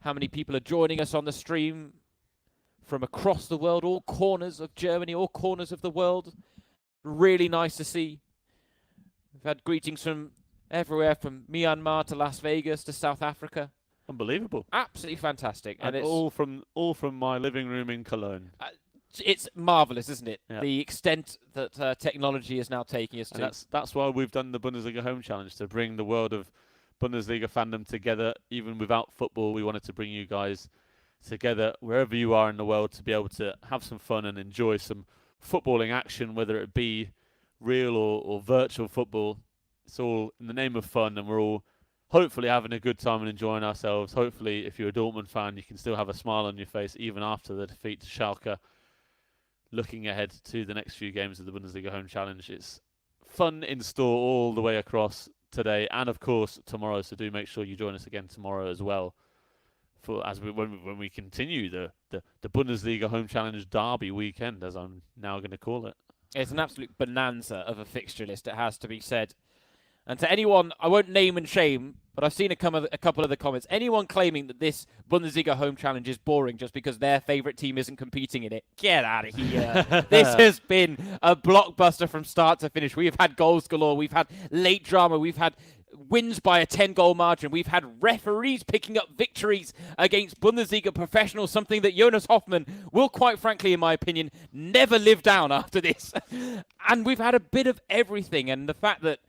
how many people are joining us on the stream from across the world, all corners of Germany, all corners of the world. Really nice to see. We've had greetings from everywhere, from Myanmar to Las Vegas to South Africa.
Unbelievable.
Absolutely fantastic.
And it's all from my living room in Cologne.
It's marvellous, isn't it?
Yeah.
The extent that technology is now taking us to.
And that's why we've done the Bundesliga Home Challenge, to bring the world of Bundesliga fandom together. Even without football, we wanted to bring you guys together wherever you are in the world to be able to have some fun and enjoy some footballing action, whether it be real or virtual football. It's all in the name of fun, and we're all hopefully having a good time and enjoying ourselves. Hopefully, if you're a Dortmund fan, you can still have a smile on your face even after the defeat to Schalke. Looking ahead to the next few games of the Bundesliga Home Challenge, it's fun in store all the way across today and, of course, tomorrow. So do make sure you join us again tomorrow as well when we continue the Bundesliga Home Challenge Derby weekend, as I'm now going to call it.
It's an absolute bonanza of a fixture list, it has to be said. And to anyone, I won't name and shame, but I've seen a couple of the comments. Anyone claiming that this Bundesliga Home Challenge is boring just because their favourite team isn't competing in it, get out of here. This has been a blockbuster from start to finish. We've had goals galore. We've had late drama. We've had wins by a 10-goal margin. We've had referees picking up victories against Bundesliga professionals, something that Jonas Hoffmann will, quite frankly, in my opinion, never live down after this. And we've had a bit of everything. And the fact that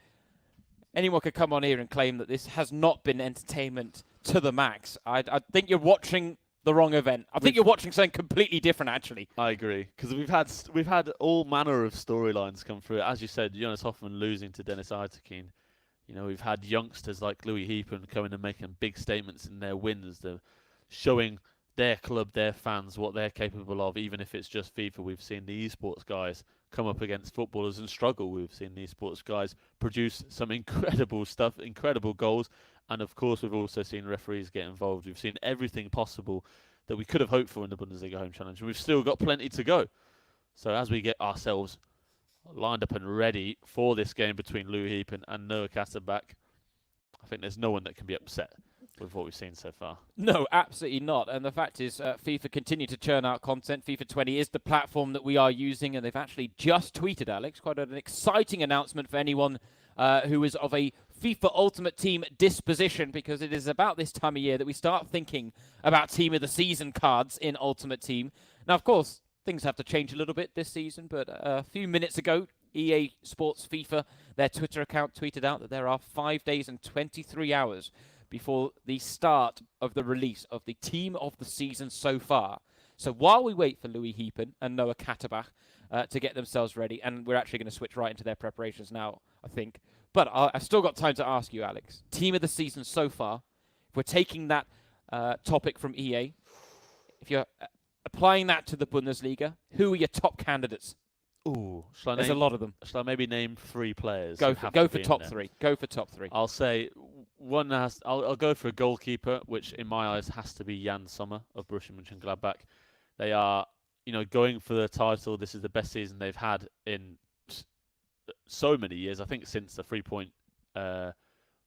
anyone could come on here and claim that this has not been entertainment to the max, I think you're watching the wrong event. I think you're watching something completely different, actually.
I agree, because we've had all manner of storylines come through. As you said, Jonas Hoffmann losing to Dennis Eitekin. You know, we've had youngsters like Louis Hiepen coming and making big statements in their wins. They're showing their club, their fans, what they're capable of, even if it's just FIFA. We've seen the eSports guys come up against footballers and struggle. We've seen the eSports guys produce some incredible stuff, incredible goals. And, of course, we've also seen referees get involved. We've seen everything possible that we could have hoped for in the Bundesliga Home Challenge. And we've still got plenty to go. So as we get ourselves lined up and ready for this game between Louis Hiepen and Noah Katterbach, I think there's no one that can be upset with what we've seen so far.
No, absolutely not. And the fact is, FIFA continue to churn out content. FIFA 20 is the platform that we are using, and they've actually just tweeted, Alex, quite an exciting announcement for anyone who is of a FIFA Ultimate Team disposition, because it is about this time of year that we start thinking about Team of the Season cards in Ultimate Team. Now, of course, things have to change a little bit this season, but a few minutes ago, EA Sports FIFA, their Twitter account, tweeted out that there are 5 days and 23 hours before the start of the release of the Team of the Season so far. So while we wait for Louis Hiepen and Noah Katterbach to get themselves ready, and we're actually going to switch right into their preparations now, I think. But I've still got time to ask you, Alex. Team of the Season so far, if we're taking that topic from EA, if you're applying that to the Bundesliga, who are your top candidates?
Ooh,
there's a lot of them.
Shall I maybe name 3 players?
Go for top 3. Go for top 3.
I'll say one has. I'll go for a goalkeeper, which in my eyes has to be Jan Sommer of Borussia Mönchengladbach. They are, going for the title. This is the best season they've had in so many years. I think since the 3-point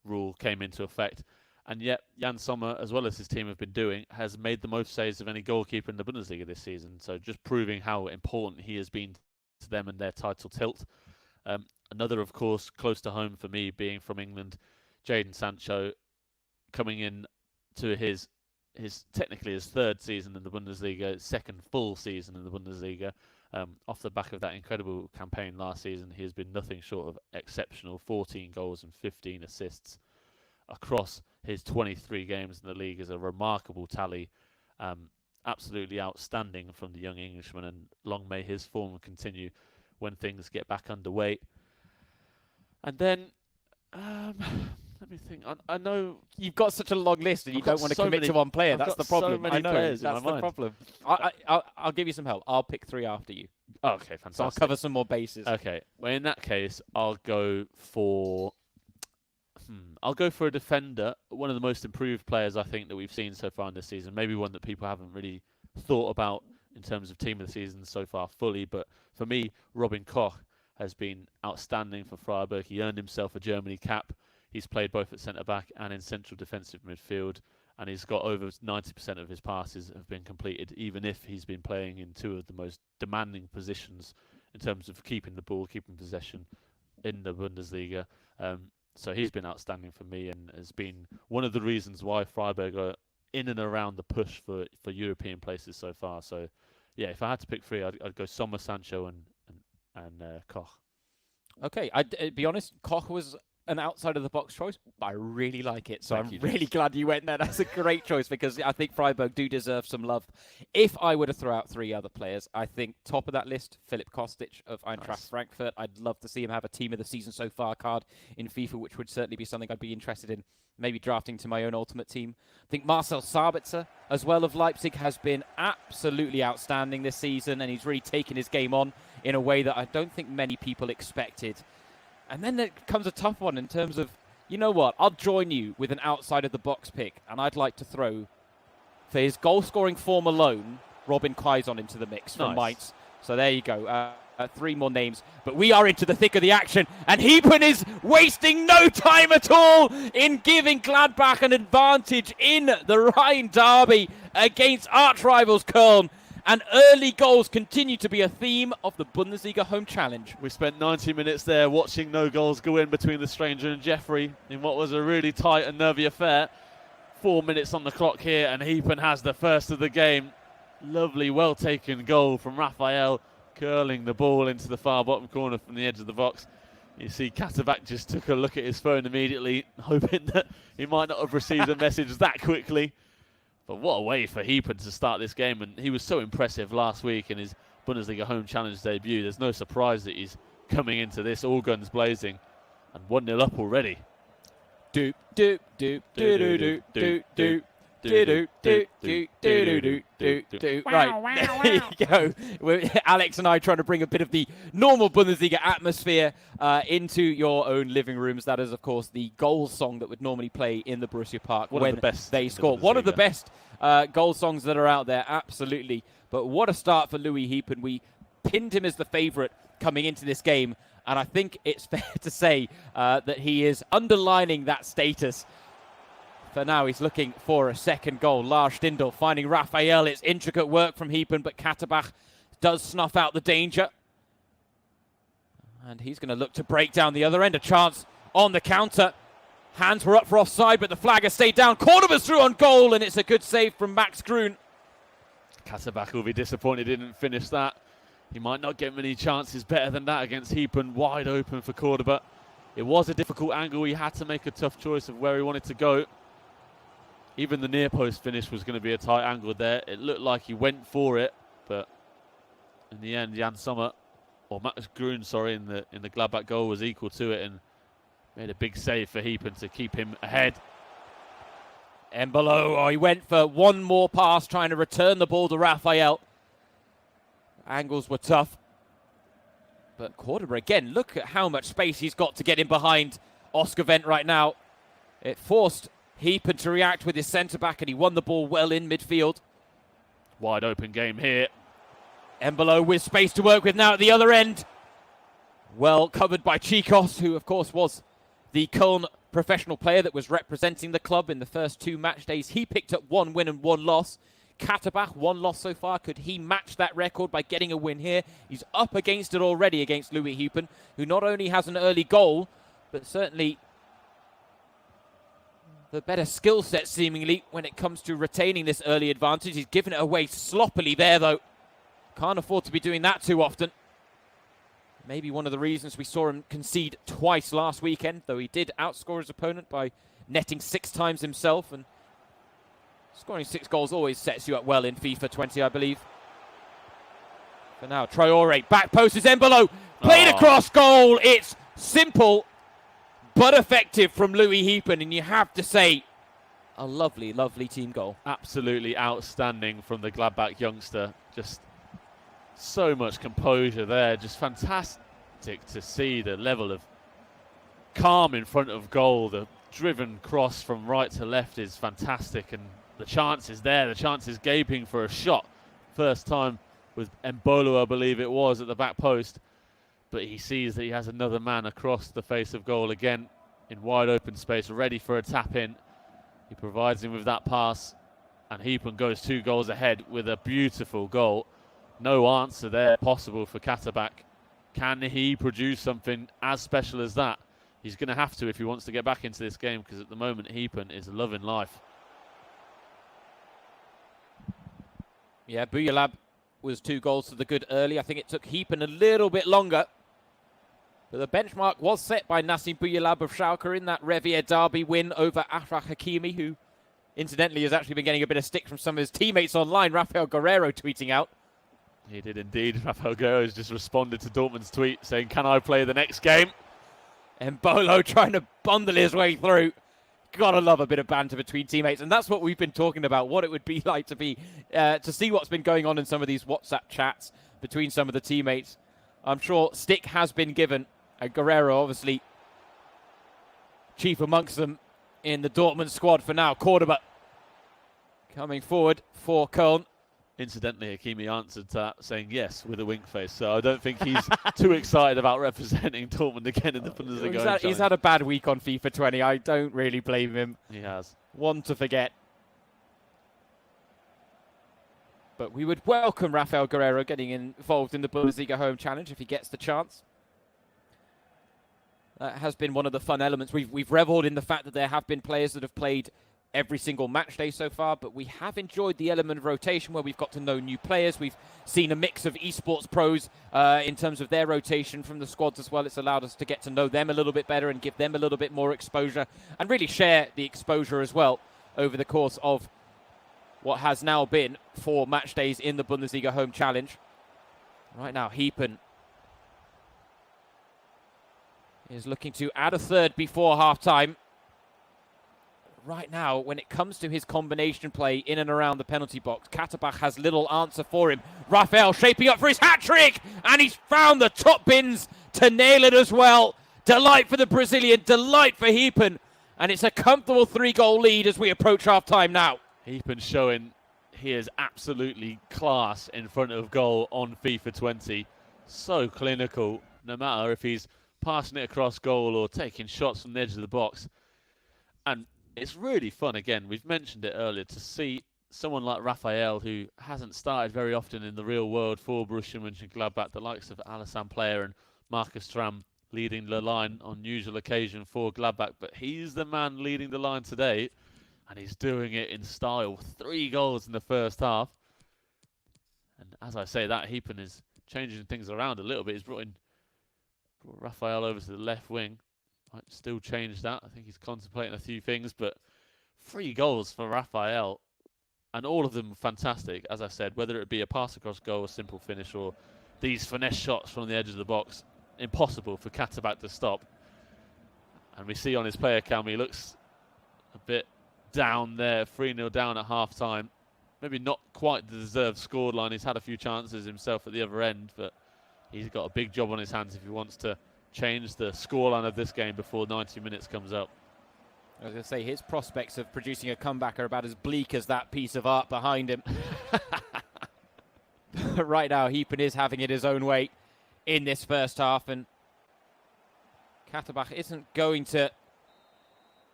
rule came into effect. And yet, Jan Sommer, as well as his team have been doing, has made the most saves of any goalkeeper in the Bundesliga this season. So just proving how important he has been to them and their title tilt. Another, of course, close to home for me, being from England, Jadon Sancho, coming in to his technically his 3rd season in the Bundesliga, 2nd full season in the Bundesliga. Off the back of that incredible campaign last season, he has been nothing short of exceptional. 14 goals and 15 assists across his 23 games in the league is a remarkable tally. Absolutely outstanding from the young Englishman, and long may his form continue when things get back underway. And then, let me think. I know
you've got such a long list, and you don't want to commit to one player. That's the problem.
So many players
that's
in my
the problem. I'll give you some help. I'll pick 3 after you.
Okay, fantastic.
So I'll cover some more bases.
Okay. Well, in that case, I'll go for a defender, one of the most improved players I think that we've seen so far in this season. Maybe one that people haven't really thought about in terms of team of the season so far fully. But for me, Robin Koch has been outstanding for Freiburg. He earned himself a Germany cap. He's played both at centre-back and in central defensive midfield. And he's got over 90% of his passes have been completed, even if he's been playing in 2 of the most demanding positions in terms of keeping the ball, keeping possession in the Bundesliga. So he's been outstanding for me and has been one of the reasons why Freiburg are in and around the push for European places so far. So, yeah, if I had to pick 3, I'd go Sommer, Sancho, and Koch.
Okay, I'd be honest, Koch was an outside-of-the-box choice, but I really like it. So I'm really glad you went there. That's a great choice, because I think Freiburg do deserve some love. If I were to throw out 3 other players, I think top of that list, Philipp Kostic of Eintracht Frankfurt. I'd love to see him have a Team of the Season so far card in FIFA, which would certainly be something I'd be interested in, maybe drafting to my own Ultimate Team. I think Marcel Sabitzer, as well, of Leipzig, has been absolutely outstanding this season, and he's really taken his game on in a way that I don't think many people expected. And then there comes a tough one in terms of, you know what, I'll join you with an outside-of-the-box pick, and I'd like to throw, for his goal-scoring form alone, Robin Quaison into the mix from Mainz. So there you go. 3 more names. But we are into the thick of the action, and Hiepen is wasting no time at all in giving Gladbach an advantage in the Rhine derby against arch-rivals Köln. And early goals continue to be a theme of the Bundesliga Home Challenge.
We spent 90 minutes there watching no goals go in between the stranger and Jeffrey in what was a really tight and nervy affair. 4 minutes on the clock here, and Hiepen has the first of the game. Lovely, well-taken goal from Raphael, curling the ball into the far bottom corner from the edge of the box. You see Katterbach just took a look at his phone immediately, hoping that he might not have received a message that quickly. But what a way for Hiepen to start this game, and he was so impressive last week in his Bundesliga Home Challenge debut. There's no surprise that he's coming into this all guns blazing, and 1-0 up already.
Doop doop doop doop doop doop doop doop doop doop doop doop. Right, there you go. Alex and I trying to bring a bit of the normal Bundesliga atmosphere into your own living rooms. That is, of course, the goal song that would normally play in the Borussia Park when they score. One of the best goal songs that are out there, absolutely. But what a start for Louis Hiepen. We pinned him as the favourite coming into this game. And I think it's fair to say that he is underlining that status. For now, he's looking for a second goal. Lars Stindl finding Raphael. It's intricate work from Hiepen, but Katterbach does snuff out the danger. And he's going to look to break down the other end. A chance on the counter. Hands were up for offside, but the flag has stayed down. Cordoba's through on goal, and it's a good save from Max Grun.
Katterbach will be disappointed he didn't finish that. He might not get many chances better than that against Hiepen. Wide open for Cordoba. It was a difficult angle. He had to make a tough choice of where he wanted to go. Even the near post finish was going to be a tight angle there. It looked like he went for it, but in the end, Jan Sommer, or Max Grun, sorry, in the Gladbach goal was equal to it and made a big save for Hiepen to keep him ahead.
Embolo, he went for one more pass, trying to return the ball to Raphael. Angles were tough. But Cordoba, again, look at how much space he's got to get in behind Oscar Wendt right now. It forced Hiepen to react with his centre-back, and he won the ball well in midfield.
Wide open game here.
Embolo with space to work with now at the other end. Well covered by Chicos, who of course was the Köln professional player that was representing the club in the first 2 match days. He picked up 1 win and 1 loss. Katterbach, 1 loss so far. Could he match that record by getting a win here? He's up against it already against Louis Hiepen, who not only has an early goal, but certainly the better skill set seemingly when it comes to retaining this early advantage. He's given it away sloppily there though. Can't afford to be doing that too often. Maybe one of the reasons we saw him concede twice last weekend, though he did outscore his opponent by netting 6 times himself. And scoring 6 goals always sets you up well in FIFA 20, I believe. For now, Traore, back post is Embolo. Played across goal. It's simple, but effective from Louis Hiepen. And you have to say, a lovely, lovely team goal.
Absolutely outstanding from the Gladbach youngster. Just so much composure there. Just fantastic to see the level of calm in front of goal. The driven cross from right to left is fantastic, and the chance is there. The chance is gaping for a shot. First time with Embolo, I believe it was, at the back post. But he sees that he has another man across the face of goal again in wide open space, ready for a tap in. He provides him with that pass, and Hiepen goes 2 goals ahead with a beautiful goal. No answer there possible for Katterbach. Can he produce something as special as that? He's going to have to if he wants to get back into this game, because at the moment Hiepen is loving life.
Yeah, Boujellab was 2 goals to the good early. I think it took Hiepen a little bit longer. But the benchmark was set by Nassim Boujellab of Schalke in that Revier derby win over Achraf Hakimi, who incidentally has actually been getting a bit of stick from some of his teammates online. Rafael Guerrero tweeting out.
He did indeed. Rafael Guerrero has just responded to Dortmund's tweet saying, "Can I play the next game?"
Embolo trying to bundle his way through. Gotta love a bit of banter between teammates, and that's what we've been talking about, what it would be like to see what's been going on in some of these WhatsApp chats between some of the teammates. I'm sure stick has been given. Guerrero, obviously, chief amongst them in the Dortmund squad for now. Cordoba coming forward for Köln.
Incidentally, Hakimi answered that saying yes with a wink face, so I don't think he's too excited about representing Dortmund again in the Bundesliga.
He's had a bad week on FIFA 20. I don't really blame him.
He has.
One to forget. But we would welcome Rafael Guerrero getting involved in the Bundesliga Home Challenge if he gets the chance. That has been one of the fun elements. We've revelled in the fact that there have been players that have played every single match day so far, but we have enjoyed the element of rotation where we've got to know new players. We've seen a mix of eSports pros in terms of their rotation from the squads as well. It's allowed us to get to know them a little bit better and give them a little bit more exposure and really share the exposure as well over the course of what has now been 4 match days in the Bundesliga Home Challenge. Right now, Hiepen is looking to add a third before half-time. Right now, when it comes to his combination play in and around the penalty box, Katterbach has little answer for him. Raphael shaping up for his hat-trick, and he's found the top bins to nail it as well. Delight for the Brazilian, delight for Hiepen, and it's a comfortable 3-goal lead as we approach half-time now.
Hiepen showing he is absolutely class in front of goal on FIFA 20. So clinical, no matter if he's passing it across goal or taking shots from the edge of the box. And it's really fun, again, we've mentioned it earlier, to see someone like Raphael, who hasn't started very often in the real world for Borussia Mönchengladbach, the likes of Alassane Player and Marcus Thuram leading the line on usual occasion for Gladbach. But he's the man leading the line today, and he's doing it in style. 3 goals in the first half. And as I say, that Hiepen is changing things around a little bit. He's brought Raphael over to the left wing. Might still change that. I think he's contemplating a few things, but 3 goals for Raphael, and all of them fantastic, as I said, whether it be a pass across goal, a simple finish, or these finesse shots from the edge of the box. Impossible for Katterbach to stop. And we see on his player cam, he looks a bit down there, 3-0 down at half-time. Maybe not quite the deserved scoreline. He's had a few chances himself at the other end, but he's got a big job on his hands if he wants to change the scoreline of this game before 90 minutes comes up.
I was going to say, his prospects of producing a comeback are about as bleak as that piece of art behind him. Right now, Hiepen is having it his own way in this first half, and Katterbach isn't going to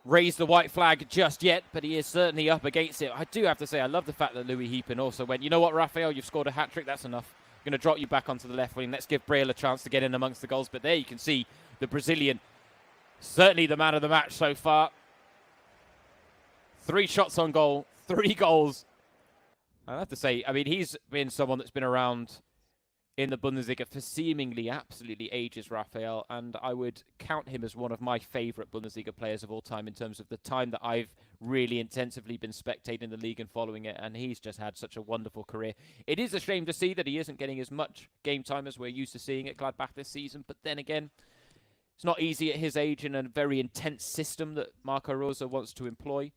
raise the white flag just yet, but he is certainly up against it. I do have to say, I love the fact that Louis Hiepen also went, you know what, Raphael, you've scored a hat-trick, that's enough. I'm going to drop you back onto the left wing. Let's give Braille a chance to get in amongst the goals. But there you can see the Brazilian, certainly the man of the match so far. 3 shots on goal, 3 goals. I have to say, I mean, he's been someone that's been around in the Bundesliga for seemingly absolutely ages, Raphael, and I would count him as one of my favourite Bundesliga players of all time in terms of the time that I've really intensively been spectating the league and following it, and he's just had such a wonderful career. It is a shame to see that he isn't getting as much game time as we're used to seeing at Gladbach this season, but then again, it's not easy at his age in a very intense system that Marco Rosa wants to employ.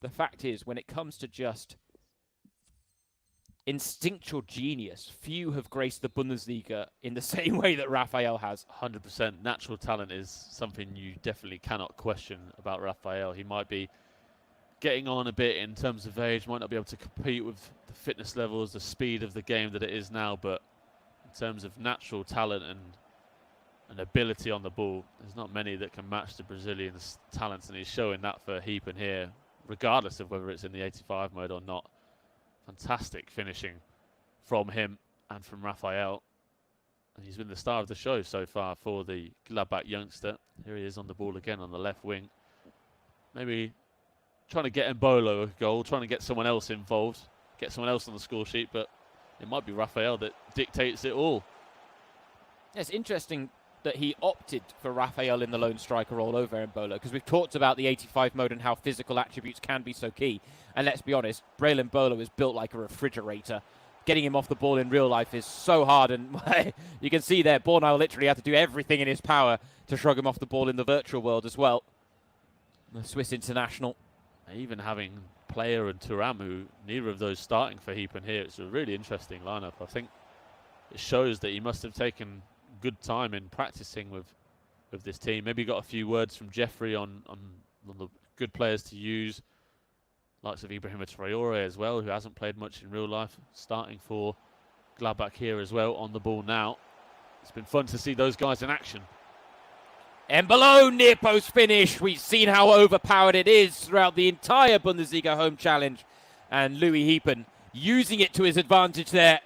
The fact is, when it comes to just instinctual genius, few have graced the Bundesliga in the same way that Raphael has.
100%. Natural talent is something you definitely cannot question about Raphael. He might be getting on a bit in terms of age, might not be able to compete with the fitness levels, the speed of the game that it is now, but in terms of natural talent and ability on the ball, there's not many that can match the Brazilian's talents, and he's showing that for Hiepen here, regardless of whether it's in the 85 mode or not. Fantastic finishing from him and from Raphael. And he's been the star of the show so far for the Gladbach youngster. Here he is on the ball again on the left wing. Maybe trying to get Mbolo a goal, trying to get someone else involved, get someone else on the score sheet, but it might be Raphael that dictates it all.
It's interesting that he opted for Raphael in the lone striker role over Mbolo, because we've talked about the 85 mode and how physical attributes can be so key. And let's be honest, Braylen Mbolo is built like a refrigerator. Getting him off the ball in real life is so hard, and you can see there, Bornau literally had to do everything in his power to shrug him off the ball in the virtual world as well. The Swiss international.
Even having Player and Thuram, who neither of those starting for Hiepen here, it's a really interesting lineup. I think it shows that he must have taken good time in practicing with this team. Maybe got a few words from Jeffrey on the good players to use, likes of Ibrahima Traore as well, who hasn't played much in real life, starting for Gladbach here as well on the ball now. It's been fun to see those guys in action.
Mbolo near post finish. We've seen how overpowered it is throughout the entire Bundesliga home challenge, and Louis Hiepen using it to his advantage there.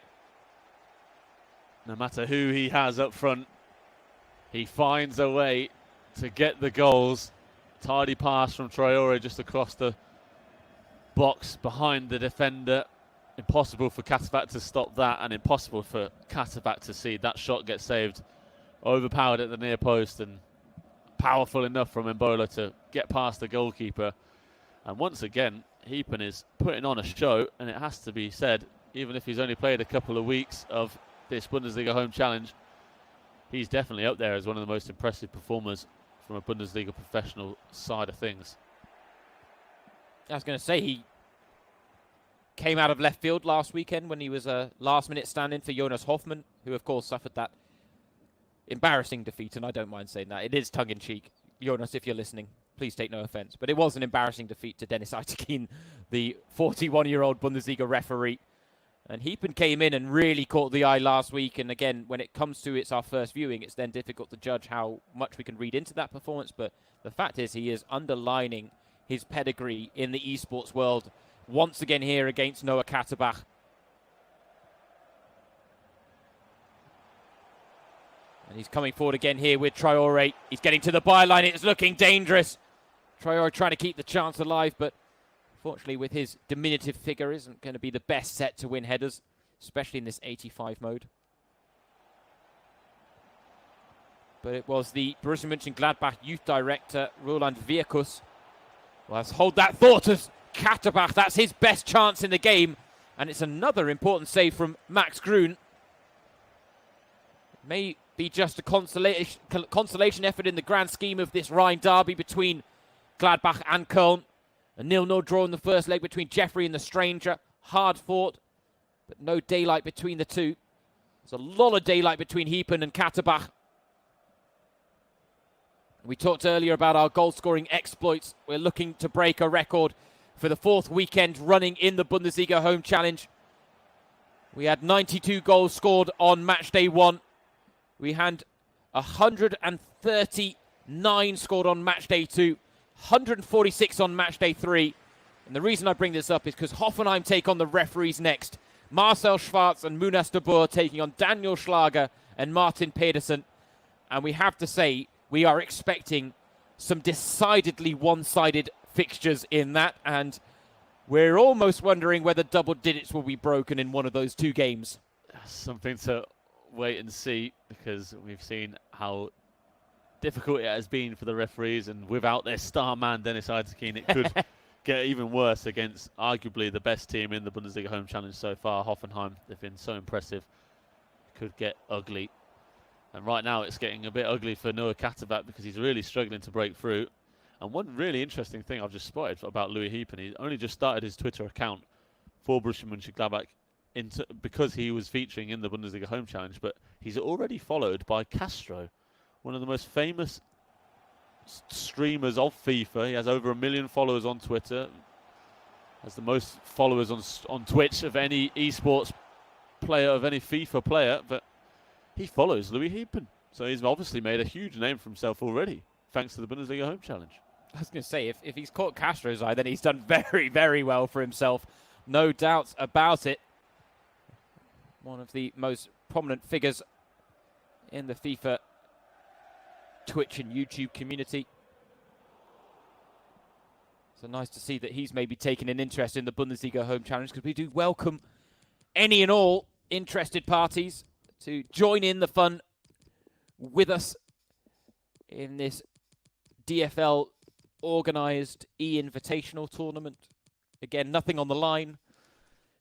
No matter who he has up front, he finds a way to get the goals. Tidy pass from Traore just across the box behind the defender. Impossible for Katterbach to stop that, and impossible for Katterbach to see that shot get saved. Overpowered at the near post, and powerful enough from Mbolo to get past the goalkeeper. And once again, Hiepen is putting on a show, and it has to be said, even if he's only played a couple of weeks of this Bundesliga home challenge, he's definitely up there as one of the most impressive performers from a Bundesliga professional side of things.
I was going to say, he came out of left field last weekend when he was a last-minute stand-in for Jonas Hoffmann, who, of course, suffered that embarrassing defeat, and I don't mind saying that. It is tongue-in-cheek. Jonas, if you're listening, please take no offence. But it was an embarrassing defeat to Dennis Eitekin, the 41-year-old Bundesliga referee. And Hiepen came in and really caught the eye last week. And again, when it comes to our first viewing, it's then difficult to judge how much we can read into that performance. But the fact is, he is underlining his pedigree in the esports world once again here against Noah Katterbach. And he's coming forward again here with Traore. He's getting to the byline. It's looking dangerous. Traore trying to keep the chance alive, but unfortunately with his diminutive figure isn't going to be the best set to win headers, especially in this 85 mode. But it was the Borussia Mönchengladbach youth director, Roland Virkus. Well, let's hold that thought as Katterbach, that's his best chance in the game. And it's another important save from Max Grün. It may be just a consolation effort in the grand scheme of this Rhine derby between Gladbach and Köln. A 0-0 draw in the first leg between Jeffrey and the Stranger. Hard fought, but no daylight between the two. There's a lot of daylight between Hiepen and Katterbach. We talked earlier about our goal-scoring exploits. We're looking to break a record for the fourth weekend running in the Bundesliga Home Challenge. We had 92 goals scored on Matchday 1. We had 139 scored on Matchday 2, 146 on Matchday 3. And the reason I bring this up is because Hoffenheim take on the referees next. Marcel Schwarz and Munas de Boer taking on Daniel Schlager and Martin Pedersen. And we have to say, we are expecting some decidedly one-sided fixtures in that. And we're almost wondering whether double digits will be broken in one of those two games.
Something to wait and see, because we've seen how difficult it has been for the referees, and without their star man Dennis Eitekin, it could get even worse against arguably the best team in the Bundesliga Home Challenge so far, Hoffenheim. They've been so impressive. It could get ugly, and right now it's getting a bit ugly for Noah Katterbach because he's really struggling to break through. And one really interesting thing I've just spotted about Louis Hiepen, he only just started his Twitter account for Borussia Mönchengladbach because he was featuring in the Bundesliga Home Challenge, but he's already followed by Castro, one of the most famous streamers of FIFA. He has over 1 million followers on Twitter, has the most followers on Twitch of any esports player, of any FIFA player, but he follows Louis Hiepen. So he's obviously made a huge name for himself already, thanks to the Bundesliga Home Challenge.
I was going to say, if he's caught Castro's eye, then he's done very, very well for himself. No doubts about it. One of the most prominent figures in the FIFA Twitch and YouTube community. So nice to see that he's maybe taken an interest in the Bundesliga Home Challenge, because we do welcome any and all interested parties to join in the fun with us in this DFL organised e-invitational tournament. Again, nothing on the line.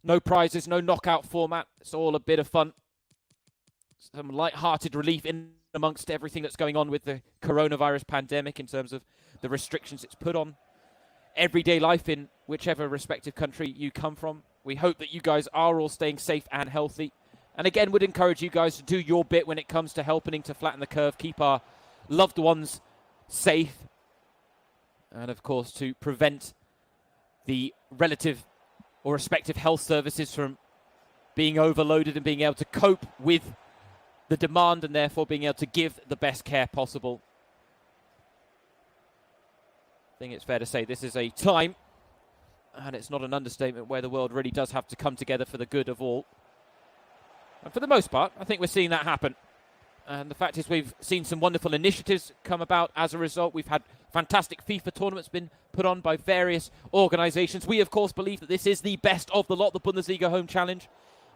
No prizes, no knockout format. It's all a bit of fun. Some light-hearted relief in amongst everything that's going on with the coronavirus pandemic in terms of the restrictions it's put on everyday life in whichever respective country you come from. We hope that you guys are all staying safe and healthy. And again, would encourage you guys to do your bit when it comes to helping to flatten the curve, keep our loved ones safe, and of course to prevent the relative or respective health services from being overloaded and being able to cope with the demand, and therefore being able to give the best care possible. I think it's fair to say this is a time, and it's not an understatement, where the world really does have to come together for the good of all. And for the most part, I think we're seeing that happen. And the fact is, we've seen some wonderful initiatives come about as a result. We've had fantastic FIFA tournaments been put on by various organisations. We, of course, believe that this is the best of the lot, the Bundesliga Home Challenge.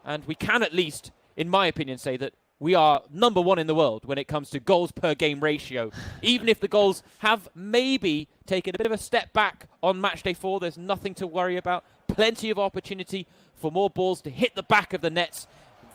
And we can at least, in my opinion, say that we are number one in the world when it comes to goals per game ratio. Even if the goals have maybe taken a bit of a step back on Matchday 4, there's nothing to worry about. Plenty of opportunity for more balls to hit the back of the nets.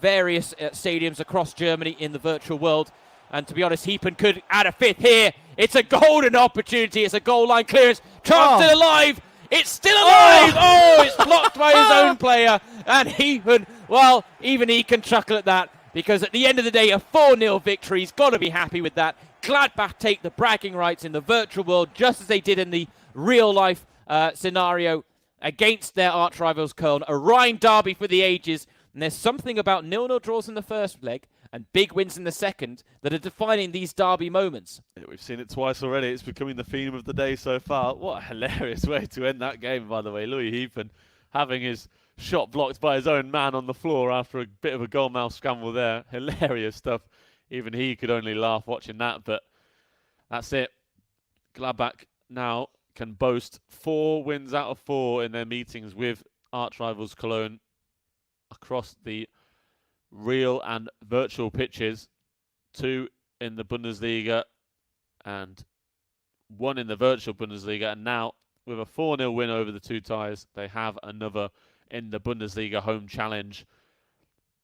Various stadiums across Germany in the virtual world. And to be honest, Hiepen could add a fifth here. It's a golden opportunity. It's a goal line clearance. Chance still alive. It's still alive. Oh, it's blocked by his own player. And Hiepen, well, even he can chuckle at that, because at the end of the day, a 4-0 victory. He's got to be happy with that. Gladbach take the bragging rights in the virtual world, just as they did in the real-life scenario against their arch-rivals Köln. A Rhine derby for the ages. And there's something about 0-0 draws in the first leg and big wins in the second that are defining these derby moments.
Yeah, we've seen it twice already. It's becoming the theme of the day so far. What a hilarious way to end that game, by the way. Louis Hiepen having his shot blocked by his own man on the floor after a bit of a goalmouth scramble there. Hilarious stuff. Even he could only laugh watching that, but that's it. Gladbach now can boast 4 wins out of 4 in their meetings with arch rivals Cologne across the real and virtual pitches. 2 in the Bundesliga and 1 in the virtual Bundesliga. And now, with a 4-0 win over the 2 ties, they have another in the Bundesliga Home Challenge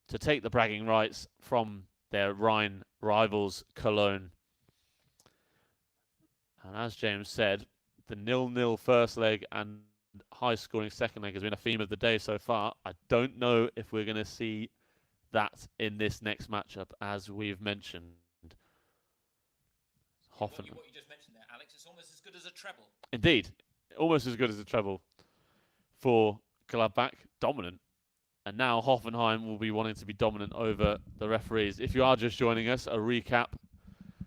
to take the bragging rights from their Rhine rivals Cologne. And as James said, the 0-0 first leg and high-scoring second leg has been a theme of the day so far. I don't know if we're going to see that in this next matchup, as we've mentioned.
What you just mentioned there, Alex, it's almost as good as a treble.
Indeed, almost as good as a treble for Gladbach, dominant. And now Hoffenheim will be wanting to be dominant over the referees. If you are just joining us, a recap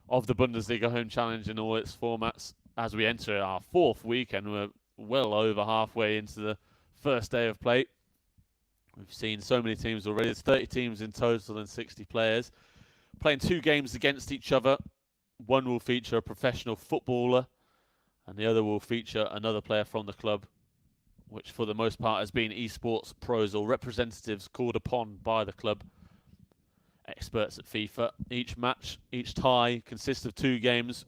of the Bundesliga Home Challenge in all its formats as we enter our 4th week, and we're well over halfway into the first day of play. We've seen so many teams already. It's 30 teams in total and 60 players playing 2 games against each other. One will feature a professional footballer and the other will feature another player from the club, which for the most part has been eSports pros or representatives called upon by the club, experts at FIFA. Each match, each tie consists of 2 games,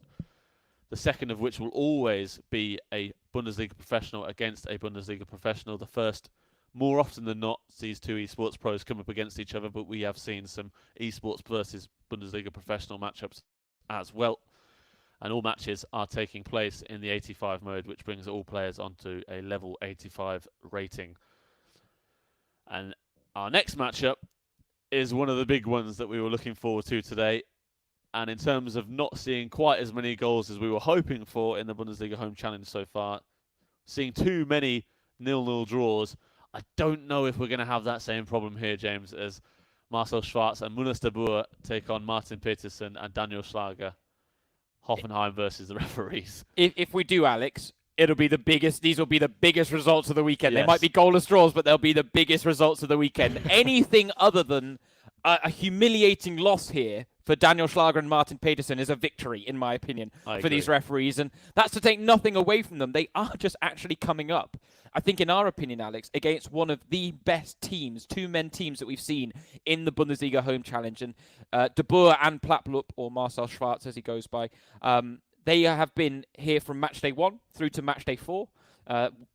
the second of which will always be a Bundesliga professional against a Bundesliga professional. The first, more often than not, sees 2 eSports pros come up against each other, but we have seen some eSports versus Bundesliga professional matchups as well. And all matches are taking place in the 85 mode, which brings all players onto a level 85 rating. And our next matchup is one of the big ones that we were looking forward to today. And in terms of not seeing quite as many goals as we were hoping for in the Bundesliga Home Challenge so far, seeing too many 0-0 draws, I don't know if we're going to have that same problem here, James, as Marcel Schwarz and Munas de Boer take on Martin Petersen and Daniel Schlager. Hoffenheim versus the referees.
If we do, Alex, it'll be the biggest. These will be the biggest results of the weekend.
Yes.
They might be goalless draws, but they'll be the biggest results of the weekend. Anything other than a humiliating loss here for Daniel Schlager and Martin Petersen is a victory, in my opinion, for these referees. And that's to take nothing away from them. They are just actually coming up, I think, in our opinion, Alex, against one of the best teams, 2-men teams that we've seen in the Bundesliga Home Challenge. And De Boer and Plapplup, or Marcel Schwarz as he goes by, they have been here from Matchday 1 through to Matchday 4.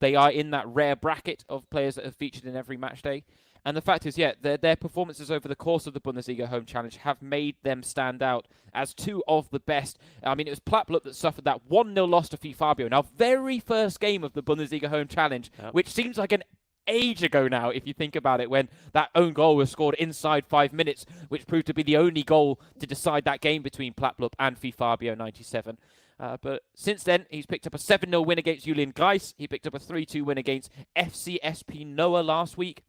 They are in that rare bracket of players that have featured in every matchday. And the fact is, yeah, their performances over the course of the Bundesliga Home Challenge have made them stand out as 2 of the best. I mean, it was Plapplup that suffered that 1-0 loss to Fabio in our very first game of the Bundesliga Home Challenge, which seems like an age ago now, if you think about it, when that own goal was scored inside 5 minutes, which proved to be the only goal to decide that game between Plapplup and Fabio 97. But since then, he's picked up a 7-0 win against Julian Gleis. He picked up a 3-2 win against FC SP Noah last week.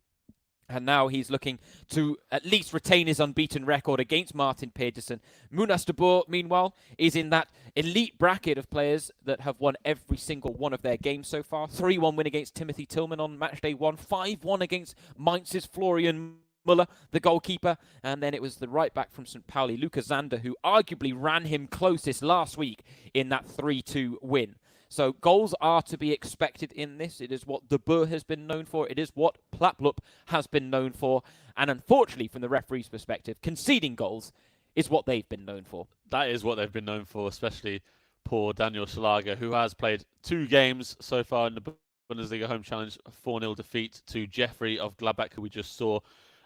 And now he's looking to at least retain his unbeaten record against Martin Petersen. Munas de Boer, meanwhile, is in that elite bracket of players that have won every single one of their games so far. 3-1 win against Timothy Tillman on Matchday 1. 5-1 against Mainz's Florian Muller, the goalkeeper. And then it was the right-back from St. Pauli, Luca Zander, who arguably ran him closest last week in that 3-2 win. So goals are to be expected in this. It is what De Boer has been known for. It is what Plapplup has been known for. And unfortunately, from the referee's perspective, conceding goals is what they've been known for.
That is what they've been known for, especially poor Daniel Schlager, who has played 2 games so far in the Bundesliga Home Challenge. A 4-0 defeat to Jeffrey of Gladbach, who we just saw,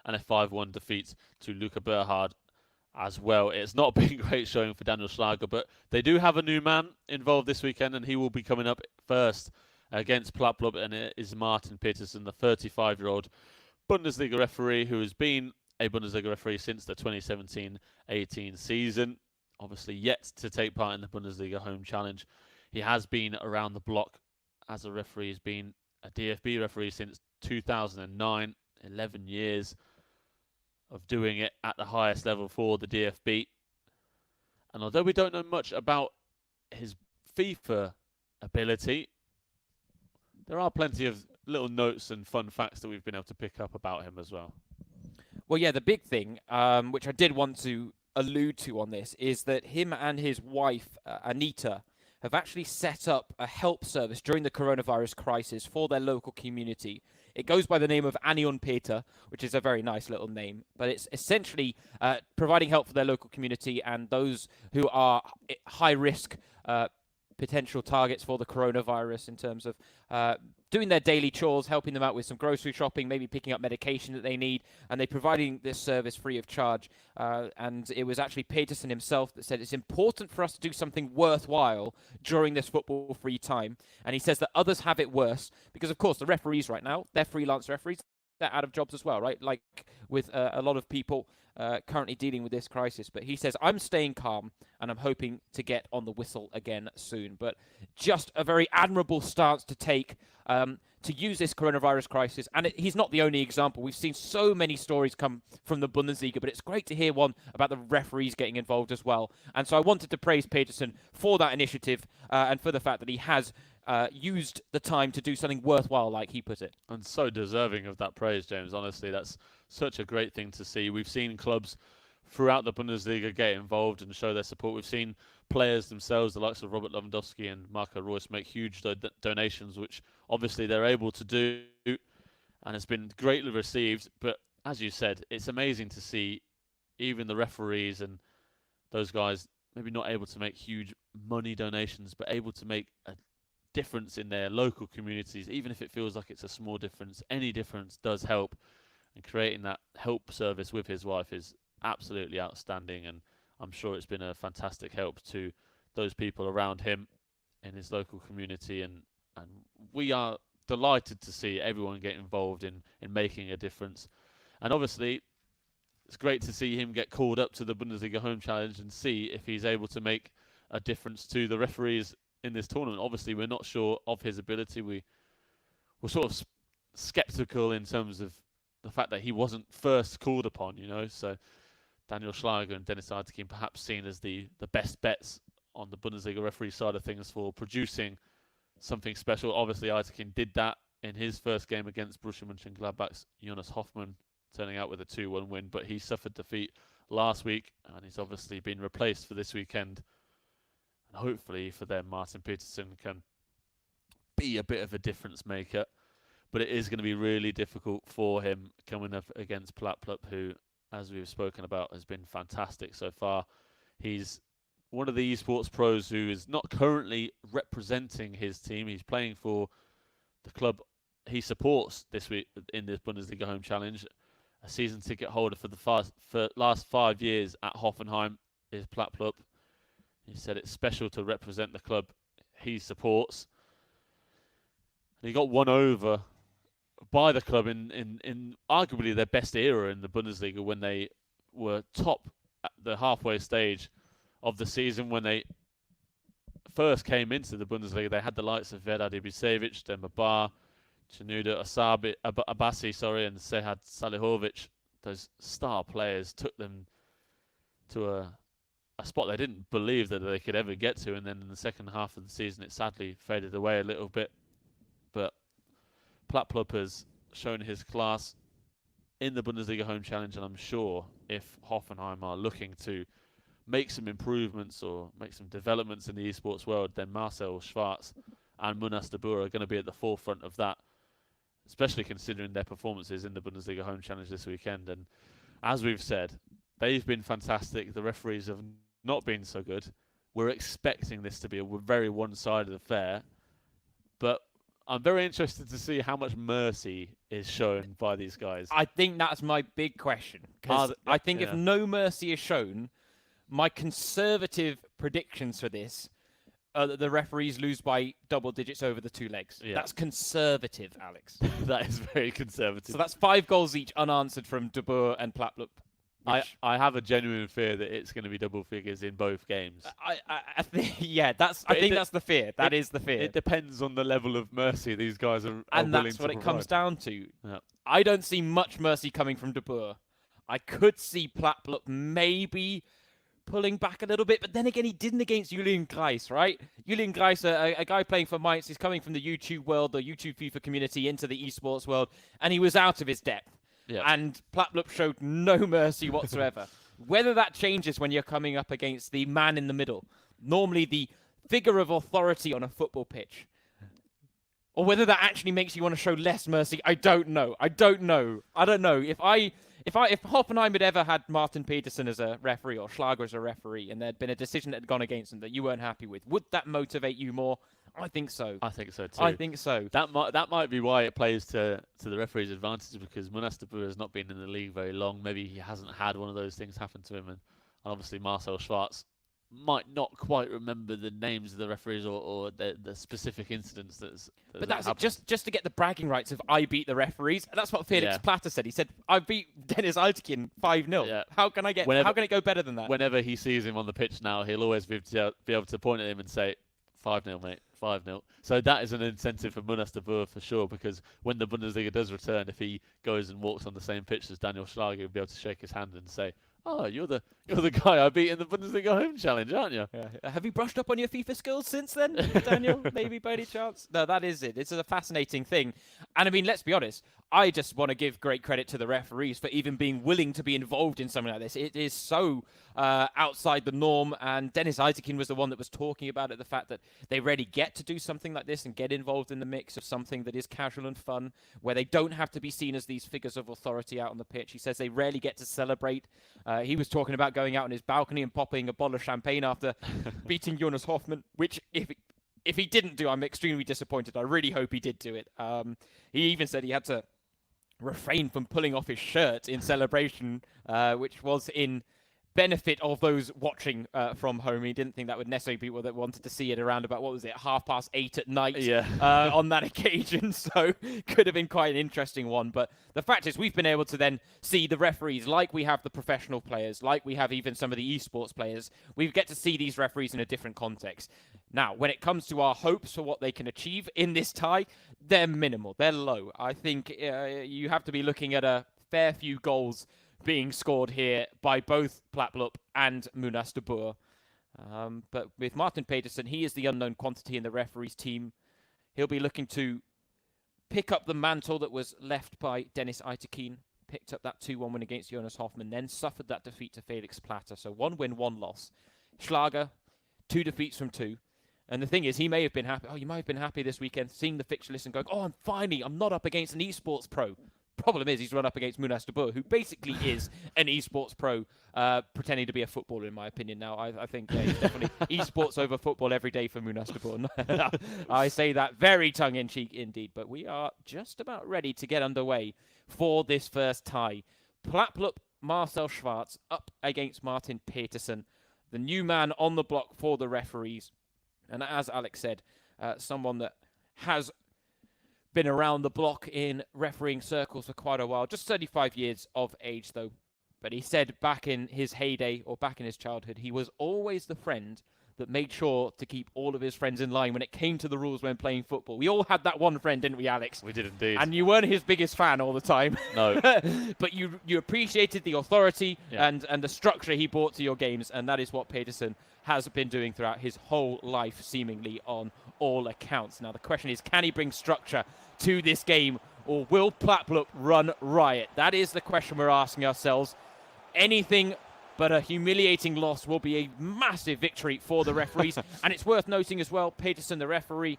and a 5-1 defeat to Luca Berhard as well. It's not been great showing for Daniel Schlager, but they do have a new man involved this weekend, and he will be coming up first against Plapplup, and it is Martin Petersen, the 35-year-old Bundesliga referee who has been a Bundesliga referee since the 2017-18 season. Obviously yet to take part in the Bundesliga Home Challenge. He has been around the block as a referee. He's been a DFB referee since 2009, 11 years. of doing it at the highest level for the DFB. And although we don't know much about his FIFA ability, there are plenty of little notes and fun facts that we've been able to pick up about him as well.
Well, yeah, the big thing, which I did want to allude to on this, is that him and his wife, Anita, have actually set up a help service during the coronavirus crisis for their local community. It goes by the name of Anion Peter, which is a very nice little name, but it's essentially providing help for their local community and those who are high risk potential targets for the coronavirus in terms of doing their daily chores, helping them out with some grocery shopping, maybe picking up medication that they need, and they're providing this service free of charge. And it was actually Peterson himself that said it's important for us to do something worthwhile during this football-free time. And he says that others have it worse because, of course, the referees right now, they're freelance referees. They're out of jobs as well, right? Like with a lot of people currently dealing with this crisis. But he says, I'm staying calm and I'm hoping to get on the whistle again soon. But just a very admirable stance to take to use this coronavirus crisis. And he's not the only example. We've seen so many stories come from the Bundesliga, but it's great to hear one about the referees getting involved as well. And so I wanted to praise Peterson for that initiative and for the fact that he has used the time to do something worthwhile, like he put it.
And so deserving of that praise, James. Honestly, that's such a great thing to see. We've seen clubs throughout the Bundesliga get involved and show their support. We've seen players themselves, the likes of Robert Lewandowski and Marco Reus, make huge donations, which obviously they're able to do, and it's been greatly received. But as you said, it's amazing to see even the referees and those guys maybe not able to make huge money donations, but able to make a difference in their local communities, even if it feels like it's a small difference. Any difference does help, and creating that help service with his wife is absolutely outstanding, and I'm sure it's been a fantastic help to those people around him in his local community, and we are delighted to see everyone get involved in making a difference. And obviously it's great to see him get called up to the Bundesliga Home Challenge and see if he's able to make a difference to the referees in this tournament. Obviously, we're not sure of his ability. We're sort of sceptical in terms of the fact that he wasn't first called upon, So Daniel Schlager and Dennis Eitekin perhaps seen as the best bets on the Bundesliga referee side of things for producing something special. Obviously, Eitekin did that in his first game against Borussia Mönchengladbach's Jonas Hoffmann, turning out with a 2-1 win, but he suffered defeat last week, and he's obviously been replaced for this weekend. And hopefully for them, Martin Peterson can be a bit of a difference maker. But it is going to be really difficult for him coming up against Plattlup, who, as we've spoken about, has been fantastic so far. He's one of the eSports pros who is not currently representing his team. He's playing for the club he supports this week in this Bundesliga Home Challenge. A season ticket holder for the last 5 years at Hoffenheim is Plattlup. He said it's special to represent the club he supports. And he got won over by the club in arguably their best era in the Bundesliga, when they were top at the halfway stage of the season. When they first came into the Bundesliga, they had the likes of Vedad Ibisevic, Demba Ba, Chinuda Abassi, and Sehad Salihovic. Those star players took them to a spot they didn't believe that they could ever get to, and then in the second half of the season it sadly faded away a little bit. But Plattlup has shown his class in the Bundesliga Home Challenge, and I'm sure if Hoffenheim are looking to make some improvements or make some developments in the esports world, then Marcel Schwarz and Munas de Boer are going to be at the forefront of that, especially considering their performances in the Bundesliga Home Challenge this weekend. And as we've said, they've been fantastic. The referees have not been so good. We're expecting this to be a very one-sided affair, but I'm very interested to see how much mercy is shown by these guys.
I think that's my big question, because I think if no mercy is shown, my conservative predictions for this are that the referees lose by double digits over the two legs. Yeah. That's conservative, Alex.
That is very conservative.
So that's 5 goals each unanswered from De Boer and Plattlup.
I have a genuine fear that it's going to be double figures in both games.
I think, yeah, that's the fear. That is the fear.
It depends on the level of mercy these guys are willing to provide.
And that's what it comes down to.
Yeah.
I don't see much mercy coming from De Boer. I could see Plattblock maybe pulling back a little bit, but then again, he didn't against Julian Gleis, right? Julian Gleis, a guy playing for Mainz, he's coming from the YouTube world, the YouTube FIFA community, into the esports world, and he was out of his depth.
Yeah.
And Plattblock showed no mercy whatsoever. Whether that changes when you're coming up against the man in the middle, normally the figure of authority on a football pitch, or whether that actually makes you want to show less mercy, I don't know. If Hoffenheim had ever had Martin Peterson as a referee or Schlager as a referee, and there'd been a decision that had gone against them that you weren't happy with, would that motivate you more? I think so.
I think so too.
I think so.
That might be why it plays to the referee's advantage, because Monastir has not been in the league very long. Maybe he hasn't had one of those things happen to him, and obviously Marcel Schwarz might not quite remember the names of the referees or the specific incidents
but that's it, just to get the bragging rights of I beat the referees. That's what Felix Platter said. He said, I beat Dennis Altekin 5-0. Yeah. How can it go better than that?
Whenever he sees him on the pitch now, he'll always be able to point at him and say, 5-0, mate, 5-0. So that is an incentive for Monastir for sure, because when the Bundesliga does return, if he goes and walks on the same pitch as Daniel Schlager, he'll be able to shake his hand and say, oh, you're the guy I beat in the Bundesliga Home Challenge, aren't you?
Yeah. Have you brushed up on your FIFA skills since then, Daniel? Maybe by any chance? No, that is it. It's a fascinating thing. And I mean, let's be honest. I just want to give great credit to the referees for even being willing to be involved in something like this. It is so outside the norm. And Dennis Altekin was the one that was talking about it, the fact that they rarely get to do something like this and get involved in the mix of something that is casual and fun, where they don't have to be seen as these figures of authority out on the pitch. He says they rarely get to celebrate. He was talking about going out on his balcony and popping a bottle of champagne after beating Jonas Hoffmann, which if he didn't do, I'm extremely disappointed. I really hope he did do it. He even said he had to refrain from pulling off his shirt in celebration, which was in benefit of those watching from home. He didn't think that would necessarily be people that wanted to see it around about, 8:30 at night on that occasion. So could have been quite an interesting one. But the fact is, we've been able to then see the referees like we have the professional players, like we have even some of the esports players. We get to see these referees in a different context. Now, when it comes to our hopes for what they can achieve in this tie, they're minimal. They're low. I think you have to be looking at a fair few goals being scored here by both Plattblock and Monastir. But with Martin Peterson, he is the unknown quantity in the referees team. He'll be looking to pick up the mantle that was left by Dennis Altekin, picked up that 2-1 win against Jonas Hoffmann, then suffered that defeat to Felix Platter. So 1 win, 1 loss. Schlager, 2 defeats from 2. And the thing is, he may have been happy. Oh, you might have been happy this weekend seeing the fixture list and going, oh, I'm not up against an esports pro. Problem is, he's run up against Monastir, who basically is an esports pro, pretending to be a footballer, in my opinion. Now, I think he's definitely esports over football every day for Monastir. I say that very tongue-in-cheek indeed, but we are just about ready to get underway for this first tie. Plattblock, Marcel Schwarz up against Martin Peterson, the new man on the block for the referees. And as Alex said, someone that has been around the block in refereeing circles for quite a while. Just 35 years of age, though. But he said back in his heyday, or back in his childhood, he was always the friend that made sure to keep all of his friends in line when it came to the rules when playing football. We all had that one friend, didn't we, Alex?
We did indeed.
And you weren't his biggest fan all the time.
No.
But you appreciated the authority and the structure he brought to your games, and that is what Peterson has been doing throughout his whole life, seemingly, on all accounts. Now, the question is, can he bring structure to this game, or will Plattblock run riot? That is the question we're asking ourselves. Anything but a humiliating loss will be a massive victory for the referees. And it's worth noting as well, Peterson, the referee,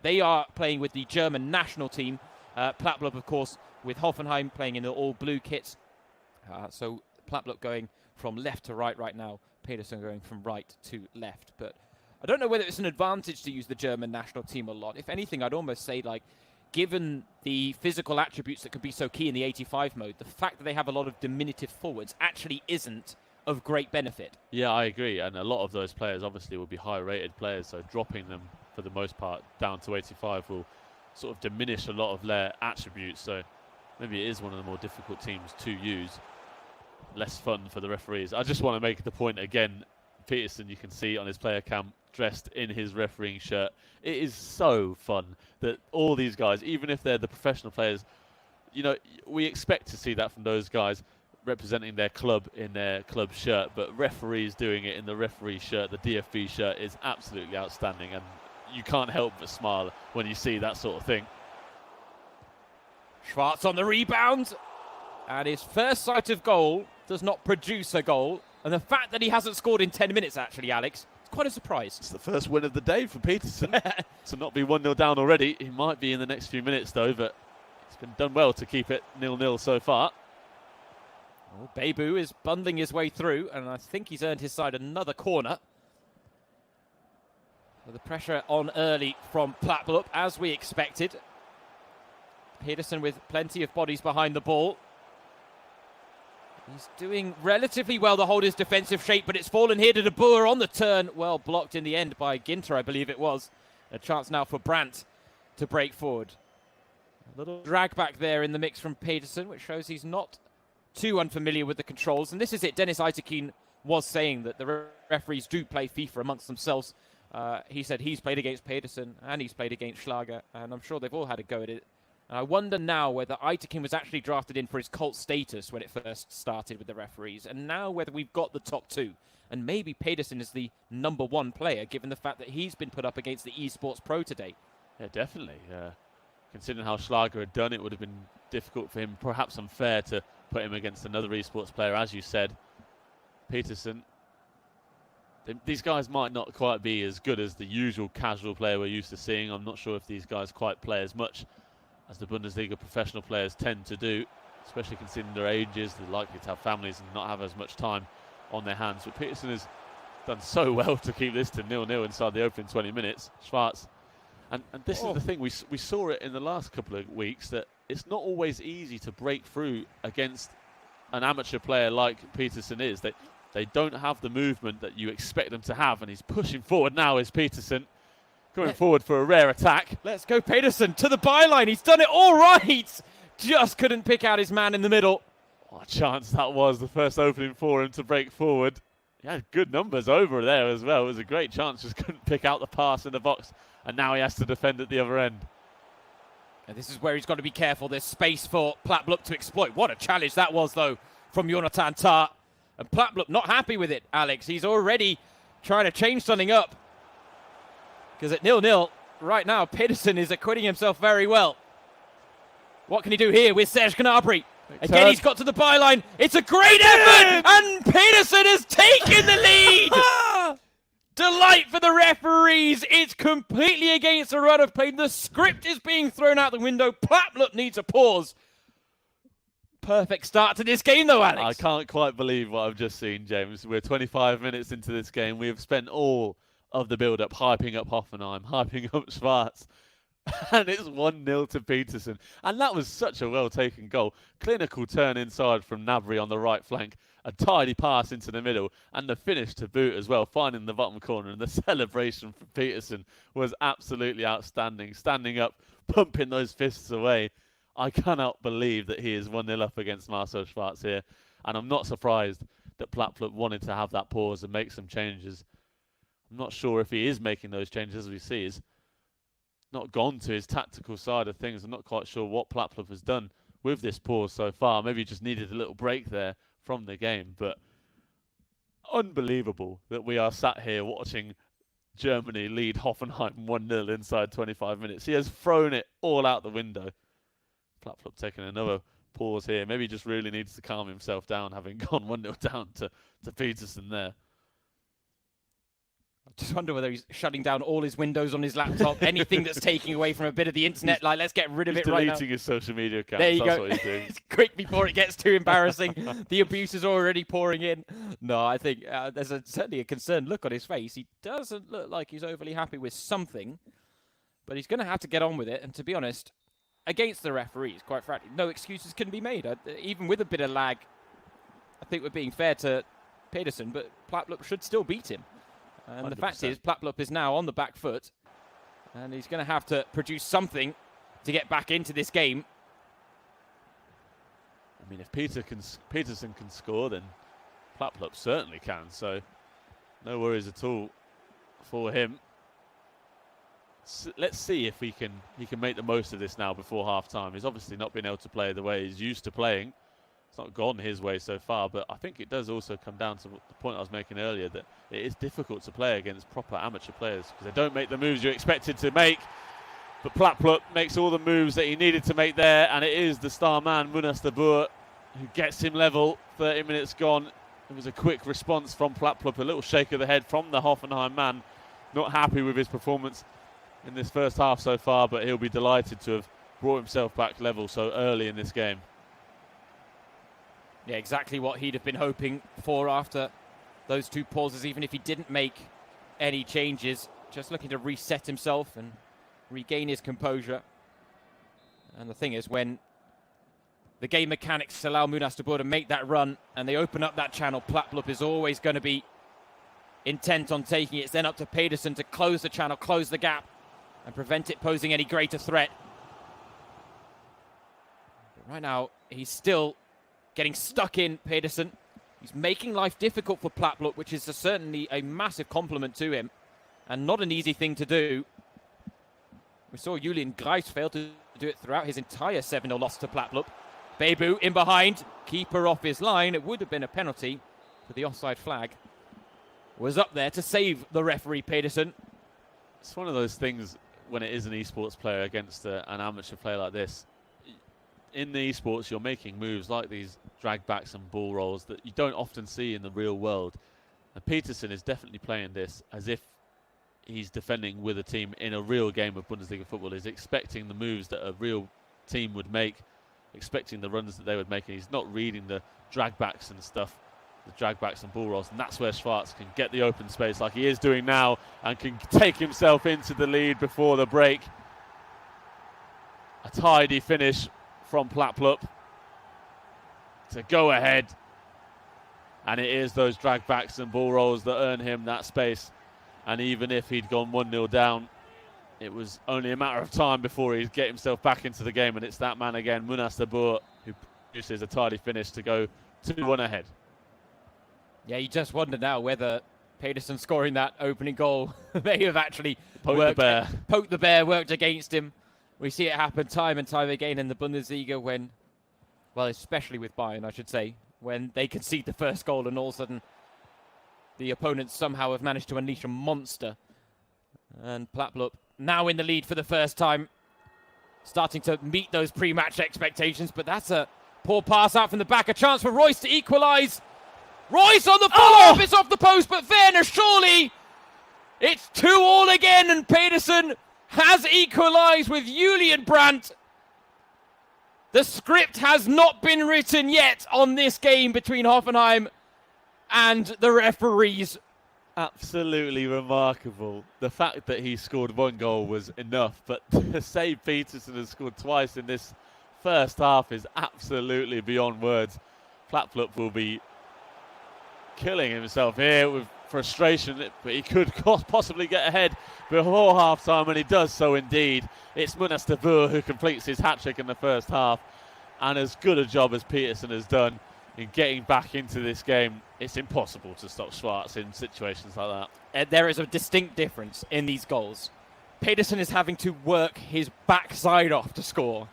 they are playing with the German national team. Plattblock, of course, with Hoffenheim playing in the all-blue kits. So Plattblock going from left to right now. Peterson going from right to left. But I don't know whether it's an advantage to use the German national team a lot. If anything, I'd almost say, like, given the physical attributes that could be so key in the 85 mode, the fact that they have a lot of diminutive forwards actually isn't of great benefit.
Yeah, I agree. And a lot of those players obviously will be high-rated players, so dropping them for the most part down to 85 will sort of diminish a lot of their attributes. So maybe it is one of the more difficult teams to use. Less fun for the referees. I just want to make the point again. Peterson, you can see on his player cam, dressed in his refereeing shirt. It is so fun that all these guys, even if they're the professional players, you know, we expect to see that from those guys. representing their club in their club shirt, but referees doing it in the referee shirt, the DFB shirt, is absolutely outstanding, and you can't help but smile when you see that sort of thing.
Schwarz on the rebound, and his first sight of goal does not produce a goal, and the fact that he hasn't scored in 10 minutes, actually, Alex, it's quite a surprise.
It's the first win of the day for Peterson. To not be 1-0 down already. He might be in the next few minutes, though, but it's been done well to keep it 0-0 so far.
Well, Bebu is bundling his way through, and I think he's earned his side another corner. With the pressure on early from Plattblup, as we expected. Peterson with plenty of bodies behind the ball. He's doing relatively well to hold his defensive shape, but it's fallen here to De Boer on the turn. Well blocked in the end by Ginter, I believe it was. A chance now for Brandt to break forward. A little drag back there in the mix from Peterson, which shows he's not too unfamiliar with the controls. And this is it. Dennis Eitekin was saying that the referees do play FIFA amongst themselves. He said he's played against Peterson and he's played against Schlager, and I'm sure they've all had a go at it. And I wonder now whether Eitekin was actually drafted in for his cult status when it first started with the referees, and now whether we've got the top two. And maybe Peterson is the #1 player, given the fact that he's been put up against the eSports Pro today.
Yeah, definitely. Considering how Schlager had done, it would have been difficult for him, perhaps unfair, to put him against another eSports player, as you said. Peterson. These guys might not quite be as good as the usual casual player we're used to seeing. I'm not sure if these guys quite play as much as the Bundesliga professional players tend to do, especially considering their ages. They're likely to have families and not have as much time on their hands. But Peterson has done so well to keep this to 0-0 inside the opening 20 minutes. Schwarz. And this is the thing, we saw it in the last couple of weeks, that it's not always easy to break through against an amateur player like Peterson is. They don't have the movement that you expect them to have, and he's pushing forward now is Peterson. Going forward for a rare attack.
Let's go Peterson to the byline. He's done it all right. Just couldn't pick out his man in the middle.
What a chance that was, the first opening for him to break forward. He had good numbers over there as well. It was a great chance, just couldn't pick out the pass in the box. And now he has to defend at the other end.
And this is where he's got to be careful. There's space for Plattblup to exploit. What a challenge that was, though, from Jonathan Tah. And Plattblup not happy with it, Alex. He's already trying to change something up. Because at 0-0, right now, Peterson is acquitting himself very well. What can he do here with Serge Gnabry? Again, he's got to the byline. It's a great effort, and Peterson has taken the lead. Delight for the referees. It's completely against the run of play. The script is being thrown out the window. Plattblup needs a pause. Perfect start to this game, though, Alex.
I can't quite believe what I've just seen, James. We're 25 minutes into this game. We have spent all of the build-up hyping up Hoffenheim, hyping up Schwarz. And it's 1-0 to Peterson. And that was such a well-taken goal. Clinical turn inside from Gnabry on the right flank. A tidy pass into the middle. And the finish to boot as well, finding the bottom corner. And the celebration for Peterson was absolutely outstanding. Standing up, pumping those fists away. I cannot believe that he is 1-0 up against Marcel Schwarz here. And I'm not surprised that Plattblup wanted to have that pause and make some changes. I'm not sure if he is making those changes, as we see. He's not gone to his tactical side of things. I'm not quite sure what Plattblup has done with this pause so far. Maybe he just needed a little break there from the game. But unbelievable that we are sat here watching Germany lead Hoffenheim 1-0 inside 25 minutes. He has thrown it all out the window. Plattblup taking another pause here. Maybe he just really needs to calm himself down, having gone 1-0 down to Peterson there.
I just wonder whether he's shutting down all his windows on his laptop. Anything that's taking away from a bit of the internet, like, let's get rid of it right now.
He's deleting his social media accounts.
There you
That's
go.
what he's doing.
It's quick before it gets too embarrassing. The abuse is already pouring in. No, I think there's certainly a concerned look on his face. He doesn't look like he's overly happy with something, but he's going to have to get on with it. And to be honest, against the referees, quite frankly, no excuses can be made. Even with a bit of lag, I think we're being fair to Peterson, but Plattblup should still beat him. And 100%. The fact is, Plattblup is now on the back foot, and he's going to have to produce something to get back into this game.
I mean, if Peterson can score, then Plattblup certainly can. So no worries at all for him. Let's see if he can make the most of this now before half-time. He's obviously not been able to play the way he's used to playing it's not gone his way so far, but I think it does also come down to the point I was making earlier, that it is difficult to play against proper amateur players because they don't make the moves you're expected to make. But Plapplup makes all the moves that he needed to make there, and it is the star man, Munas de Boer, who gets him level. 30 minutes gone. It was a quick response from Plapplup, a little shake of the head from the Hoffenheim man. Not happy with his performance in this first half so far, but he'll be delighted to have brought himself back level so early in this game.
Yeah, exactly what he'd have been hoping for after those two pauses, even if he didn't make any changes. Just looking to reset himself and regain his composure. And the thing is, when the game mechanics allow Munas de Boer to make that run and they open up that channel, Plapplup is always going to be intent on taking it. It's then up to Pedersen to close the channel, close the gap, and prevent it posing any greater threat. But right now, he's still getting stuck in, Pedersen. He's making life difficult for Plapplup, which is certainly a massive compliment to him, and not an easy thing to do. We saw Julian Greis fail to do it throughout his entire 7-0 loss to Plapplup. Bebu in behind, keeper off his line. It would have been a penalty, but the offside flag was up there to save the referee, Pedersen.
It's one of those things when it is an esports player against an amateur player like this. In the esports, you're making moves like these drag backs and ball rolls that you don't often see in the real world. And Peterson is definitely playing this as if he's defending with a team in a real game of Bundesliga football. He's expecting the moves that a real team would make, expecting the runs that they would make, and he's not reading the drag backs and stuff, the drag backs and ball rolls, and that's where Schwarz can get the open space like he is doing now and can take himself into the lead before the break. A tidy finish from Plapplup to go ahead, and it is those drag backs and ball rolls that earn him that space. And even if he'd gone 1-0 down, it was only a matter of time before he'd get himself back into the game, and it's that man again, Munas de Boer, who produces a tidy finish to go 2-1 ahead.
Yeah, you just wonder now whether Pedersen scoring that opening goal may have actually
Poked
the bear, worked against him. We see it happen time and time again in the Bundesliga when, well, especially with Bayern, I should say, when they concede the first goal and all of a sudden the opponents somehow have managed to unleash a monster. And Plapplup now in the lead for the first time, starting to meet those pre-match expectations, but that's a poor pass out from the back. A chance for Royce to equalise. Royce on the follow-up, it's off the post, but Werner, surely it's 2-2 again, and Pedersen has equalised with Julian Brandt. The script has not been written yet on this game between Hoffenheim and the referees.
Absolutely remarkable. The fact that he scored one goal was enough, but to say Peterson has scored twice in this first half is absolutely beyond words. Plapplup will be killing himself here with frustration, but he could possibly get ahead before half-time, and he does so indeed. It's Munas de Boer who completes his hat-trick in the first half, and as good a job as Peterson has done in getting back into this game, it's impossible to stop Schwarz in situations like that.
There is a distinct difference in these goals. Pedersen is having to work his backside off to score.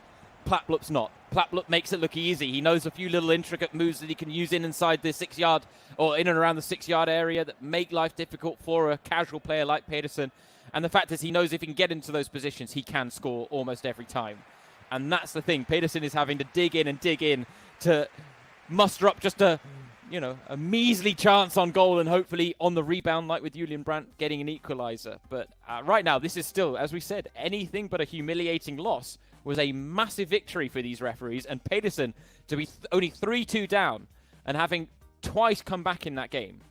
Plaplup's not. Plapplup makes it look easy. He knows a few little intricate moves that he can use inside the 6-yard or in and around the 6-yard area that make life difficult for a casual player like Pedersen. And the fact is he knows if he can get into those positions, he can score almost every time. And that's the thing. Pedersen is having to dig in to muster up just a measly chance on goal and hopefully on the rebound, like with Julian Brandt getting an equaliser. But right now, this is still, as we said, anything but a humiliating loss. Was a massive victory for these referees, and Pedersen to be only 3-2 down and having twice come back in that game.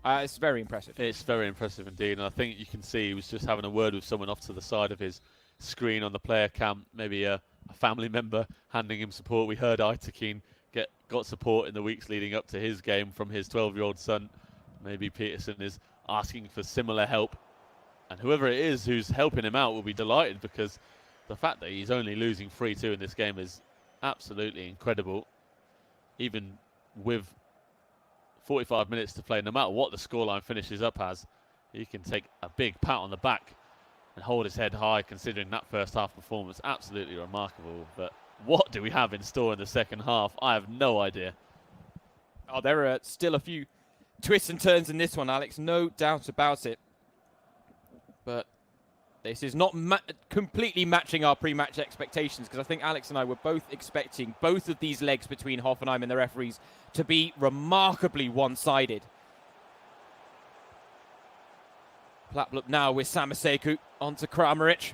It's very impressive.
It's very impressive indeed, and I think you can see he was just having a word with someone off to the side of his screen on the player cam, maybe a family member handing him support. We heard Eitekin got support in the weeks leading up to his game from his 12-year-old son. Maybe Peterson is asking for similar help, and whoever it is who's helping him out will be delighted, because the fact that he's only losing 3-2 in this game is absolutely incredible. Even with 45 minutes to play, no matter what the scoreline finishes up as, he can take a big pat on the back and hold his head high, considering that first half performance. Absolutely remarkable. But what do we have in store in the second half? I have no idea.
Oh, there are still a few twists and turns in this one, Alex. No doubt about it. But this is not completely matching our pre-match expectations, because I think Alex and I were both expecting both of these legs between Hoffenheim and the referees to be remarkably one-sided. Plapplup now with Samaseku onto Kramaric.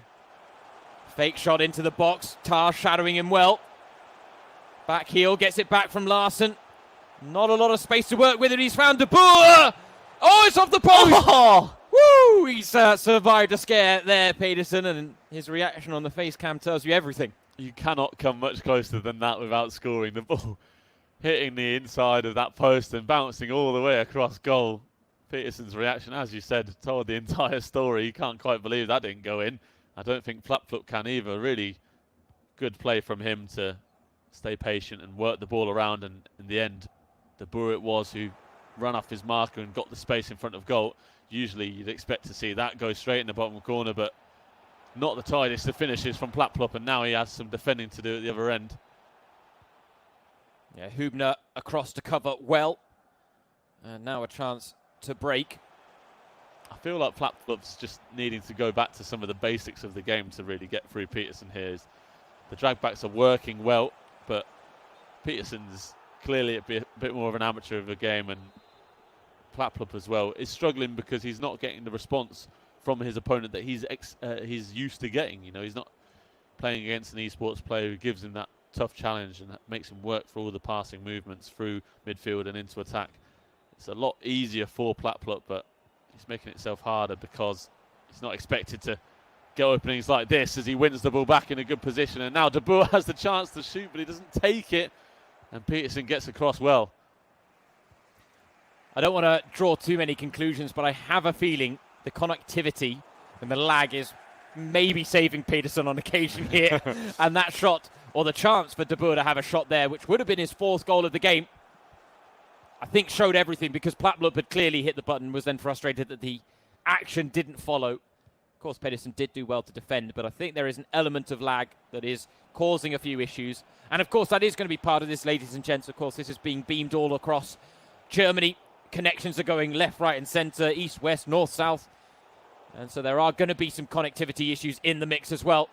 Fake shot into the box. Tar shadowing him well. Back heel, gets it back from Larsen. Not a lot of space to work with it. He's found De Boer. Oh, it's off the post.
Oh!
Woo! He's survived a scare there, Pedersen, and his reaction on the face cam tells you everything.
You cannot come much closer than that without scoring. The ball hitting the inside of that post and bouncing all the way across goal. Petersen's reaction, as you said, told the entire story. You can't quite believe that didn't go in. I don't think Plapplup can either. Really good play from him to stay patient and work the ball around, and in the end, De Boer it was who ran off his marker and got the space in front of goal. Usually you'd expect to see that go straight in the bottom corner, but not the tightest of finishes from Plapplup, and now he has some defending to do at the other end.
Yeah, Hübner across to cover well. And now a chance to break.
I feel like Plapplups just needing to go back to some of the basics of the game to really get through Petersen here. The dragbacks are working well, but Petersen's clearly a bit more of an amateur of a game, and Plapplup as well is struggling because he's not getting the response from his opponent that he's used to getting. You know, he's not playing against an eSports player who gives him that tough challenge and that makes him work for all the passing movements through midfield and into attack. It's a lot easier for Plapplup, but he's making itself harder because he's not expected to get openings like this as he wins the ball back in a good position. And now De Boer has the chance to shoot, but he doesn't take it. And Petersen gets across well.
I don't want to draw too many conclusions, but I have a feeling the connectivity and the lag is maybe saving Petersen on occasion here. And that shot, or the chance for De Boer to have a shot there, which would have been his fourth goal of the game, I think showed everything, because Plapplup had clearly hit the button, was then frustrated that the action didn't follow. Of course, Pedersen did do well to defend, but I think there is an element of lag that is causing a few issues. And of course, that is going to be part of this, ladies and gents. Of course, this is being beamed all across Germany. Connections are going left, right, and centre, east, west, north, south. And so there are going to be some connectivity issues in the mix as well.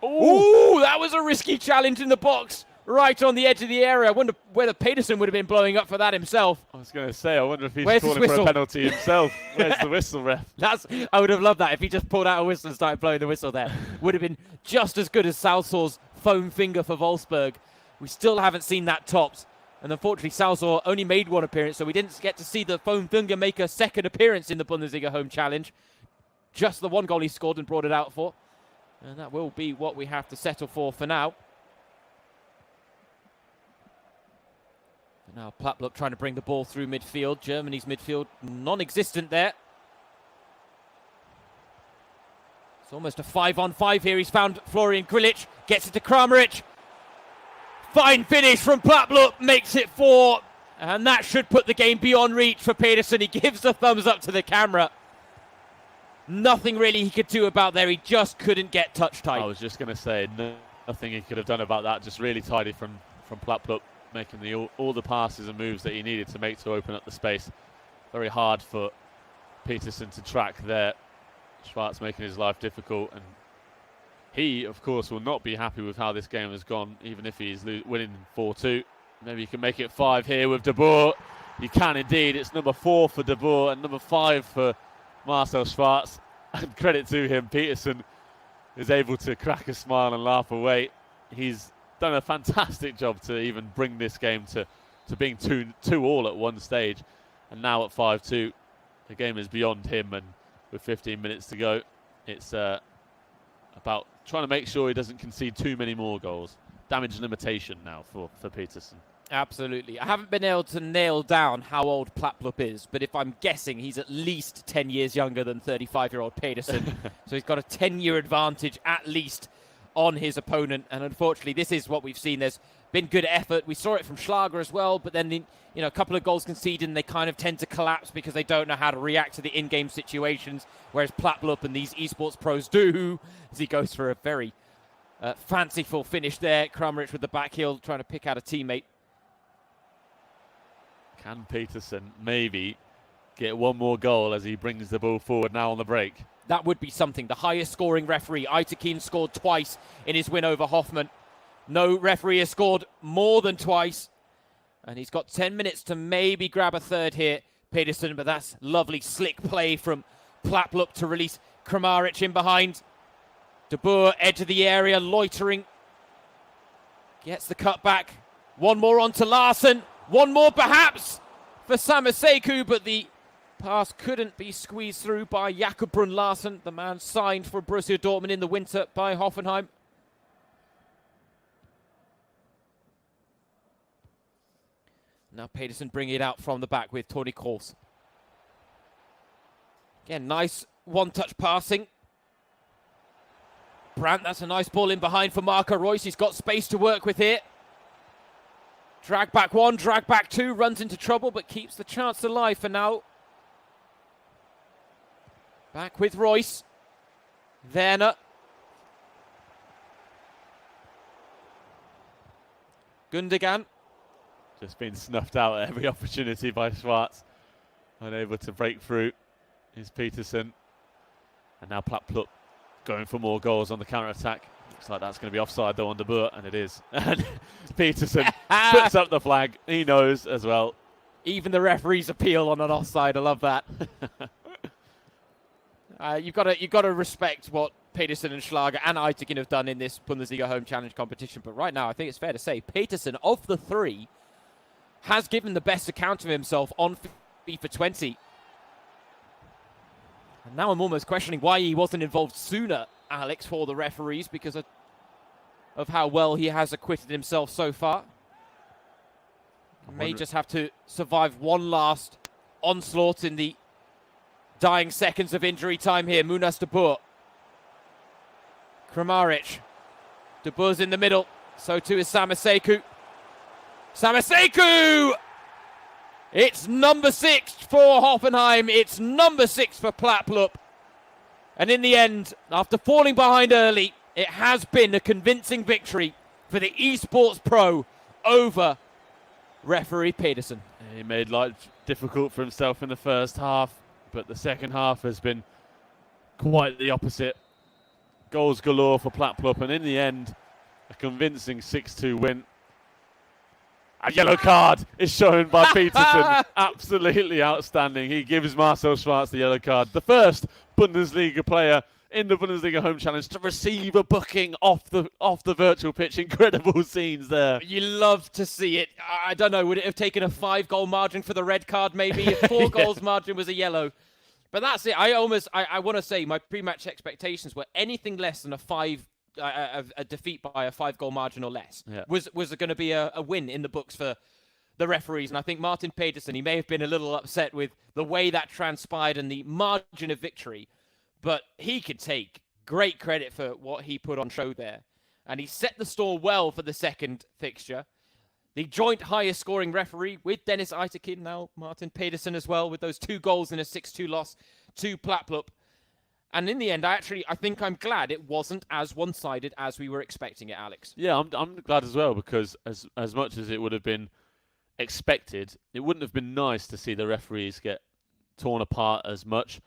Ooh, that was a risky challenge in the box, right on the edge of the area. I wonder whether Pedersen would have been blowing up for that himself.
I was going to say, I wonder if he's
Where's
calling for a penalty himself. Where's the whistle, ref?
I would have loved that if he just pulled out a whistle and started blowing the whistle there. Would have been just as good as Salzor's foam finger for Wolfsburg. We still haven't seen that topped. And unfortunately, Salzor only made one appearance, so we didn't get to see the foam finger make a second appearance in the Bundesliga Home Challenge. Just the one goal he scored and brought it out for. And that will be what we have to settle for now. Now Plapplup trying to bring the ball through midfield. Germany's midfield non-existent there. It's almost a 5-on-5 here. He's found Florian Grilic. Gets it to Kramaric. Fine finish from Plapplup. Makes it 4. And that should put the game beyond reach for Pedersen. He gives the thumbs up to the camera. Nothing really he could do about there. He just couldn't get touch tight.
I was just going to say, nothing he could have done about that. Just really tidy from Plapplup, making all the passes and moves that he needed to make to open up the space. Very hard for Petersen to track there. Schwarz making his life difficult, and he, of course, will not be happy with how this game has gone, even if he's winning 4-2. Maybe he can make it 5 here with De Boer. He can indeed. It's number 4 for De Boer and number 5 for Marcel Schwarz. And credit to him, Petersen is able to crack a smile and laugh away. He's done a fantastic job to even bring this game to being 2-2 at one stage. And now at 5-2, the game is beyond him, and with 15 minutes to go, it's about trying to make sure he doesn't concede too many more goals. Damage limitation now for Petersen.
Absolutely. I haven't been able to nail down how old Plapplup is, but if I'm guessing, he's at least 10 years younger than 35-year-old Pedersen. So he's got a 10-year advantage at least on his opponent. And unfortunately, this is what we've seen. There's been good effort. We saw it from Schlager as well, but then a couple of goals conceded and they kind of tend to collapse because they don't know how to react to the in-game situations, whereas Plapplup and these esports pros do, as he goes for a very Fanciful finish there. Kramaric with the back heel trying to pick out a teammate.
Can Peterson maybe get one more goal as he brings the ball forward now on the break?
That would be something. The highest scoring referee, Aytekin, scored twice in his win over Hoffmann. No referee has scored more than twice. And he's got 10 minutes to maybe grab a third here, Peterson. But that's lovely slick play from Plaplup to release Kramaric in behind. De Boer, edge of the area, loitering. Gets the cut back. One more on to Larsen. One more perhaps for Samaseku, but the pass couldn't be squeezed through by Jakob Brun Larsen, the man signed for Borussia Dortmund in the winter by Hoffenheim. Now Peterson bringing it out from the back with Toni Kroos. Again, nice one-touch passing. Brandt, that's a nice ball in behind for Marco Reus. He's got space to work with here. Drag back one, drag back two, runs into trouble, but keeps the chance alive for now. Back with Reus. Werner. Gundogan.
Just been snuffed out at every opportunity by Schwarz. Unable to break through is Peterson. And now Plaplup going for more goals on the counter-attack. Looks like that's going to be offside though on De Boer, and it is. And Peterson puts up the flag. He knows as well.
Even the referees appeal on an offside. I love that. You've got to respect what Peterson and Schlager and Aytekin have done in this Bundesliga Home Challenge competition. But right now, I think it's fair to say Peterson, of the three, has given the best account of himself on FIFA 20. And now I'm almost questioning why he wasn't involved sooner, Alex, for the referees, because of how well he has acquitted himself so far. May just have to survive one last onslaught in the dying seconds of injury time here. Munas De Boer. Kramaric. De Boer's in the middle. So too is Samaseku. Samaseku! It's number 6 for Hoffenheim. It's number 6 for Plaplup. And in the end, after falling behind early, it has been a convincing victory for the eSports Pro over referee Peterson.
He made life difficult for himself in the first half, but the second half has been quite the opposite. Goals galore for Plaplup, and in the end, a convincing 6-2 win. A yellow card is shown by Peterson. Absolutely outstanding. He gives Marcel Schwarz the yellow card. The first Bundesliga player in the Bundesliga Home Challenge to receive a booking off the virtual pitch. Incredible scenes there.
You love to see it. I don't know, would it have taken a 5-goal margin for the red card maybe? If 4 goals margin was a yellow. But that's it. I want to say my pre-match expectations were anything less than a defeat by a 5-goal margin or less.
Yeah.
Was going to be a win in the books for the referees. And I think Martin Peterson, he may have been a little upset with the way that transpired and the margin of victory. But he could take great credit for what he put on show there. And he set the store well for the second fixture. The joint highest scoring referee with Dennis Aytekin, now Martin Peterson as well, with those 2 goals in a 6-2 loss to Plaplup. And in the end, I think I'm glad it wasn't as one-sided as we were expecting it, Alex.
Yeah, I'm glad as well, because as much as it would have been expected, it wouldn't have been nice to see the referees get torn apart as much.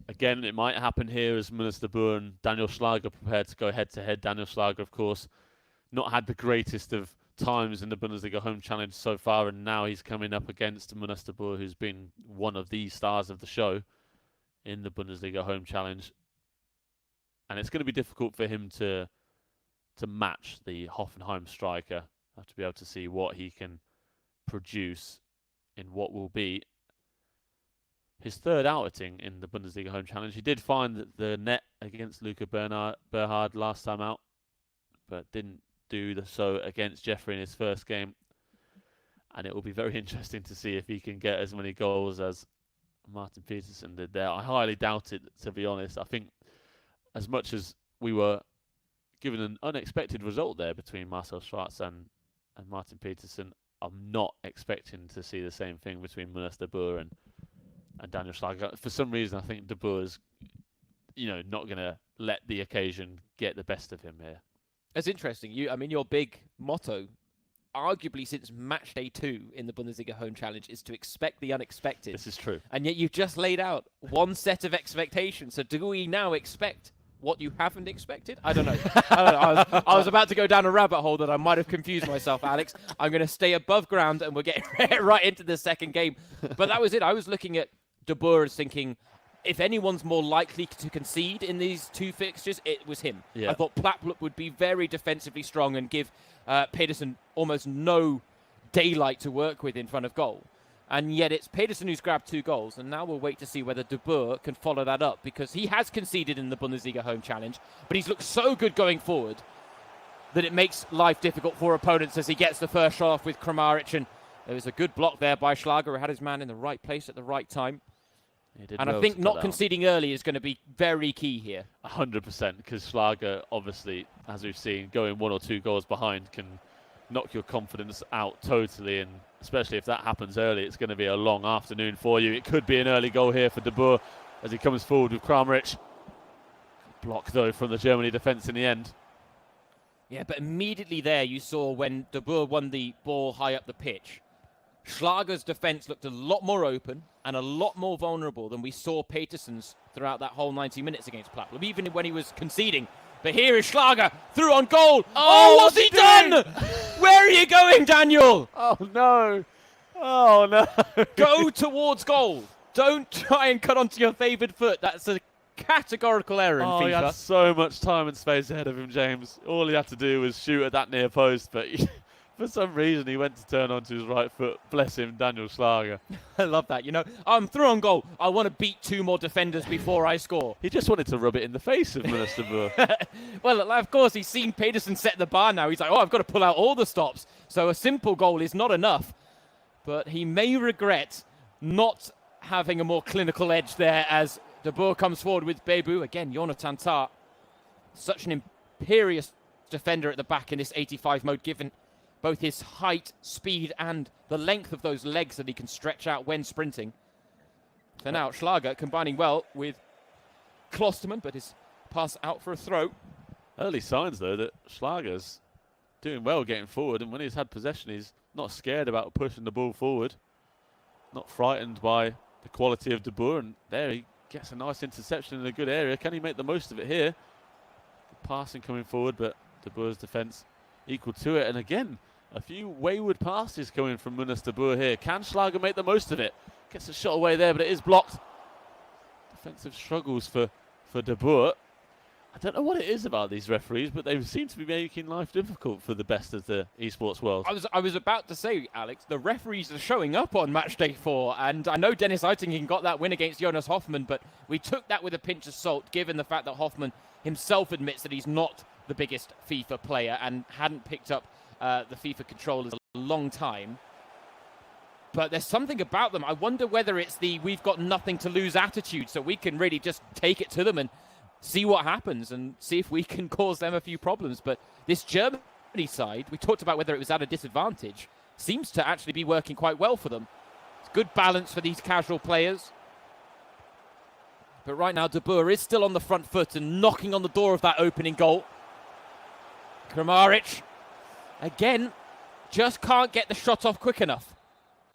Again, it might happen here as Munas De Boer and Daniel Schlager prepared to go head-to-head. Daniel Schlager, of course, not had the greatest of times in the Bundesliga Home Challenge so far, and now he's coming up against Munas De Boer, who's been one of the stars of the show in the Bundesliga Home Challenge. And it's going to be difficult for him to match the Hoffenheim striker. Have to be able to see what he can produce in what will be his third outing in the Bundesliga Home Challenge. He did find the net against Luca Berhard last time out, but didn't do so against Jeffrey in his first game. And it will be very interesting to see if he can get as many goals as Martin Peterson did there. I highly doubt it, to be honest. I think as much as we were given an unexpected result there between Marcel Schwarz and Martin Peterson, I'm not expecting to see the same thing between Munas De Boer and Daniel Schlager. For some reason, I think De Boer's, not going to let the occasion get the best of him here.
That's interesting. Your big motto, arguably since Matchday 2 in the Bundesliga Home Challenge, is to expect the unexpected.
This is true.
And yet you've just laid out one set of expectations. So do we now expect what you haven't expected? I don't know. I was about to go down a rabbit hole that I might have confused myself, Alex. I'm going to stay above ground and we're getting right into the second game. But that was it. I was looking at De Boer as thinking, if anyone's more likely to concede in these two fixtures, it was him.
Yeah.
I thought Plapplup would be very defensively strong and give Pedersen almost no daylight to work with in front of goal. And yet it's Pedersen who's grabbed 2 goals. And now we'll wait to see whether De Boer can follow that up, because he has conceded in the Bundesliga Home Challenge, but he's looked so good going forward that it makes life difficult for opponents as he gets the first shot off with Kramaric. And there was a good block there by Schlager, who had his man in the right place at the right time. And I think not conceding early is going to be very key here.
100%, because Schlager, obviously, as we've seen, going 1 or 2 goals behind can knock your confidence out totally, and especially if that happens early, it's going to be a long afternoon for you. It could be an early goal here for De Boer as he comes forward with Kramaric. Block, though, from the Germany defence in the end.
Yeah, but immediately there you saw when De Boer won the ball high up the pitch, Schlager's defence looked a lot more open and a lot more vulnerable than we saw Petersen's throughout that whole 90 minutes against Plapplup, even when he was conceding. But here is Schlager, through on goal. Oh, what's he done? Where are you going, Daniel?
Oh, no. Oh, no.
Go towards goal. Don't try and cut onto your favoured foot. That's a categorical error in FIFA.
He had so much time and space ahead of him, James. All he had to do was shoot at that near post, but for some reason he went to turn onto his right foot. Bless him, Daniel Schlager.
I love that. I'm through on goal. I want to beat 2 more defenders before I score.
He just wanted to rub it in the face of Minister Boer.
Well, of course, he's seen Pedersen set the bar now. He's like, I've got to pull out all the stops. So a simple goal is not enough. But he may regret not having a more clinical edge there as De Boer comes forward with Bebu. Again, Jonathan Tah. Such an imperious defender at the back in this 85 mode, given both his height, speed, and the length of those legs that he can stretch out when sprinting. So now Schlager combining well with Klosterman, but his pass out for a throw.
Early signs, though, that Schlager's doing well getting forward, and when he's had possession, he's not scared about pushing the ball forward. Not frightened by the quality of De Boer, and there he gets a nice interception in a good area. Can he make the most of it here? Good passing coming forward, but De Boer's defence equal to it. And again, a few wayward passes coming from Munas De Boer here. Can Schlager make the most of it? Gets a shot away there, but it is blocked. Defensive struggles for De Boer. I don't know what it is about these referees, but they seem to be making life difficult for the best of the esports world.
I was about to say, Alex, the referees are showing up on Matchday 4, and I know Dennis Uitingen got that win against Jonas Hoffmann, but we took that with a pinch of salt, given the fact that Hoffmann himself admits that he's not the biggest FIFA player and hadn't picked up the FIFA controllers a long time. But there's something about them. I wonder whether it's the we've got nothing to lose attitude, so we can really just take it to them and see what happens and see if we can cause them a few problems. But this Germany side, we talked about whether it was at a disadvantage, seems to actually be working quite well for them. It's good balance for these casual players. But right now, De Boer is still on the front foot and knocking on the door of that opening goal. Kramaric, again, just can't get the shot off quick enough.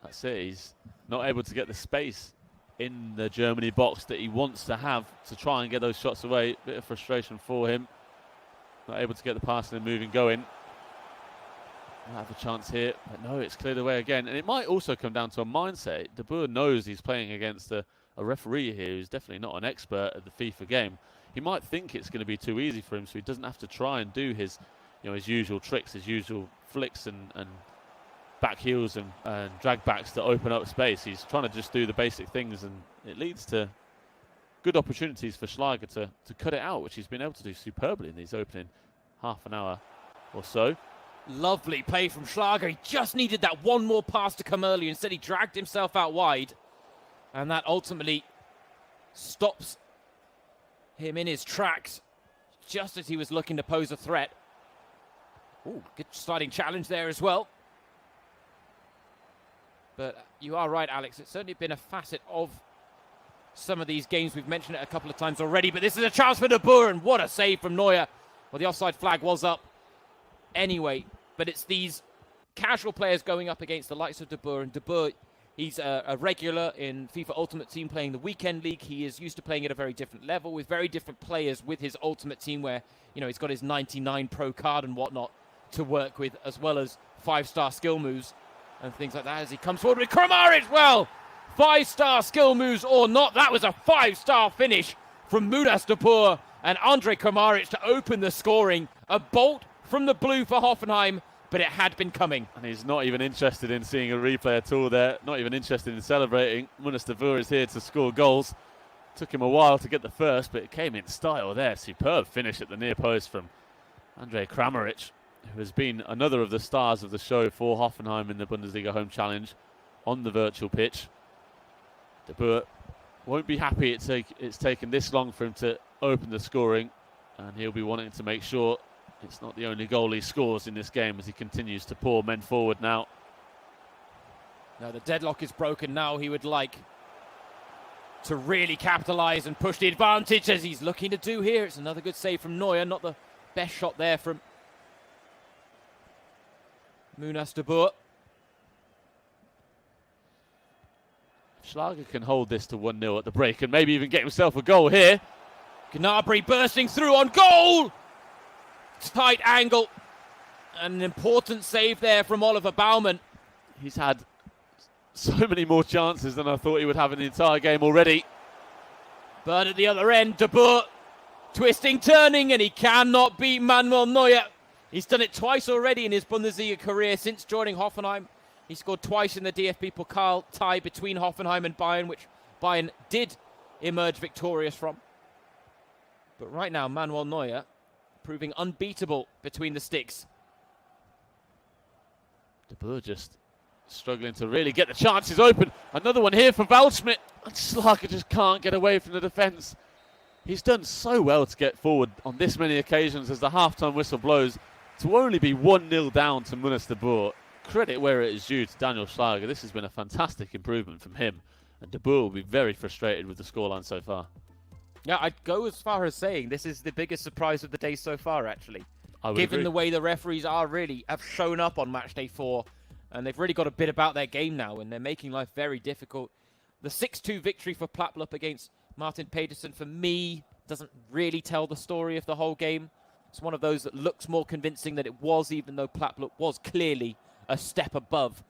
That's it. He's not able to get the space in the Germany box that he wants to have to try and get those shots away. Bit of frustration for him. Not able to get the passing and moving going. Might have a chance here, but no, it's cleared away again. And it might also come down to a mindset. De Boer knows he's playing against a referee here who's definitely not an expert at the FIFA game. He might think it's going to be too easy for him, so he doesn't have to try and do his usual tricks, his usual flicks and back heels and drag backs to open up space. He's trying to just do the basic things, and it leads to good opportunities for Schlager to cut it out, which he's been able to do superbly in these opening half an hour or so.
Lovely play from Schlager. He just needed that one more pass to come early. Instead, he dragged himself out wide, and that ultimately stops him in his tracks just as he was looking to pose a threat. Ooh, good sliding challenge there as well. But you are right, Alex. It's certainly been a facet of some of these games. We've mentioned it a couple of times already, but this is a chance for De Boer, and what a save from Neuer. Well, the offside flag was up, anyway. But it's these casual players going up against the likes of De Boer. And De Boer, he's a regular in FIFA Ultimate Team playing the Weekend League. He is used to playing at a very different level with very different players with his Ultimate Team where, he's got his 99 pro card and whatnot to work with, as well as 5-star skill moves and things like that as he comes forward with Kramaric. Well, 5-star skill moves or not, that was a 5-star finish from Munas De Boer and Andre Kramaric to open the scoring. A bolt from the blue for Hoffenheim, but it had been coming.
And he's not even interested in seeing a replay at all there, not even interested in celebrating. Munas De Boer is here to score goals. Took him a while to get the first, but it came in style there. Superb finish at the near post from Andre Kramaric, who has been another of the stars of the show for Hoffenheim in the Bundesliga Home Challenge on the virtual pitch. De Boer won't be happy it's taken this long for him to open the scoring, and he'll be wanting to make sure it's not the only goal he scores in this game as he continues to pour men forward now.
Now the deadlock is broken now. He would like to really capitalise and push the advantage as he's looking to do here. It's another good save from Neuer. Not the best shot there from Munas De Boer.
Schalke can hold this to 1-0 at the break and maybe even get himself a goal here.
Gnabry bursting through on goal! Tight angle. And an important save there from Oliver Baumann.
He's had so many more chances than I thought he would have in the entire game already.
But at the other end, De Boer twisting, turning, and he cannot beat Manuel Neuer. He's done it twice already in his Bundesliga career since joining Hoffenheim. He scored twice in the DFB Pokal tie between Hoffenheim and Bayern, which Bayern did emerge victorious from. But right now, Manuel Neuer proving unbeatable between the sticks.
De Boer just struggling to really get the chances open. Another one here for Waldschmidt. And Schalke just can't get away from the defence. He's done so well to get forward on this many occasions as the half-time whistle blows. To only be 1-0 down to Munas De Boer, credit where it is due to Daniel Schlager. This has been a fantastic improvement from him. And De Boer will be very frustrated with the scoreline so far.
Yeah, I'd go as far as saying this is the biggest surprise of the day so far, actually.
Given
agree. The way the referees have shown up on Matchday 4, and they've really got a bit about their game now, and they're making life very difficult. The 6-2 victory for Plapplup against Martin Pedersen, for me, doesn't really tell the story of the whole game. It's one of those that looks more convincing than it was, even though Plapplup was clearly a step above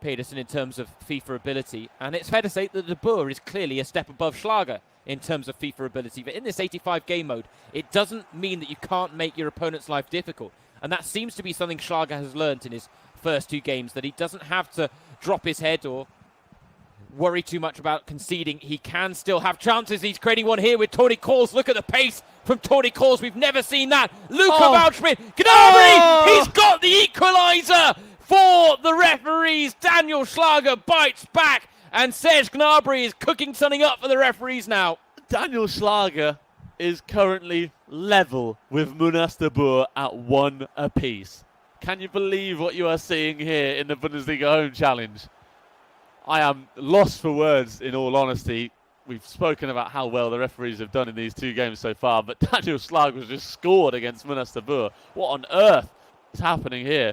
Pedersen in terms of FIFA ability. And it's fair to say that De Boer is clearly a step above Schlager in terms of FIFA ability. But in this 85 game mode, it doesn't mean that you can't make your opponent's life difficult. And that seems to be something Schlager has learned in his first 2 games, that he doesn't have to drop his head or worry too much about conceding. He can still have chances. He's creating one here with Toni Kroos. Look at the pace from Toni Kroos. We've never seen that. Luka Waldschmidt. Gnabry! He's got the equaliser for the referees. Daniel Schlager bites back, and Serge Gnabry is cooking something up for the referees now.
Daniel Schlager is currently level with Munas De Boer at 1 apiece. Can you believe what you are seeing here in the Bundesliga Home Challenge? I am lost for words, in all honesty. We've spoken about how well the referees have done in these 2 games so far, but Daniel Schlager has just scored against Munas De Boer. What on earth is happening here?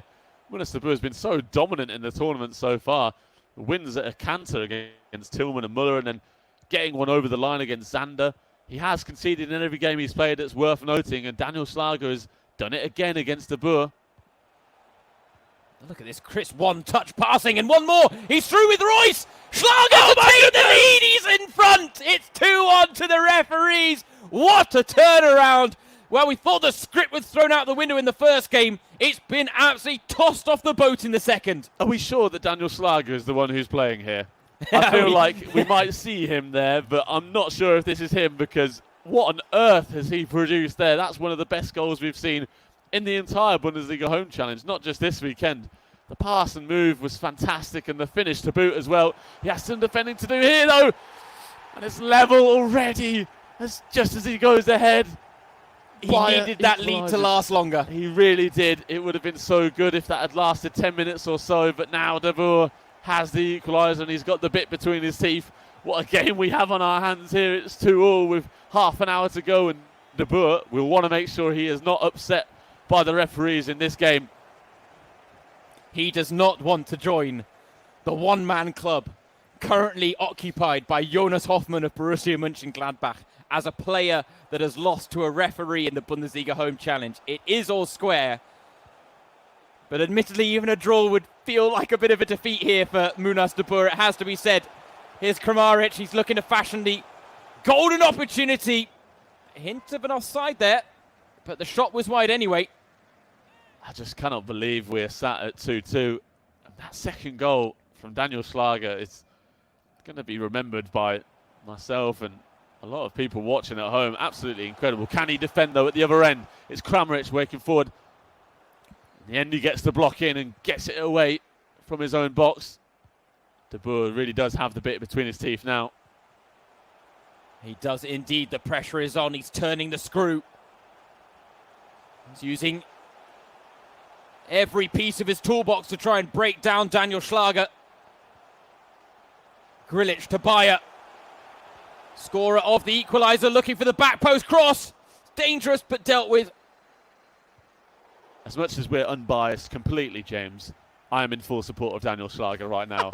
Munas De Boer has been so dominant in the tournament so far. Wins at a canter against Tillman and Muller, and then getting one over the line against Zander. He has conceded in every game he's played that's worth noting, and Daniel Schlager has done it again against De Boer.
Look at this, Chris one-touch passing, and one more. He's through with Royce. Schlager to take the lead. He's in front. It's 2-1 to the referees. What a turnaround. Well, we thought the script was thrown out the window in the first game. It's been absolutely tossed off the boat in the second.
Are we sure that Daniel Schlager is the one who's playing here? I feel like we might see him there, but I'm not sure if this is him, because what on earth has he produced there? That's one of the best goals we've seen in the entire Bundesliga Home Challenge, not just this weekend. The pass and move was fantastic, and the finish to boot as well. He has some defending to do here, though. And it's level already, just as he goes ahead.
He needed that lead to last longer.
He really did. It would have been so good if that had lasted 10 minutes or so, but now De Boer has the equaliser, and he's got the bit between his teeth. What a game we have on our hands here. It's 2-2 with half an hour to go, and De Boer will want to make sure he is not upset by the referees in this game.
He does not want to join the one-man club currently occupied by Jonas Hoffmann of Borussia Mönchengladbach as a player that has lost to a referee in the Bundesliga Home Challenge. It is all square, but admittedly even a draw would feel like a bit of a defeat here for Munas de Boer, it has to be said. Here's Kramaric, he's looking to fashion the golden opportunity. A hint of an offside there, but the shot was wide anyway.
I just cannot believe we're sat at 2-2. And that second goal from Daniel Schlager is going to be remembered by myself and a lot of people watching at home. Absolutely incredible. Can he defend, though, at the other end? It's Kramaric working forward. In the end, he gets the block in and gets it away from his own box. De Boer really does have the bit between his teeth now.
He does indeed. The pressure is on. He's turning the screw. He's using every piece of his toolbox to try and break down Daniel Schlager. Grilic to Bayer. Scorer of the equaliser looking for the back post cross. Dangerous but dealt with.
As much as we're unbiased completely, James, I am in full support of Daniel Schlager right now.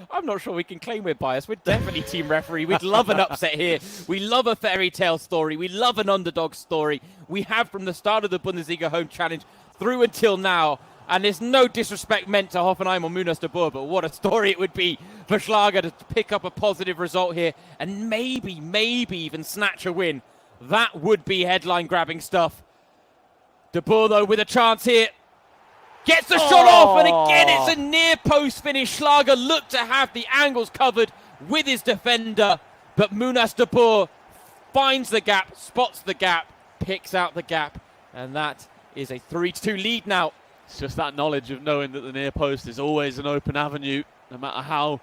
I'm not sure we can claim we're biased. We're definitely team referee. We'd love an upset here. We love a fairy tale story. We love an underdog story. We have from the start of the Bundesliga Home Challenge through until now. And there's no disrespect meant to Hoffenheim or Munas de Boer, but what a story it would be for Schlager to pick up a positive result here and maybe even snatch a win. That would be headline-grabbing stuff. De Boer, though, with a chance here. Gets the shot off, and again it's a near-post finish. Schlager looked to have the angles covered with his defender, but Munas de Boer finds the gap, spots the gap, picks out the gap, and that is a 3-2 lead now.
It's just that knowledge of knowing that the near post is always an open avenue, no matter how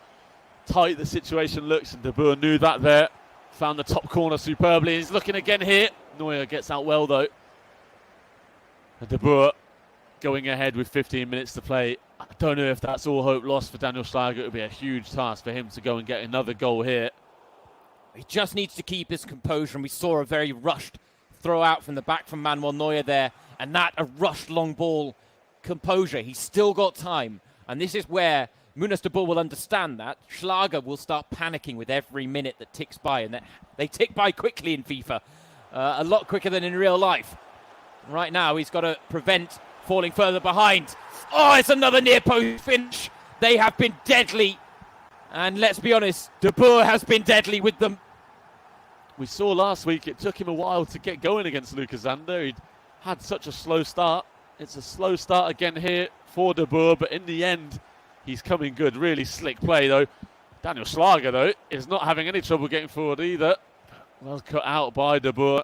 tight the situation looks, and De Boer knew that there. Found the top corner superbly. He's looking again here. Neuer gets out well, though. And De Boer going ahead with 15 minutes to play. I don't know if that's all hope lost for Daniel Schlager. It would be a huge task for him to go and get another goal here.
He just needs to keep his composure, and we saw a very rushed throw out from the back from Manuel Neuer there, and that a rushed long ball. Composure, he's still got time, and this is where Munas de Boer will understand that. Schlager will start panicking with every minute that ticks by, and they tick by quickly in FIFA, a lot quicker than in real life. Right now, he's got to prevent falling further behind. Oh, it's another near post finish. They have been deadly, and let's be honest, De Boer has been deadly with them.
We saw last week it took him a while to get going against Lucas Zander. He'd had such a slow start. It's a slow start again here for De Boer, but in the end, he's coming good. Really slick play, though. Daniel Schlager, though, is not having any trouble getting forward either. Well cut out by De Boer.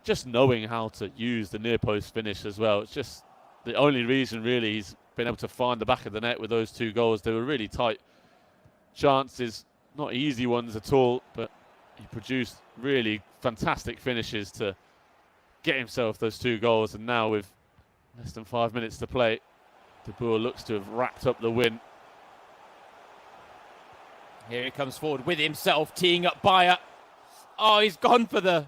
Just knowing how to use the near-post finish as well. It's just the only reason, really, he's been able to find the back of the net with those two goals. They were really tight chances, not easy ones at all, but he produced really fantastic finishes to get himself those two goals, and now with less than 5 minutes to play, De Boer looks to have wrapped up the win.
Here he comes forward with himself, teeing up Bayer. Oh, he's gone for the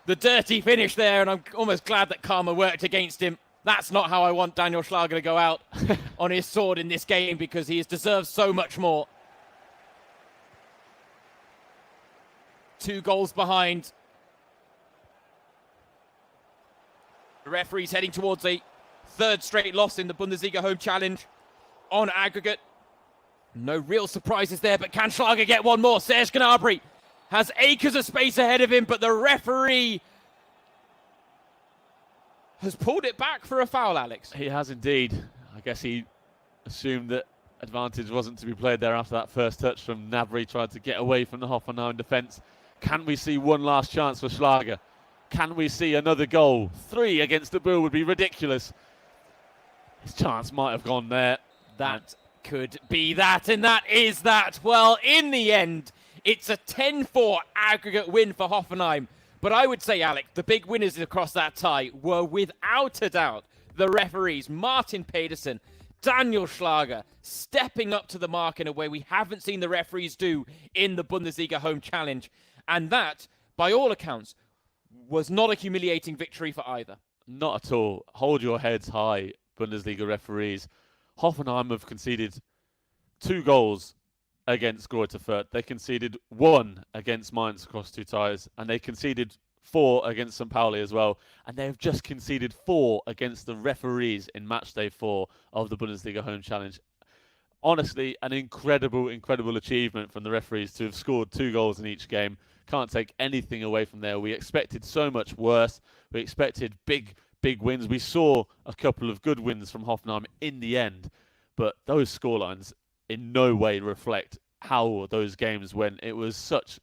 dirty finish there, and I'm almost glad that karma worked against him. That's not how I want Daniel Schlager to go out on his sword in this game, because he has deserved so much more. 2 goals behind. The referee's heading towards a 3rd straight loss in the Bundesliga Home Challenge on aggregate. No real surprises there, but can Schlager get one more? Serge Gnabry has acres of space ahead of him, but the referee has pulled it back for a foul, Alex.
He has indeed. I guess he assumed that advantage wasn't to be played there after that first touch from Gnabry, trying to get away from the Hoffenheim defence. Can we see one last chance for Schlager? Can we see another goal? 3 against De Boer would be ridiculous. His chance might have gone there.
That could be that, and that is that. Well, in the end, it's a 10-4 aggregate win for Hoffenheim. But I would say, Alex, the big winners across that tie were without a doubt the referees, Martin Pedersen, Daniel Schlager, stepping up to the mark in a way we haven't seen the referees do in the Bundesliga Home Challenge. And that, by all accounts, was not a humiliating victory for either.
Not at all. Hold your heads high, Bundesliga referees. Hoffenheim have conceded 2 goals against Greuther Fürth. They conceded 1 against Mainz across 2 ties, and they conceded 4 against St. Pauli as well. And they have just conceded 4 against the referees in Matchday 4 of the Bundesliga Home Challenge. Honestly, an incredible achievement from the referees to have scored 2 goals in each game. Can't take anything away from there. We expected so much worse. We expected big wins. We saw a couple of good wins from Hoffenheim in the end, but those scorelines in no way reflect how those games went. It was such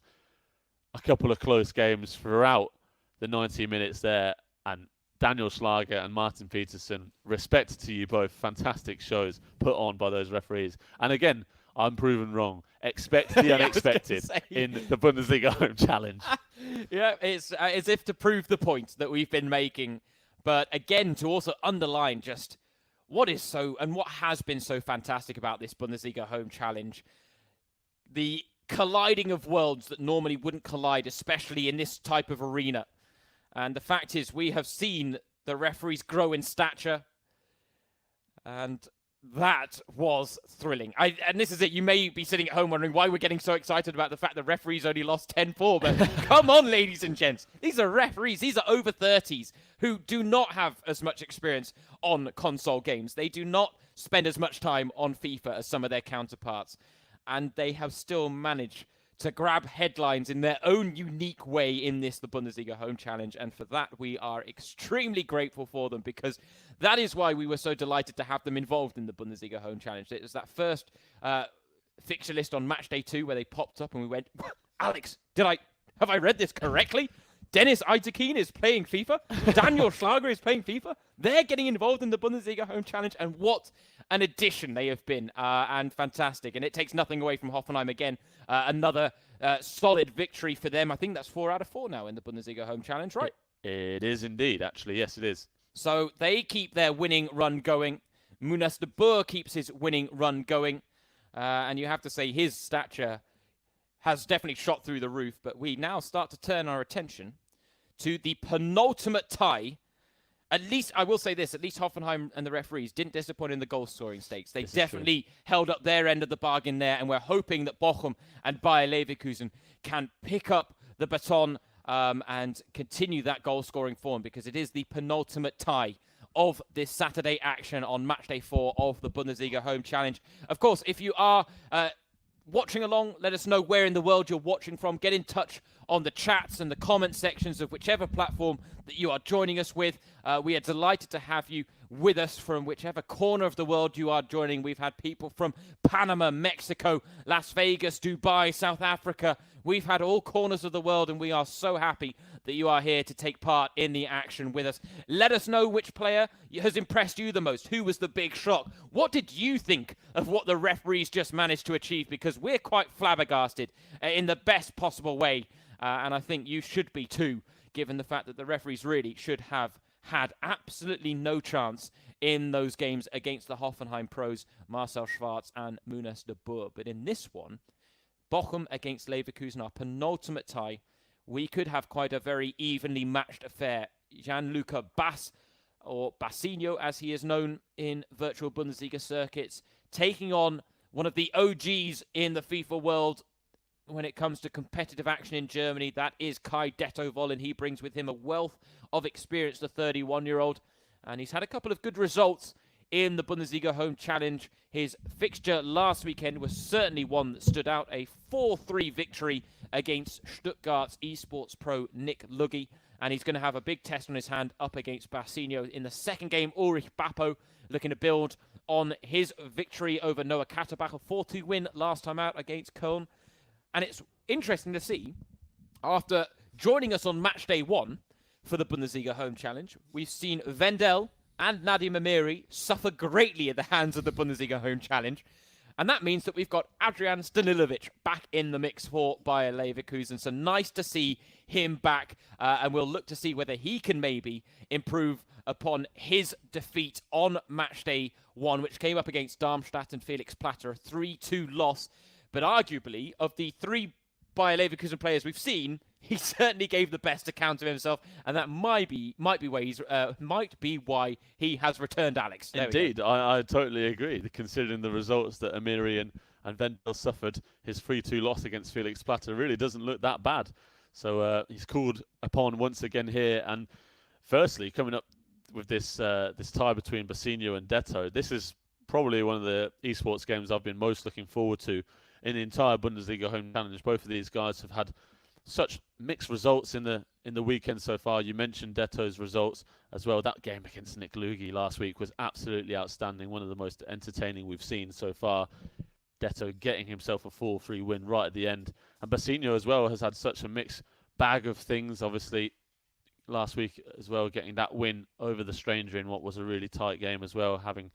a couple of close games throughout the 90 minutes there, and Daniel Schlager and Martin Peterson, respect to you both, fantastic shows put on by those referees. And again, I'm proven wrong. Expect the unexpected in the Bundesliga Home Challenge.
Yeah, it's as if to prove the point that we've been making, but again, to also underline just what is so and what has been so fantastic about this Bundesliga Home Challenge. The colliding of worlds that normally wouldn't collide, especially in this type of arena. And the fact is, we have seen the referees grow in stature, and that was thrilling. And this is it. You may be sitting at home wondering why we're getting so excited about the fact that referees only lost 10-4. But come on, ladies and gents. These are referees. These are over 30s who do not have as much experience on console games. They do not spend as much time on FIFA as some of their counterparts. And they have still managed to grab headlines in their own unique way in the Bundesliga Home Challenge. And for that, we are extremely grateful for them, because that is why we were so delighted to have them involved in the Bundesliga Home Challenge. It was that first fixture list on Matchday 2 where they popped up and we went, Alex, have I read this correctly? Dennis Eitekin is playing FIFA. Daniel Schlager is playing FIFA. They're getting involved in the Bundesliga Home Challenge, and what an addition they have been, and fantastic. And it takes nothing away from Hoffenheim again. Another solid victory for them. I think that's 4 out of 4 now in the Bundesliga Home Challenge, right?
It is indeed, actually. Yes, it is.
So they keep their winning run going. Munas de Boer keeps his winning run going. And you have to say his stature has definitely shot through the roof. But we now start to turn our attention to the penultimate tie. At least, I will say this, at least Hoffenheim and the referees didn't disappoint in the goal-scoring stakes. They definitely held up their end of the bargain there, and we're hoping that Bochum and Bayer Leverkusen can pick up the baton and continue that goal-scoring form, because it is the penultimate tie of this Saturday action on Matchday 4 of the Bundesliga Home Challenge. Of course, if you are watching along, let us know where in the world you're watching from. Get in touch on the chats and the comment sections of whichever platform that you are joining us with. We are delighted to have you with us from whichever corner of the world you are joining. We've had people from Panama, Mexico, Las Vegas, Dubai, South Africa. We've had all corners of the world, and we are so happy that you are here to take part in the action with us. Let us know which player has impressed you the most. Who was the big shock? What did you think of what the referees just managed to achieve? Because we're quite flabbergasted in the best possible way. And I think you should be too, given the fact that the referees really should have had absolutely no chance in those games against the Hoffenheim pros, Marcel Schwarz and Munas de Boer. But in this one, Bochum against Leverkusen, our penultimate tie, we could have quite a very evenly matched affair. Gianluca Bass, or Bassinho as he is known in virtual Bundesliga circuits, taking on one of the OGs in the FIFA world when it comes to competitive action in Germany. That is Kai Dettovoll. He brings with him a wealth of experience, the 31-year-old. And he's had a couple of good results in the Bundesliga Home Challenge. His fixture last weekend was certainly one that stood out. A 4-3 victory against Stuttgart's eSports pro Nick Luggi. And he's going to have a big test on his hand up against Bassinho in the second game. Ulrich Bappo looking to build on his victory over Noah Katterbach. A 4-2 win last time out against Köln. And it's interesting to see, after joining us on Matchday 1 for the Bundesliga Home Challenge, we've seen Wendell and Nadim Amiri suffer greatly at the hands of the Bundesliga Home Challenge. And that means that we've got Adrian Stanilovic back in the mix for Bayer Leverkusen. So nice to see him back. And we'll look to see whether he can maybe improve upon his defeat on Matchday 1, which came up against Darmstadt and Felix Platter, a 3-2 loss. But arguably, of the 3 Bayer Leverkusen players we've seen, he certainly gave the best account of himself, and that might be why he has returned, Alex.
Indeed, I totally agree. Considering the results that Amiri and Vendel suffered, his 3-2 loss against Felix Platter really doesn't look that bad. So he's called upon once again here. And firstly, coming up with this this tie between Basinho and Detto, this is probably one of the esports games I've been most looking forward to in the entire Bundesliga Home Challenge. Both of these guys have had such mixed results in the weekend so far. You mentioned Detto's results as well. That game against Nick Lugi last week was absolutely outstanding, one of the most entertaining we've seen so far. Detto getting himself a 4-3 win right at the end. And Basinho as well has had such a mixed bag of things. Obviously, last week as well, getting that win over the Stranger in what was a really tight game as well, having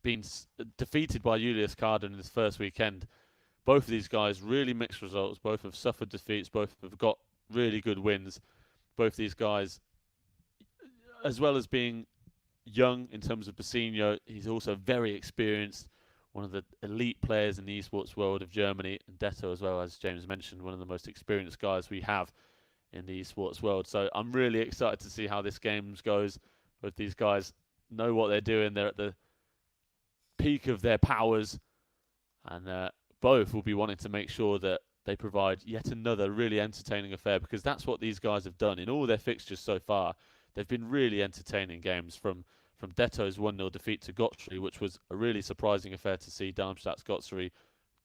been defeated by Julius Carden in his first weekend. Both of these guys, really mixed results. Both have suffered defeats. Both have got really good wins. Both these guys, as well as being young in terms of Basinho, he's also very experienced, one of the elite players in the esports world of Germany. And Detto as well, as James mentioned, one of the most experienced guys we have in the esports world. So I'm really excited to see how this game goes. Both these guys know what they're doing. They're at the peak of their powers, and both will be wanting to make sure that they provide yet another really entertaining affair, because that's what these guys have done in all their fixtures so far. They've been really entertaining games, from Detto's 1-0 defeat to Gottsri, which was a really surprising affair to see Darmstadt's Gottsri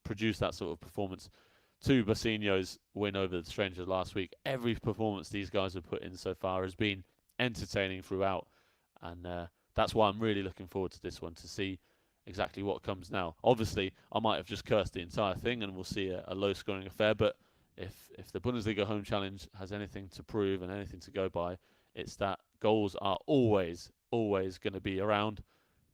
produce that sort of performance, to Basinho's win over the Strangers last week. Every performance these guys have put in so far has been entertaining throughout, and that's why I'm really looking forward to this one, to see exactly what comes now. Obviously, I might have just cursed the entire thing and we'll see a low-scoring affair, but if the Bundesliga Home Challenge has anything to prove and anything to go by, it's that goals are always going to be around,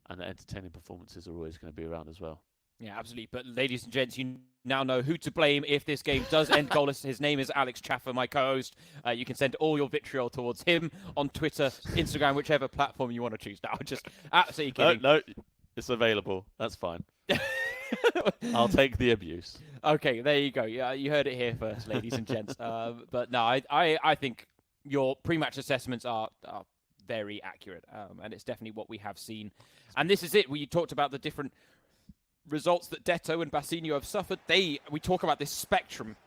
and the entertaining performances are always going to be around as well.
Yeah, absolutely. But ladies and gents, you now know who to blame if this game does end goalless. His name is Alex Chaffer, my co-host. You can send all your vitriol towards him on Twitter, Instagram, whichever platform you want to choose. Now, just absolutely kidding.
No. It's available. That's fine. I'll take the abuse.
Okay, there you go. Yeah, you heard it here first, ladies and gents. But no, I think your pre-match assessments are very accurate, and it's definitely what we have seen. And this is it. We talked about the different results that Detto and Basinho have suffered. We talk about this spectrum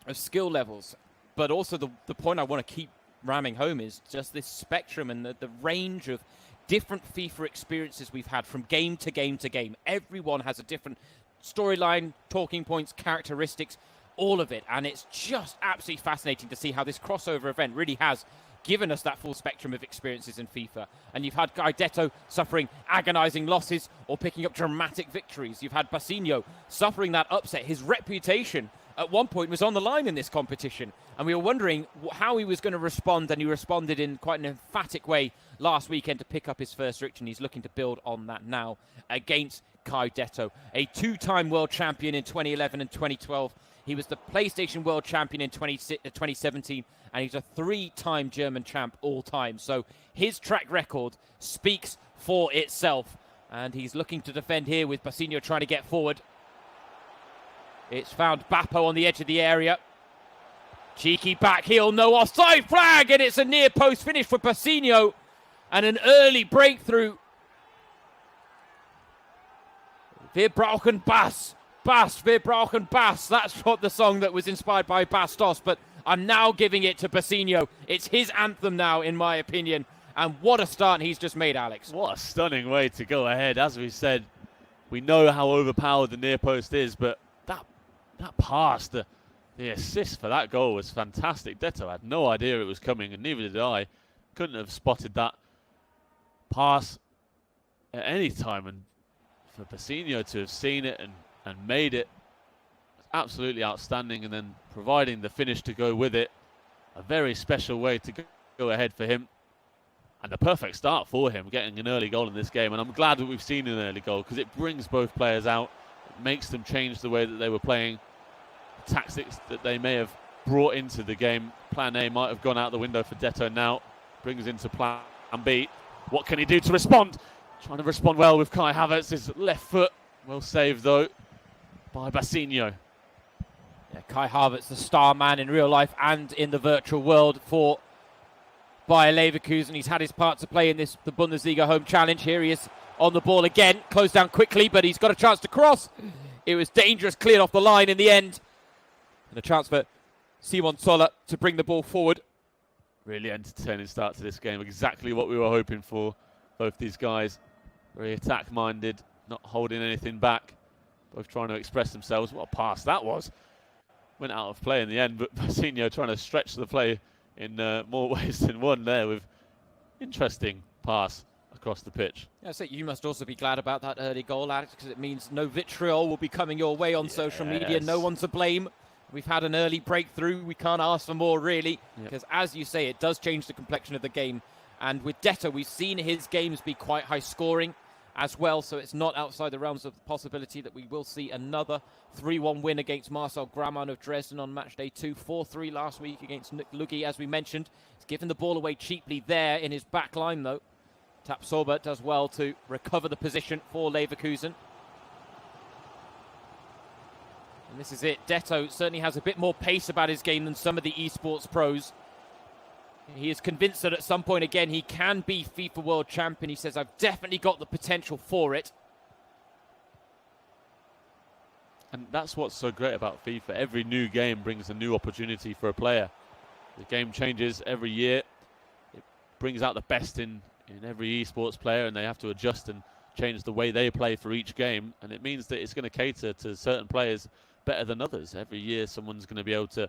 of skill levels, but also the point I want to keep ramming home is just this spectrum and the range of different FIFA experiences we've had from game to game to game. Everyone has a different storyline, talking points, characteristics, all of it. And it's just absolutely fascinating to see how this crossover event really has given us that full spectrum of experiences in FIFA. And you've had Guy Detto suffering agonizing losses or picking up dramatic victories. You've had Basinho suffering that upset. His reputation at one point was on the line in this competition, and we were wondering how he was going to respond, and he responded in quite an emphatic way last weekend to pick up his first victory, and he's looking to build on that now against Kai Detto, a two-time world champion in 2011 and 2012. He was the PlayStation World Champion in 2017, and he's a three-time German champ all-time. So his track record speaks for itself, and he's looking to defend here with Basinho trying to get forward. It's found Bappo on the edge of the area. Cheeky back heel, no offside flag, and it's a near post finish for Basinho, and an early breakthrough. Wir brauchen Bass. Bass, wir brauchen Bass. That's what the song that was inspired by Bastos, but I'm now giving it to Basinho. It's his anthem now, in my opinion. And what a start he's just made, Alex.
What a stunning way to go ahead. As we said, we know how overpowered the near post is, but that pass, the assist for that goal was fantastic. Detto had no idea it was coming, and neither did I. Couldn't have spotted that pass at any time. And for Basinho to have seen it and made it, absolutely outstanding. And then providing the finish to go with it, a very special way to go ahead for him. And a perfect start for him, getting an early goal in this game. And I'm glad that we've seen an early goal, because it brings both players out. It makes them change the way that they were playing. The tactics that they may have brought into the game. Plan A might have gone out the window for Detto now. Brings into plan B. What can he do to respond? Trying to respond well with Kai Havertz. His left foot. Well saved, though, by Basinho.
Yeah, Kai Havertz, the star man in real life and in the virtual world for Bayer Leverkusen. He's had his part to play in the Bundesliga Home Challenge. Here he is on the ball again, closed down quickly, but he's got a chance to cross. It was dangerous, cleared off the line in the end. And a chance for Simon Zoller to bring the ball forward.
Really entertaining start to this game. Exactly what we were hoping for. Both these guys very attack-minded, not holding anything back. Both trying to express themselves. What a pass that was. Went out of play in the end, but Basinho trying to stretch the play in more ways than one there with interesting pass across the pitch.
Yeah, so you must also be glad about that early goal, Alex, because it means no vitriol will be coming your way on social media. No one to blame. We've had an early breakthrough. We can't ask for more, really, because as you say, it does change the complexion of the game. And with Detto, we've seen his games be quite high scoring as well, so it's not outside the realms of the possibility that we will see another 3-1 win against Marcel Graman of Dresden on match day 2. 4-3 last week against Lugi, as we mentioned. He's given the ball away cheaply there in his back line, though. Tapsoba does well to recover the position for Leverkusen. And this is it. Detto certainly has a bit more pace about his game than some of the eSports pros. He is convinced that at some point again he can be FIFA World Champion. He says, I've definitely got the potential for it.
And that's what's so great about FIFA. Every new game brings a new opportunity for a player. The game changes every year. It brings out the best in every esports player, and they have to adjust and change the way they play for each game. And it means that it's going to cater to certain players better than others. Every year someone's going to be able to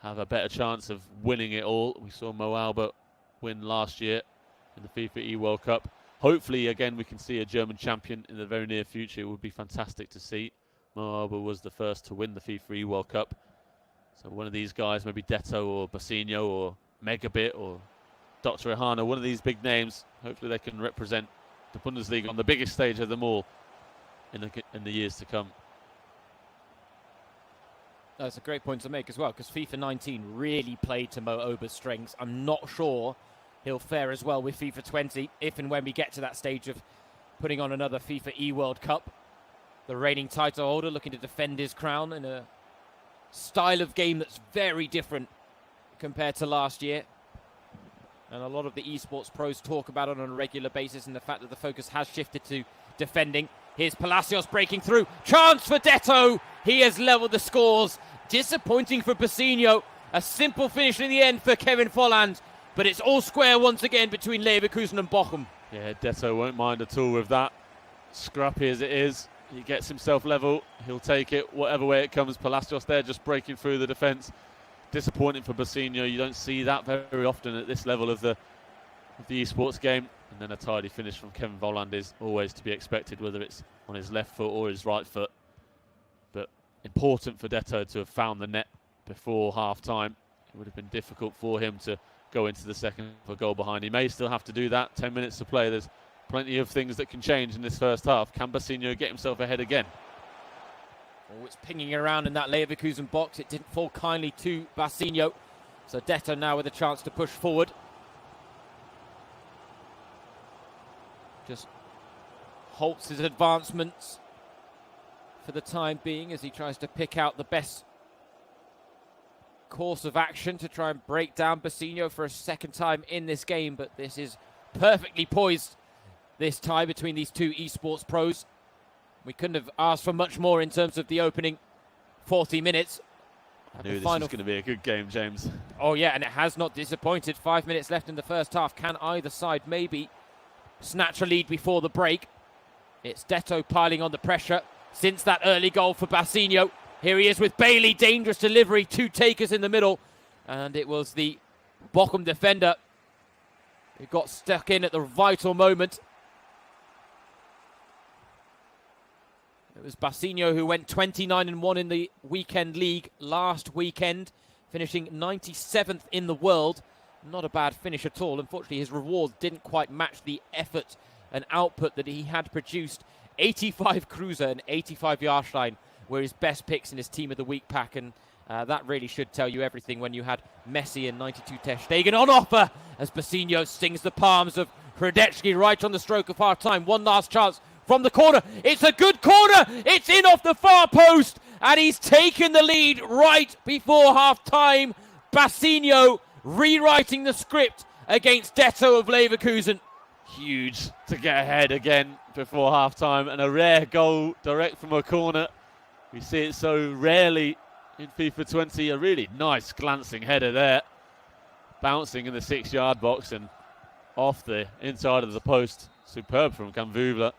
have a better chance of winning it all. We saw Mo Alba win last year in the FIFA E-World Cup. Hopefully, again, we can see a German champion in the very near future. It would be fantastic to see. Mo Alba was the first to win the FIFA E-World Cup. So one of these guys, maybe Detto or Basinho or Megabit or Dr. Ihana, one of these big names, hopefully they can represent the Bundesliga on the biggest stage of them all in the years to come.
That's a great point to make as well, because FIFA 19 really played to Mo Oba's strengths. I'm not sure he'll fare as well with FIFA 20 if and when we get to that stage of putting on another FIFA E-World Cup. The reigning title holder looking to defend his crown in a style of game that's very different compared to last year. And a lot of the esports pros talk about it on a regular basis, and the fact that the focus has shifted to defending. Here's Palacios breaking through. Chance for Detto. He has leveled the scores. Disappointing for Basinho. A simple finish in the end for Kevin Volland. But it's all square once again between Leverkusen and Bochum.
Yeah, Detto won't mind at all with that. Scrappy as it is. He gets himself level. He'll take it whatever way it comes. Palacios there just breaking through the defence. Disappointing for Basinho. You don't see that very often at this level of the esports game. And then a tidy finish from Kevin Volland is always to be expected, whether it's on his left foot or his right foot. But important for Detto to have found the net before half-time. It would have been difficult for him to go into the second for goal behind. He may still have to do that. 10 minutes to play. There's plenty of things that can change in this first half. Can Basinho get himself ahead again?
Oh, it's pinging around in that Leverkusen box. It didn't fall kindly to Basinho. So Detto now with a chance to push forward. Just halts his advancements for the time being as he tries to pick out the best course of action to try and break down Basinho for a second time in this game. But this is perfectly poised this tie between these two esports pros. We couldn't have asked for much more in terms of the opening 40 minutes.
I knew this was going to be a good game, James.
Oh yeah, and it has not disappointed. 5 minutes left in the first half. Can either side maybe snatch a lead before the break? It's Detto piling on the pressure since that early goal for Basinho. Here he is with Bailey. Dangerous delivery. Two takers in the middle. And it was the Bochum defender who got stuck in at the vital moment. It was Basinho who went 29-1 in the weekend league last weekend, finishing 97th in the world. Not a bad finish at all. Unfortunately, his rewards didn't quite match the effort and output that he had produced. 85 Kruse and 85 Jahrstein were his best picks in his Team of the Week pack, and that really should tell you everything when you had Messi and 92 Ter Stegen on offer as Basinho stings the palms of Hradecki right on the stroke of half-time. One last chance from the corner. It's a good corner. It's in off the far post, and he's taken the lead right before half-time. Bassinho rewriting the script against Detto of Leverkusen.
Huge to get ahead again before half-time, and a rare goal direct from a corner. We see it so rarely in FIFA 20. A really nice glancing header there, bouncing in the 6-yard box and off the inside of the post. Superb from Kamvuvla.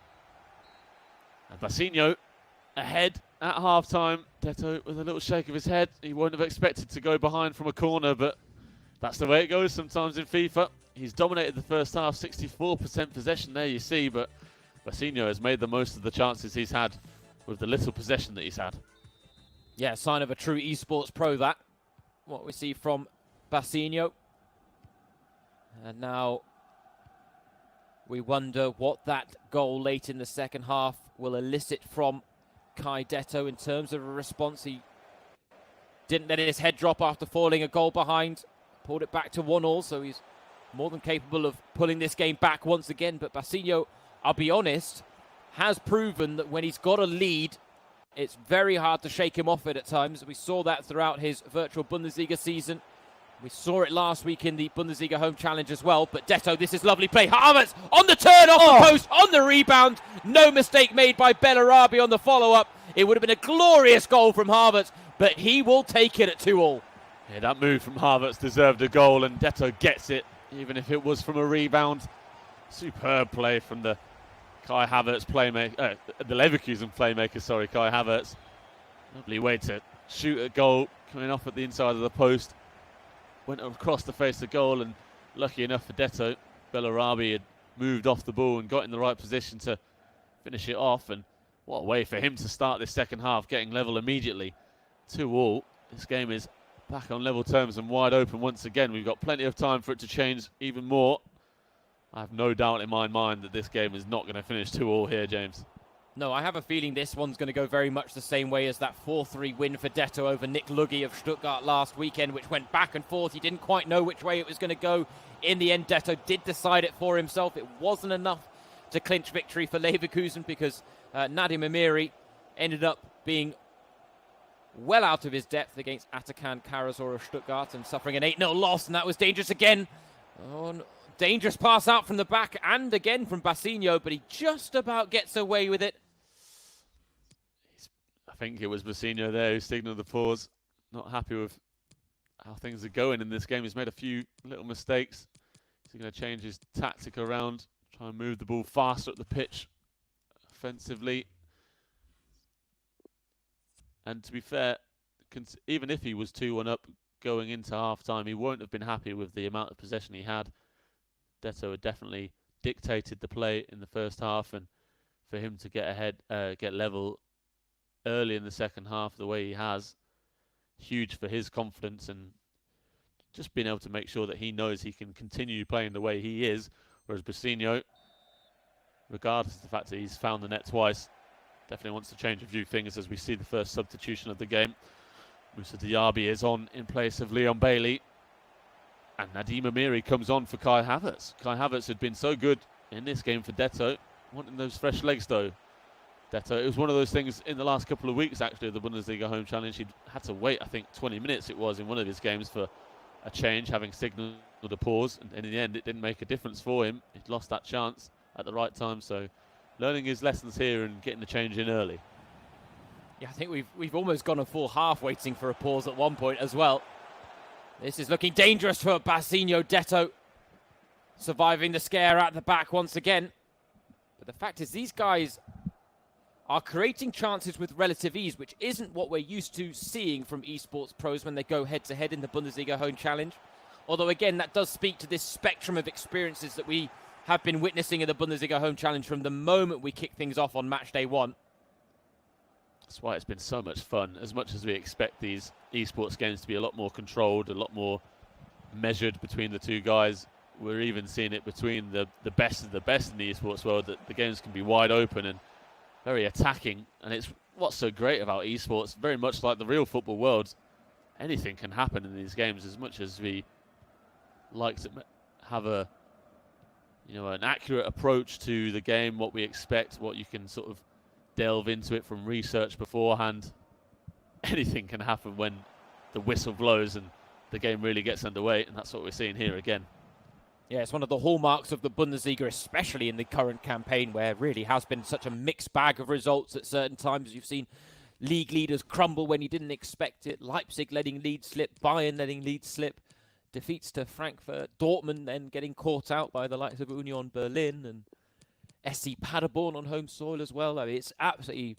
And Bassinho ahead at half-time. Detto with a little shake of his head. He won't have expected to go behind from a corner, but that's the way it goes sometimes in FIFA. He's dominated the first half, 64% possession there, you see, but Bassinho has made the most of the chances he's had with the little possession that he's had.
Yeah, sign of a true eSports pro, that. What we see from Bassinho. And now we wonder what that goal late in the second half will elicit from Kai Detto in terms of a response. He didn't let his head drop after falling a goal behind. Pulled it back to 1-1, so he's more than capable of pulling this game back once again. But Bassinho, I'll be honest, has proven that when he's got a lead, it's very hard to shake him off it at times. We saw that throughout his virtual Bundesliga season. We saw it last week in the Bundesliga Home Challenge as well. But Detto, this is lovely play. Havertz on the turn, off the post, on the rebound. No mistake made by Bellarabi on the follow-up. It would have been a glorious goal from Havertz, but he will take it at 2-2.
Yeah, that move from Havertz deserved a goal, and Detto gets it, even if it was from a rebound. Superb play from the Kai Havertz playmaker, the Leverkusen playmaker, sorry, Kai Havertz. Lovely way to shoot a goal, coming off at the inside of the post. Went across the face of the goal, and lucky enough for Detto, Bellarabi had moved off the ball and got in the right position to finish it off. And what a way for him to start this second half, getting level immediately. 2-2. This game is back on level terms and wide open once again. We've got plenty of time for it to change even more. I have no doubt in my mind that this game is not going to finish 2-2 here, James.
No, I have a feeling this one's going to go very much the same way as that 4-3 win for Detto over Nick Luggi of Stuttgart last weekend, which went back and forth. He didn't quite know which way it was going to go. In the end, Detto did decide it for himself. It wasn't enough to clinch victory for Leverkusen because Nadim Amiri ended up being well out of his depth against Atakan Karasor of Stuttgart and suffering an 8-0 loss, and that was dangerous again. Oh, no. Dangerous pass out from the back and again from Bassinho, but he just about gets away with it.
I think it was Bassinho there who signalled the pause. Not happy with how things are going in this game. He's made a few little mistakes. He's going to change his tactic around, try and move the ball faster up the pitch offensively. And to be fair, even if he was 2-1 up going into half-time, he won't have been happy with the amount of possession he had. Detto had definitely dictated the play in the first half, and for him to get ahead, get level early in the second half the way he has, huge for his confidence and just being able to make sure that he knows he can continue playing the way he is, whereas Bassinho, regardless of the fact that he's found the net twice, definitely wants to change a few things as we see the first substitution of the game. Moussa Diaby is on in place of Leon Bailey. And Nadim Amiri comes on for Kai Havertz. Kai Havertz had been so good in this game for Detto. Wanting those fresh legs, though. Detto, it was one of those things in the last couple of weeks, actually, of the Bundesliga Home Challenge. He'd had to wait, I think, 20 minutes it was in one of his games for a change, having signalled a pause. And in the end, it didn't make a difference for him. He'd lost that chance at the right time. So learning his lessons here and getting the change in early.
Yeah, I think we've almost gone a full half waiting for a pause at one point as well. This is looking dangerous for Bassinho. Detto surviving the scare at the back once again. But the fact is, these guys are creating chances with relative ease, which isn't what we're used to seeing from eSports pros when they go head-to-head in the Bundesliga Home Challenge. Although, again, that does speak to this spectrum of experiences that we have been witnessing in the Bundesliga Home Challenge from the moment we kick things off on match day 1.
That's why it's been so much fun. As much as we expect these esports games to be a lot more controlled, a lot more measured between the two guys, we're even seeing it between the best of the best in the esports world, that the games can be wide open and very attacking. And it's what's so great about esports, very much like the real football world. Anything can happen in these games. As much as we like to have an accurate approach to the game, what we expect, what you can sort of delve into it from research beforehand. anything can happen when the whistle blows and the game really gets underway, and that's what we're seeing here again.
Yeah, it's one of the hallmarks of the Bundesliga, especially in the current campaign, where it really has been such a mixed bag of results at certain times. You've seen league leaders crumble when you didn't expect it. Leipzig letting lead slip, Bayern letting lead slip, defeats to Frankfurt, Dortmund then getting caught out by the likes of Union Berlin and SC Paderborn on home soil as well. I mean, it's absolutely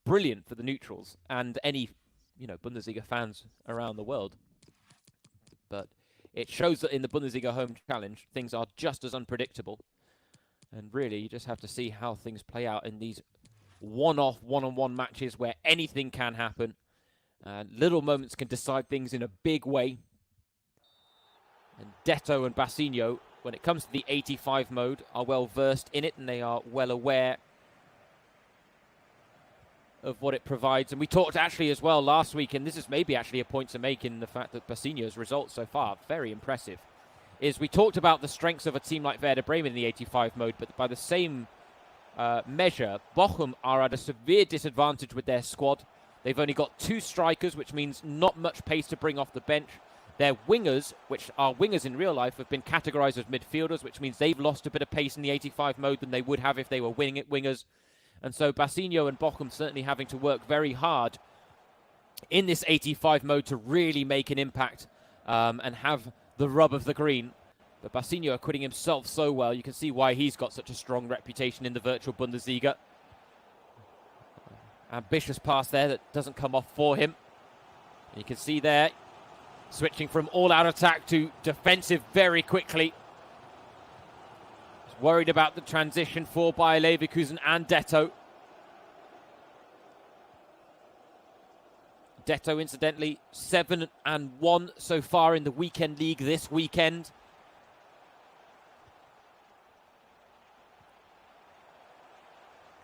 brilliant for the neutrals and any, Bundesliga fans around the world. But it shows that in the Bundesliga Home Challenge, things are just as unpredictable. And really, you just have to see how things play out in these one-off, one-on-one matches where anything can happen. Little moments can decide things in a big way. And Detto and Bassinho, when it comes to the 85 mode, are well versed in it, and they are well aware of what it provides. And we talked actually as well last week, and this is maybe actually a point to make in the fact that Bassinho's results so far, very impressive, is we talked about the strengths of a team like Werder Bremen in the 85 mode, but by the same measure, Bochum are at a severe disadvantage with their squad. They've only got 2 strikers, which means not much pace to bring off the bench. Their wingers, which are wingers in real life, have been categorized as midfielders, which means they've lost a bit of pace in the 85 mode than they would have if they were wingers. And so Bassinho and Bochum certainly having to work very hard in this 85 mode to really make an impact and have the rub of the green. But Bassinho acquitting himself so well, you can see why he's got such a strong reputation in the virtual Bundesliga. Ambitious pass there that doesn't come off for him. And you can see there, switching from all-out attack to defensive very quickly. He's worried about the transition for Bayer Leverkusen and Detto. Detto, incidentally, 7-1 so far in the weekend league this weekend.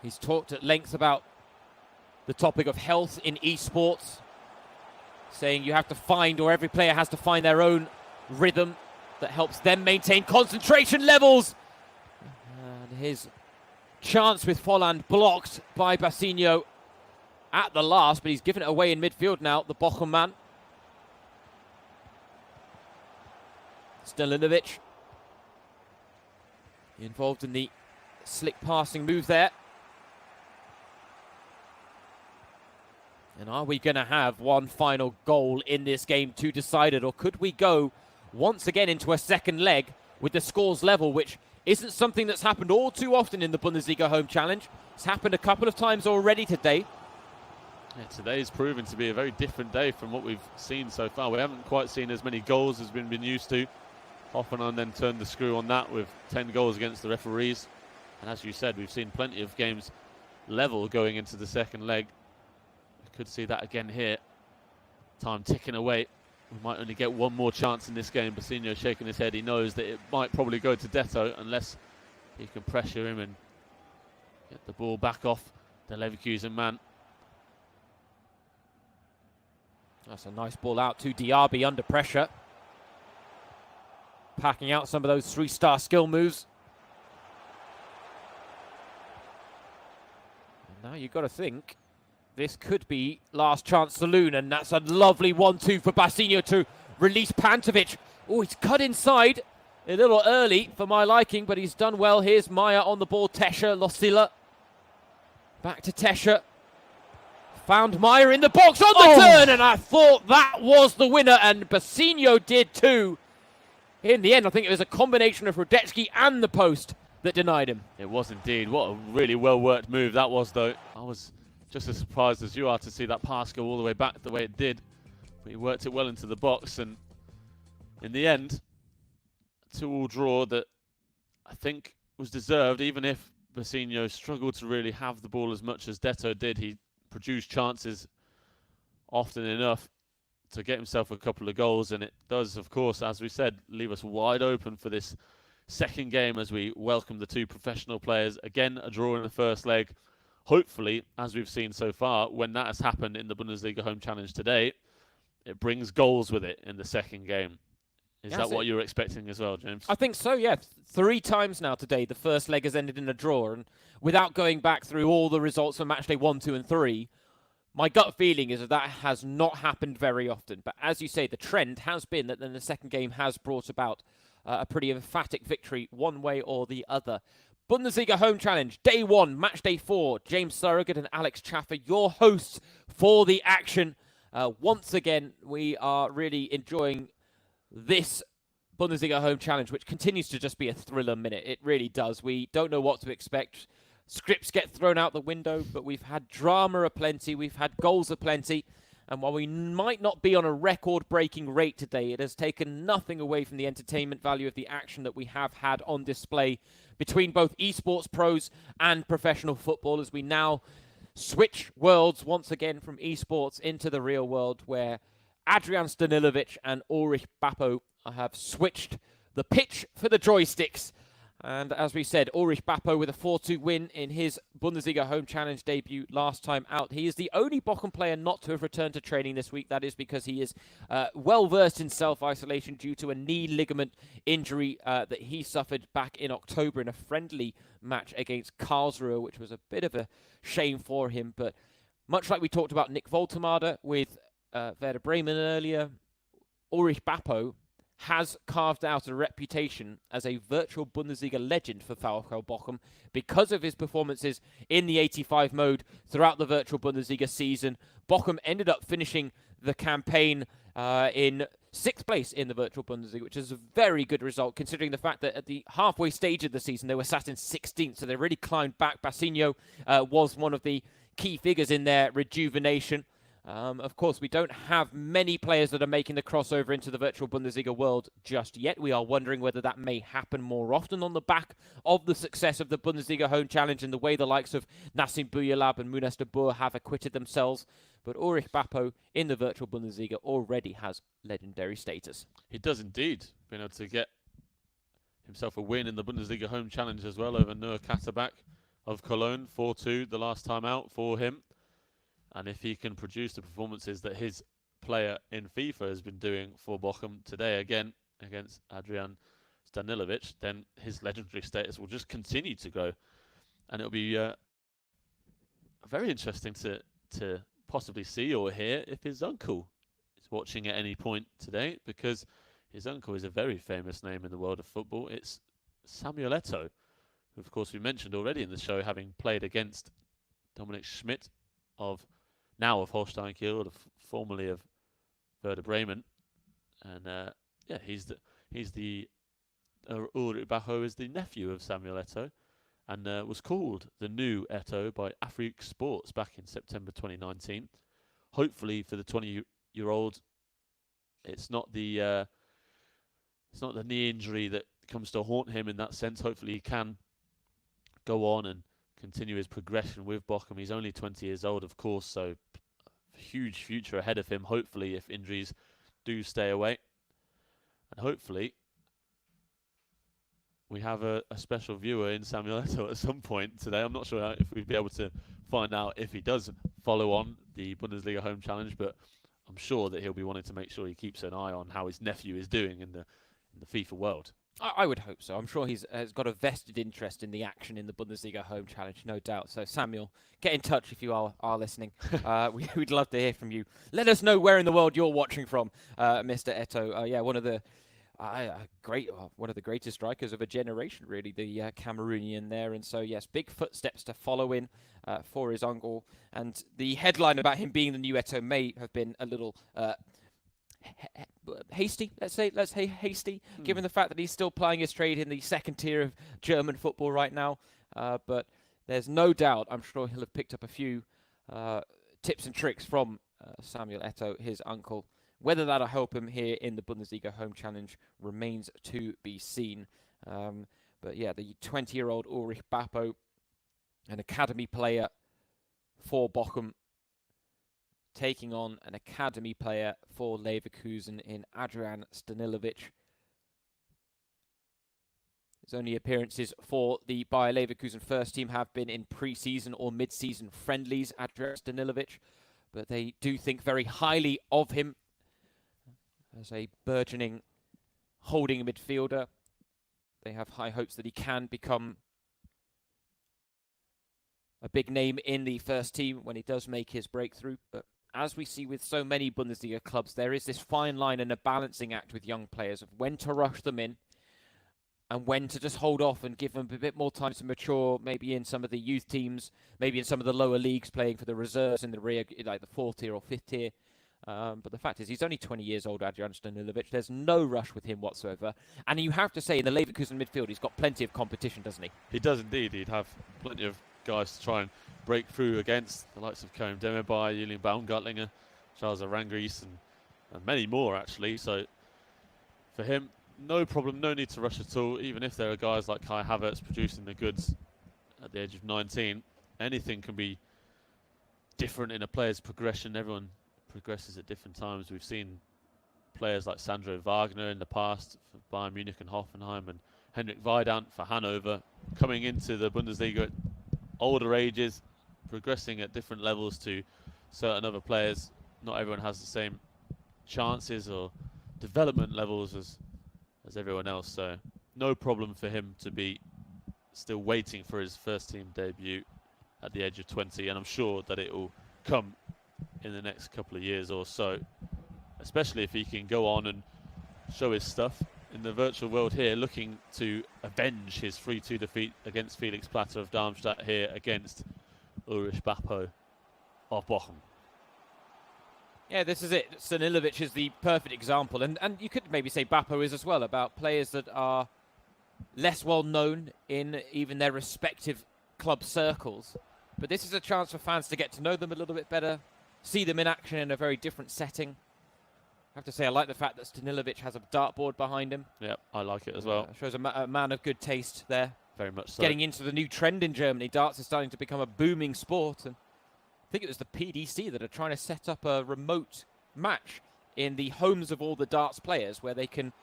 He's talked at length about the topic of health in eSports, saying you have to find, or every player has to find their own rhythm that helps them maintain concentration levels. And his chance with Volland blocked by Bassinho at the last, but he's given it away in midfield now, the Bochum man. Stilinovic involved in the slick passing move there. And are we going to have one final goal in this game to decide it? Or could we go once again into a second leg with the scores level, which isn't something that's happened all too often in the Bundesliga Home Challenge. It's happened a couple of times already today.
Yeah, today's proven to be a very different day from what we've seen so far. We haven't quite seen as many goals as we've been used to. Hoffenheim then turned the screw on that with 10 goals against the referees. And as you said, we've seen plenty of games level going into the second leg. Could see that again here. Time ticking away. We might only get one more chance in this game. Bassinho shaking his head. He knows that it might probably go to Detto unless he can pressure him and get the ball back off the Leverkusen man.
That's a nice ball out to Diaby under pressure. Packing out some of those 3-star skill moves. And now you've got to think this could be last chance saloon, and that's a lovely 1-2 for Bassinho to release Pantovic. Oh, he's cut inside a little early for my liking, but he's done well. Here's Meyer on the ball. Tescher, Losilla. Back to Tescher. Found Meyer in the box on the turn, and I thought that was the winner, and Bassinho did too. In the end, I think it was a combination of Rudetsky and the post that denied him.
It was indeed. What a really well-worked move that was, though. I was just as surprised as you are to see that pass go all the way back the way it did. But he worked it well into the box, and in the end, a 2-2 draw that I think was deserved, even if Bassinho struggled to really have the ball as much as Detto did. He produced chances often enough to get himself a couple of goals, and it does, of course, as we said, leave us wide open for this second game as we welcome the 2 professional players. Again, a draw in the first leg. Hopefully, as we've seen so far, when that has happened in the Bundesliga Home Challenge today, it brings goals with it in the second game. Is that what you were expecting as well, James?
I think so, yeah. 3 times now today, the first leg has ended in a draw. And without going back through all the results for Matchday 1, 2, and 3, My gut feeling is that has not happened very often. But as you say, the trend has been that then the second game has brought about a pretty emphatic victory one way or the other. Bundesliga Home Challenge, Day 1, Match Day 4. James Surrogate and Alex Chaffer, your hosts for the action. Once again, we are really enjoying this Bundesliga Home Challenge, which continues to just be a thriller minute. It really does. We don't know what to expect. Scripts get thrown out the window, but we've had drama aplenty. We've had goals aplenty. And while we might not be on a record-breaking rate today, it has taken nothing away from the entertainment value of the action that we have had on display between both esports pros and professional football, as we now switch worlds once again from esports into the real world, where Adrian Stanilovic and Ulrich Bappo have switched the pitch for the joysticks. And as we said, Ulrich Bappo with a 4-2 win in his Bundesliga Home Challenge debut last time out. He is the only Bochum player not to have returned to training this week. That is because he is well-versed in self-isolation due to a knee ligament injury that he suffered back in October in a friendly match against Karlsruhe, which was a bit of a shame for him. But much like we talked about Nick Woltemade with Werder Bremen earlier, Ulrich Bappo has carved out a reputation as a virtual Bundesliga legend for VfL Bochum because of his performances in the 85 mode throughout the virtual Bundesliga season. Bochum ended up finishing the campaign in 6th place in the virtual Bundesliga, which is a very good result considering the fact that at the halfway stage of the season they were sat in 16th, so they really climbed back. Bassinho was one of the key figures in their rejuvenation. Of course, we don't have many players that are making the crossover into the virtual Bundesliga world just yet. We are wondering whether that may happen more often on the back of the success of the Bundesliga Home Challenge and the way the likes of Nassim Boujellab and Munas de Boer have acquitted themselves. But Ulrich Bappo in the virtual Bundesliga already has legendary status.
He does indeed. Being able to get himself a win in the Bundesliga Home Challenge as well over Nur Katterbach of Cologne, 4-2 the last time out for him. And if he can produce the performances that his player in FIFA has been doing for Bochum today again against Adrian Stanilovic, then his legendary status will just continue to grow. And it'll be very interesting to possibly see or hear if his uncle is watching at any point today, because his uncle is a very famous name in the world of football. It's Samuel Eto'o, who of course we mentioned already in the show, having played against Dominik Schmidt of Holstein Kiel, formerly of Werder Bremen, and he's the Ulrich Bappo is the nephew of Samuel Eto'o, and was called the new Eto'o by EA SPORTS back in September 2019. Hopefully for the 20-year-old, it's not the knee injury that comes to haunt him in that sense. Hopefully he can go on and continue his progression with Bochum. He's only 20 years old, of course, so huge future ahead of him, hopefully, if injuries do stay away. And hopefully we have a special viewer in Samuel Eto'o at some point today. I'm not sure if we'd be able to find out if he does follow on the Bundesliga Home Challenge, but I'm sure that he'll be wanting to make sure he keeps an eye on how his nephew is doing in the FIFA world.
I would hope so. I'm sure he's got a vested interest in the action in the Bundesliga Home Challenge, no doubt. So, Samuel, get in touch if you are listening. We'd love to hear from you. Let us know where in the world you're watching from, Mr. Eto'o. One of the one of the greatest strikers of a generation, really, the Cameroonian there. And so, yes, big footsteps to follow in for his uncle. And the headline about him being the new Eto'o may have been a little hasty, let's say hasty, given the fact that he's still plying his trade in the second tier of German football right now. But there's no doubt, I'm sure he'll have picked up a few tips and tricks from Samuel Eto'o, his uncle. Whether that'll help him here in the Bundesliga Home Challenge remains to be seen. But yeah, the 20-year-old Ulrich Bappo, an academy player for Bochum, taking on an academy player for Leverkusen in Adrian Stanilovic. His only appearances for the Bayer Leverkusen first team have been in pre-season or mid-season friendlies, Adrian Stanilovic, but they do think very highly of him as a burgeoning holding midfielder. They have high hopes that he can become a big name in the first team when he does make his breakthrough. But as we see with so many Bundesliga clubs, there is this fine line and a balancing act with young players of when to rush them in and when to just hold off and give them a bit more time to mature, maybe in some of the youth teams, maybe in some of the lower leagues playing for the reserves in the rear, like the 4th tier or 5th tier. But the fact is, he's only 20 years old, Adrian Stanilovic. There's no rush with him whatsoever. And you have to say, in the Leverkusen midfield, he's got plenty of competition, doesn't he?
He does indeed. He'd have plenty of guys to try and break through against, the likes of Karim Demirbay, Julian Baumgartlinger, Charles Arangris, and many more, actually. So for him, no problem, no need to rush at all. Even if there are guys like Kai Havertz producing the goods at the age of 19, anything can be different in a player's progression. Everyone progresses at different times. We've seen players like Sandro Wagner in the past for Bayern Munich and Hoffenheim, and Henrik Weidand for Hanover, coming into the Bundesliga at older ages, progressing at different levels to certain other players. Not everyone has the same chances or development levels as everyone else, so no problem for him to be still waiting for his first team debut at the age of 20, and I'm sure that it will come in the next couple of years or so, especially if he can go on and show his stuff in the virtual world here, looking to avenge his 3-2 defeat against Felix Platter of Darmstadt here against Ulrich Bappo of Bochum.
Yeah, this is it. Stanilovic is the perfect example. And you could maybe say Bappo is as well, about players that are less well known in even their respective club circles. But this is a chance for fans to get to know them a little bit better, see them in action in a very different setting. I have to say, I like the fact that Stanilovic has a dartboard behind him.
Yeah, I like it as well.
Shows a man of good taste there.
Very much so.
Getting into the new trend in Germany. Darts is starting to become a booming sport. And I think it was the PDC that are trying to set up a remote match in the homes of all the darts players where they can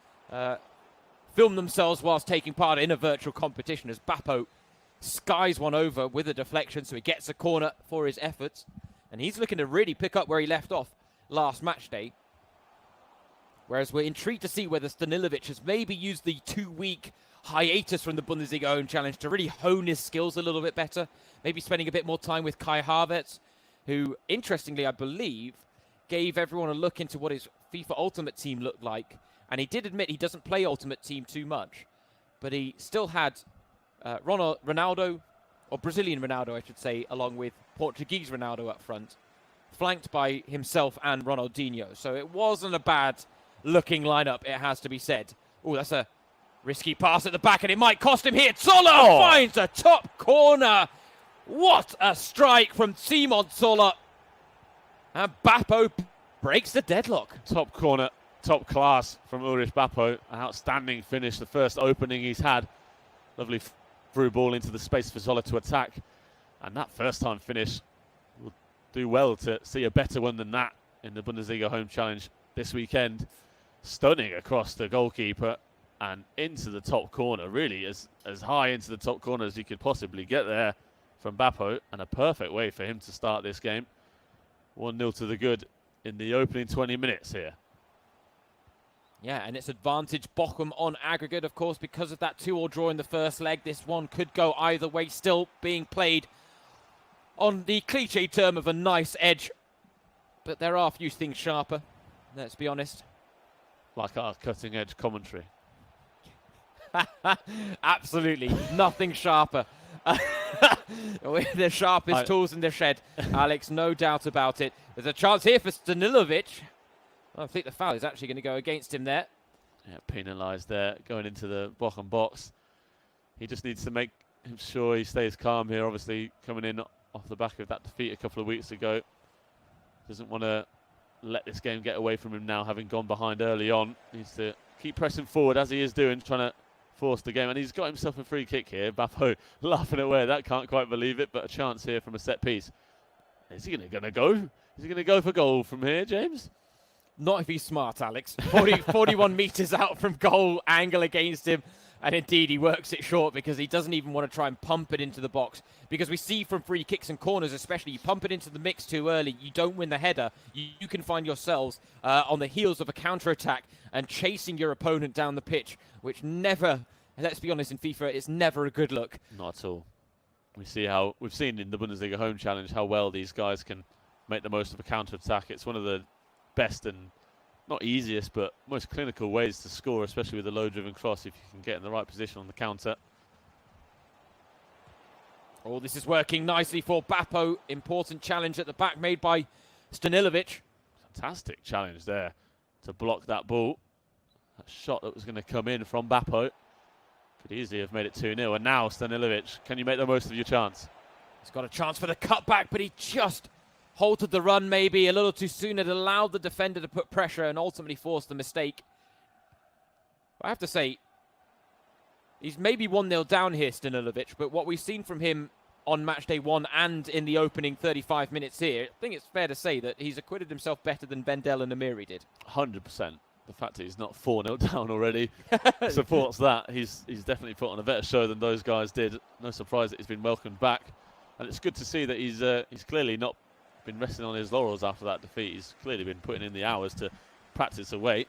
film themselves whilst taking part in a virtual competition, as Bappo skies one over with a deflection, so he gets a corner for his efforts. And he's looking to really pick up where he left off last match day. Whereas we're intrigued to see whether Stanilovic has maybe used the 2-week hiatus from the Bundesliga Home Challenge to really hone his skills a little bit better. Maybe spending a bit more time with Kai Havertz, who, interestingly, I believe, gave everyone a look into what his FIFA Ultimate Team looked like. And he did admit he doesn't play Ultimate Team too much. But he still had Ronaldo, or Brazilian Ronaldo, I should say, along with Portuguese Ronaldo up front, flanked by himself and Ronaldinho. So it wasn't a bad looking lineup, it has to be said. Oh, that's a risky pass at the back, and it might cost him here. Zoller finds a top corner. What a strike from Simon Zoller. And Bappo breaks the deadlock.
Top corner, top class from Ulrich Bappo. An outstanding finish, the first opening he's had. Lovely through ball into the space for Zoller to attack. And that first time finish will do well to see a better one than that in the Bundesliga Home Challenge this weekend. Stunning across the goalkeeper and into the top corner, really as high into the top corner as you could possibly get there from Bappo, and a perfect way for him to start this game. 1-0 to the good in the opening 20 minutes here.
Yeah, and it's advantage Bochum on aggregate, of course, because of that 2-2 draw in the first leg. This one could go either way, still being played on the cliche term of a nice edge. But there are a few things sharper, let's be honest.
Like our cutting-edge commentary.
Absolutely, nothing sharper. The sharpest tools in the shed, Alex, no doubt about it. There's a chance here for Stanilovic. I think the foul is actually going to go against him there.
Yeah, penalised there, going into the Bochum box. He just needs to make sure he stays calm here, obviously coming in off the back of that defeat a couple of weeks ago. Doesn't want to let this game get away from him now, having gone behind early on. Needs to keep pressing forward as he is doing, trying to force the game. And he's got himself a free kick here. Bappo laughing away. That can't quite believe it, but a chance here from a set piece. Is he going to go? Is he going to go for goal from here, James?
Not if he's smart, Alex. 41 metres out from goal, angle against him. And indeed, he works it short because he doesn't even want to try and pump it into the box. Because we see from free kicks and corners, especially, you pump it into the mix too early, you don't win the header. You can find yourselves on the heels of a counter-attack and chasing your opponent down the pitch, which never, let's be honest, in FIFA, it's never a good look.
Not at all. we've seen in the Bundesliga Home Challenge how well these guys can make the most of a counter-attack. It's one of the best and not easiest, but most clinical ways to score, especially with a low-driven cross if you can get in the right position on the counter.
Oh, this is working nicely for Bappo. Important challenge at the back made by Stanilovic.
Fantastic challenge there to block that ball. That shot that was going to come in from Bappo could easily have made it 2-0. And now Stanilovic, can you make the most of your chance?
He's got a chance for the cutback, but he just halted the run maybe a little too soon. It allowed the defender to put pressure and ultimately forced the mistake. I have to say, he's maybe 1-0 down here, Stanilovic, but what we've seen from him on Matchday 1 and in the opening 35 minutes here, I think it's fair to say that he's acquitted himself better than Vendel and Amiri did.
100%. The fact that he's not 4-0 down already supports that. He's definitely put on a better show than those guys did. No surprise that he's been welcomed back. And it's good to see that he's clearly not been resting on his laurels after that defeat. He's clearly been putting in the hours to practice away.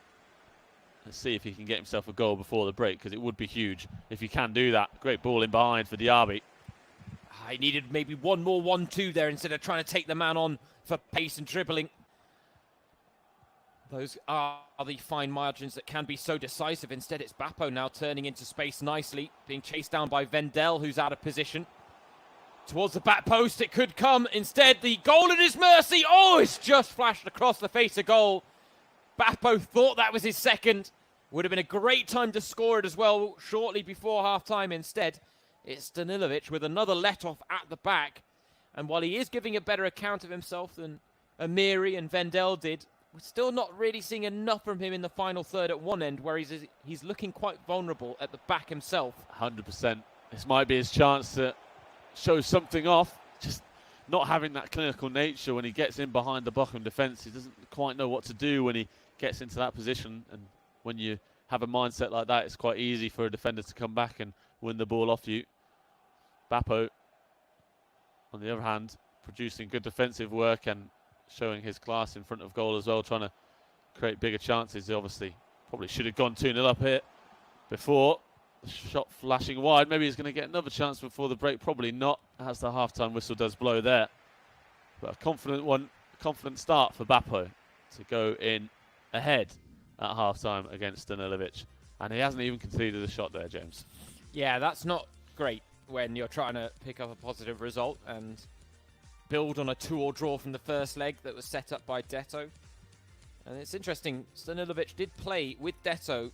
Let's see if he can get himself a goal before the break, because it would be huge if he can do that. Great ball in behind for Diaby.
He needed maybe one more 1-2 there instead of trying to take the man on for pace and dribbling. Those are the fine margins that can be so decisive. Instead, it's Bappo now turning into space nicely, being chased down by Vendel, who's out of position. Towards the back post, it could come. Instead, the goal at his mercy. Oh, it's just flashed across the face of goal. Bappo thought that was his second. Would have been a great time to score it as well shortly before half-time. Instead, it's Stanilovic with another let-off at the back. And while he is giving a better account of himself than Amiri and Vendel did, we're still not really seeing enough from him in the final third at one end, where he's looking quite vulnerable at the back himself.
100%. This might be his chance to show something off. Just not having that clinical nature when he gets in behind the Bochum defence. He doesn't quite know what to do when he gets into that position. And when you have a mindset like that, it's quite easy for a defender to come back and win the ball off you. Bappo, on the other hand, producing good defensive work and showing his class in front of goal as well, trying to create bigger chances. He obviously probably should have gone 2-0 up here before. The shot flashing wide. Maybe he's going to get another chance before the break. Probably not, as the half-time whistle does blow there. But a confident start for Bappo to go in ahead at half-time against Stanilovic. And he hasn't even conceded a shot there, James.
Yeah, that's not great when you're trying to pick up a positive result and build on a 2-2 draw from the first leg that was set up by Detto. And it's interesting, Stanilovic did play with Detto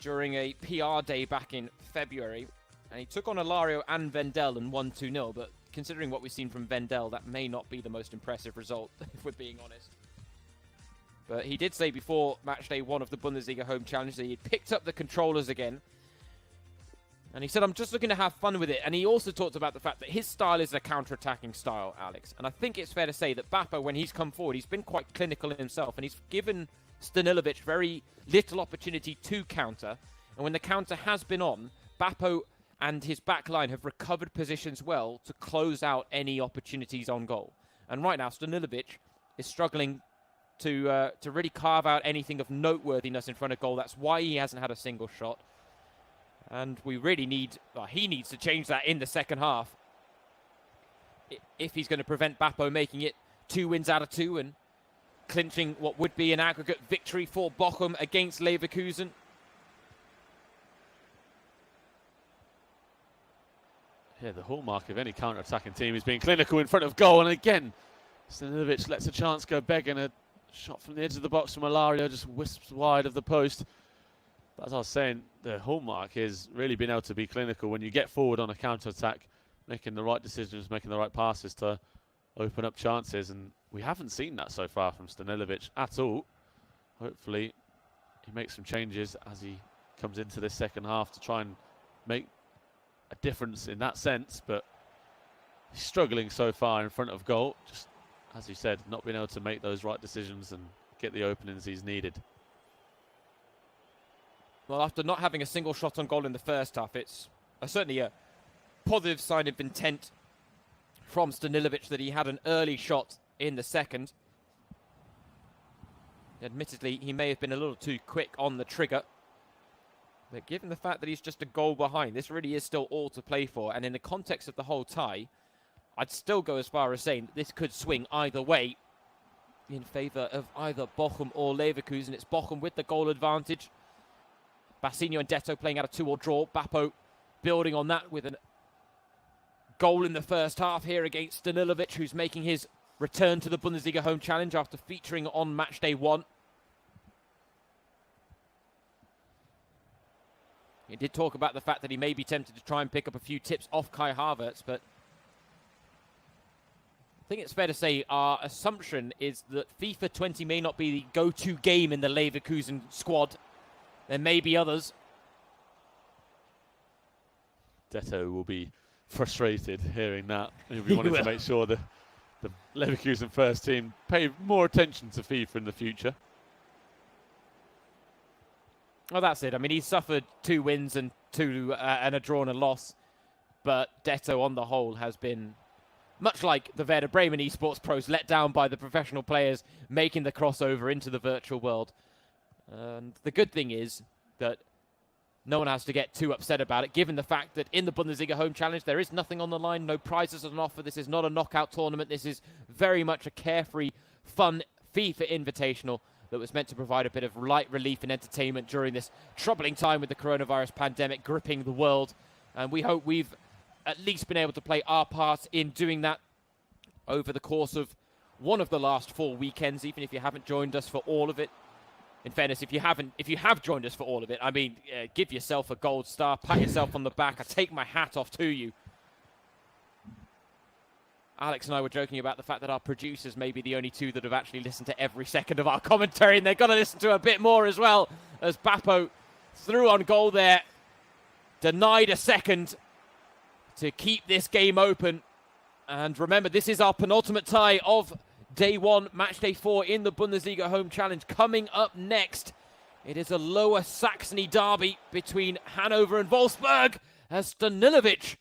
during a PR day back in February, and he took on Alario and Vendel and won 2-0, but considering what we've seen from Vendel, that may not be the most impressive result, if we're being honest. But he did say before Matchday 1 of the Bundesliga Home Challenge that he picked up the controllers again. And he said, I'm just looking to have fun with it. And he also talked about the fact that his style is a counter-attacking style, Alex. And I think it's fair to say that Bappo, when he's come forward, he's been quite clinical himself. And he's given Stanilovic very little opportunity to counter. And when the counter has been on, Bappo and his back line have recovered positions well to close out any opportunities on goal. And right now, Stanilovic is struggling to really carve out anything of noteworthiness in front of goal. That's why he hasn't had a single shot. And we really need, he needs to change that in the second half if he's going to prevent Bappo making it 2 wins out of 2 and clinching what would be an aggregate victory for Bochum against Leverkusen.
Yeah, the hallmark of any counter-attacking team is being clinical in front of goal. And again, Stanilovic lets a chance go begging. A shot from the edge of the box from Alario just wisps wide of the post. But as I was saying, the hallmark is really being able to be clinical when you get forward on a counter-attack, making the right decisions, making the right passes to open up chances. And we haven't seen that so far from Stanilovic at all. Hopefully he makes some changes as he comes into this second half to try and make a difference in that sense. But he's struggling so far in front of goal. Just, as you said, not being able to make those right decisions and get the openings he's needed.
Well, after not having a single shot on goal in the first half, it's certainly a positive sign of intent from Stanilovic that he had an early shot in the second. Admittedly, he may have been a little too quick on the trigger. But given the fact that he's just a goal behind, this really is still all to play for. And in the context of the whole tie, I'd still go as far as saying that this could swing either way in favour of either Bochum or Leverkusen. It's Bochum with the goal advantage. Bassinho and Detto playing out a 2-2 draw. Bappo building on that with a goal in the first half here against Stanilovic, who's making his return to the Bundesliga Home Challenge after featuring on Matchday 1. He did talk about the fact that he may be tempted to try and pick up a few tips off Kai Havertz, but I think it's fair to say our assumption is that FIFA 20 may not be the go-to game in the Leverkusen squad. There may be others.
Detto will be frustrated hearing that. He'll be wanting to make sure the Leverkusen first team pay more attention to FIFA in the future.
Well, that's it. I mean, he's suffered 2 wins and a draw and a loss, but Detto on the whole has been, much like the Werder Bremen eSports pros, let down by the professional players making the crossover into the virtual world. And the good thing is that no one has to get too upset about it, given the fact that in the Bundesliga Home Challenge, there is nothing on the line, no prizes on offer. This is not a knockout tournament. This is very much a carefree, fun FIFA invitational that was meant to provide a bit of light relief and entertainment during this troubling time with the coronavirus pandemic gripping the world. And we hope we've at least been able to play our part in doing that over the course of one of the last 4 weekends, even if you haven't joined us for all of it. In fairness, if you have joined us for all of it, I mean, give yourself a gold star, pat yourself on the back. I take my hat off to you. Alex and I were joking about the fact that our producers may be the only 2 that have actually listened to every second of our commentary, and they're going to listen to a bit more as well, as Bappo threw on goal there, denied a second to keep this game open. And remember, this is our penultimate tie of Day 1, Match Day 4 in the Bundesliga Home Challenge. Coming up next, it is a Lower Saxony derby between Hanover and Wolfsburg, as Stanilovic,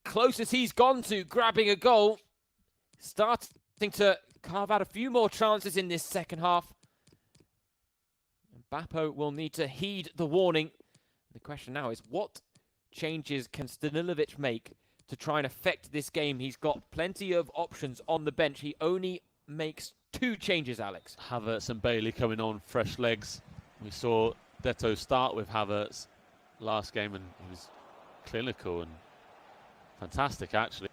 closest he's gone to grabbing a goal, starting to carve out a few more chances in this second half. And Bappo will need to heed the warning. The question now is, what changes can Stanilovic make to try and affect this game? He's got plenty of options on the bench. He only makes 2 changes, Alex.
Havertz and Bailey coming on fresh legs. We saw Detto start with Havertz last game, and he was clinical and fantastic, actually.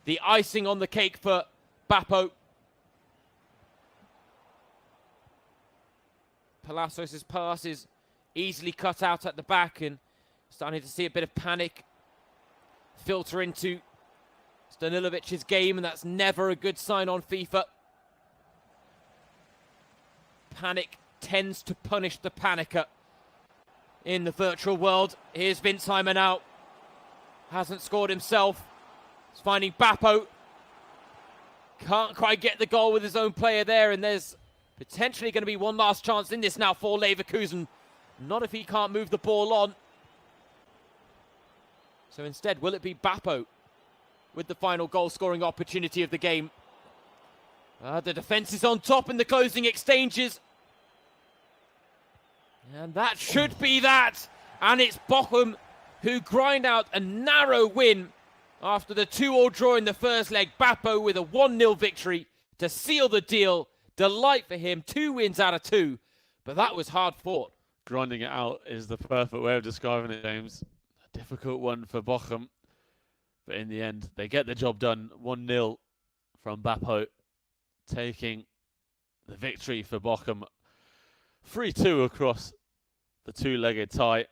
The icing on the cake for Bappo Palacios' pass is easily cut out at the back, and starting to see a bit of panic filter into Stanilovic's game, and that's never a good sign on FIFA. Panic tends to punish the panicker in the virtual world. Here's Vince Heimer now. Hasn't scored himself. He's finding Bappo. Can't quite get the goal with his own player there, and there's potentially going to be one last chance in this now for Leverkusen. Not if he can't move the ball on. So instead, will it be Bappo with the final goal-scoring opportunity of the game? The defence is on top in the closing exchanges. And that should be that. And it's Bochum who grind out a narrow win after the 2-2 draw in the first leg. Bappo with a 1-0 victory to seal the deal. Delight for him. 2 wins out of 2. But that was hard fought.
Grinding it out is the perfect way of describing it, James. A difficult one for Bochum. But in the end, they get the job done. 1-0 from Bappo, taking the victory for Bochum. 3-2 across the 2-legged tie.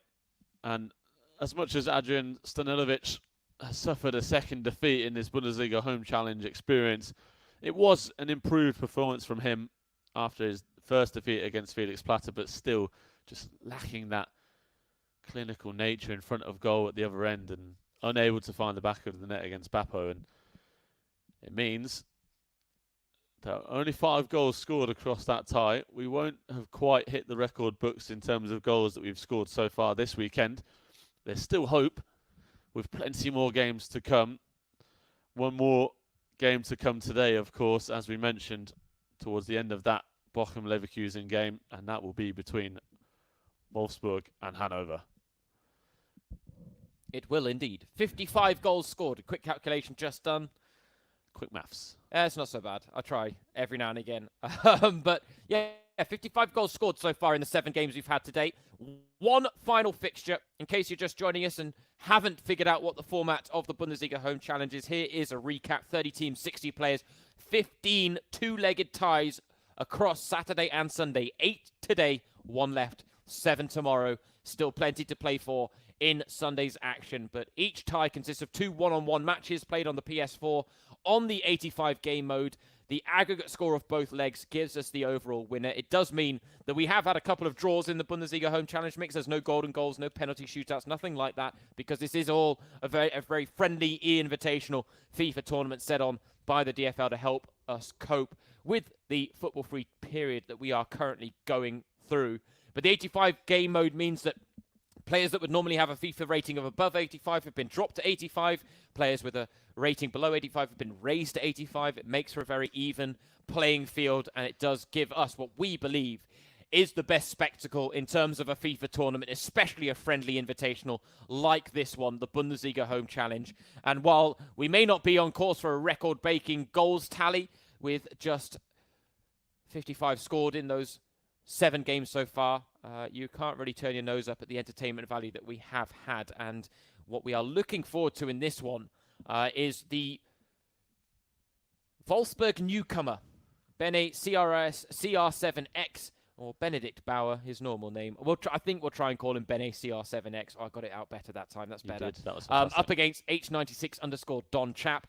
And as much as Adrian Stanilovic has suffered a second defeat in this Bundesliga Home Challenge experience, it was an improved performance from him after his first defeat against Felix Platter, but still just lacking that clinical nature in front of goal at the other end and unable to find the back of the net against Bappo. And it means that only 5 goals scored across that tie. We won't have quite hit the record books in terms of goals that we've scored so far this weekend. There's still hope with plenty more games to come. One more game to come today, of course, as we mentioned, towards the end of that Bochum-Leverkusen game, and that will be between Wolfsburg and Hanover.
It will indeed. 55 goals scored. A quick calculation just done.
Quick maths.
It's not so bad. I try every now and again. But yeah, 55 goals scored so far in the 7 games we've had to date. One final fixture, in case you're just joining us and haven't figured out what the format of the Bundesliga Home Challenge is. Here is a recap. 30 teams, 60 players, 15 two-legged ties across Saturday and Sunday. 8 today, 1 left, 7 tomorrow. Still plenty to play for in Sunday's action, but each tie consists of 2 one-on-one matches played on the PS4 on the 85 game mode. The aggregate score of both legs gives us the overall winner. It does mean that we have had a couple of draws in the Bundesliga Home Challenge mix. There's no golden goals, no penalty shootouts, nothing like that, because this is all a very friendly e-invitational FIFA tournament set on by the DFL to help us cope with the football-free period that we are currently going through. But the 85 game mode means that players that would normally have a FIFA rating of above 85 have been dropped to 85. Players with a rating below 85 have been raised to 85. It makes for a very even playing field, and it does give us what we believe is the best spectacle in terms of a FIFA tournament, especially a friendly invitational like this one, the Bundesliga Home Challenge. And while we may not be on course for a record-breaking goals tally with just 55 scored in those 7 games so far, you can't really turn your nose up at the entertainment value that we have had. And what we are looking forward to in this one is the Wolfsburg newcomer, Bene CR7X, or Benedict Bauer, his normal name. I think we'll try and call him Bene CR7X. Oh, I got it out better that time. That's better.
That was
up against H96_ Don Chap.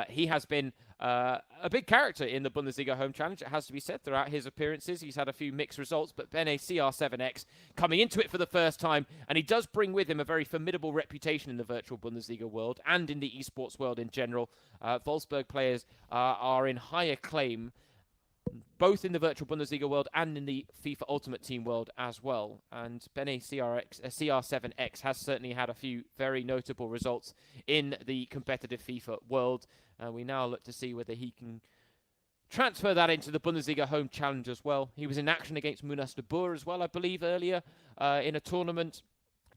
He has been a big character in the Bundesliga Home Challenge, it has to be said, throughout his appearances. He's had a few mixed results, but Bene CR7X coming into it for the first time, and he does bring with him a very formidable reputation in the virtual Bundesliga world and in the esports world in general. Wolfsburg players are in high acclaim, both in the virtual Bundesliga world and in the FIFA Ultimate Team world as well. And Bene CR7X has certainly had a few very notable results in the competitive FIFA world. We now look to see whether he can transfer that into the Bundesliga Home Challenge as well. He was in action against Munas de Boer as well, I believe, earlier in a tournament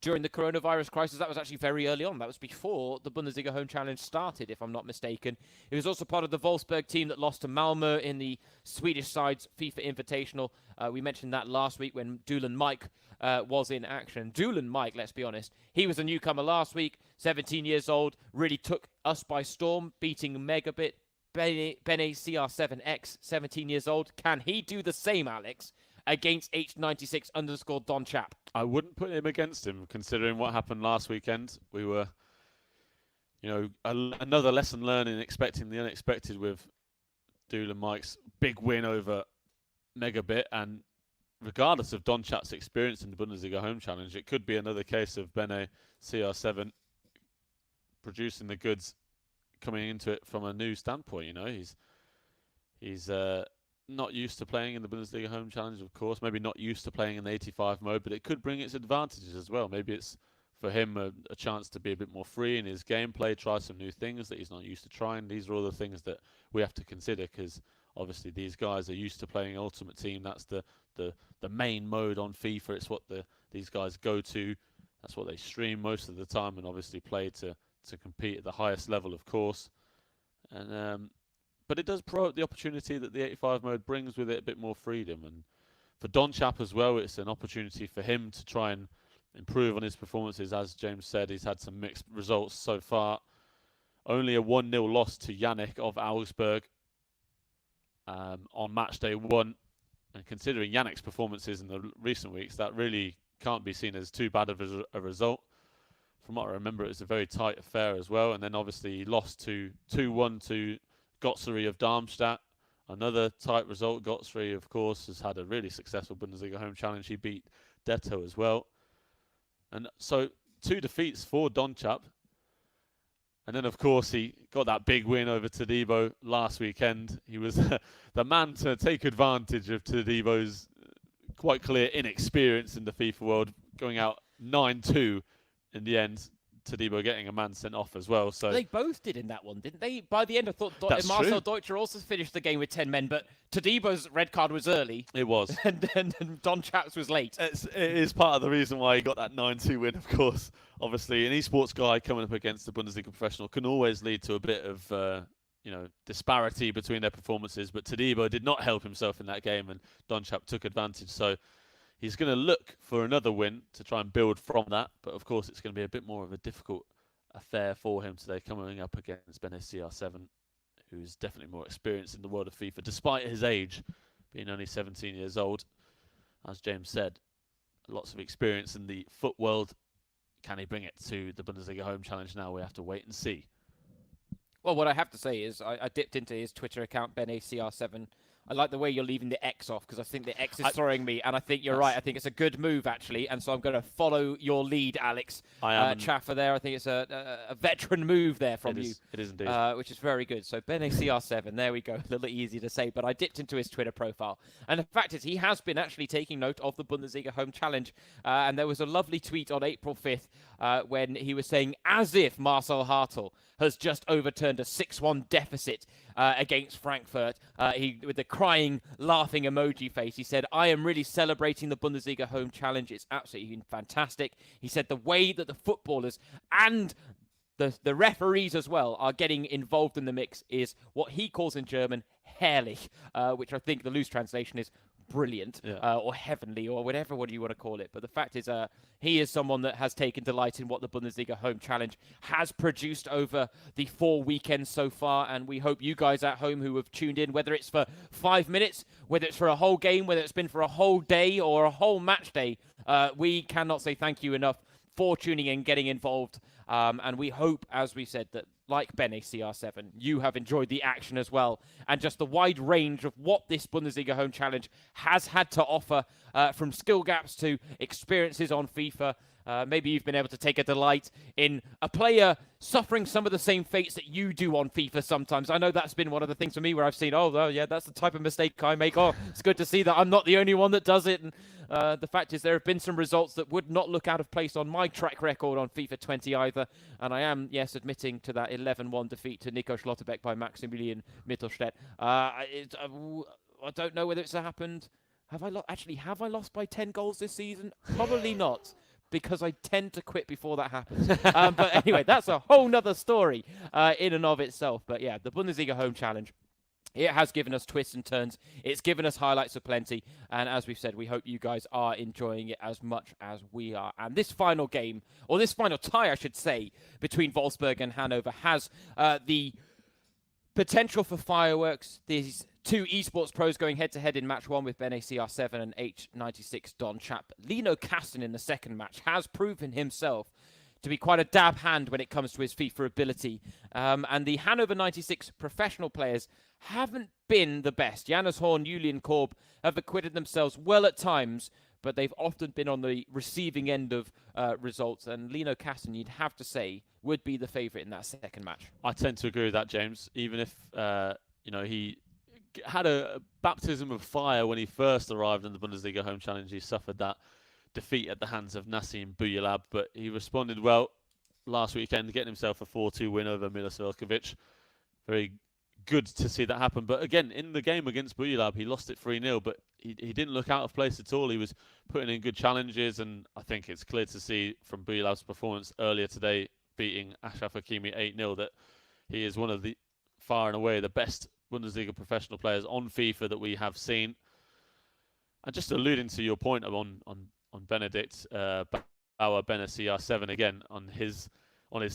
during the coronavirus crisis. That was actually very early on. That was before the Bundesliga Home Challenge started, if I'm not mistaken. He was also part of the Wolfsburg team that lost to Malmö in the Swedish side's FIFA Invitational. We mentioned that last week when Dulan Mike was in action. Dulan Mike, let's be honest, he was a newcomer last week, 17 years old, really took us by storm, beating Megabit. Bene CR7X, 17 years old. Can he do the same, Alex, against H96_Donchap.
I wouldn't put him against him, considering what happened last weekend. We were, another lesson learned in expecting the unexpected with Dool and Mike's big win over Megabit. And regardless of Donchap's experience in the Bundesliga Home Challenge, it could be another case of Bene CR7 producing the goods coming into it from a new standpoint. He's not used to playing in the Bundesliga Home Challenge, of course. Maybe not used to playing in the 85 mode, but it could bring its advantages as well. Maybe it's for him a chance to be a bit more free in his gameplay, try some new things that he's not used to trying. These are all the things that we have to consider, because obviously these guys are used to playing Ultimate Team. That's the main mode on FIFA. It's what these guys go to. That's what they stream most of the time, and obviously play to compete at the highest level, of course. And but it does promote the opportunity that the 85 mode brings with it, a bit more freedom. And for Donchap as well, it's an opportunity for him to try and improve on his performances. As James said, he's had some mixed results so far. Only a 1-0 loss to Yannick of Augsburg on Matchday 1. And considering Yannick's performances in the recent weeks, that really can't be seen as too bad of a result. From what I remember, it was a very tight affair as well. And then obviously he lost 2-1 to Gottseri of Darmstadt. Another tight result. Gottseri, of course, has had a really successful Bundesliga Home Challenge. He beat Detto as well. And so 2 defeats for Donchap. And then, of course, he got that big win over Todibo last weekend. He was the man to take advantage of Todibo's quite clear inexperience in the FIFA world, going out 9-2 in the end. Todibo getting a man sent off as well. So
they both did in that one, didn't they? By the end, I thought Marcel Deutscher also finished the game with 10 men, but Todibo's red card was early.
It was.
and Donchap's was late.
It is part of the reason why he got that 9-2 win, of course. Obviously, an esports guy coming up against the Bundesliga professional can always lead to a bit of disparity between their performances, but Todibo did not help himself in that game, and Donchap took advantage. So he's going to look for another win to try and build from that. But, of course, it's going to be a bit more of a difficult affair for him today, coming up against Bene CR7, who's definitely more experienced in the world of FIFA, despite his age, being only 17 years old. As James said, lots of experience in the foot world. Can he bring it to the Bundesliga Home Challenge now? We have to wait and see.
Well, what I have to say is I dipped into his Twitter account, Bene CR7. I like the way you're leaving the X off, because I think the X is throwing me, and I think you're right. I think it's a good move, actually, and so I'm going to follow your lead, Alex.
I am.
Chaffer there. I think it's a veteran move there from you.
It is indeed.
Which is very good. So Bene CR7, there we go. A little easy to say, but I dipped into his Twitter profile. And the fact is, he has been actually taking note of the Bundesliga Home Challenge, and there was a lovely tweet on April 5th when he was saying, as if Marcel Hartl has just overturned a 6-1 deficit against Frankfurt. With the crying, laughing emoji face, he said, I am really celebrating the Bundesliga Home Challenge. It's absolutely fantastic. He said the way that the footballers and the referees as well are getting involved in the mix is what he calls in German herrlich, which I think the loose translation is brilliant, or heavenly, or whatever you want to call it. But the fact is, he is someone that has taken delight in what the Bundesliga Home Challenge has produced over the 4 weekends so far, and we hope you guys at home who have tuned in, whether it's for 5 minutes, whether it's for a whole game, whether it's been for a whole day or a whole match day, we cannot say thank you enough for tuning in, getting involved, and we hope, as we said, that like Bene CR7, you have enjoyed the action as well, and just the wide range of what this Bundesliga Home Challenge has had to offer, from skill gaps to experiences on FIFA. Maybe you've been able to take a delight in a player suffering some of the same fates that you do on FIFA sometimes. I know that's been one of the things for me where I've seen, that's the type of mistake I make. Oh, it's good to see that I'm not the only one that does it. And the fact is there have been some results that would not look out of place on my track record on FIFA 20 either. And I am, yes, admitting to that 11-1 defeat to Nico Schlotterbeck by Maximilian Mittelstedt. I don't know whether it's happened. Have I lost by 10 goals this season? Probably not, because I tend to quit before that happens. But anyway, that's a whole nother story in and of itself. But yeah, the Bundesliga Home Challenge, it has given us twists and turns. It's given us highlights aplenty. And as we've said, we hope you guys are enjoying it as much as we are. And this final game, or this final tie, I should say, between Wolfsburg and Hanover has the potential for fireworks. These Two esports pros going head-to-head in match one with Ben CR7 and H96 Don Chap. Lino Kasten in the second match has proven himself to be quite a dab hand when it comes to his FIFA ability. And the Hannover 96 professional players haven't been the best. Janus Horn, Julian Korb have acquitted themselves well at times, but they've often been on the receiving end of results. And Lino Kasten, you'd have to say, would be the favourite in that second match.
I tend to agree with that, James. Even if, he had a baptism of fire when he first arrived in the Bundesliga Home Challenge. He suffered that defeat at the hands of Nassim Boujellab, but he responded well last weekend, getting himself a 4-2 win over Milos Velkovic. Very good to see that happen. But again, in the game against Boujellab, he lost it 3-0, but he didn't look out of place at all. He was putting in good challenges, and I think it's clear to see from Boujellab's performance earlier today, beating Achraf Hakimi 8-0, that he is one of the, far and away, the best Bundesliga professional players on FIFA that we have seen. And just alluding to your point on Benedict Bauer, Bene CR7 again on his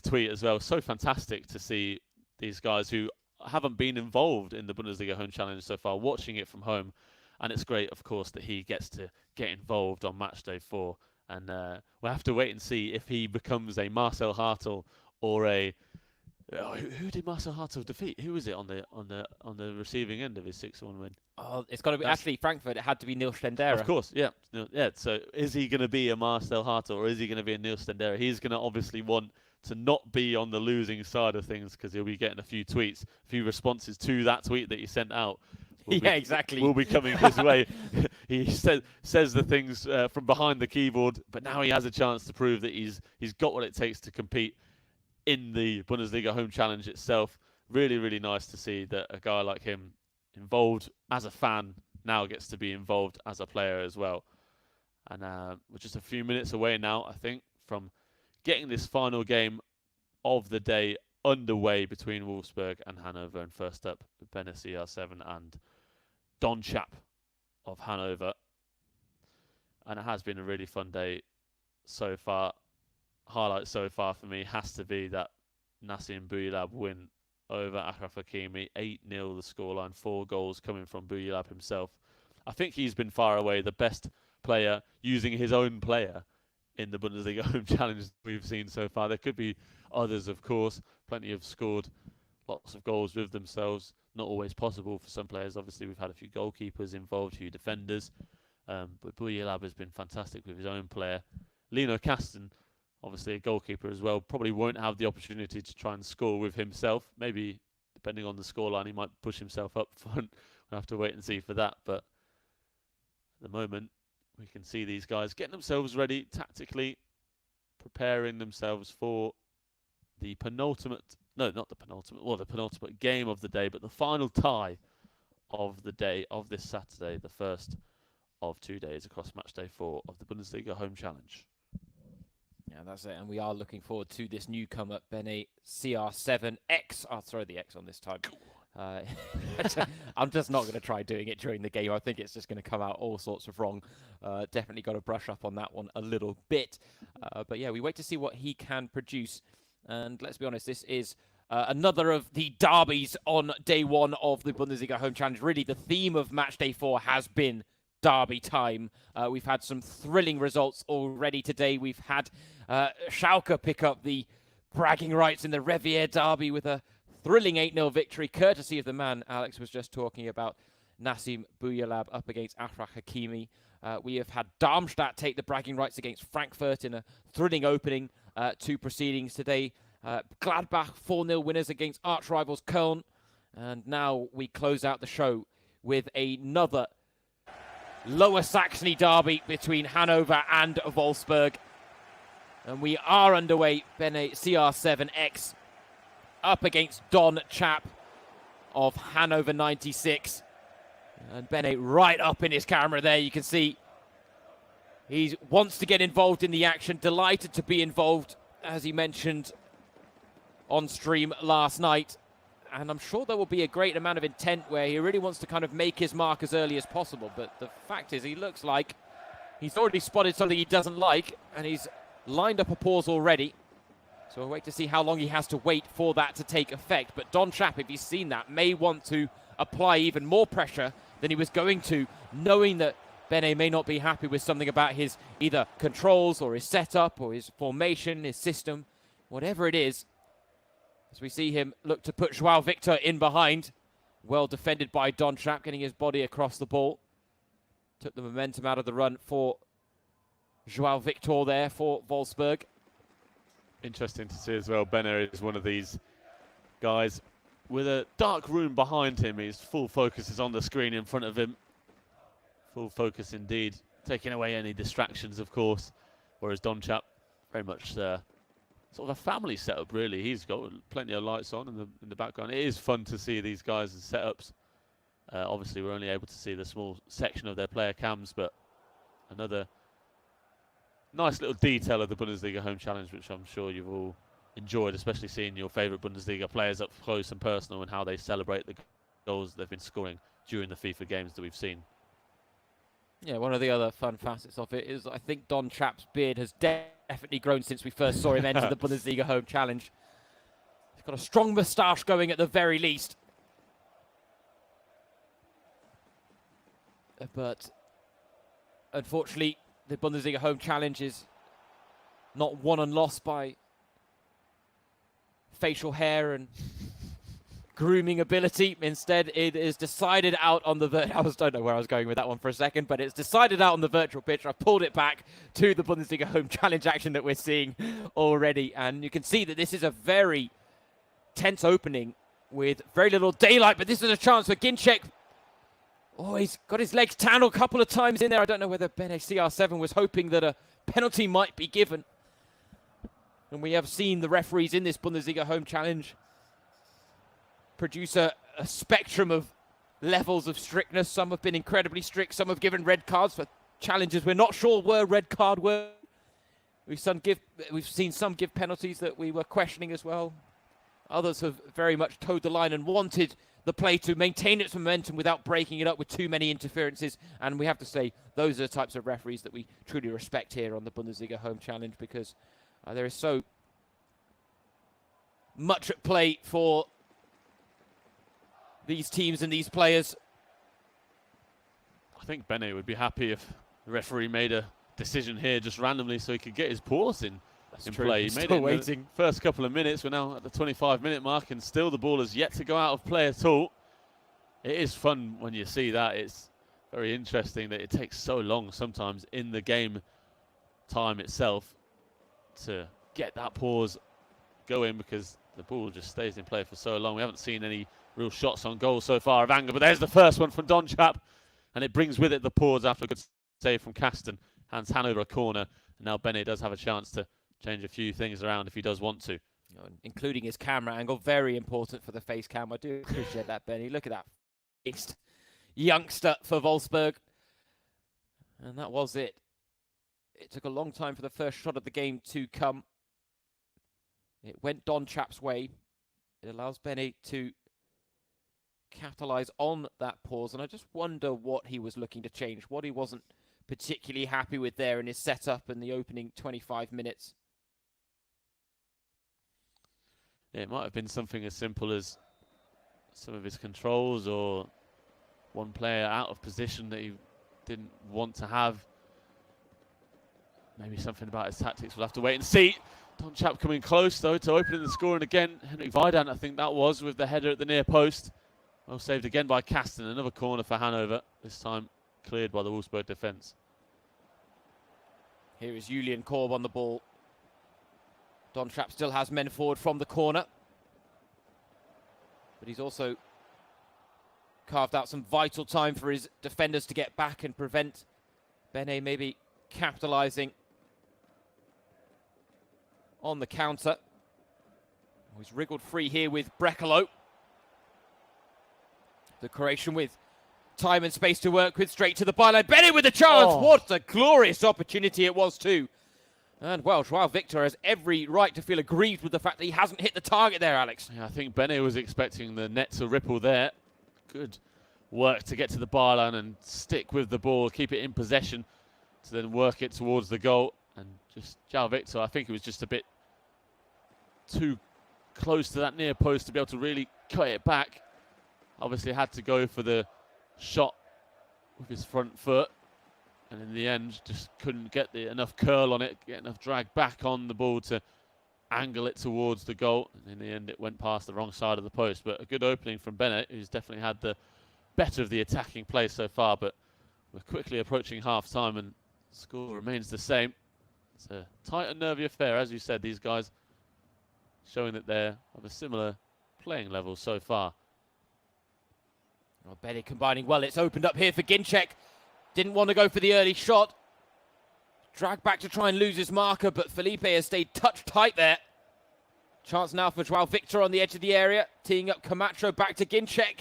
tweet as well. So fantastic to see these guys who haven't been involved in the Bundesliga Home Challenge so far, watching it from home. And it's great, of course, that he gets to get involved on Matchday 4. And we'll have to wait and see if he becomes a Marcel Hartl or a... who did Marcel Hartl defeat? Who was it on the receiving end of his 6-1 win?
Oh, it's got to be actually Frankfurt. It had to be Neil Stendera.
Of course, yeah. So is he going to be a Marcel Hartl or is he going to be a Neil Stendera? He's going to obviously want to not be on the losing side of things because he'll be getting a few tweets, a few responses to that tweet that he sent out.
Exactly.
Will be coming his way. He says the things from behind the keyboard, but now he has a chance to prove that he's got what it takes to compete in the Bundesliga Home Challenge itself. Really, really nice to see that a guy like him involved as a fan now gets to be involved as a player as well. And we're just a few minutes away now, I think, from getting this final game of the day underway between Wolfsburg and Hanover. And first up, Bene CR7 and Don Chap of Hanover. And it has been a really fun day so far. Highlight so far for me has to be that Nassim Boujellab win over Achraf Hakimi. 8-0 the scoreline, 4 goals coming from Boujellab himself. I think he's been far away the best player using his own player in the Bundesliga Home Challenge we've seen so far. There could be others, of course. Plenty have scored lots of goals with themselves. Not always possible for some players. Obviously, we've had a few goalkeepers involved, a few defenders. But Boujellab has been fantastic with his own player. Lino Kasten, obviously a goalkeeper as well, probably won't have the opportunity to try and score with himself. Maybe, depending on the scoreline, he might push himself up front. We'll have to wait and see for that. But at the moment, we can see these guys getting themselves ready tactically, preparing themselves for the penultimate... No, not the penultimate. Well, the penultimate game of the day, but the final tie of the day of this Saturday, the first of 2 days across Matchday 4 of the Bundesliga Home Challenge.
Yeah, that's it. And we are looking forward to this newcomer, Bene CR7X. I'll throw the X on this time. I'm just not going to try doing it during the game. I think it's just going to come out all sorts of wrong. Definitely got to brush up on that one a little bit. But yeah, we wait to see what he can produce. And let's be honest, this is another of the derbies on day one of the Bundesliga Home Challenge. Really, the theme of match day 4 has been derby time. We've had some thrilling results already today. We've had Schalke pick up the bragging rights in the Revier derby with a thrilling 8-0 victory, courtesy of the man Alex was just talking about, Nassim Boujellab up against Achraf Hakimi. We have had Darmstadt take the bragging rights against Frankfurt in a thrilling opening to proceedings today. Gladbach 4-0 winners against arch rivals Köln. And now we close out the show with another Lower Saxony derby between Hanover and Wolfsburg. And we are underway. Bene CR7X up against Don Chap of Hanover 96. And Bene right up in his camera there. You can see he wants to get involved in the action. Delighted to be involved, as he mentioned on stream last night. And I'm sure there will be a great amount of intent where he really wants to kind of make his mark as early as possible. But the fact is, he looks like he's already spotted something he doesn't like, and he's lined up a pause already. So we'll wait to see how long he has to wait for that to take effect. But Don Chap, if he's seen that, may want to apply even more pressure than he was going to, knowing that Bene may not be happy with something about his either controls or his setup or his formation, his system, whatever it is. As we see him look to put Joao Victor in behind. Well defended by Don Trapp, getting his body across the ball. Took the momentum out of the run for Joao Victor there for Wolfsburg.
Interesting to see as well. Bene is one of these guys with a dark room behind him. His full focus is on the screen in front of him. Full focus indeed, taking away any distractions, of course. Whereas Don Chap, very much sort of a family setup, really. He's got plenty of lights on in the background. It is fun to see these guys' setups. Obviously, we're only able to see the small section of their player cams, but another nice little detail of the Bundesliga Home Challenge, which I'm sure you've all enjoyed, especially seeing your favourite Bundesliga players up close and personal and how they celebrate the goals they've been scoring during the FIFA games that we've seen.
Yeah, one of the other fun facets of it is I think Don Trapp's beard has definitely grown since we first saw him enter the Bundesliga Home Challenge. He's got a strong moustache going at the very least. But unfortunately, the Bundesliga Home Challenge is not won and lost by facial hair and grooming ability. Instead, it is decided out on the I don't know where I was going with that one for a second, but it's decided out on the virtual pitch. I pulled it back to the Bundesliga Home Challenge action that we're seeing already, and you can see that this is a very tense opening with very little daylight, but this is a chance for Ginczek. Oh, he's got his legs tangled a couple of times in there. I don't know whether Bene CR7 was hoping that a penalty might be given. And we have seen the referees in this Bundesliga Home Challenge produce a spectrum of levels of strictness. Some have been incredibly strict. Some have given red cards for challenges we're not sure were red card were. We've seen some give penalties that we were questioning as well. Others have very much towed the line and wanted the play to maintain its momentum without breaking it up with too many interferences. And we have to say, those are the types of referees that we truly respect here on the Bundesliga Home Challenge, because there is so much at play for these teams and these players.
I think Bene would be happy if the referee made a decision here just randomly so he could get his pause in play. He made it waiting. The first couple of minutes. We're now at the 25-minute mark, and still the ball has yet to go out of play at all. It is fun when you see that. It's very interesting that it takes so long sometimes in the game time itself to get that pause going, because the ball just stays in play for so long. We haven't seen any real shots on goal so far of anger, but there's the first one from Don Chap, and it brings with it the pause after a good save from Kasten. Hands Hanover a corner, and now Bene does have a chance to change a few things around if he does want to.
Including his camera angle, very important for the face cam. I do appreciate that, Benny. Look at that faced youngster for Wolfsburg. And that was it. It took a long time for the first shot of the game to come. It went Don Chap's way. It allows Benny to capitalise on that pause. And I just wonder what he was looking to change, what he wasn't particularly happy with there in his setup in the opening 25 minutes.
Yeah, it might have been something as simple as some of his controls, or one player out of position that he didn't want to have. Maybe something about his tactics. We'll have to wait and see. Don Chap coming close, though, to opening the score. And again, Henrik Weidan, I think that was, with the header at the near post. Well saved again by Kasten. Another corner for Hanover, this time cleared by the Wolfsburg defence.
Here is Julian Korb on the ball. Don Trapp still has men forward from the corner, but he's also carved out some vital time for his defenders to get back and prevent Bene maybe capitalising on the counter. He's wriggled free here with Brekalo. The Croatian with time and space to work with, straight to the byline. Bene with a chance. Oh. What a glorious opportunity it was too. And well, Joao Victor has every right to feel aggrieved with the fact that he hasn't hit the target there, Alex.
Yeah, I think Bene was expecting the net to ripple there. Good work to get to the byline and stick with the ball, keep it in possession, to then work it towards the goal. And just Joao Victor, I think it was just a bit too close to that near post to be able to really cut it back. Obviously had to go for the shot with his front foot, and in the end just couldn't get enough curl on it, get enough drag back on the ball to angle it towards the goal. And in the end it went past the wrong side of the post. But a good opening from Bennett, who's definitely had the better of the attacking play so far. But we're quickly approaching half time and the score remains the same. It's a tight and nervy affair, as you said. These guys showing that they're of a similar playing level so far.
Well, Bennett combining well. It's opened up here for Ginczek. Didn't want to go for the early shot. Dragged back to try and lose his marker, but Felipe has stayed touch tight there. Chance now for Joao Victor on the edge of the area. Teeing up Camacho back to Ginczek.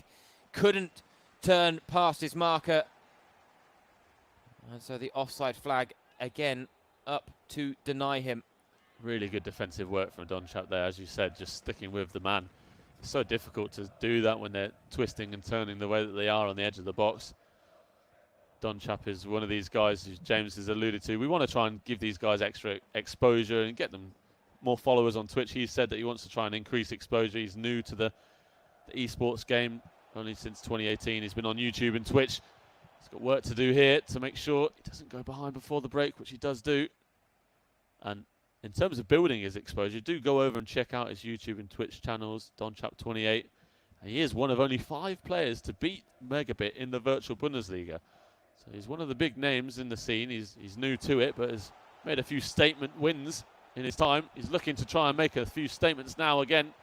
Couldn't turn past his marker. And so the offside flag again up to deny him.
Really good defensive work from Donchap there, as you said, just sticking with the man. It's so difficult to do that when they're twisting and turning the way that they are on the edge of the box. Donchap is one of these guys who James has alluded to. We want to try and give these guys extra exposure and get them more followers on Twitch. He said that he wants to try and increase exposure. He's new to the esports game, only since 2018. He's been on YouTube and Twitch. He's got work to do here to make sure he doesn't go behind before the break, which he does do. And in terms of building his exposure, do go over and check out his YouTube and Twitch channels, Donchap28. And he is one of only 5 players to beat Megabit in the virtual Bundesliga. So he's one of the big names in the scene. He's new to it, but has made a few statement wins in his time. He's looking to try and make a few statements now again.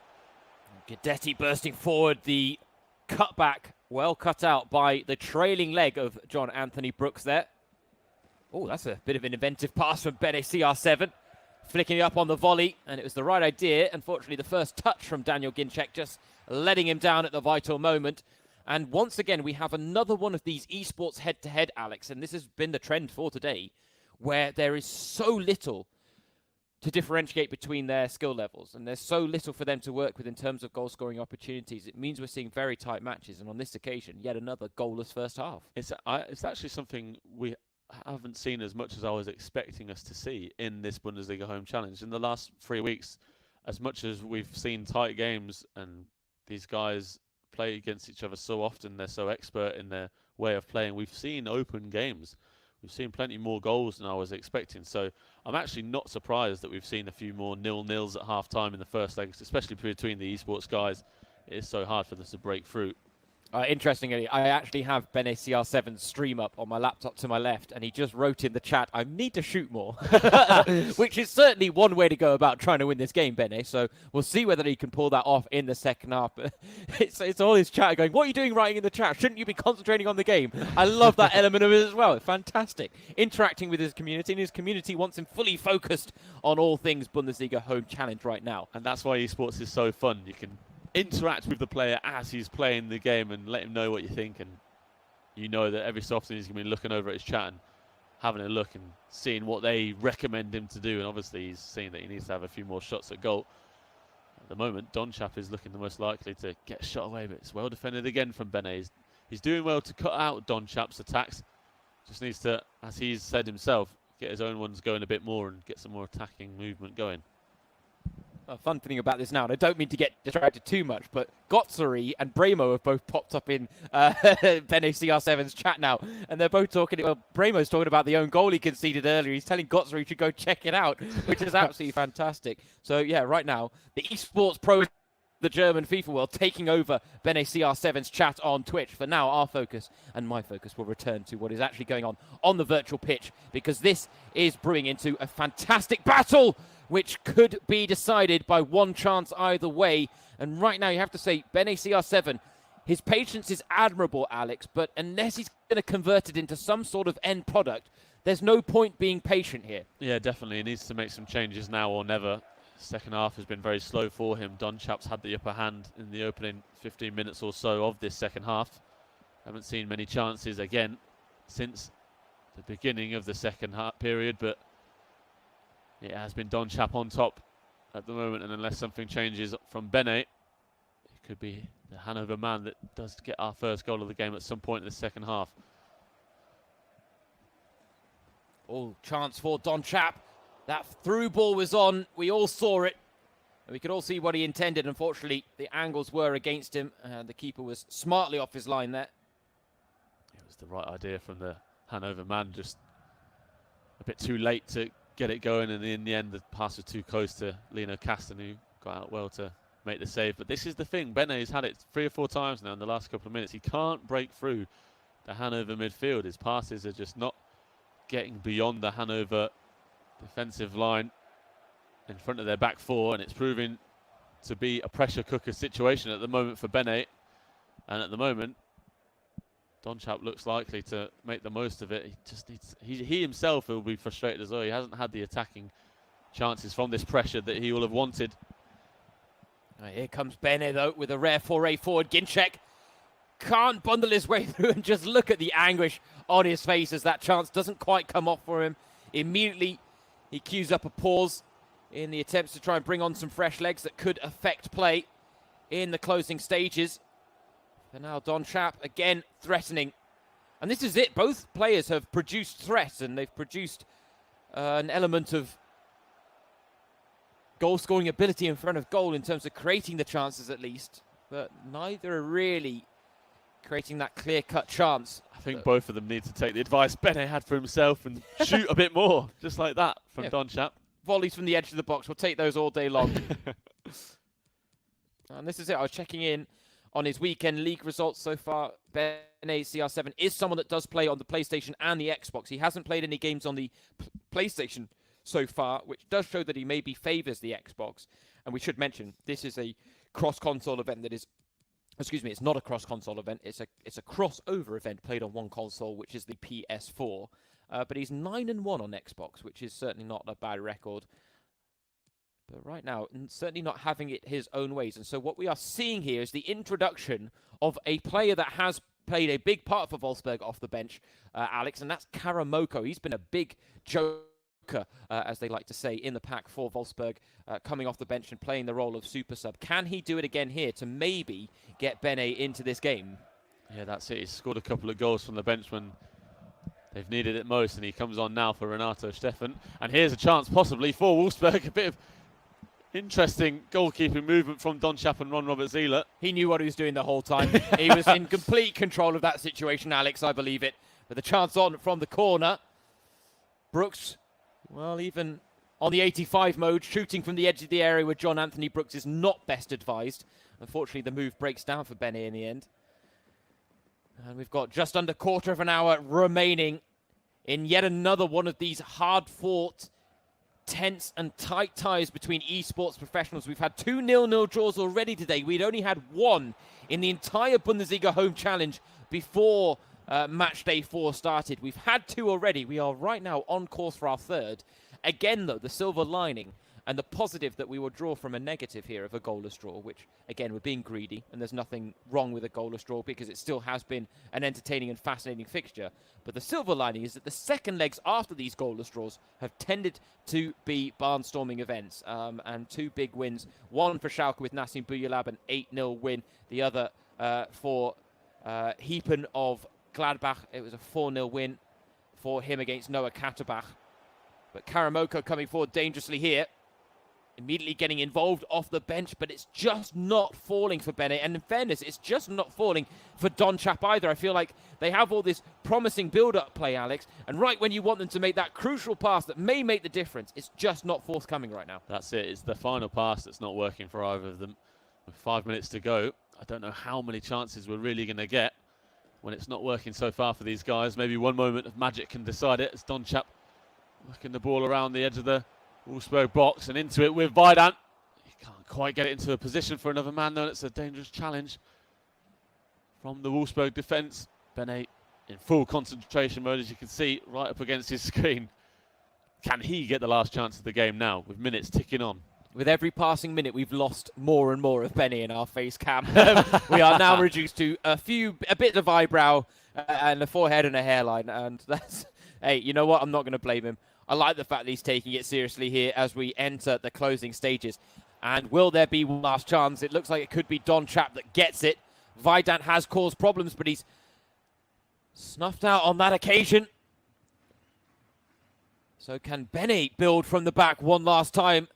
Guidetti bursting forward, the cutback well cut out by the trailing leg of John Anthony Brooks there. Oh, that's a bit of an inventive pass from Bene CR7. Flicking it up on the volley, and it was the right idea. Unfortunately, the first touch from Daniel Ginczek just letting him down at the vital moment. And once again, we have another one of these esports head-to-head, Alex, and this has been the trend for today, where there is so little to differentiate between their skill levels, and there's so little for them to work with in terms of goal-scoring opportunities. It means we're seeing very tight matches, and on this occasion, yet another goalless first half.
It's actually something we haven't seen as much as I was expecting us to see in this Bundesliga Home Challenge. In the last 3 weeks, as much as we've seen tight games and these guys play against each other so often, they're so expert in their way of playing, we've seen open games. We've seen plenty more goals than I was expecting. So I'm actually not surprised that we've seen a few more 0-0s at half-time in the first legs, especially between the esports guys. It is so hard for them to break through.
Interestingly, I actually have Bene CR7's stream up on my laptop to my left, and he just wrote in the chat, I need to shoot more, which is certainly one way to go about trying to win this game, Bene. So we'll see whether he can pull that off in the second half. It's all his chat going, what are you doing writing in the chat? Shouldn't you be concentrating on the game? I love that element of it as well. Fantastic. Interacting with his community, and his community wants him fully focused on all things Bundesliga Home Challenge right now.
And that's why esports is so fun. You can interact with the player as he's playing the game and let him know what you think, and you know that every so often he's going to be looking over at his chat and having a look and seeing what they recommend him to do, and obviously he's seeing that he needs to have a few more shots at goal. At the moment, Donchap is looking the most likely to get a shot away, but it's well defended again from Bene. He's doing well to cut out Donchap's attacks. Just needs to, as he's said himself, get his own ones going a bit more and get some more attacking movement going.
A fun thing about this now, and I don't mean to get distracted too much, but Gotzeri and Bremo have both popped up in Bene CR7's chat now, and they're both talking, well, Bremo's talking about the own goal he conceded earlier. He's telling Gotzeri to go check it out, which is absolutely fantastic. So, yeah, right now, the esports pro, the German FIFA world, taking over Bene CR7's chat on Twitch. For now, our focus and my focus will return to what is actually going on the virtual pitch, because this is brewing into a fantastic battle which could be decided by one chance either way. And right now, you have to say, Bene CR7, his patience is admirable, Alex, but unless he's going to convert it into some sort of end product, there's no point being patient here.
Yeah, definitely. He needs to make some changes now or never. Second half has been very slow for him. Donchap's had the upper hand in the opening 15 minutes or so of this second half. Haven't seen many chances again since the beginning of the second half period, but it has been Donchap on top at the moment, and unless something changes from Bene, it could be the Hanover man that does get our first goal of the game at some point in the second half.
Oh, chance for Donchap. That through ball was on. We all saw it. We could all see what he intended. Unfortunately, the angles were against him, and the keeper was smartly off his line there.
It was the right idea from the Hanover man, just a bit too late to get it going, and in the end the pass was too close to Lino Kasten, who got out well to make the save. But this is the thing, Bene's had it 3 or 4 times now in the last couple of minutes. He can't break through the Hanover midfield. His passes are just not getting beyond the Hanover defensive line in front of their back four, and it's proving to be a pressure cooker situation at the moment for Bene. And at the moment, Donchap looks likely to make the most of it. He just needs, he himself will be frustrated as well. He hasn't had the attacking chances from this pressure that he will have wanted.
Here comes Bene though with a rare foray forward. Ginczek can't bundle his way through, and just look at the anguish on his face as that chance doesn't quite come off for him. Immediately he cues up a pause in the attempts to try and bring on some fresh legs that could affect play in the closing stages. But now Donchap again threatening. And this is it. Both players have produced threat, and they've produced an element of goal-scoring ability in front of goal in terms of creating the chances at least. But neither are really creating that clear-cut chance.
I think both of them need to take the advice Bene had for himself and shoot a bit more, just like that from Donchap.
Volleys from the edge of the box. We'll take those all day long. And this is it. I was checking in on his weekend league results so far. Bene CR7 is someone that does play on the PlayStation and the Xbox. He hasn't played any games on the PlayStation so far, which does show that he maybe favours the Xbox. And we should mention, this is a cross-console event that is... Excuse me, it's not a cross-console event. It's a crossover event played on one console, which is the PS4. But he's 9-1 on Xbox, which is certainly not a bad record. But right now, certainly not having it his own ways. And so what we are seeing here is the introduction of a player that has played a big part for Wolfsburg off the bench, Alex, and that's Karamoko. He's been a big joker, as they like to say, in the pack for Wolfsburg, coming off the bench and playing the role of super sub. Can he do it again here to maybe get Bene into this game?
Yeah, that's it. He's scored a couple of goals from the bench when they've needed it most, and he comes on now for Renato Steffen. And here's a chance possibly for Wolfsburg. A bit of interesting goalkeeping movement from Donchap and Ron Robert Zieler.
He knew what he was doing the whole time. He was in complete control of that situation, Alex, I believe it. But the chance on from the corner. Brooks, well, even on the 85 mode, shooting from the edge of the area with John Anthony Brooks is not best advised. Unfortunately, the move breaks down for Bene in the end. And we've got just under quarter of an hour remaining in yet another one of these hard-fought, tense and tight ties between esports professionals. We've had 2 0-0 draws already today. We'd only had one in the entire Bundesliga Home Challenge before match day 4 started. We've had 2 already. We are right now on course for our third. Again, though, the silver lining and the positive that we will draw from a negative here of a goalless draw, which, again, we're being greedy, and there's nothing wrong with a goalless draw because it still has been an entertaining and fascinating fixture. But the silver lining is that the second legs after these goalless draws have tended to be barnstorming events, and 2 big wins. One for Schalke with Nassim Boujellab, an 8-0 win. The other for Hiepen of Gladbach. It was a 4-0 win for him against Noah Katterbach. But Karamoko coming forward dangerously here. Immediately getting involved off the bench, but it's just not falling for Bene. And in fairness, it's just not falling for Donchap either. I feel like they have all this promising build-up play, Alex, and right when you want them to make that crucial pass that may make the difference, it's just not forthcoming right now.
That's it. It's the final pass that's not working for either of them. With 5 minutes to go, I don't know how many chances we're really going to get when it's not working so far for these guys. Maybe one moment of magic can decide it. It's Donchap working the ball around the edge of the Wolfsburg box and into it with Weidan. He can't quite get it into a position for another man, though. It's a dangerous challenge from the Wolfsburg defence. Bene in full concentration mode, as you can see, right up against his screen. Can he get the last chance of the game now, with minutes ticking on?
With every passing minute, we've lost more and more of Bene in our face cam. We are now reduced to a bit of eyebrow and a forehead and a hairline. And that's, hey, you know what? I'm not going to blame him. I like the fact that he's taking it seriously here as we enter the closing stages. And will there be one last chance? It looks like it could be Donchap that gets it. Weidan has caused problems, but he's snuffed out on that occasion. So can Bene build from the back one last time?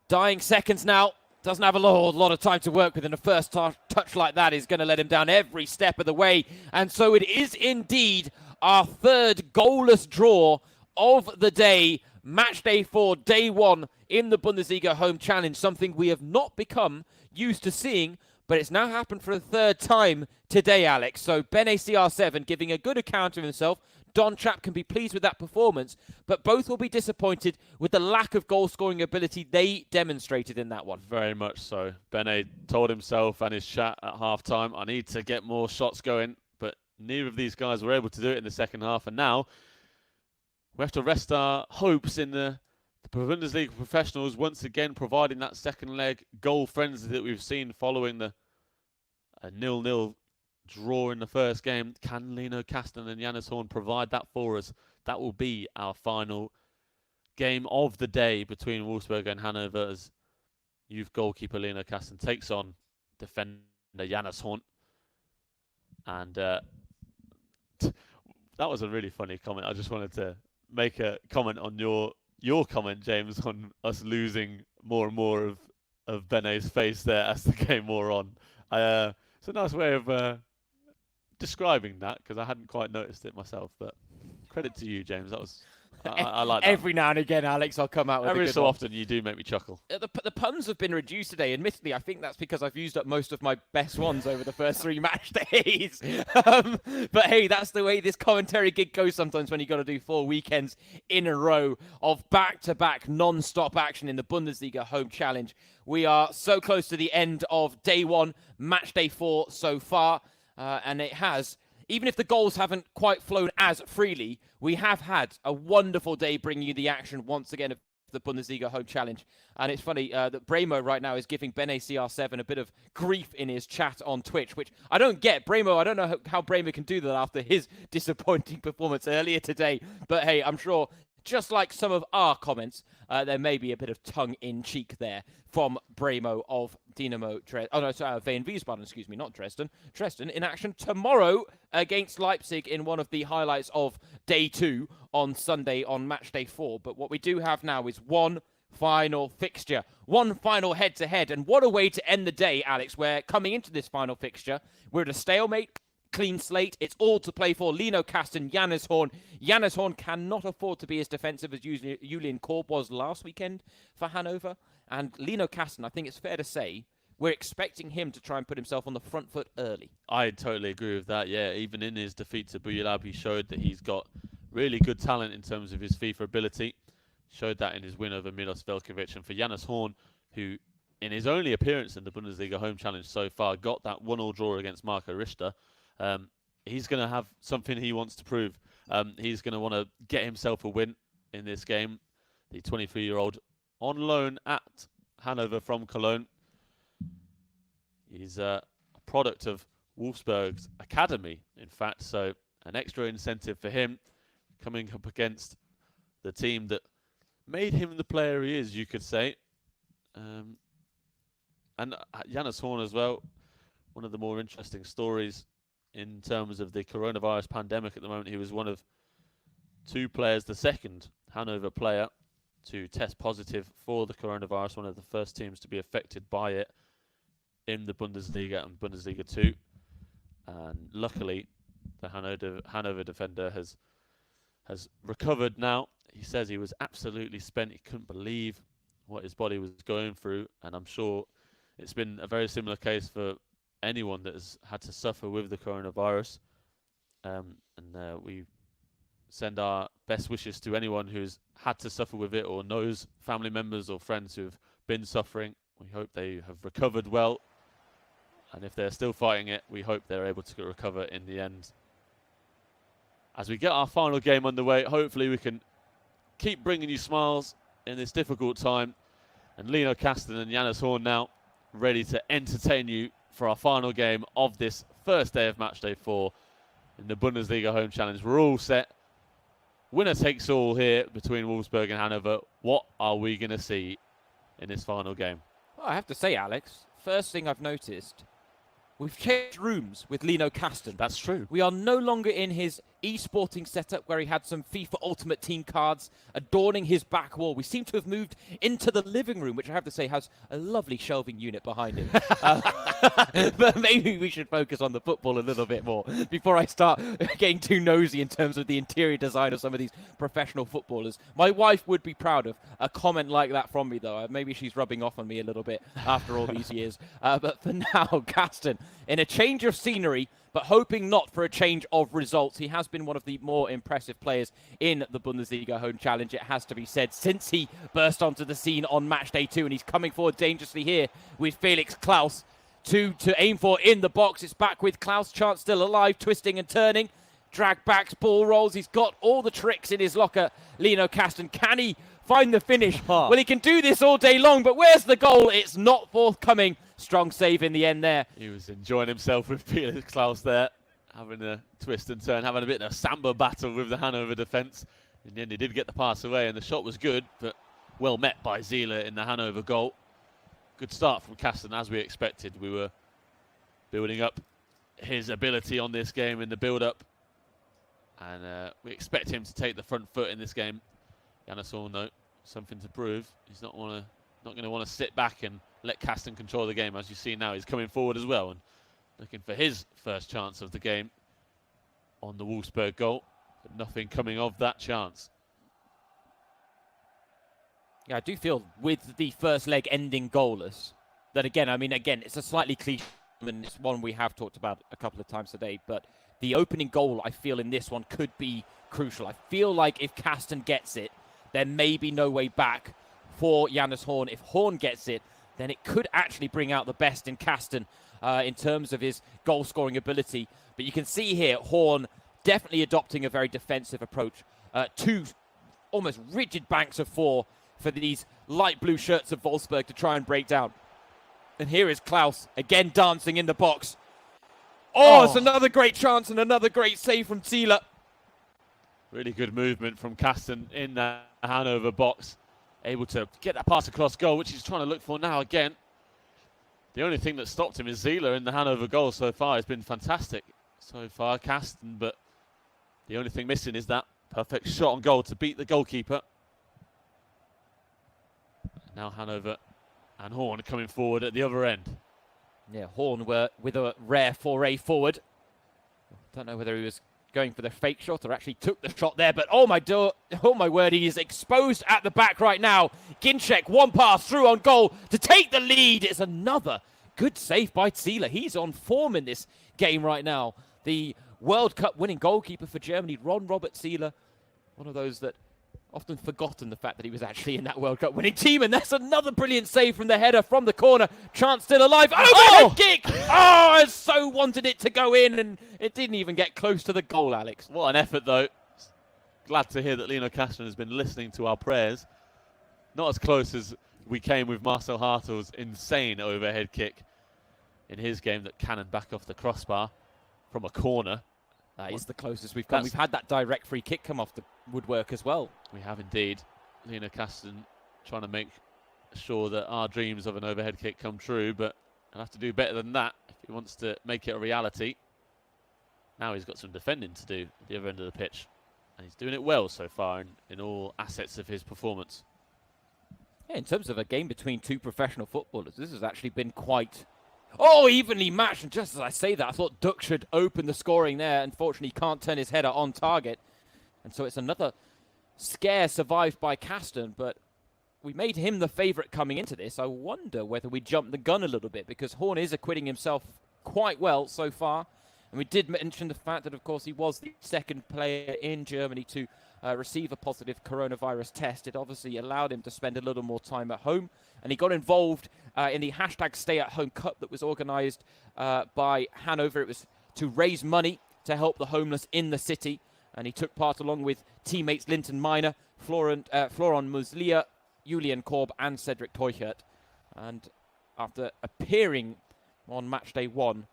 Dying seconds now. doesn't have a lot of time to work with, and a first touch like that is going to let him down every step of the way. And so it is indeed our third goalless draw of the day. Match day 4, day 1 in the Bundesliga Home Challenge, something we have not become used to seeing, but it's now happened for the third time today, Alex. So Bene CR7 giving a good account of himself. Don Trapp can be pleased with that performance, but both will be disappointed with the lack of goal-scoring ability they demonstrated in that one.
Very much so. Bene told himself and his chat at half-time, I need to get more shots going, but neither of these guys were able to do it in the second half, and now we have to rest our hopes in the Bundesliga professionals once again providing that second leg goal frenzy that we've seen following the 0-0 draw in the first game. Can Lino Kasten and Janus Horn provide that for us? That will be our final game of the day between Wolfsburg and Hanover, as youth goalkeeper Lino Kasten takes on defender Janus Horn. And that was a really funny comment. I just wanted to make a comment on your comment, James, on us losing more and more of Bene's face there as the game wore on. It's a nice way of describing that, because I hadn't quite noticed it myself, but credit to you, James. That was I like that.
Every now and again, Alex, I'll come out with
every
a good
so
one.
often you do make me chuckle.
The puns have been reduced today. Admittedly, I think that's because I've used up most of my best ones over the first 3 match days. But hey, that's the way this commentary gig goes sometimes when you got to do 4 weekends in a row of back-to-back non-stop action in the Bundesliga Home Challenge. We are so close to the end of day 1, match day 4 so far. And it has, even if the goals haven't quite flown as freely, we have had a wonderful day bringing you the action once again of the Bundesliga Home Challenge. And it's funny that Bremo right now is giving Bene CR7 a bit of grief in his chat on Twitch, which I don't get. Bremo, I don't know how Bremo can do that after his disappointing performance earlier today. But hey, I'm sure, just like some of our comments, there may be a bit of tongue-in-cheek there from Bremo of Dynamo Dresden. Oh, no, sorry, Wien Wiesbaden, excuse me, not Dresden. Dresden in action tomorrow against Leipzig in one of the highlights of day 2 on Sunday on match day 4. But what we do have now is one final fixture, one final head-to-head. And what a way to end the day, Alex, where coming into this final fixture, we're at a stalemate. Clean slate. It's all to play for. Lino Kasten, Janus Horn. Janus Horn cannot afford to be as defensive as Julian Korb was last weekend for Hanover. And Lino Kasten, I think it's fair to say, we're expecting him to try and put himself on the front foot early.
I totally agree with that, yeah. Even in his defeat to Boujellab, he showed that he's got really good talent in terms of his FIFA ability. Showed that in his win over Milos Veljkovic. And for Janus Horn, who in his only appearance in the Bundesliga Home Challenge so far got that 1-1 draw against Marco Richter, he's going to have something he wants to prove. He's going to want to get himself a win in this game. The 23-year-old on loan at Hanover from Cologne. He's a product of Wolfsburg's academy, in fact, so an extra incentive for him coming up against the team that made him the player he is, you could say. And Janus Horn as well, one of the more interesting stories in terms of the coronavirus pandemic at the moment. He was one of 2 players, the second Hanover player to test positive for the coronavirus, one of the first teams to be affected by it in the Bundesliga and Bundesliga 2. And luckily, the Hanover defender has recovered now. He says he was absolutely spent. He couldn't believe what his body was going through. And I'm sure it's been a very similar case for anyone that has had to suffer with the coronavirus. We send our best wishes to anyone who's had to suffer with it or knows family members or friends who've been suffering. We hope they have recovered well. And if they're still fighting it, we hope they're able to recover in the end. As we get our final game underway, hopefully we can keep bringing you smiles in this difficult time. And Lino Kasten and Janus Horn now ready to entertain you for our final game of this first day of match day 4 in the Bundesliga Home Challenge. We're all set. Winner takes all here between Wolfsburg and Hanover. What are we going to see in this final game?
Well, I have to say, Alex, first thing I've noticed, we've changed rooms with Lino Kasten.
That's true.
We are no longer in his eSporting setup where he had some FIFA Ultimate Team cards adorning his back wall. We seem to have moved into the living room, which I have to say has a lovely shelving unit behind it. But maybe we should focus on the football a little bit more before I start getting too nosy in terms of the interior design of some of these professional footballers. My wife would be proud of a comment like that from me, though. Maybe she's rubbing off on me a little bit after all these years. But for now, Gaston, in a change of scenery, but hoping not for a change of results. He has been one of the more impressive players in the Bundesliga Home Challenge, it has to be said, since he burst onto the scene on Matchday 2, and he's coming forward dangerously here with Felix Klaus. Two to aim for in the box. It's back with Klaus. Chance still alive, twisting and turning. Drag backs, ball rolls. He's got all the tricks in his locker, Lino Kasten. Can he find the finish? Well, he can do this all day long, but where's the goal? It's not forthcoming. Strong save in the end there.
He was enjoying himself with Felix Klaus there, having a twist and turn, having a bit of a samba battle with the Hanover defence. In the end, he did get the pass away, and the shot was good, but well met by Zieler in the Hanover goal. Good start from Kasten, as we expected. We were building up his ability on this game in the build-up, and we expect him to take the front foot in this game. Janus Horn, though, something to prove. He's not going to want to sit back and let Kasten control the game. As you see now, he's coming forward as well and looking for his first chance of the game on the Wolfsburg goal, but nothing coming of that chance.
Yeah, I do feel with the first leg ending goalless, that again, it's a slightly cliche, and it's one we have talked about a couple of times today, but the opening goal, I feel, in this one could be crucial. I feel like if Kasten gets it, there may be no way back for Janus Horn. If Horn gets it, then it could actually bring out the best in Kasten in terms of his goal-scoring ability. But you can see here, Horn definitely adopting a very defensive approach. Two almost rigid banks of four for these light blue shirts of Wolfsburg to try and break down. And here is Klaus, again dancing in the box. Oh, it's another great chance and another great save from Zieler.
Really good movement from Kasten in the Hanover box. Able to get that pass across goal, which he's trying to look for now again. The only thing that stopped him is Zieler in the Hanover goal so far. It's been fantastic so far, Kasten, but the only thing missing is that perfect shot on goal to beat the goalkeeper. Now Hanover and Horn coming forward at the other end.
Yeah, Horn were with a rare foray forward. Don't know whether he was going for the fake shot or actually took the shot there, but oh my word, he is exposed at the back right now. Ginczek, one pass through on goal to take the lead. It's another good save by Zieler. He's on form in this game right now. The World Cup winning goalkeeper for Germany, Ron Robert Zieler, one of those that often forgotten the fact that he was actually in that World Cup winning team. And that's another brilliant save from the header from the corner. Chance still alive. Overhead kick! Oh, I so wanted it to go in, and it didn't even get close to the goal, Alex.
What an effort, though. Glad to hear that Lino Kasten has been listening to our prayers. Not as close as we came with Marcel Hartel's insane overhead kick in his game that cannoned back off the crossbar from a corner.
That is the closest we've come. We've had that direct free kick come off the woodwork as well.
We have indeed. Lino Kasten trying to make sure that our dreams of an overhead kick come true, but he'll have to do better than that if he wants to make it a reality. Now he's got some defending to do at the other end of the pitch, and he's doing it well so far in all assets of his performance.
Yeah, in terms of a game between two professional footballers, this has actually been quite evenly matched. And just as I say that, I thought Duck should open the scoring there. Unfortunately, he can't turn his header on target. And so it's another scare survived by Kasten, but we made him the favourite coming into this. I wonder whether we jumped the gun a little bit, because Horn is acquitting himself quite well so far. And we did mention the fact that, of course, he was the second player in Germany to receive a positive coronavirus test. It obviously allowed him to spend a little more time at home. And he got involved in the hashtag Stay at Home Cup that was organised by Hanover. It was to raise money to help the homeless in the city. And he took part along with teammates Linton Miner, Florent Muslia, Julian Korb and Cedric Teuchert. And after appearing on Matchday 1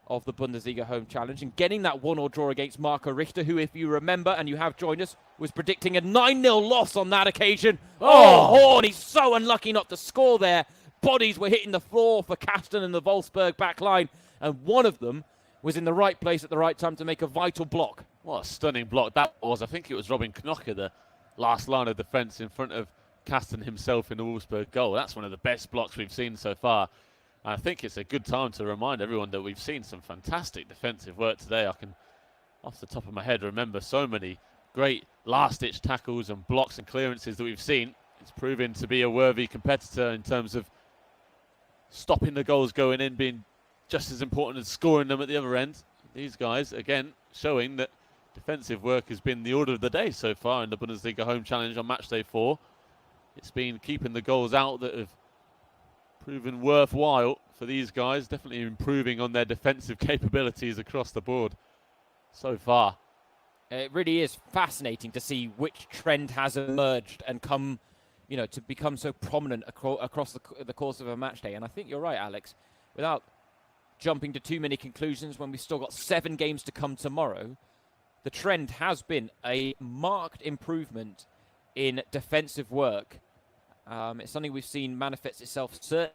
of the Bundesliga Home Challenge and getting that 1-1 draw against Marco Richter, who, if you remember, and you have joined us, was predicting a 9-0 loss on that occasion. Horn, he's so unlucky not to score there. Bodies were hitting the floor for Kasten and the Wolfsburg back line, and one of them was in the right place at the right time to make a vital block.
What a stunning block that was. I think it was Robin Knocker, the last line of defence in front of Kasten himself in the Wolfsburg goal. That's one of the best blocks we've seen so far. And I think it's a good time to remind everyone that we've seen some fantastic defensive work today. I can, off the top of my head, remember so many great last-ditch tackles and blocks and clearances that we've seen. It's proven to be a worthy competitor in terms of stopping the goals going in, being just as important as scoring them at the other end. These guys, again, showing that defensive work has been the order of the day so far in the Bundesliga Home Challenge on Matchday 4. It's been keeping the goals out that have proven worthwhile for these guys, definitely improving on their defensive capabilities across the board so far.
It really is fascinating to see which trend has emerged and come, to become so prominent across the course of a match day. And I think you're right, Alex. Without jumping to too many conclusions, when we've still got 7 games to come tomorrow, the trend has been a marked improvement in defensive work. It's something we've seen manifest itself certainly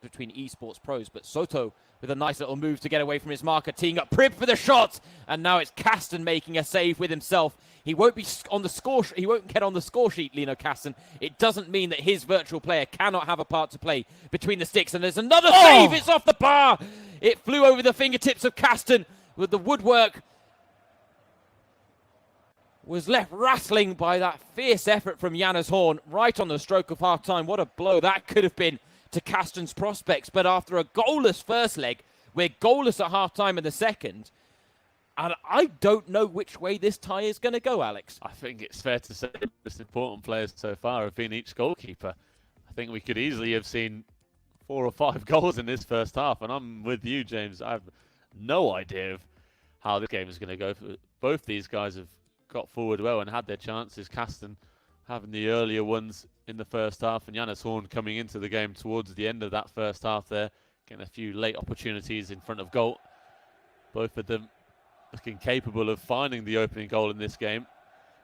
between eSports pros, but Soto with a nice little move to get away from his marker, teeing up Prib for the shot, and now it's Kasten making a save with himself. He won't be on the score. He won't get on the score sheet, Lino Kasten. It doesn't mean that his virtual player cannot have a part to play between the sticks. And there's another save. It's off the bar. It flew over the fingertips of Kasten with the woodwork. Was left rattling by that fierce effort from Janus Horn right on the stroke of half-time. What a blow that could have been to Kasten's prospects. But after a goalless first leg, we're goalless at half-time in the second. And I don't know which way this tie is going to go, Alex.
I think it's fair to say the most important players so far have been each goalkeeper. I think we could easily have seen 4 or 5 goals in this first half. And I'm with you, James. I have no idea of how this game is going to go. Both these guys have got forward well and had their chances. Kasten having the earlier ones in the first half, and Janus Horn coming into the game towards the end of that first half there, getting a few late opportunities in front of goal. Both of them looking capable of finding the opening goal in this game.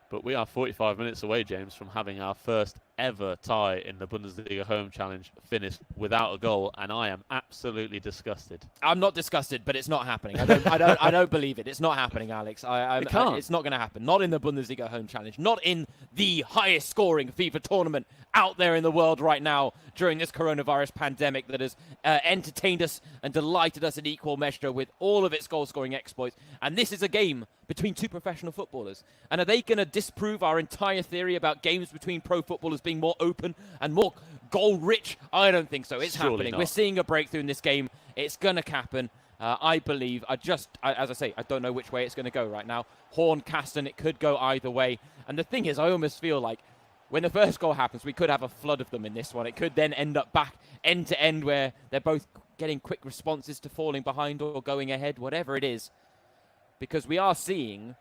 But we are 45 minutes away, James, from having our first ever tie in the Bundesliga Home Challenge finished without a goal, and I am absolutely disgusted.
I'm not disgusted, but it's not happening. I don't believe it. It's not happening, Alex. It's not going to happen. Not in the Bundesliga Home Challenge. Not in the highest scoring FIFA tournament out there in the world right now during this coronavirus pandemic that has entertained us and delighted us in equal measure with all of its goal-scoring exploits. And this is a game between 2 professional footballers. And are they going to disprove our entire theory about games between pro footballers being more open and more goal-rich? I don't think so. It's happening. We're seeing a breakthrough in this game. It's going to happen. I believe. As I say, I don't know which way it's going to go right now. Horn, Kasten, it could go either way. And the thing is, I almost feel like when the first goal happens, we could have a flood of them in this one. It could then end up back end to end where they're both getting quick responses to falling behind or going ahead, whatever it is. Because we are seeing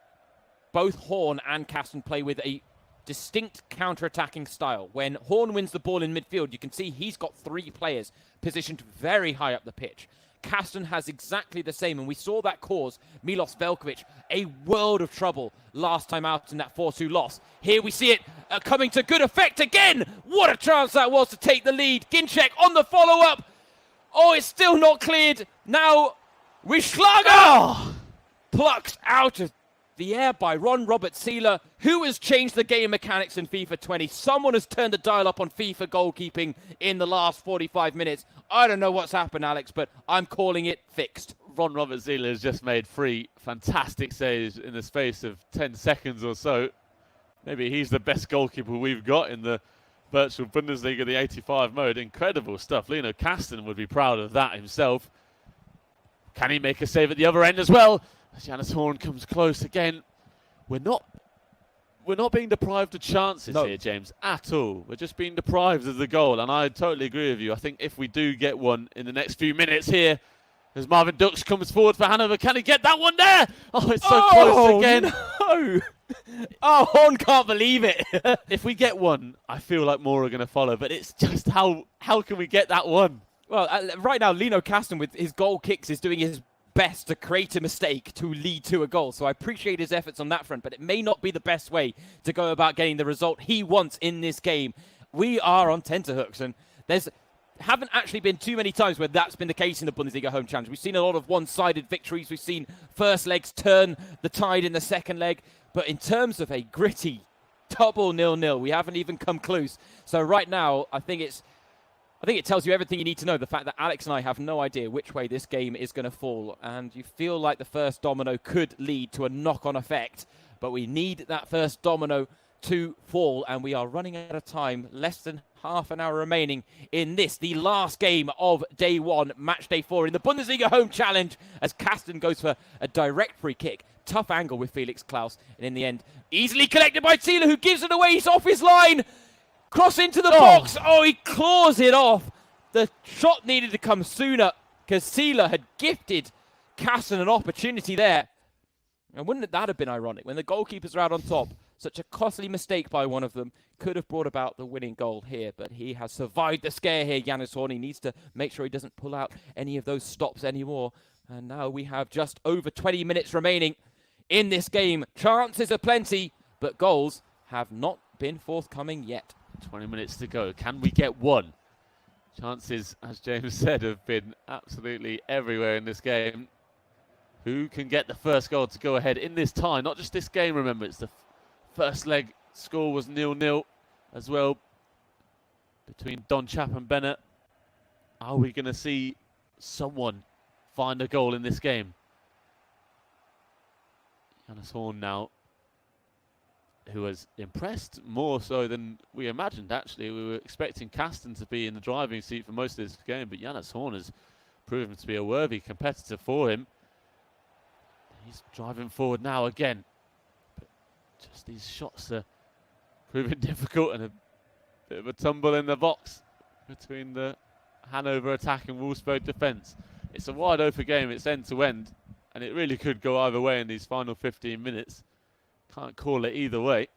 both Horn and Kasten play with a distinct counter-attacking style. When Horn wins the ball in midfield, you can see he's got 3 players positioned very high up the pitch. Kasten has exactly the same, and we saw that cause Milos Velkovic a world of trouble last time out in that 4-2 loss. Here we see it coming to good effect again. What a chance that was to take the lead. Ginczek on the follow-up. Oh, it's still not cleared. Now, Wiesbaden plucked out of the air by Ron Robert Seeler, who has changed the game mechanics in FIFA 20. Someone has turned the dial up on FIFA goalkeeping in the last 45 minutes. I don't know what's happened, Alex, but I'm calling it fixed.
Ron Robert Seeler has just made 3 fantastic saves in the space of 10 seconds or so. Maybe he's the best goalkeeper we've got in the virtual Bundesliga, the 85 mode. Incredible stuff. Lino Kasten would be proud of that himself. Can he make a save at the other end as well? As Janus Horn comes close again. We're not being deprived of chances here, James, at all. We're just being deprived of the goal, and I totally agree with you. I think if we do get one in the next few minutes here, as Marvin Dux comes forward for Hanover, can he get that one there? Oh, it's so close again.
No! Oh, Horn can't believe it.
If we get one, I feel like more are going to follow, but it's just how can we get that one?
Well, right now, Lino Kasten with his goal kicks is doing his best to create a mistake to lead to a goal. So I appreciate his efforts on that front, but it may not be the best way to go about getting the result he wants in this game. We are on tenterhooks, and there's haven't actually been too many times where that's been the case in the Bundesliga Home Challenge. We've seen a lot of one-sided victories. We've seen first legs turn the tide in the second leg. But in terms of a gritty double 0-0, we haven't even come close. So right now, I think it tells you everything you need to know. The fact that Alex and I have no idea which way this game is going to fall. And you feel like the first domino could lead to a knock-on effect. But we need that first domino to fall, and we are running out of time. Less than half an hour remaining in this, the last game of day one, match day 4 in the Bundesliga Home Challenge, as Kasten goes for a direct free kick. Tough angle with Felix Klaus, and in the end, easily collected by Thiele, who gives it away. He's off his line. Cross into the box. Oh, he claws it off. The shot needed to come sooner because Thiele had gifted Kasten an opportunity there. And wouldn't that have been ironic? When the goalkeepers are out on top, such a costly mistake by one of them could have brought about the winning goal here. But he has survived the scare here, Janus Horn. He needs to make sure he doesn't pull out any of those stops anymore. And now we have just over 20 minutes remaining in this game. Chances are plenty, but goals have not been forthcoming yet.
20 minutes to go. Can we get one? Chances, as James said, have been absolutely everywhere in this game. Who can get the first goal to go ahead in this tie? Not just this game, remember. It's the first leg score was 0-0 as well between Don Chap and Bennett. Are we going to see someone find a goal in this game? Janus Horn now, who has impressed more so than we imagined, actually. We were expecting Kasten to be in the driving seat for most of this game, but Janus Horn has proven to be a worthy competitor for him. He's driving forward now again. But just these shots are proving difficult, and a bit of a tumble in the box between the Hanover attack and Wolfsburg defence. It's a wide open game, it's end to end, and it really could go either way in these final 15 minutes. Can't call it either way.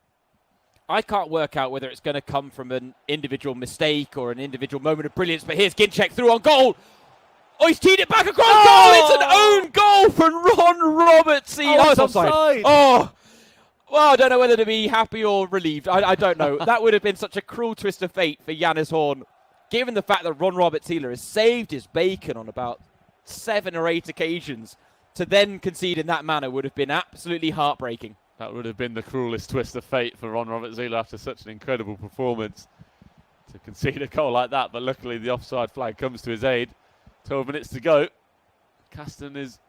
I can't work out whether it's going to come from an individual mistake or an individual moment of brilliance, but here's Ginczek through on goal. Oh, he's teed it back across goal. It's an own goal from Ron Roberts.
Oh, it's offside.
Oh, well, I don't know whether to be happy or relieved. I don't know. That would have been such a cruel twist of fate for Janus Horn, given the fact that Ron Robert Thiele has saved his bacon on about 7 or 8 occasions. To then concede in that manner would have been absolutely heartbreaking.
That would have been the cruelest twist of fate for Ron Robert Thiele after such an incredible performance to concede a goal like that. But luckily the offside flag comes to his aid. 12 minutes to go. Kasten is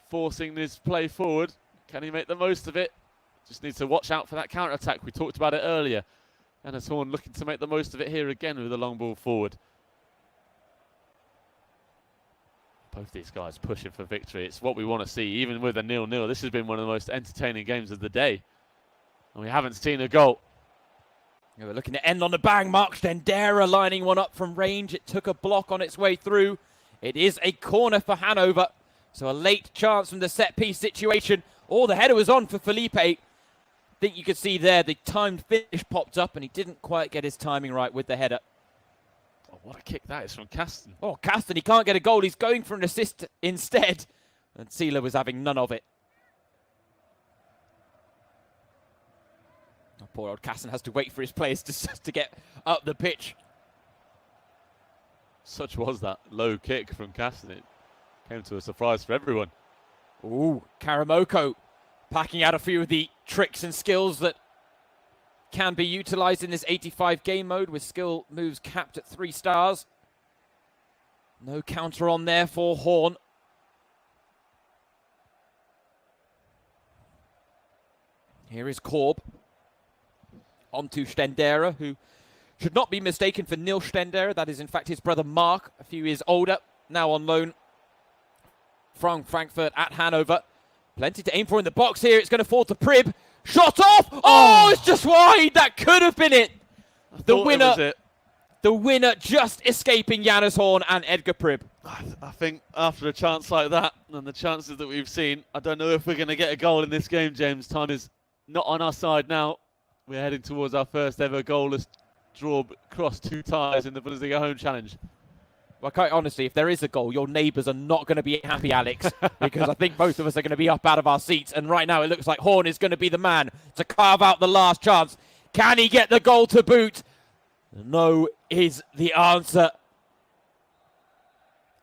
forcing this play forward. Can he make the most of it? Just needs to watch out for that counter-attack. We talked about it earlier. Janus Horn looking to make the most of it here again with a long ball forward. Both these guys pushing for victory. It's what we want to see, even with a 0-0. This has been one of the most entertaining games of the day. And we haven't seen a goal.
Yeah, we're looking to end on the bang. Mark Stendera lining one up from range. It took a block on its way through. It is a corner for Hanover. So a late chance from the set-piece situation. Oh, the header was on for Felipe. I think you could see there the timed finish popped up, and he didn't quite get his timing right with the header.
Oh, what a kick that is from Kasten.
Oh, Kasten, he can't get a goal. He's going for an assist instead. And Thiele was having none of it. Oh, poor old Kasten has to wait for his players to get up the pitch.
Such was that low kick from Kasten. It came to a surprise for everyone.
Ooh, Karamoko packing out a few of the tricks and skills that can be utilised in this 85 game mode, with skill moves capped at 3 stars. No counter on there for Horn. Here is Korb. On to Stendera, who should not be mistaken for Nils Stendera. That is in fact his brother Mark, a few years older, now on loan from Frankfurt at Hanover. Plenty to aim for in the box here. It's going to fall to Prib. Shot off! Oh, it's just wide. That could have been it. The winner just escaping Janus Horn and Edgar Prib.
I think after a chance like that and the chances that we've seen, I don't know if we're going to get a goal in this game, James. Time is not on our side now. We're heading towards our first ever goalless draw across 2 ties in the Bundesliga Home Challenge.
Well, quite honestly, if there is a goal, your neighbours are not going to be happy, Alex, because I think both of us are going to be up out of our seats. And right now it looks like Horn is going to be the man to carve out the last chance. Can he get the goal to boot? No is the answer.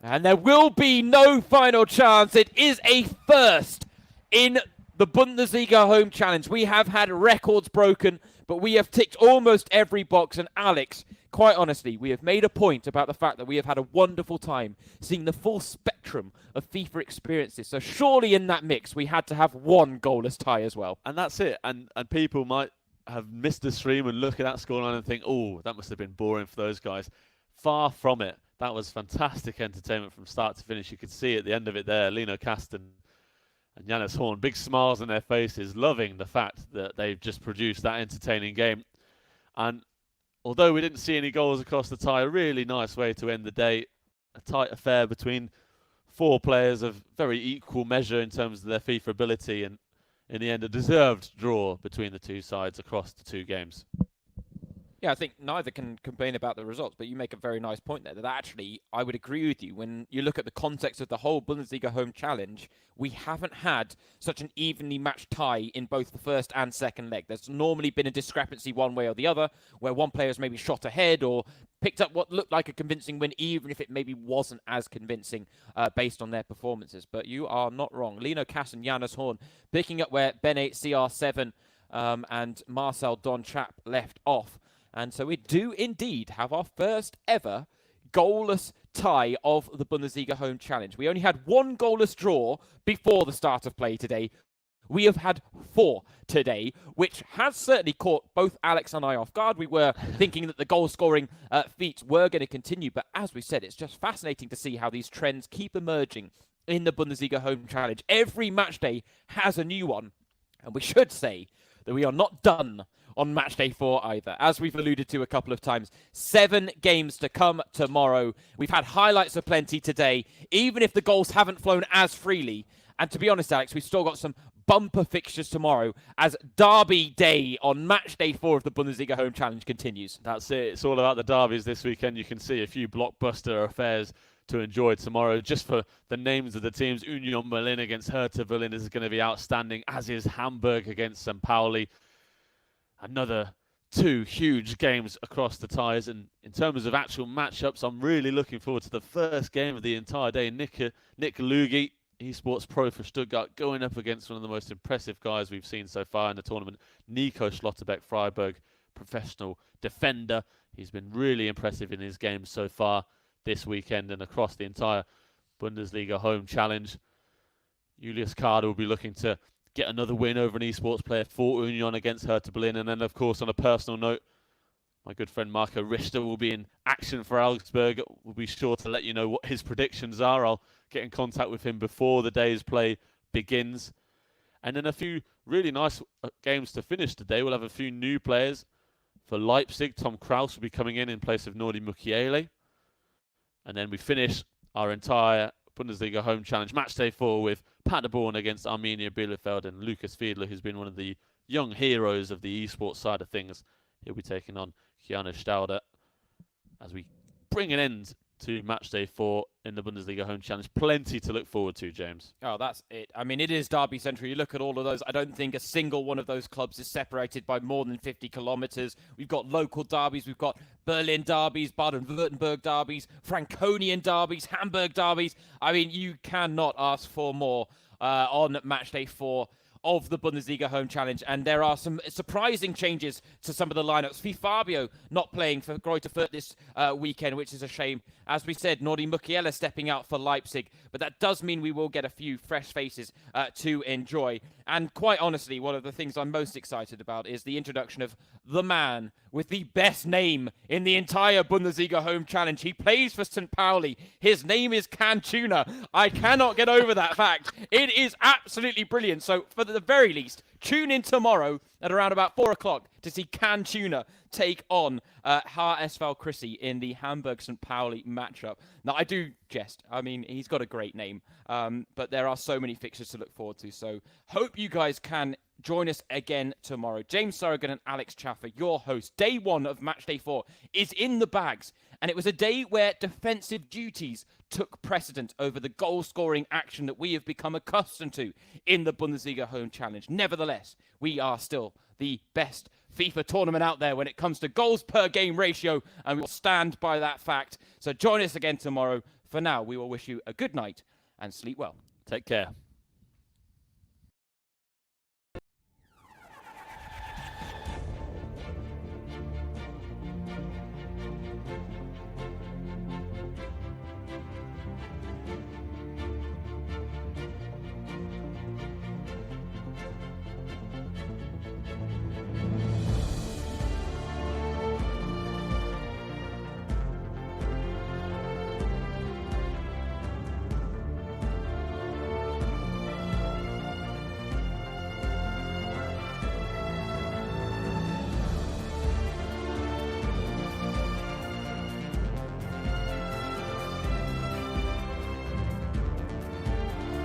And there will be no final chance. It is a first in the Bundesliga Home Challenge. We have had records broken, but we have ticked almost every box. And Alex, quite honestly, we have made a point about the fact that we have had a wonderful time seeing the full spectrum of FIFA experiences. So surely in that mix, we had to have one goalless tie as well.
And that's it. And people might have missed the stream and look at that scoreline and think, oh, that must have been boring for those guys. Far from it. That was fantastic entertainment from start to finish. You could see at the end of it there, Lino Kasten and Janus Horn, big smiles on their faces, loving the fact that they've just produced that entertaining game. And although we didn't see any goals across the tie, a really nice way to end the day. A tight affair between four players of very equal measure in terms of their FIFA ability, and in the end, a deserved draw between the two sides across the two games.
Yeah, I think neither can complain about the results, but you make a very nice point there that actually I would agree with you. When you look at the context of the whole Bundesliga Home Challenge, we haven't had such an evenly matched tie in both the first and second leg. There's normally been a discrepancy one way or the other, where one player has maybe shot ahead or picked up what looked like a convincing win, even if it maybe wasn't as convincing based on their performances. But you are not wrong. Lino Kass and Janus Horn picking up where Bene CR7 and Marcel Don Chap left off. And so we do indeed have our first ever goalless tie of the Bundesliga Home Challenge. We only had one goalless draw before the start of play today. We have had 4 today, which has certainly caught both Alex and I off guard. We were thinking that the goal-scoring feats were going to continue, but as we said, it's just fascinating to see how these trends keep emerging in the Bundesliga Home Challenge. Every match day has a new one, and we should say that we are not done on match day 4 either. As we've alluded to a couple of times, 7 games to come tomorrow. We've had highlights aplenty today, even if the goals haven't flown as freely. And to be honest, Alex, we've still got some bumper fixtures tomorrow as Derby Day on match day 4 of the Bundesliga Home Challenge continues.
That's it. It's all about the derbies this weekend. You can see a few blockbuster affairs to enjoy tomorrow. Just for the names of the teams, Union Berlin against Hertha Berlin is going to be outstanding, as is Hamburg against St. Pauli. Another 2 huge games across the ties, and in terms of actual matchups, I'm really looking forward to the first game of the entire day. Nick Lugi, eSports Pro for Stuttgart, going up against one of the most impressive guys we've seen so far in the tournament, Nico Schlotterbeck, Freiburg, professional defender. He's been really impressive in his games so far this weekend and across the entire Bundesliga Home Challenge. Julius Kader will be looking to get another win over an eSports player for Union against Hertha Berlin. And then, of course, on a personal note, my good friend Marco Richter will be in action for Augsburg. We'll be sure to let you know what his predictions are. I'll get in contact with him before the day's play begins. And then a few really nice games to finish today. We'll have a few new players. For Leipzig, Tom Kraus will be coming in place of Nordi Mukiele. And then we finish our entire Bundesliga Home Challenge Matchday 4 with Paderborn against Arminia Bielefeld, and Lucas Fiedler, who's been one of the young heroes of the esports side of things. He'll be taking on Keanu Stauder as we bring an end to Matchday 4 in the Bundesliga Home Challenge. Plenty to look forward to, James.
Oh, that's it. I mean, it is Derby Central. You look at all of those. I don't think a single one of those clubs is separated by more than 50 kilometres. We've got local derbies. We've got Berlin derbies, Baden-Württemberg derbies, Franconian derbies, Hamburg derbies. I mean, you cannot ask for more on Matchday 4 of the Bundesliga Home Challenge, and there are some surprising changes to some of the lineups. Fabio not playing for Greuther Fürth this weekend, which is a shame. As we said, Nordi Mukiele stepping out for Leipzig, but that does mean we will get a few fresh faces to enjoy. And quite honestly, one of the things I'm most excited about is the introduction of the man with the best name in the entire Bundesliga Home Challenge. He plays for St. Pauli. His name is Cantuna. I cannot get over that fact. It is absolutely brilliant. So for the very least, tune in tomorrow at around about 4 o'clock to see Cantuna take on HSV Chrissy in the Hamburg-St. Pauli matchup. Now, I do jest. I mean, he's got a great name, but there are so many fixtures to look forward to. So hope you guys can join us again tomorrow. James Surrigan and Alex Chaffer, your hosts. Day 1 of Matchday 4 is in the bags, and it was a day where defensive duties took precedent over the goal-scoring action that we have become accustomed to in the Bundesliga Home Challenge. Nevertheless, we are still the best FIFA tournament out there when it comes to goals per game ratio, and we'll stand by that fact. So join us again tomorrow For now, we will wish you a good night and sleep well.
Take care.